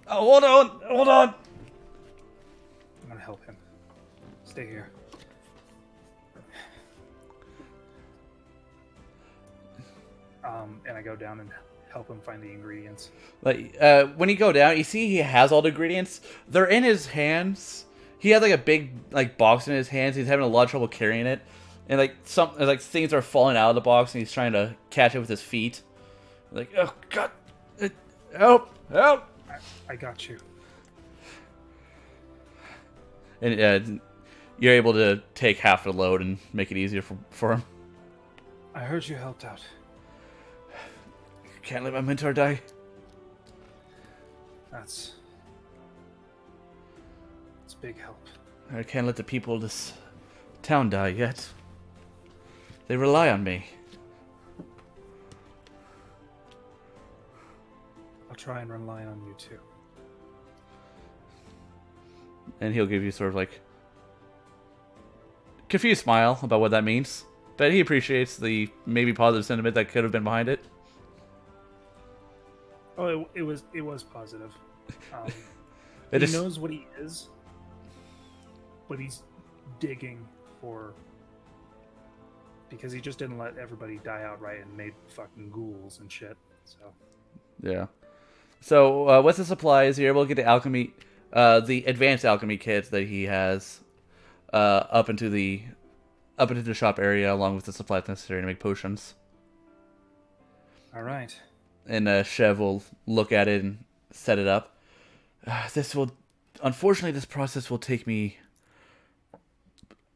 Oh, hold on! I'm gonna help him. Stay here. And I go down and help him find the ingredients. Like, when you go down, you see he has all the ingredients. They're in his hands. He has like a big box in his hands. He's having a lot of trouble carrying it, and things are falling out of the box, and he's trying to catch it with his feet. Like, oh god, help! I got you. And you're able to take half the load and make it easier for him. I heard you helped out. Can't let my mentor die. It's big help. I can't let the people of this town die yet. They rely on me. I'll try and rely on you too. And he'll give you sort of like confused smile about what that means. But he appreciates the maybe positive sentiment that could have been behind it. Oh, it was positive. It he is- knows what he is, but he's digging for, because he just didn't let everybody die outright and made fucking ghouls and shit. So Yeah. So with the supplies, you're able to get the advanced alchemy kit that he has up into the shop area, along with the supplies necessary to make potions. all right. And Chev will look at it and set it up. Unfortunately, this process will take me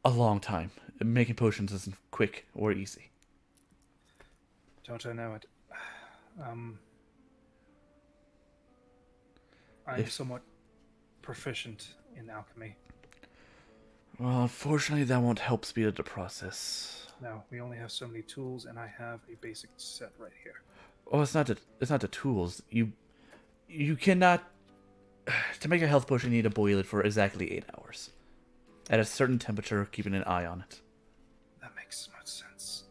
a long time. Making potions isn't quick or easy. Don't I know it? I'm If- somewhat proficient in alchemy. Well, unfortunately, that won't help speed up the process. Now, we only have so many tools, and I have a basic set right here. Oh, it's not the tools. You cannot. To make a health potion, you need to boil it for exactly 8 hours. at a certain temperature, keeping an eye on it. That makes much sense.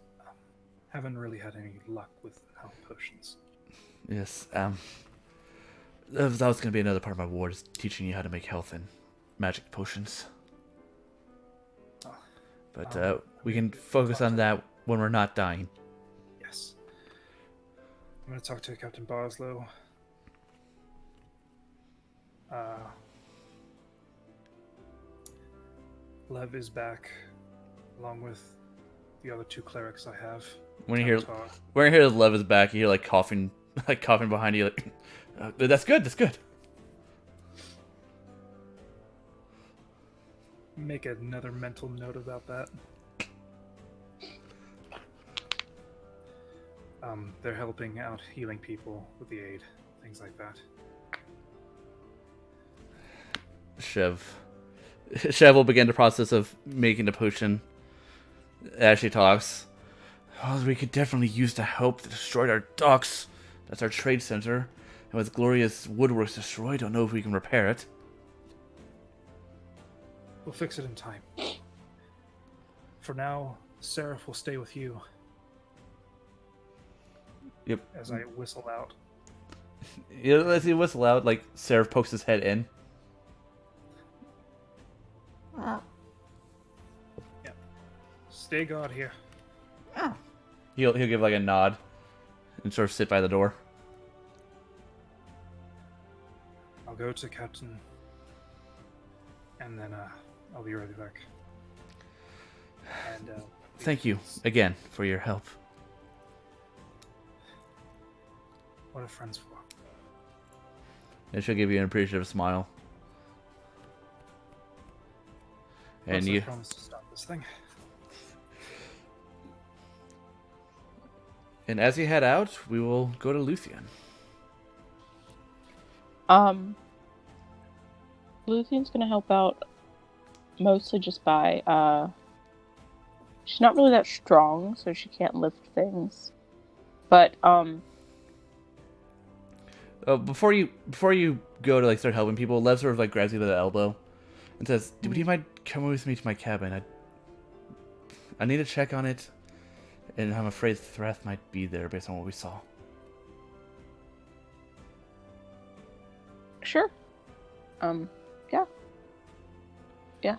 Haven't really had any luck with health potions. Yes, that was going to be another part of my ward, is teaching you how to make health and magic potions. Oh, But we can focus on that when we're not dying. yes. I'm going to talk to Captain Barslow. Lev is back, along with the other 2 clerics I have. When you hear Avatar. the Lev is back, you hear like coughing behind you. Like, that's good. That's good. Make another mental note about that. They're helping out healing people with the aid, things like that. Chev will begin the process of making the potion as she talks. Oh, we could definitely use the help that destroyed our docks. That's our trade center. And with Gloria's woodworks destroyed, I don't know if we can repair it. We'll fix it in time. For now, Seraph will stay with you. Yep. As I whistle out. As he whistle out, like, Seraph pokes his head in. Yep. Stay guard here. He'll give like a nod and sort of sit by the door. I'll go to Captain, and then I'll be right back. And Thank you again for your help. what are friends for? And she'll give you an appreciative smile. And Plus, I you, promise to stop this thing. and as you head out, we will go to Luthien. Luthien's gonna help out mostly just by, she's not really that strong, so she can't lift things. But, Before you go to like start helping people, Lev sort of like grabs you by the elbow and says, "Would you mind coming with me to my cabin? I need to check on it, and I'm afraid Thrath might be there based on what we saw." sure. Yeah. Yeah.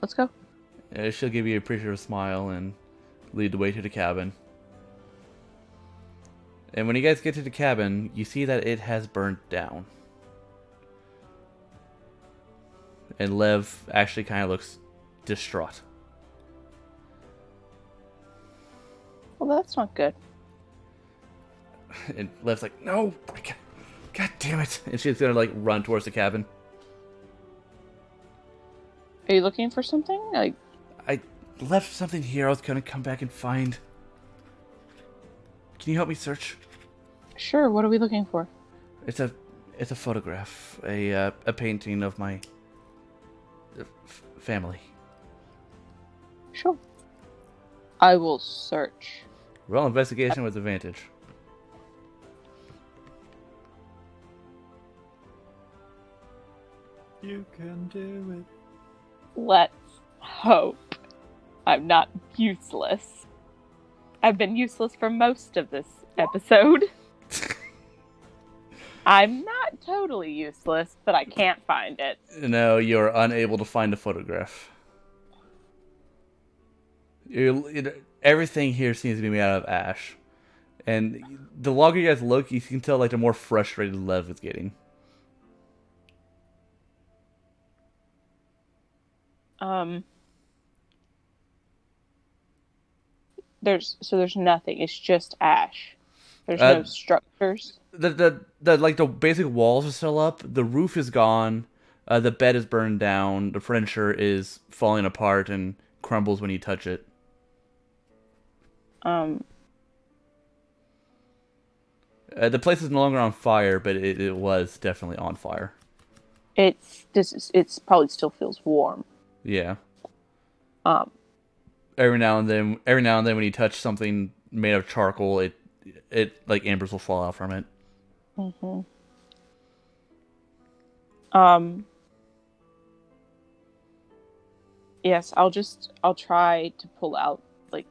Let's go. She'll give you a appreciative smile and lead the way to the cabin. And when you guys get to the cabin, you see that it has burned down. And Lev actually kind of looks distraught. Well, that's not good. And Lev's like, "No! God damn it!" And she's gonna like run towards the cabin. Are you looking for something? Like, I left something here I was gonna come back and find. Can you help me search? sure, what are we looking for? It's a photograph, a painting of my family. Sure. I will search. Roll investigation with advantage. You can do it. Let's hope I'm not useless. I've been useless for most of this episode. I'm not totally useless, but I can't find it. No, you're unable to find a photograph. Everything here seems to be made out of ash. And the longer you guys look, you can tell like the more frustrated Lev is getting. There's nothing. It's just ash. There's no structures. The like the basic walls are still up. The roof is gone. The bed is burned down. The furniture is falling apart and crumbles when you touch it. The place is no longer on fire, but it was definitely on fire. It's probably still feels warm. Yeah. Every now and then when you touch something made of charcoal, it like embers will fall out from it. Mm-hmm. Yes, I'll try to pull out like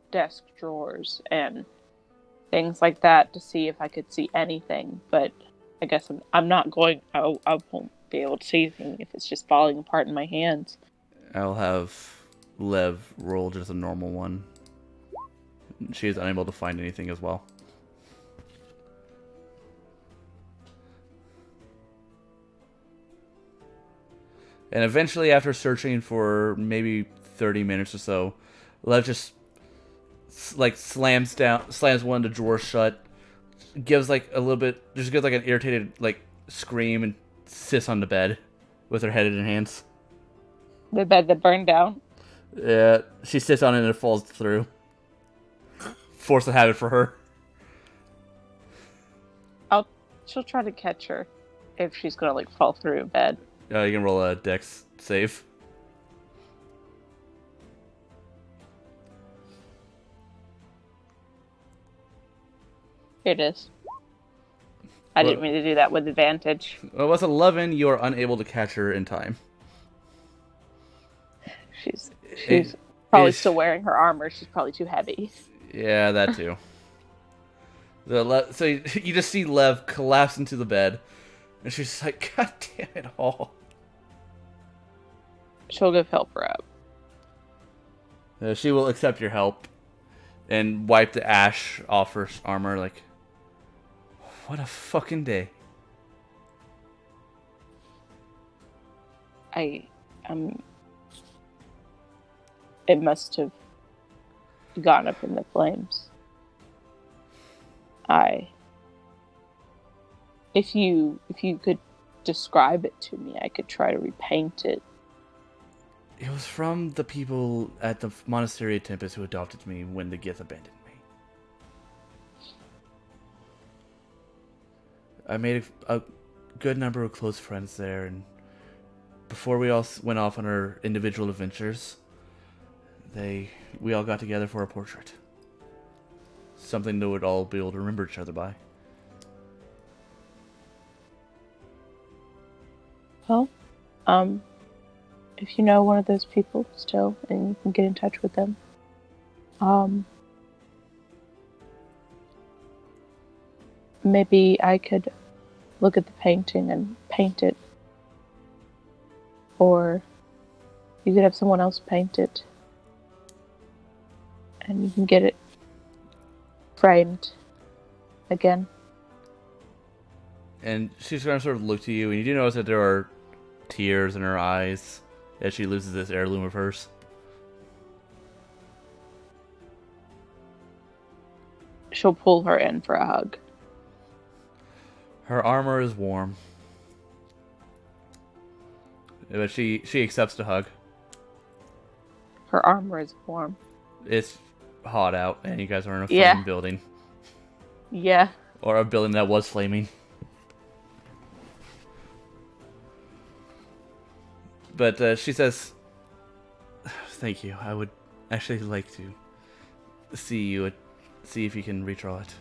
desk drawers and things like that to see if I could see anything, but I guess I'm not going. I won't be able to see anything if it's just falling apart in my hands. I'll have Lev roll just a normal one. She is unable to find anything as well. And eventually, after searching for maybe 30 minutes or so, Lev just slams one of the drawers shut, gives like a little bit, just gives like an irritated like scream, and sits on the bed with her head in her hands. The bed that burned down. Yeah, she sits on it and it falls through. Force of habit for her. She'll try to catch her if she's gonna like fall through a bed. You can roll a dex save. It is. I didn't mean to do that with advantage. Well, with 11, you are unable to catch her in time. She's probably still wearing her armor. She's probably too heavy. Yeah, that too. So you just see Lev collapse into the bed, and she's just like, "God damn it all!" She'll go help her up. She will accept your help and wipe the ash off her armor. Like, what a fucking day! It must have gone up in the flames. If you could describe it to me, I could try to repaint it. It was from the people at the monastery of Tempest who adopted me when the Gith abandoned me. I made a good number of close friends there, and before we all went off on our individual adventures, we all got together for a portrait. Something that would all be able to remember each other by. Well, if you know one of those people still, and you can get in touch with them, maybe I could look at the painting and paint it. Or you could have someone else paint it. And you can get it framed again. And she's going to sort of look to you, and you do notice that there are tears in her eyes as she loses this heirloom of hers. She'll pull her in for a hug. Her armor is warm. But she accepts the hug. Her armor is warm. It's hot out, and you guys are in a Yeah. flaming building. Yeah. Or a building that was flaming. But she says, "Thank you. I would actually like to see you, see if you can redraw it."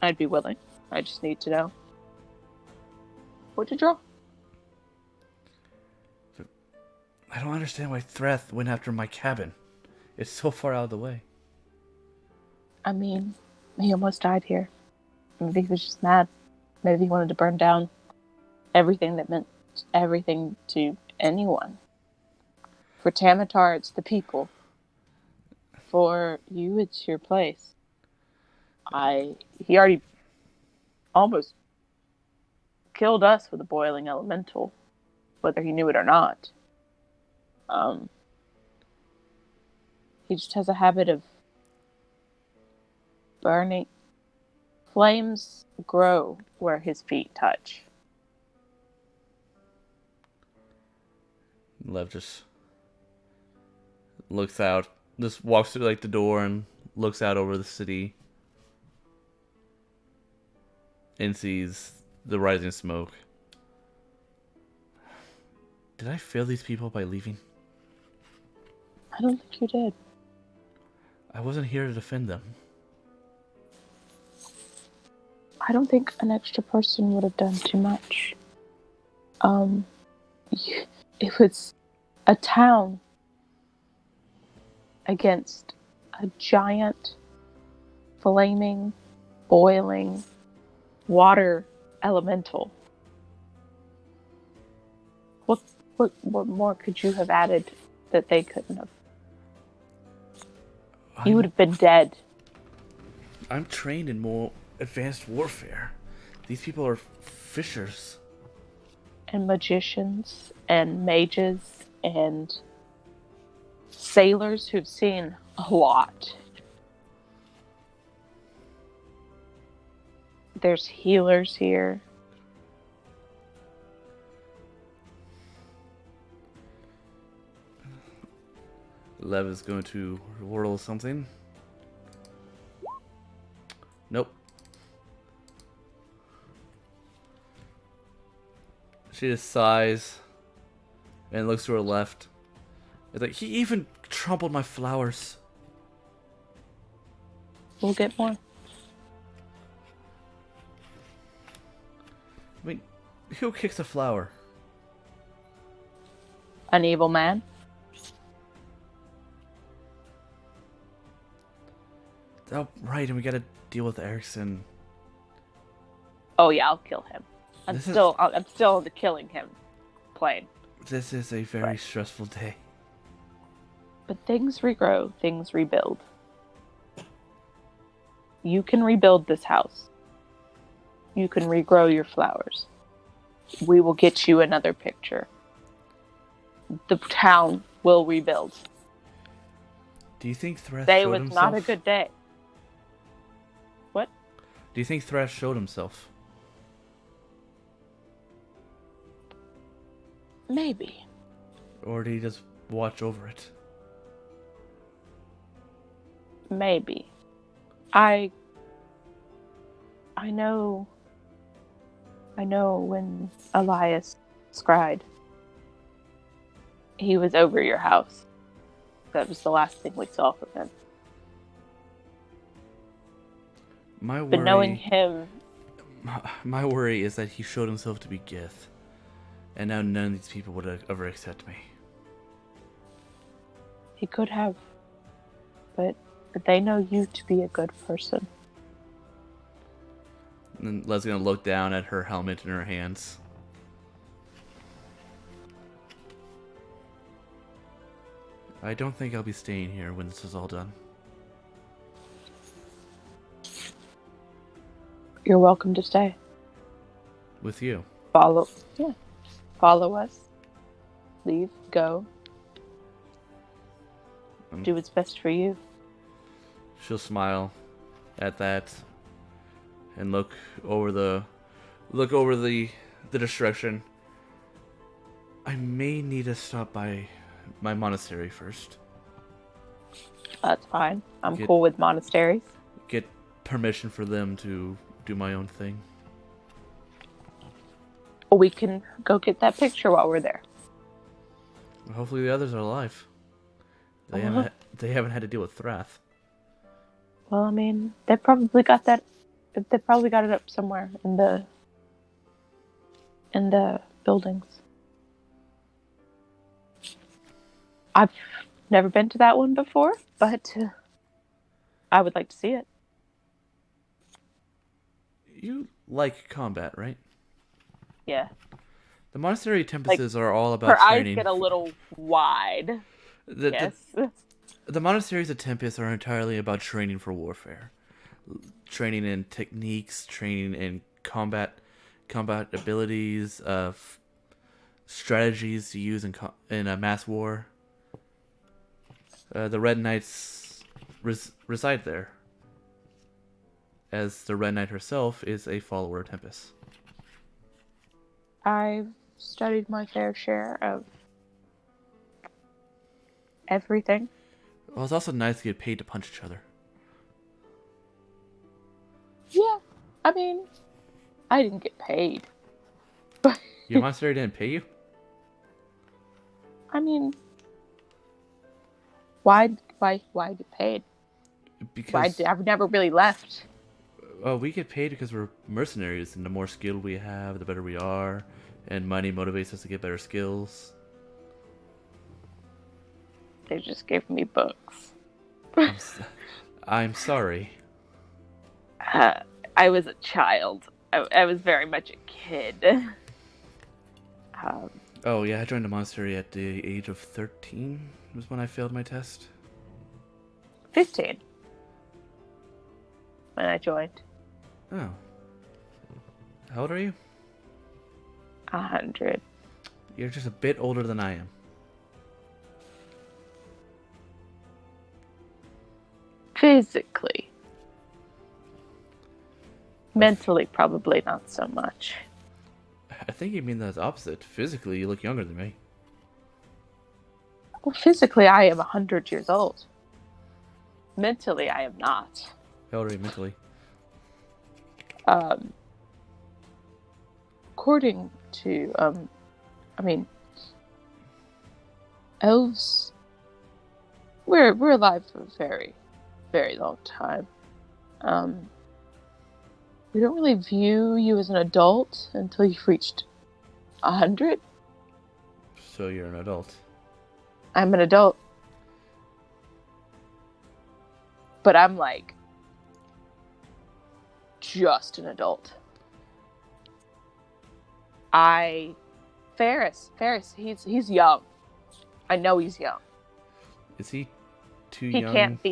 I'd be willing. I just need to know. What'd you draw? I don't understand why Threth went after my cabin. It's so far out of the way. I mean, he almost died here. Maybe he was just mad. Maybe he wanted to burn down everything that meant everything to anyone. For Tamatar, it's the people. For you, it's your place. He already almost killed us with a boiling elemental, whether he knew it or not. He just has a habit of burning. Flames grow where his feet touch. Lev just looks out, just walks through like the door and looks out over the city and sees the rising smoke. Did I fail these people by leaving? I don't think you did. I wasn't here to defend them. I don't think an extra person would have done too much. It was a town against a giant, flaming, boiling water elemental. What more could you have added that they couldn't have? You would have been dead. I'm trained in more advanced warfare. These people are fishers. And magicians and mages and sailors who've seen a lot. There's healers here. Lev is going to whirl something. Nope. She just sighs and looks to her left. It's like, he even trampled my flowers. We'll get more. I mean, who kicks a flower? An evil man. Oh, right, and we gotta deal with Erickson. Oh yeah, I'll kill him. I'm This is- still on the killing him plane. This is a very stressful day. But things regrow, things rebuild. You can rebuild this house. You can regrow your flowers. We will get you another picture. The town will rebuild. Do you think Thresh Today showed was himself? not a good day. What? Do you think Thresh showed himself? Maybe. Or did he just watch over it? Maybe. I know when Elias scried, he was over your house. That was the last thing we saw from him. My worry, But knowing him, my worry is that he showed himself to be Gith, and now none of these people would ever accept me. he could have. But they know you to be a good person. And then Le's gonna look down at her helmet in her hands. I don't think I'll be staying here when this is all done. You're welcome to stay. With you. Follow us. Leave. Go. Do what's best for you. She'll smile at that and look over the destruction. I may need to stop by my monastery first. That's fine. I'm Get- cool with monasteries. Get permission for them to do my own thing. Or we can go get that picture while we're there. Hopefully the others are alive. They haven't had to deal with Thrath. Well, I mean, they probably got that. They probably got it up somewhere in the buildings. I've never been to that one before, but I would like to see it. You like combat, right? Yeah. The monastery tempests are all about Her eyes training. get a little wide. Yes. The monasteries of Tempest are entirely about training for warfare. Training in techniques, training in combat abilities, strategies to use in a mass war. The Red Knights reside there, as the Red Knight herself is a follower of Tempest. I've studied my fair share of everything. Well, it's also nice to get paid to punch each other. Yeah. I mean, I didn't get paid. Your monastery didn't pay you? I mean, why get paid? Because I've never really left. we get paid because we're mercenaries, and the more skilled we have, the better we are. and money motivates us to get better skills. They just gave me books. I'm sorry. I was a child. I was very much a kid. Oh yeah, I joined a monastery at the age of 13 was when I failed my test. 15 when I joined. Oh. How old are you? 100. You're just a bit older than I am. Physically. Mentally, probably not so much. I think you mean that's opposite. Physically, you look younger than me. Well, physically, I am 100 years old. Mentally, I am not. How old are you mentally? According to, I mean, elves, we're alive for a very, very long time. We don't really view you as an adult until you've reached 100. So you're an adult. I'm an adult. But I'm like just an adult. Ferris, he's young. I know he's young. Is he too He young? can't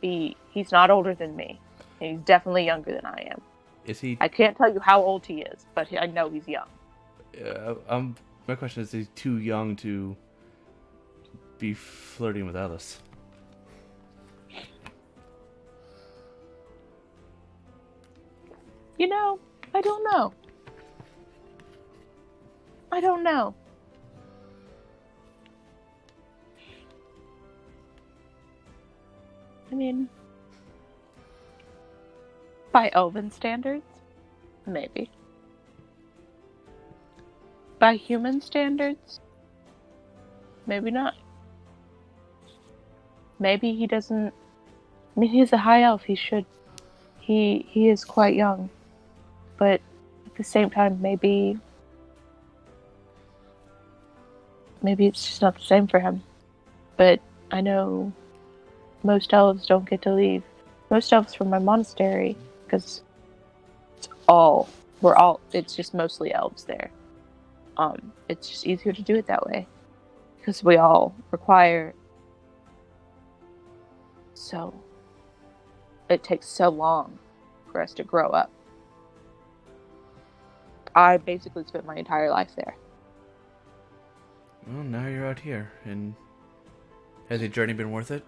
be, he's not older than me. He's definitely younger than I am. Is he? I can't tell you how old he is, but I know he's young. My question is he too young to be flirting with Alice? You know, I don't know. I mean, by elven standards, maybe. By human standards, maybe not. Maybe he doesn't. I mean, he's a high elf. He should. He is quite young, but at the same time, maybe it's just not the same for him. But I know most elves don't get to leave. Most elves from my monastery, because it's just mostly elves there. It's just easier to do it that way because we all require. So it takes so long for us to grow up. I basically spent my entire life there. Well, now you're out here, and has your journey been worth it?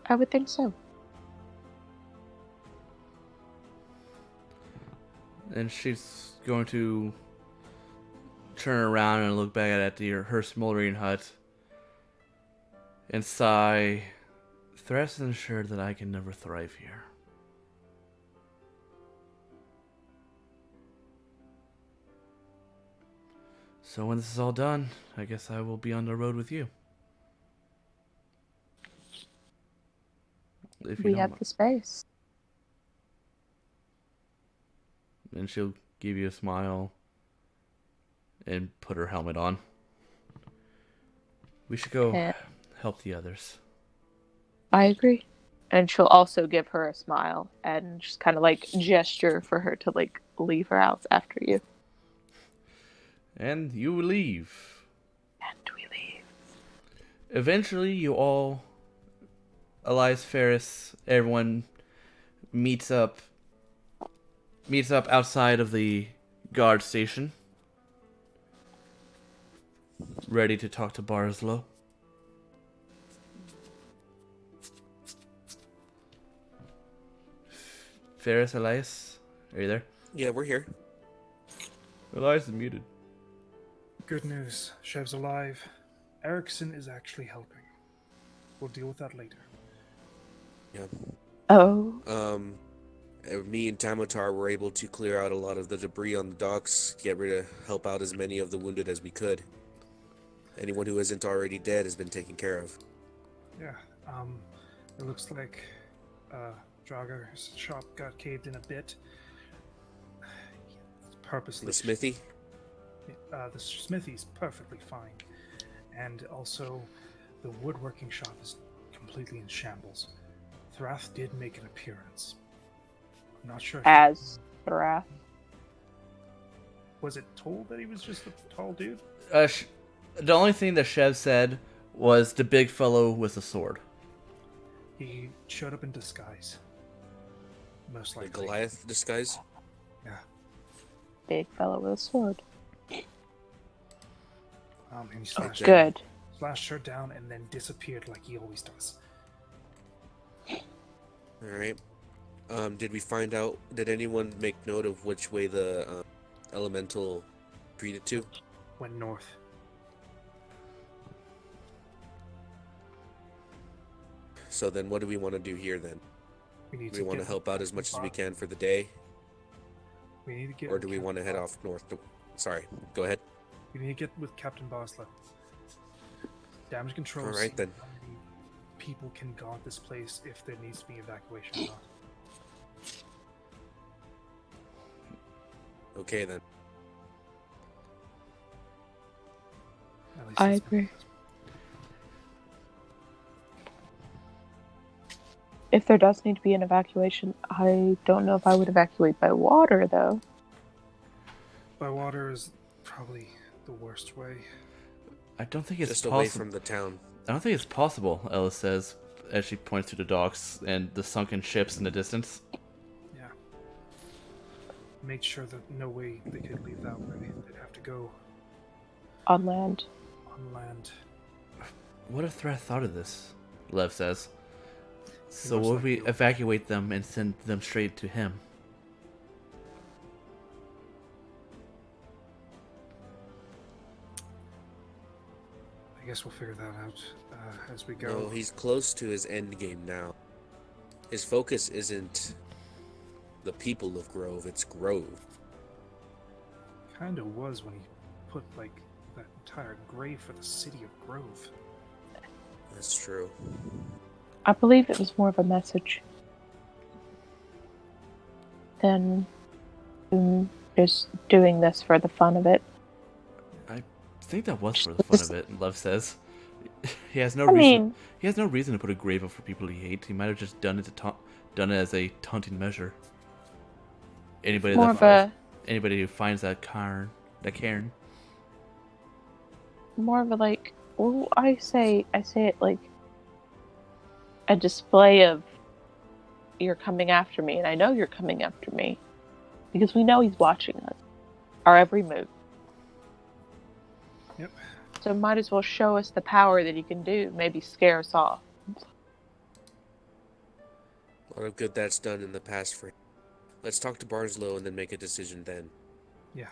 I would think so. And she's going to turn around and look back at her smoldering hut and sigh. Threst is assured that I can never thrive here. So when this is all done, I guess I will be on the road with you. If you We don't have mind. the space. And she'll give you a smile and put her helmet on. We should go And help the others. I agree. And she'll also give her a smile and just kind of like gesture for her to like leave her house after you. And you leave. And we leave. Eventually, you all, Elias, Ferris, everyone meets up outside of the guard station, ready to talk to Barslow. Ferris, Elias, are you there? Yeah, we're here. Elias is muted. Good news. Chev's alive. Erickson is actually helping. We'll deal with that later. Yeah. Oh. Me and Tamotar were able to clear out a lot of the debris on the docks, help out as many of the wounded as we could. Anyone who isn't already dead has been taken care of. Yeah. It looks like Drager's shop got caved in a bit. Purposely. The smithy? The smithy's perfectly fine. And also, the woodworking shop is completely in shambles. Thrath did make an appearance. I'm not sure if As Thrath. was it told that he was just a tall dude? The only thing that Shev said was the big fellow with the sword. He showed up in disguise. Most The likely. Goliath disguise? Yeah. Big fellow with a sword. And he slashed, Good. slashed her down and then disappeared like he always does. Alright. Did we find out, did anyone make note of which way the elemental retreated to? Went north. So then what do we want to do here then? We need Do we want to get help out as much as we can for the day? We need to get Or with do we Captain want to head Bos- off north? Sorry, go ahead. We need to get with Captain Bosla. Damage control. All right, see then. how many people can guard this place if there needs to be evacuation or not. Okay then. At least I that's my- agree. If there does need to be an evacuation, I don't know if I would evacuate by water, though. By water is probably the worst way. I don't think it's Just away possible. from the town. I don't think it's possible, Ellis says, as she points to the docks and the sunken ships in the distance. Yeah. Make sure that no way they could leave that way. They'd have to go On land. on land. What if Thrath thought of this? Lev says. So most what if we likely will. evacuate them and send them straight to him? I guess we'll figure that out as we go. No, he's close to his end game now. His focus isn't the people of Grove, it's Grove. Kind of was when he put like that entire grave for the city of Grove. That's true. I believe it was more of a message than just doing this for the fun of it. I think that was for the fun of it, Lev says. He has no I reason. mean, He has no reason to put a grave up for people he hates. He might have just done it done it as a taunting measure. Anybody more that of a anybody who finds that cairn. like, well, I say it like a display of you're coming after me, and I know you're coming after me because we know he's watching us, our every move. Yep. So might as well show us the power that he can do. Maybe scare us off. A lot of good that's done in the past for him. Let's talk to Barslow and then make a decision then. Yeah.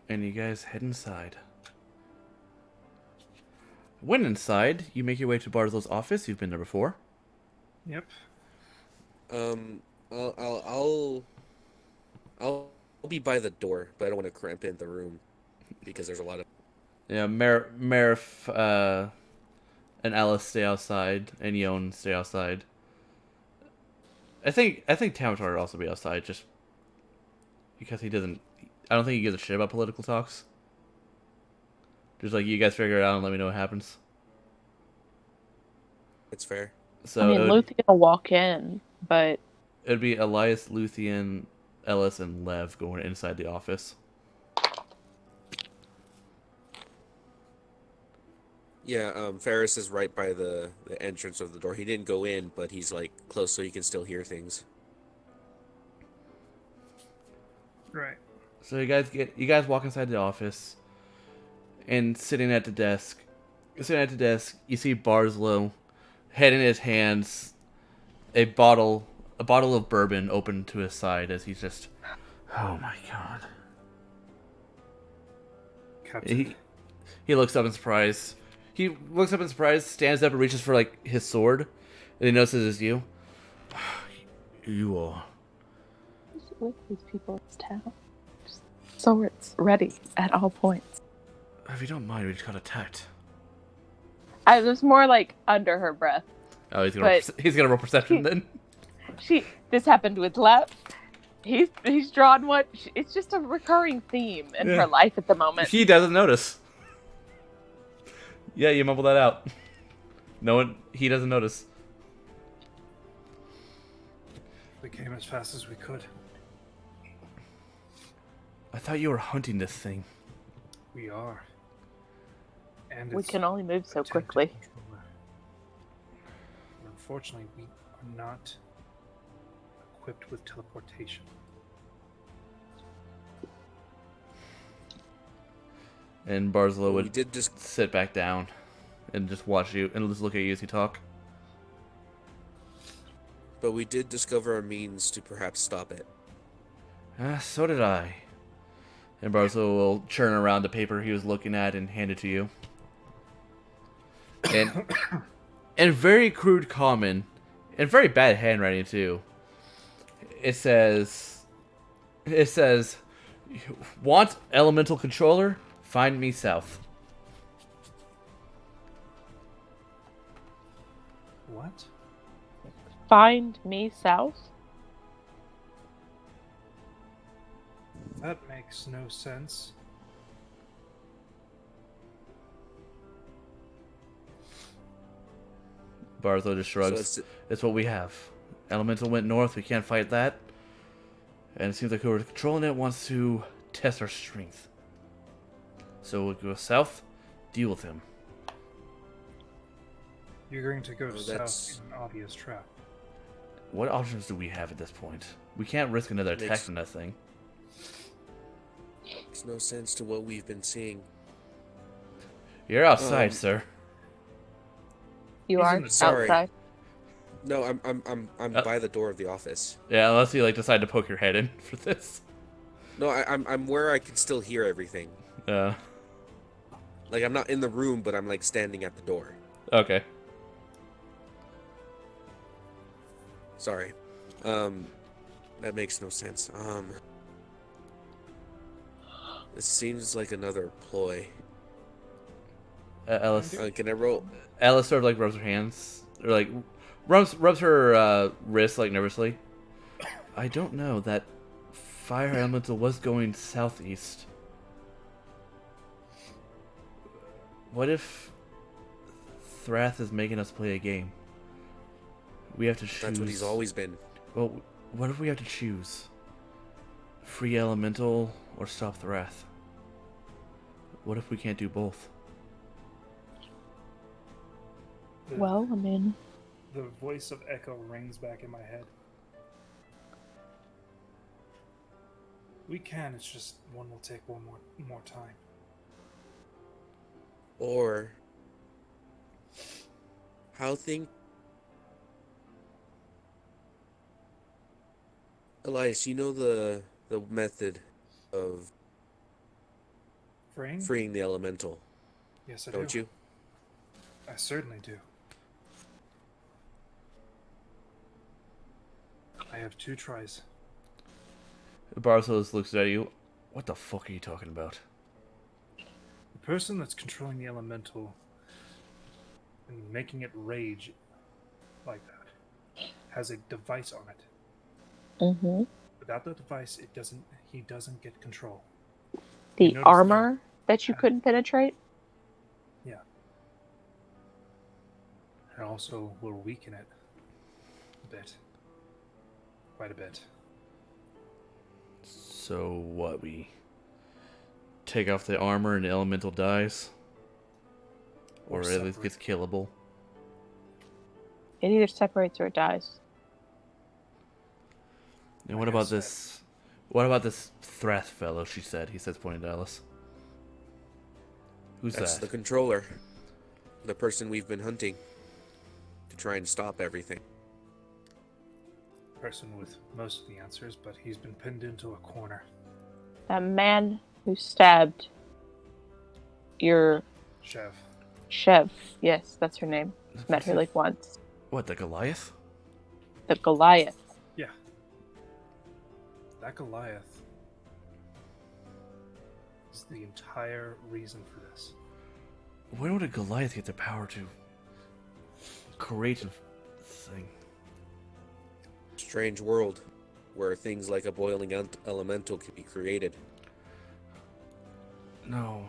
And you guys head inside. When inside, you make your way to Barslow's office. You've been there before. Yep. I'll be by the door, but I don't want to cramp in the room because there's a lot of. Yeah, Merif, and Alice stay outside, and Yon stay outside. I think Tamatar would also be outside, just because he doesn't. I don't think he gives a shit about political talks. Just like you guys figure it out and let me know what happens. It's fair. So I mean, it would, Luthien will walk in, but it'd be Elias, Luthien, Ellis, and Lev going inside the office. Yeah, Ferris is right by the entrance of the door. He didn't go in, but he's like close so he can still hear things. Right. So you guys walk inside the office, and sitting at the desk, you see Barslow, head in his hands, a bottle of bourbon open to his side as he's just, oh my god. Captain. He looks up in surprise. Stands up and reaches for like his sword, and he notices it's you. You are. with these people in this town, so it's ready at all points. If you don't mind, we just got attacked. I was more like under her breath. Oh, he's But- gonna roll perception then. This happened with Lep. He's drawn one. It's just a recurring theme in Yeah. her life at the moment. He doesn't notice. Yeah, you mumble that out. No one. He doesn't notice. We came as fast as we could. I thought you were hunting this thing. We are. And We it's can only move so attempted quickly. controller. But unfortunately, we are not equipped with teleportation. And Barzalo We would did just sit back down and just watch you and just look at you as you talk. But we did discover a means to perhaps stop it. So did I. And Barzalo will churn around the paper he was looking at and hand it to you. And in very crude common, and very bad handwriting too. It says, want elemental controller? Find me south. What? Find me south. That makes no sense. Barzalo just So shrugs. It's what we have. Elemental went north, we can't fight that. And it seems like whoever's controlling it wants to test our strength. So we'll go south, deal with him. You're going to go Oh, south that's- in an obvious trap. What options do we have at this point? We can't risk another attack Makes- from that thing. makes no sense to what we've been seeing. You're outside, sir. You He's are in the- sorry. outside. No, I'm by the door of the office. Yeah, unless you decide to poke your head in for this. No, I'm where I can still hear everything. Like I'm not in the room, but I'm like standing at the door. Okay. Sorry. That makes no sense. This seems like another ploy. Alice Can I roll? Alice sort of rubs her hands, or rubs her wrist nervously. I don't know, that fire elemental was going southeast. What if Thrath is making us play a game? We have to choose. That's what he's always been. Well, what if we have to choose? Free elemental or stop Thrath? What if we can't do both? Well, I mean, The voice of Echo rings back in my head. We can, it's just one will take one more time. Or how think Elias, you know the method of Freeing? freeing the elemental, Yes, I don't do. you? I certainly do. I have 2 tries. Barthos looks at you. What the fuck are you talking about? The person that's controlling the elemental and making it rage like that has a device on it. mm-hmm. Without the device, he doesn't get control. The notice armor that you couldn't penetrate. And also will weaken it a bit. Quite a bit. So what, we take off the armor and the elemental dies? Or at least separate. gets killable? It either separates or it dies. And I what about guess so. this? What about this Thrath fellow? She said. He says, pointing to Alice. Who's That's that? the controller. The person we've been hunting to try and stop everything. Person with most of the answers, but he's been pinned into a corner. That man who stabbed your Chev. Chev. Yes, that's her name. Met her once. What, the Goliath? The Goliath. Yeah. That Goliath is the entire reason for this. When would a Goliath get the power to creative thing. Strange world where things like a boiling elemental can be created. No.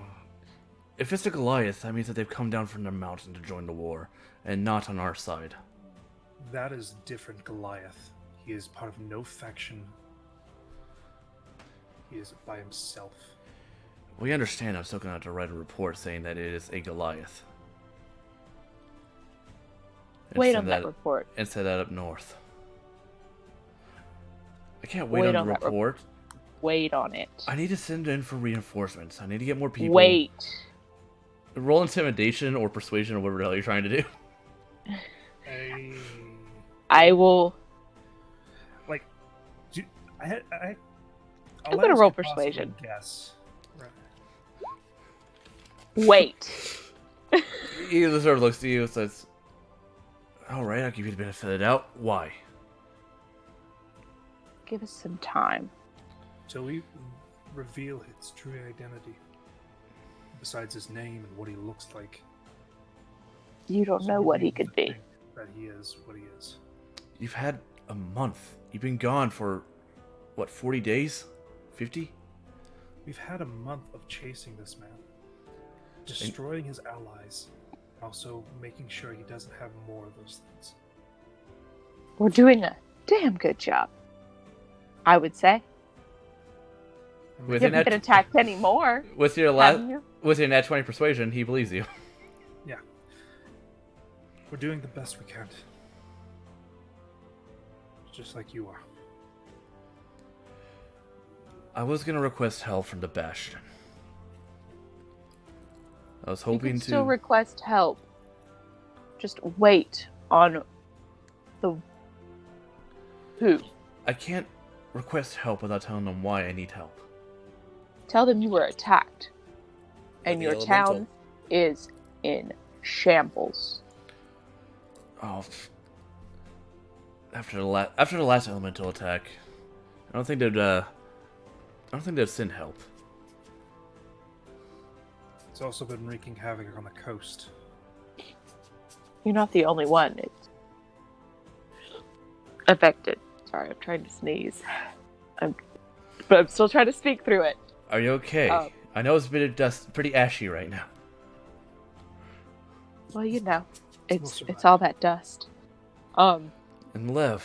If it's a Goliath, that means that they've come down from the mountain to join the war, and not on our side. That is different Goliath. He is part of no faction. He is by himself. We understand. I'm still going to have to write a report saying that it is a Goliath. And Wait send on that report. And send that up north. I can't wait on the report. Wait on it. I need to send in for reinforcements. I need to get more people. Wait. Roll intimidation or persuasion or whatever the hell you're trying to do. I will. Like, I'm gonna roll persuasion. Yes. Right. Wait. He sort of looks at you and says, "All right, I'll give you the benefit of the doubt. Why?" Give us some time. Till we reveal his true identity. Besides his name and what he looks like. You don't know what he could be. That he is what he is. You've had a month. You've been gone for, what, 40 days? 50? We've had a month of chasing this man. Destroying his allies. Also making sure he doesn't have more of those things. We're doing a damn good job, I would say. You haven't been attacked anymore. With your nat 20 persuasion, he believes you. Yeah. We're doing the best we can. Just like you are. I was gonna request help from the Bastion. I was hoping you can to still request help. Just wait on the who. I can't request help without telling them why I need help. Tell them you were attacked, and your elemental. town is in shambles. Oh, after the last elemental attack, I don't think they'd send help. It's also been wreaking havoc on the coast. You're not the only one. It's affected. Sorry, I'm trying to sneeze. But I'm still trying to speak through it. Are you okay? I know it's pretty ashy right now. Well, you know, it's all that dust. And Lev,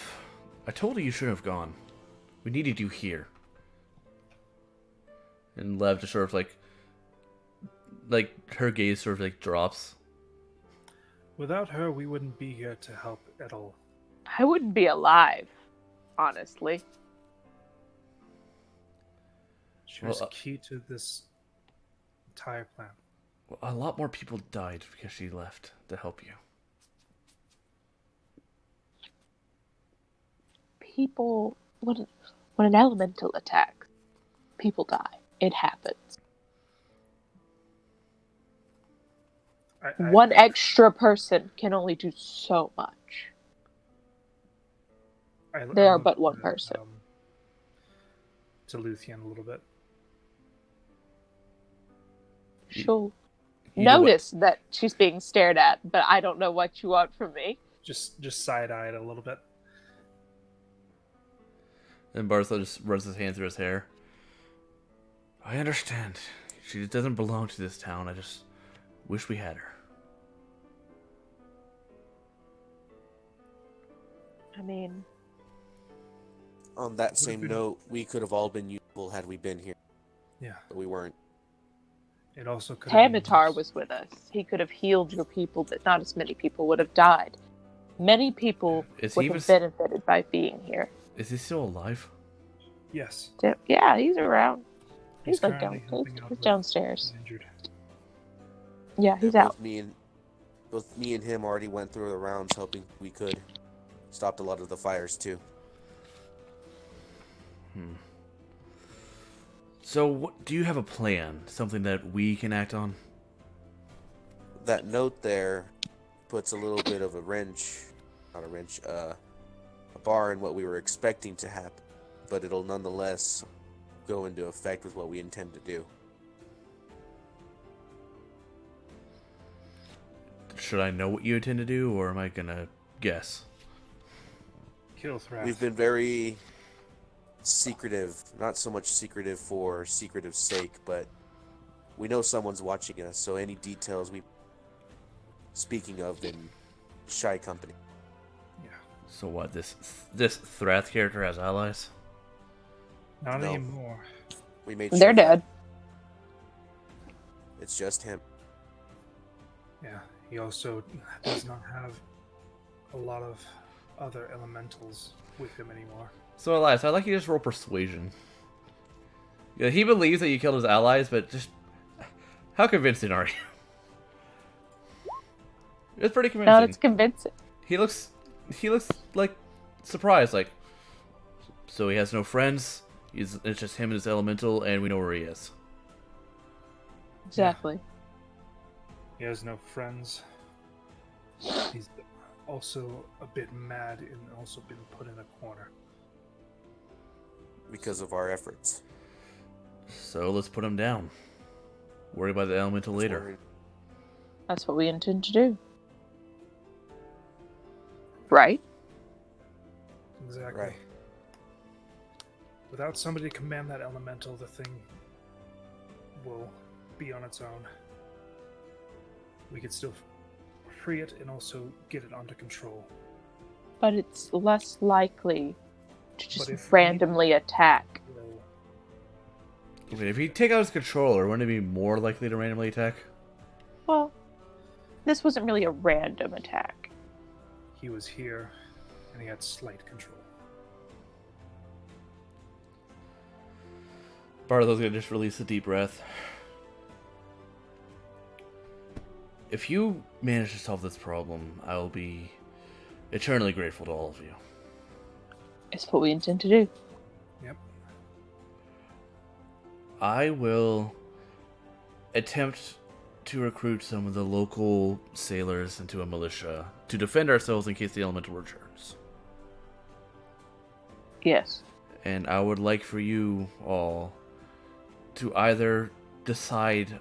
I told you shouldn't have gone. We needed you here. And Lev just sort of like her gaze sort of like drops. Without her, we wouldn't be here to help at all. I wouldn't be alive, honestly. She was key to this entire plan. Well, a lot more people died because she left to help you. People, when an elemental attacks, people die. It happens. One extra person can only do so much. They are but one person. To Luthien a little bit. She'll notice that she's being stared at, but I don't know what you want from me. Just side-eyed a little bit. And Barthel just runs his hand through his hair. I understand. She doesn't belong to this town. I just wish we had her. I mean... On that same note, we could have all been useful had we been here. Yeah. But we weren't. It also could have been Tamitar was with us. He could have healed your people, but not as many people would have died. Many people would have benefited by being here. Is he still alive? Yes. Yeah, he's around. He's like downstairs. Yeah, he's both out. Both me and him already went through the rounds hoping we could. Stopped a lot of the fires too. So, do you have a plan? Something that we can act on? That note there puts a little bit of a bar in what we were expecting to happen, but it'll nonetheless go into effect with what we intend to do. should I know what you intend to do, or am I gonna guess? Kill Thrath. We've been very secretive, not so much secretive for secretive's sake, but we know someone's watching us, so any details we speaking of in shy company. Yeah. So what? This Thrath character has allies? Not No. anymore. We made They're sure of that. dead. It's just him. Yeah. He also does not have a lot of other elementals with him anymore. So Elias, I'd like you to just roll persuasion. Yeah, he believes that you killed his allies, but just how convincing are you? It's pretty convincing. No, it's convincing. He looks like surprised, like, so he has no friends. It's just him and his elemental, and we know where he is. Exactly. He has no friends. He's also a bit mad and also been put in a corner. Because of our efforts. So let's put him down. Worry about the elemental That's later. worried. That's what we intend to do. Right? Exactly. Right. Without somebody to command that elemental, the thing will be on its own. We could still free it and also get it under control. But it's less likely to But just if- randomly attack. Will Okay, if you take out his controller, wouldn't it be more likely to randomly attack? Well, this wasn't really a random attack. he was here and he had slight control. Barthel's gonna just release a deep breath. If you manage to solve this problem, I will be eternally grateful to all of you. It's what we intend to do. Yep. I will attempt to recruit some of the local sailors into a militia to defend ourselves in case the elemental returns. Yes. And I would like for you all to either decide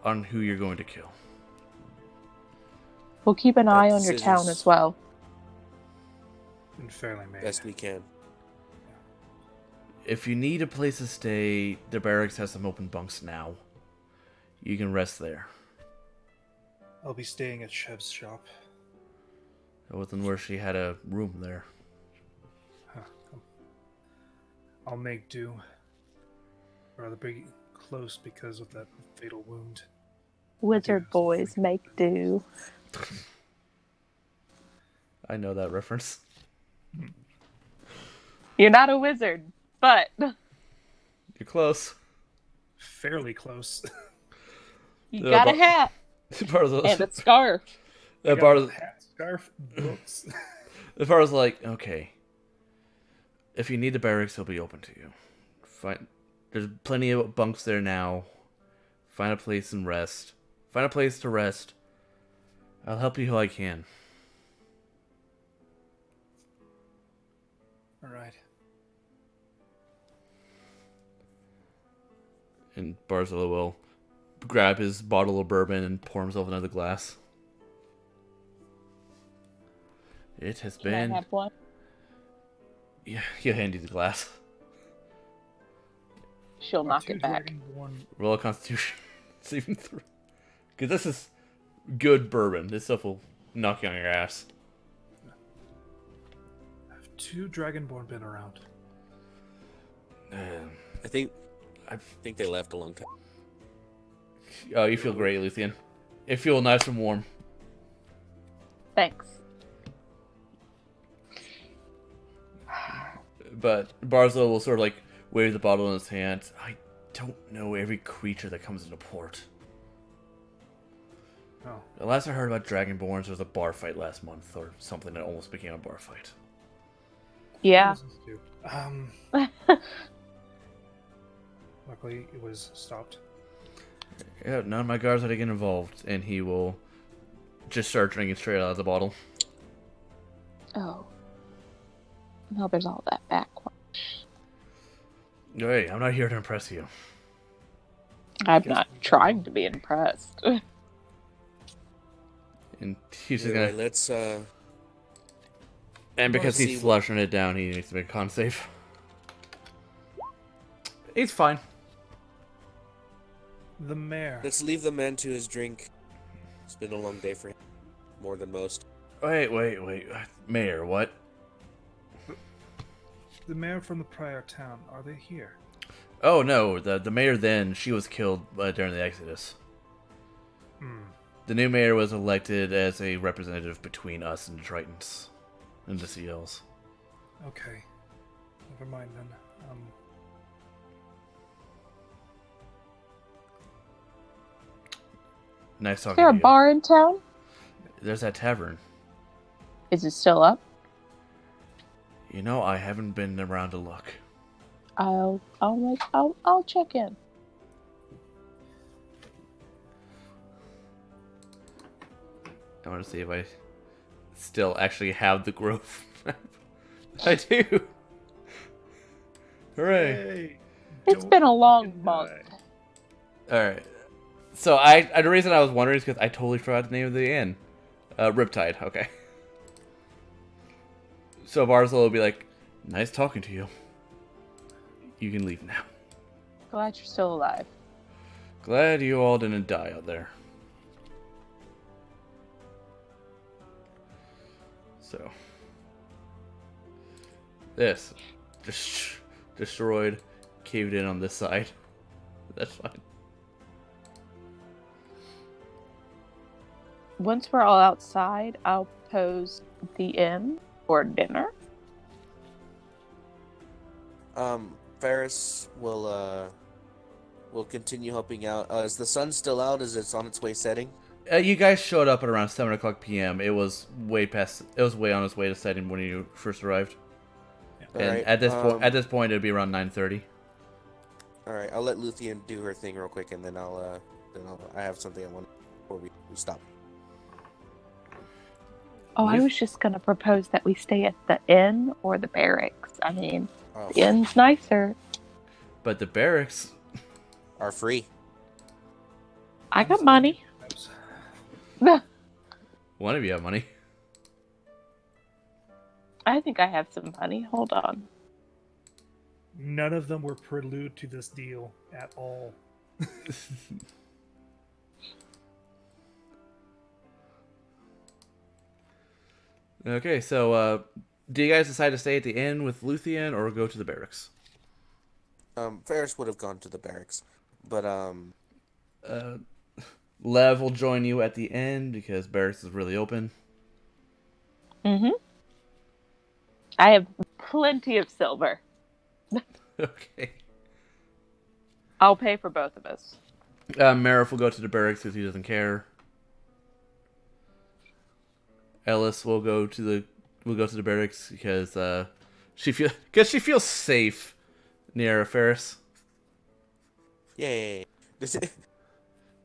on who you're going to kill. We'll keep an eye on your decision's- town as well. And fairly made. Best we can. If you need a place to stay, the barracks has some open bunks now. You can rest there. I'll be staying at Shev's shop. I wasn't where she had a room there. Huh. I'll make do. Rather be close because of that fatal wound. Wizard Yeah, boys make do. I know that reference. You're not a wizard, but You're close. Fairly close. you Yeah, got a but- hat Part of and a scarf. I got part a of hat, scarf, books. the part was like, okay. If you need the barracks, they'll be open to you. There's plenty of bunks there now. Find a place and rest. Find a place to rest. I'll help you how I can. All right. And Barzilla will grab his bottle of bourbon and pour himself another glass. It has Can been... I have one? Yeah, he'll hand you the glass. She'll knock Two it back. Dragonborn Roll a Constitution. Saving throw. Because this is good bourbon. This stuff will knock you on your ass. Have two Dragonborn been around? I think they left a long time. Oh, you feel great, Luthien. You feel nice and warm. Thanks. But Barzil will sort of like wave the bottle in his hand. I don't know every creature that comes into port. Oh, The last I heard about Dragonborns, there was a bar fight last month or something that almost became a bar fight. Yeah. Luckily, it was stopped. Yeah, none of my guards had to get involved, and he will just start drinking straight out of the bottle. Oh. Now there's all that backwash. Hey, I'm not here to impress you. I'm not trying to be impressed. And he's just Anyway, gonna. let's And because see he's what- flushing it down, he needs to make a con save. He's fine. The mayor. let's leave the man to his drink. It's been a long day for him, more than most. Wait. Mayor, what? The mayor from the prior town. Are they here? Oh no, the mayor then, she was killed during the Exodus. Hmm. The new mayor was elected as a representative between us and the Tritons. And the CLs. Okay. Never mind then. Nice Is talking there a to you. bar in town? There's that tavern. Is it still up? You know, I haven't been around to look. I'll check in. I want to see if I still actually have the growth map. I do. Hooray. Hey, It's don't been a long fucking month. die. Alright. So the reason I was wondering is because I totally forgot the name of the inn. Riptide, okay. So Barzal will be like, nice talking to you. You can leave now. Glad you're still alive. Glad you all didn't die out there. So. This. Just destroyed. Caved in on this side. That's fine. Once we're all outside, I'll pose the inn for dinner. Ferris will continue helping out. Is the sun still out? Is it on its way setting? You guys showed up at around 7 o'clock p.m. It was way on its way to setting when you first arrived. And Alright, at this point, it'd be around 9:30. All right, I'll let Luthien do her thing real quick, and then I have something I want before we stop. Oh, I We've- was just gonna propose that we stay at the inn or the barracks. I mean, Oh, the inn's nicer. But the barracks, are free. I got money. one of you have money. I think I have some money. Hold on. None of them were prelude to this deal at all. Okay, so do you guys decide to stay at the inn with Luthien or go to the barracks? Ferris would have gone to the barracks, but Lev will join you at the inn because barracks is really open. Mm-hmm. I have plenty of silver. Okay. I'll pay for both of us. Marif will go to the barracks because he doesn't care. Ellis will go to the barracks because she feels safe near Ferris. yay!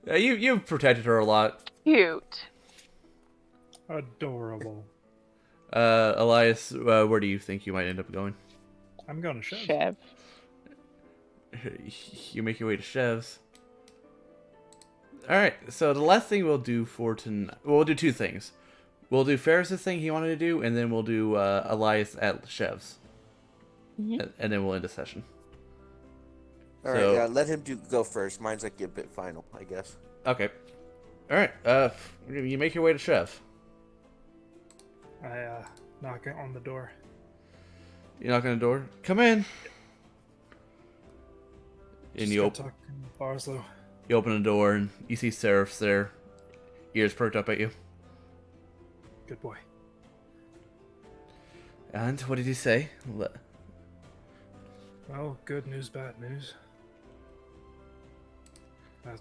You've protected her a lot. Cute. Adorable. Elias, where do you think you might end up going? I'm going to show. Chev. You make your way to Chev's. Alright, so the last thing we'll do for tonight... Well, we'll do two things. We'll do Ferris's thing he wanted to do, and then we'll do Elias at Chev's. Mhm. And then we'll end the session. All right, So- yeah, let him go first. Mine's like a bit final, I guess. Okay. Alright, you make your way to Chev. I knock on the door. You knock on the door. Come in! And Just you, gotta talk to Barslow. you open the door, and you see Seraph's there. Ears perked up at you. Good boy. And what did he say? Well, good news, bad news. That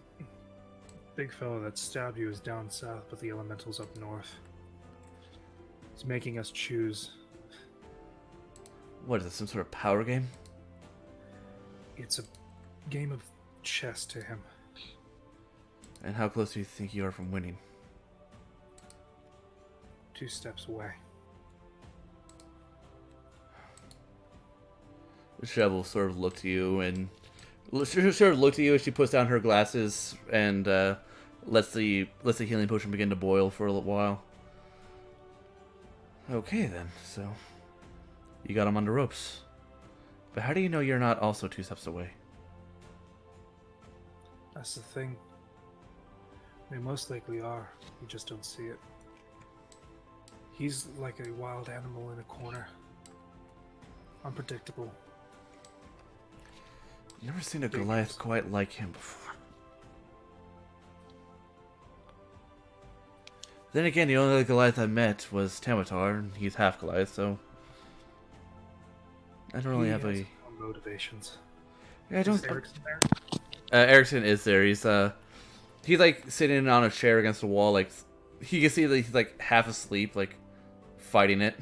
big fellow that stabbed you is down south, but the elemental's up north. He's making us choose. What is this, some sort of power game? It's a game of chess to him. And how close do you think you are from winning? 2 steps away. Chev will sort of look to you, and sort of look to you as she puts down her glasses and lets the healing potion begin to boil for a little while. Okay then, so you got him on the ropes. But how do you know you're not also 2 steps away? That's the thing. We most likely are. We just don't see it. He's like a wild animal in a corner. Unpredictable. Never seen a Goliath quite like him before. Then again, the only Goliath I met was Tamatar, and he's half Goliath, so I don't really have He a. has his own motivations. Yeah, I don't. Is Erickson there? Erickson is there. He's like sitting on a chair against the wall, like you can see that he's like half asleep, like fighting it.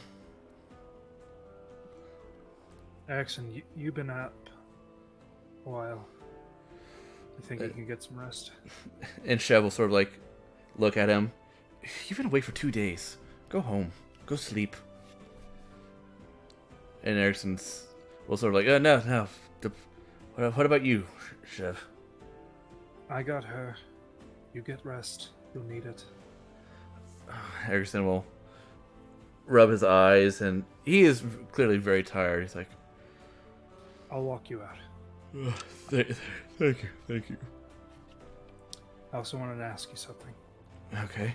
Erickson, you've been up a while. You think you can get some rest? And Chev will sort of like look at him. You've been awake for 2 days. Go home. Go sleep. And Erickson's will sort of like, no. What about you, Chev? I got her. You get rest. You'll need it. Erickson will rub his eyes, and he is clearly very tired. He's like, I'll walk you out. Thank you. I also wanted to ask you something. Okay.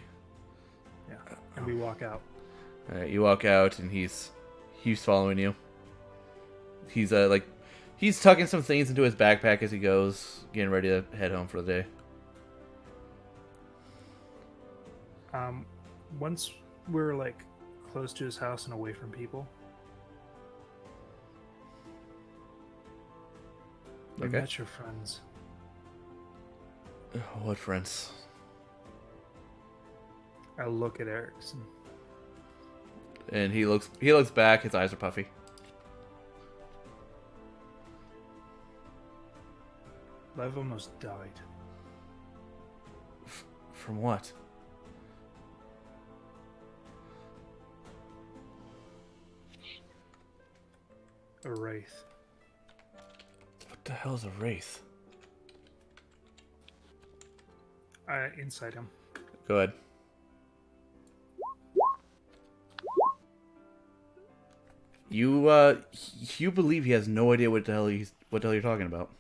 Yeah. And we walk out. Alright, you walk out, and he's following you. He's he's tucking some things into his backpack as he goes, getting ready to head home for the day. Once we're like close to his house and away from people, we Okay. met your friends. What friends? I look at Erickson. And he looks back. His eyes are puffy. Lev almost died. From what? A wraith. What the hell is a wraith? Inside him. Go ahead. You believe he has no idea what the hell you're talking about.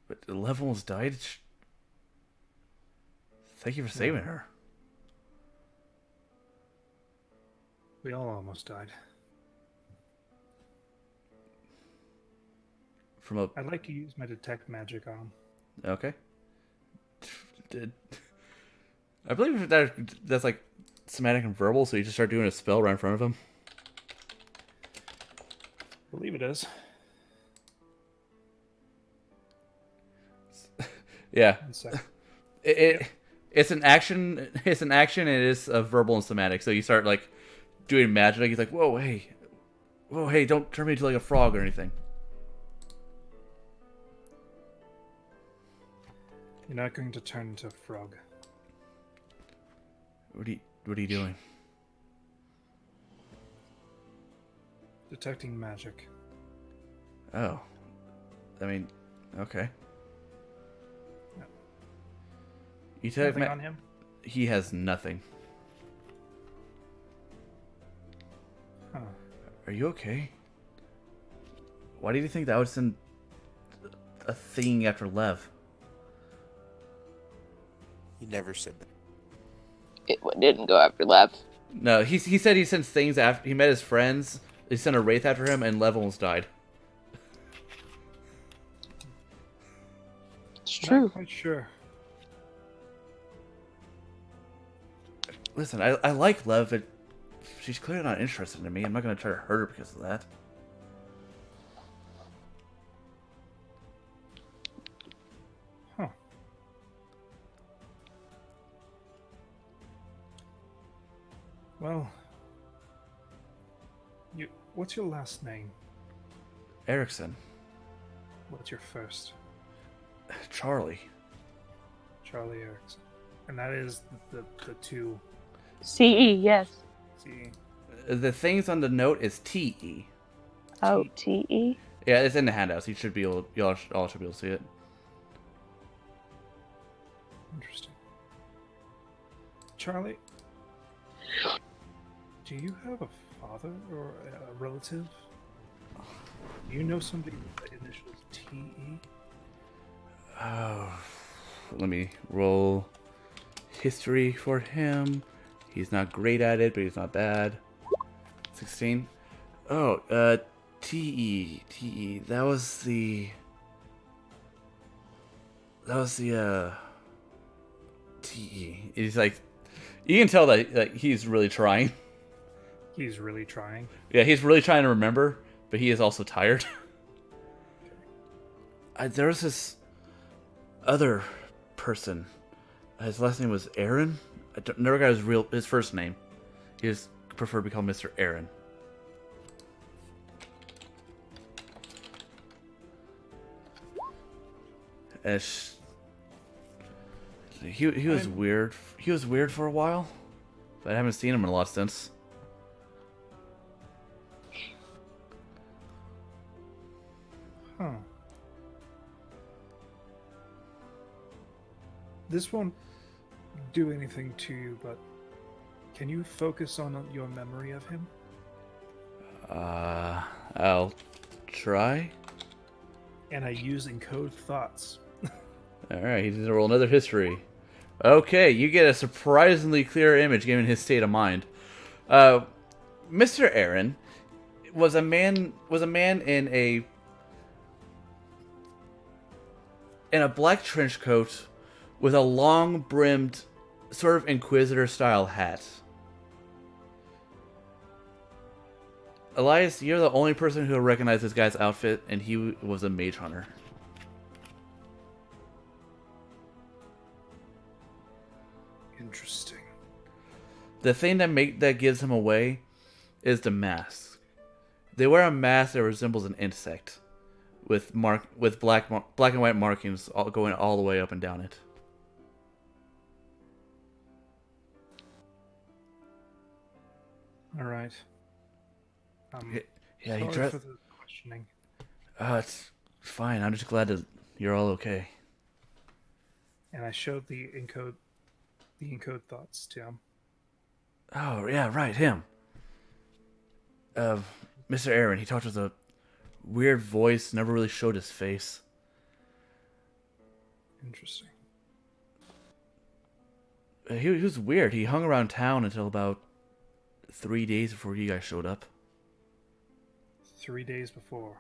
But Lev almost died. Thank you for saving her. We all almost died. From a I'd like to use my detect magic on him. okay. I believe that's like somatic and verbal, so you just start doing a spell right in front of him. I believe it is. Yeah. 1 second. It's an action. It's an action, and it is verbal and somatic. So you start like doing magic. Like he's like, whoa, hey, don't turn me into like a frog or anything. You're not going to turn into a frog. What are you doing? Detecting magic. Oh, I mean, okay. Yeah. You detect Nothing on him? He has nothing. Huh. Are you okay? Why did you think that would send a thing after Lev? He never said that. It didn't go after Lev. No, he said he sent things after he met his friends. They sent a wraith after him, and Lev almost died. It's true. Not quite sure. Listen, I like Lev, but she's clearly not interested in me. I'm not going to try to hurt her because of that. Huh. Well, what's your last name? Erickson. What's your first? Charlie. Charlie Erickson. And that is the two. CE, yes. See, The things on the note is TE. Oh, TE? Yeah, it's in the handouts. You should be able. Y'all all should be able to see it. Interesting. Charlie, do you have a father or a relative? Do you know somebody with the initials TE? Oh, let me roll history for him. He's not great at it, but he's not bad. 16. Oh, TE. That was the TE. He's like, you can tell that he's really trying. He's really trying. Yeah, he's really trying to remember, but he is also tired. There was this other person. His last name was Aaron. Never got his first name. He just preferred to be called Mr. Aaron. He was weird. He was weird for a while, but I haven't seen him in a lot since. Huh. This won't do anything to you, but can you focus on your memory of him? I'll try. And I use encode thoughts. Alright, he's gonna roll another history. Okay, you get a surprisingly clear image given his state of mind. Mr. Aaron was a man in a black trench coat with a long brimmed sort of inquisitor style hat. Elias, you're the only person who recognized this guy's outfit, and he was a mage hunter. Interesting. The thing that gives him away is the mask. They wear a mask that resembles an insect, with black and white markings going all the way up and down it. All right. Yeah, he Sorry dressed. for the questioning. It's fine. I'm just glad that you're all okay. And I showed the encode thoughts to him. Oh yeah, right, him. Mr. Aaron. He talked with a weird voice. Never really showed his face. Interesting. He was weird. He hung around town until about 3 days before you guys showed up. 3 days before.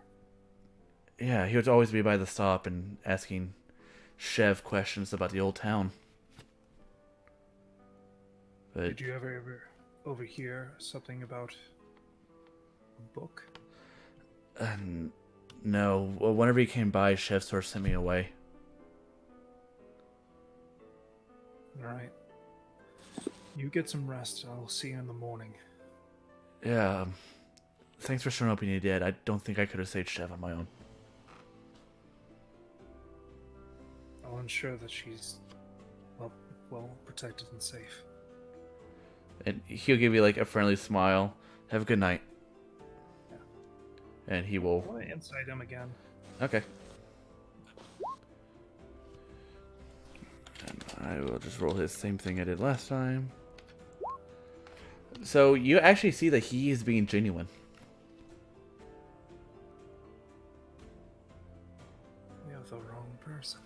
Yeah, he would always be by the stop and asking Chev questions about the old town. But Did you ever overhear something about a book? no, well, whenever he came by, Chev sort of sent me away. All right. You get some rest. I will see you in the morning. Yeah, thanks for showing up when you did. I don't think I could have saved Chev on my own. I'll ensure that she's well protected and safe. And he'll give you like a friendly smile. Have a good night. Yeah. And he I will. want to insight him again. Okay. And I will just roll his same thing I did last time. So you actually see that he is being genuine. We have the wrong person.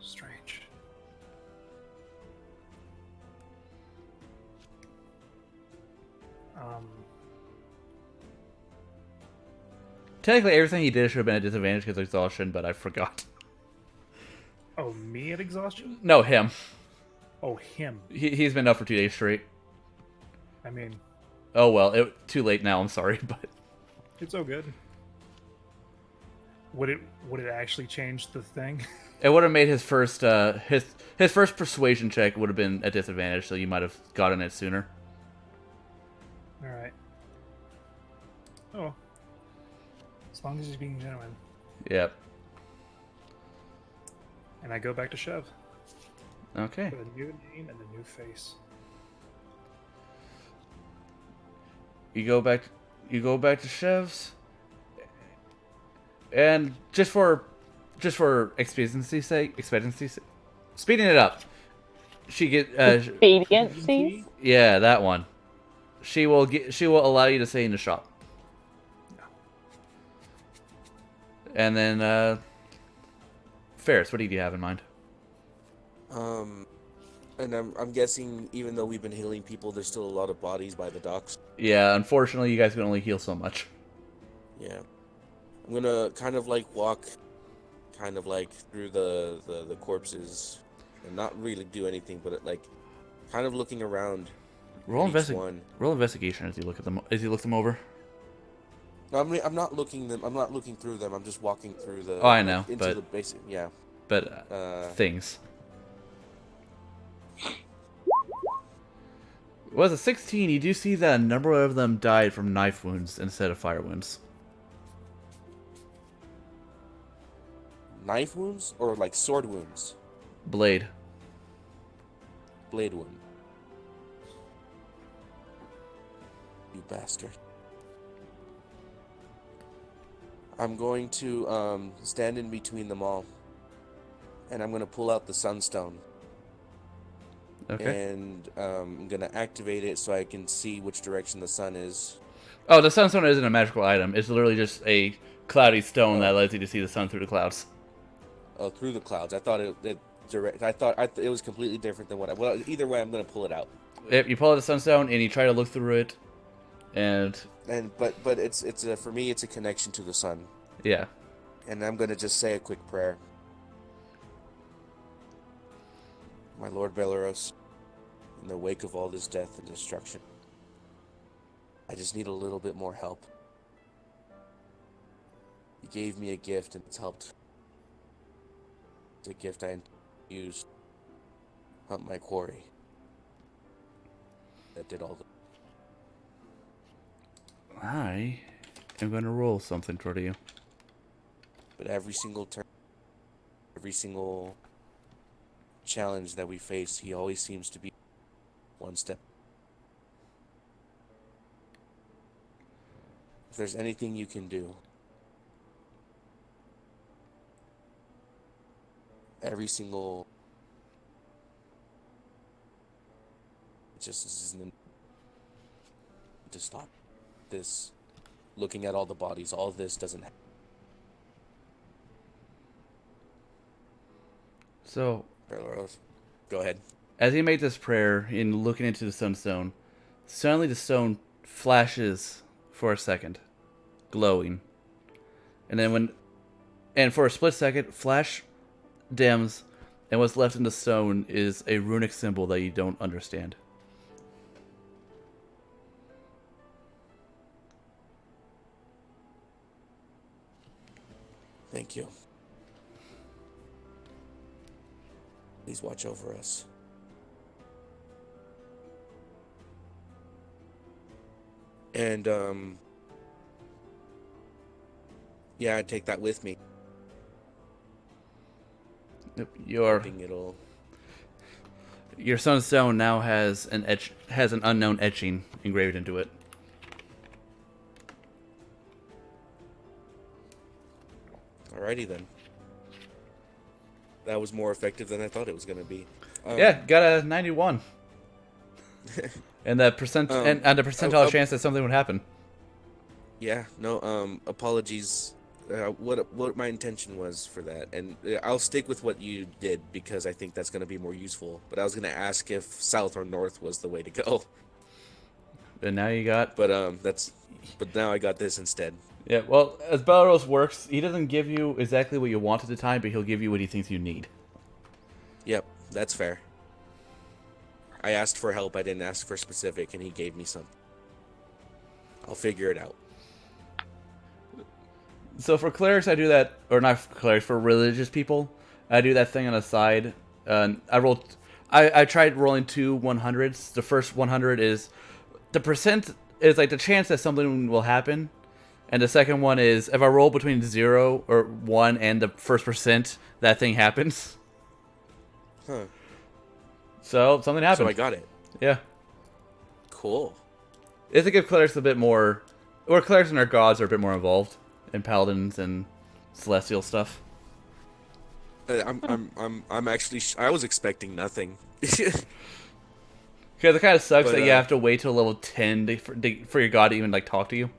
Strange. Technically, everything he did should have been a disadvantage because of exhaustion, but I forgot. Oh, me at exhaustion? No, him. Oh, him. He's been up for 2 days straight. I mean, Oh well, too late now. I'm sorry, but it's so good. Would it actually change the thing? it would have made his first his first persuasion check would have been a disadvantage, so you might have gotten it sooner. All right. Oh. As long as he's being genuine. Yep. And I go back to Chev Okay. with a new name and a new face. You go back to Chev's, and just for expediency's sake, speeding it up. She get Expediencies? yeah, that one. She will allow you to stay in the shop. And then Ferris, what do you have in mind? And I'm guessing even though we've been healing people, there's still a lot of bodies by the docks. Yeah, unfortunately, you guys can only heal so much. Yeah. I'm gonna kind of like walk kind of like through the corpses and not really do anything, but like kind of looking around Roll each one. Roll investigation as you look at them. As you look them over. No, I'm not looking them. I'm not looking through them. I'm just walking through the. Oh, I know, into but the basic. Yeah. But things. Was a 16? You do see that a number of them died from knife wounds instead of fire wounds. Knife wounds or like sword wounds? Blade. Blade wound. You bastard. I'm going to stand in between them all. And I'm going to pull out the sunstone. Okay. And I'm going to activate it so I can see which direction the sun is. Oh, the sunstone isn't a magical item. It's literally just a cloudy stone that allows you to see the sun through the clouds. Oh, through the clouds. I thought it was completely different than what I... Well, either way, I'm going to pull it out. Yep, you pull out the sunstone and you try to look through it. But it's for me, it's a connection to the sun. Yeah. And I'm going to just say a quick prayer. My Lord Belaros, in the wake of all this death and destruction, I just need a little bit more help. You gave me a gift and it's helped. It's a gift I used to hunt my quarry. That did all the... I am going to roll something for you. But every single turn, every single challenge that we face, he always seems to be one step. If there's anything you can do, every single, it just isn't to stop this. Looking at all the bodies, all this doesn't happen. So, go ahead. as you make this prayer in looking into the sunstone, suddenly the stone flashes for a second, glowing. And then for a split second, flash dims, and what's left in the stone is a runic symbol that you don't understand. Thank you. Please watch over us. And, yeah, I'd take that with me. Yep, Hoping your sunstone now has an unknown etching engraved into it. Alrighty then. That was more effective than I thought it was going to be. Yeah, got a 91. And the percentile chance that something would happen. Yeah, no, apologies. What my intention was for that, and I'll stick with what you did because I think that's going to be more useful. But I was going to ask if south or north was the way to go. And now you got... But now I got this instead. Yeah, well, as Belaros works, he doesn't give you exactly what you want at the time, but he'll give you what he thinks you need. Yep, that's fair. I asked for help, I didn't ask for specific, and he gave me something. I'll figure it out. So for clerics, I do that, or not for clerics, for religious people, I do that thing on the side. I tried rolling 2 100s. The first 100 is, the percent is like the chance that something will happen. And the second one is, if I roll between 0 or 1 and the first percent, that thing happens. Huh. So, something happened. So I got it. Yeah. Cool. I think if clerics a bit more, or clerics and our gods are a bit more involved in paladins and celestial stuff. I'm actually. I was expecting nothing. Because it kind of sucks But, that you have to wait till level 10 for your god to even like talk to you.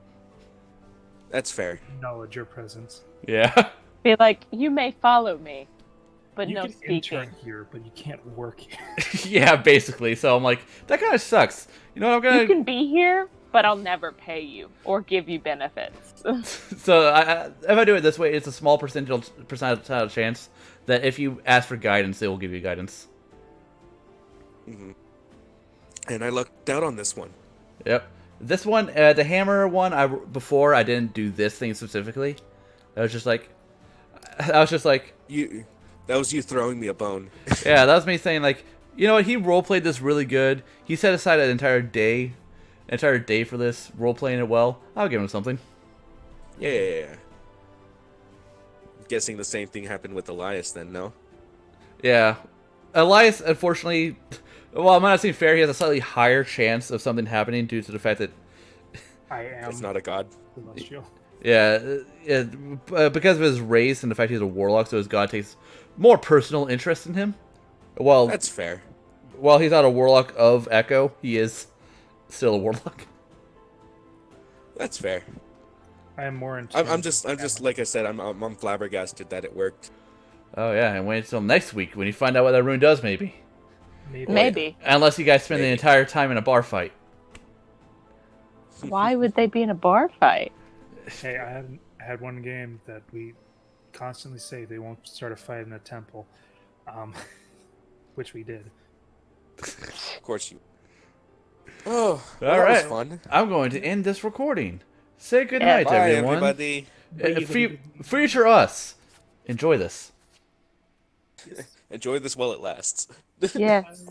That's fair. Acknowledge your presence. Yeah. Be like, you may follow me, but You no can speaking. intern here, but you can't work here. Yeah, basically. So I'm like, that kind of sucks. You know what I'm gonna? You can be here, but I'll never pay you or give you benefits. So if I do it this way, it's a small percentile chance that if you ask for guidance, they will give you guidance. Hmm. And I lucked out on this one. Yep. This one, the hammer one, before I didn't do this thing specifically. I was just like, You. That was you throwing me a bone. yeah, that was me saying like, you know what? He roleplayed this really good. He set aside an entire day for this, role-playing it well. I'll give him something. Yeah. Guessing the same thing happened with Elias then, no? Yeah. Elias, unfortunately, well, I'm not saying fair. He has a slightly higher chance of something happening due to the fact that, I am It's not a god. celestial. because of his race and the fact he's a warlock, so his god takes more personal interest in him. That's fair. While he's not a warlock of Echo, he is still a warlock. That's fair. I am more in. I'm just like I said. I'm flabbergasted that it worked. Oh yeah, and wait until next week when you find out what that rune does, maybe. Maybe. Unless you guys spend the Maybe. entire time in a bar fight. Why would they be in a bar fight? Hey, I had one game that we constantly say they won't start a fight in a temple, which we did. Of course you. Oh, well, All that was right. fun. I'm going to end this recording. Say good Yeah, night, Bye, everyone. everybody. Future us. Enjoy this. Enjoy this while it lasts. Yes.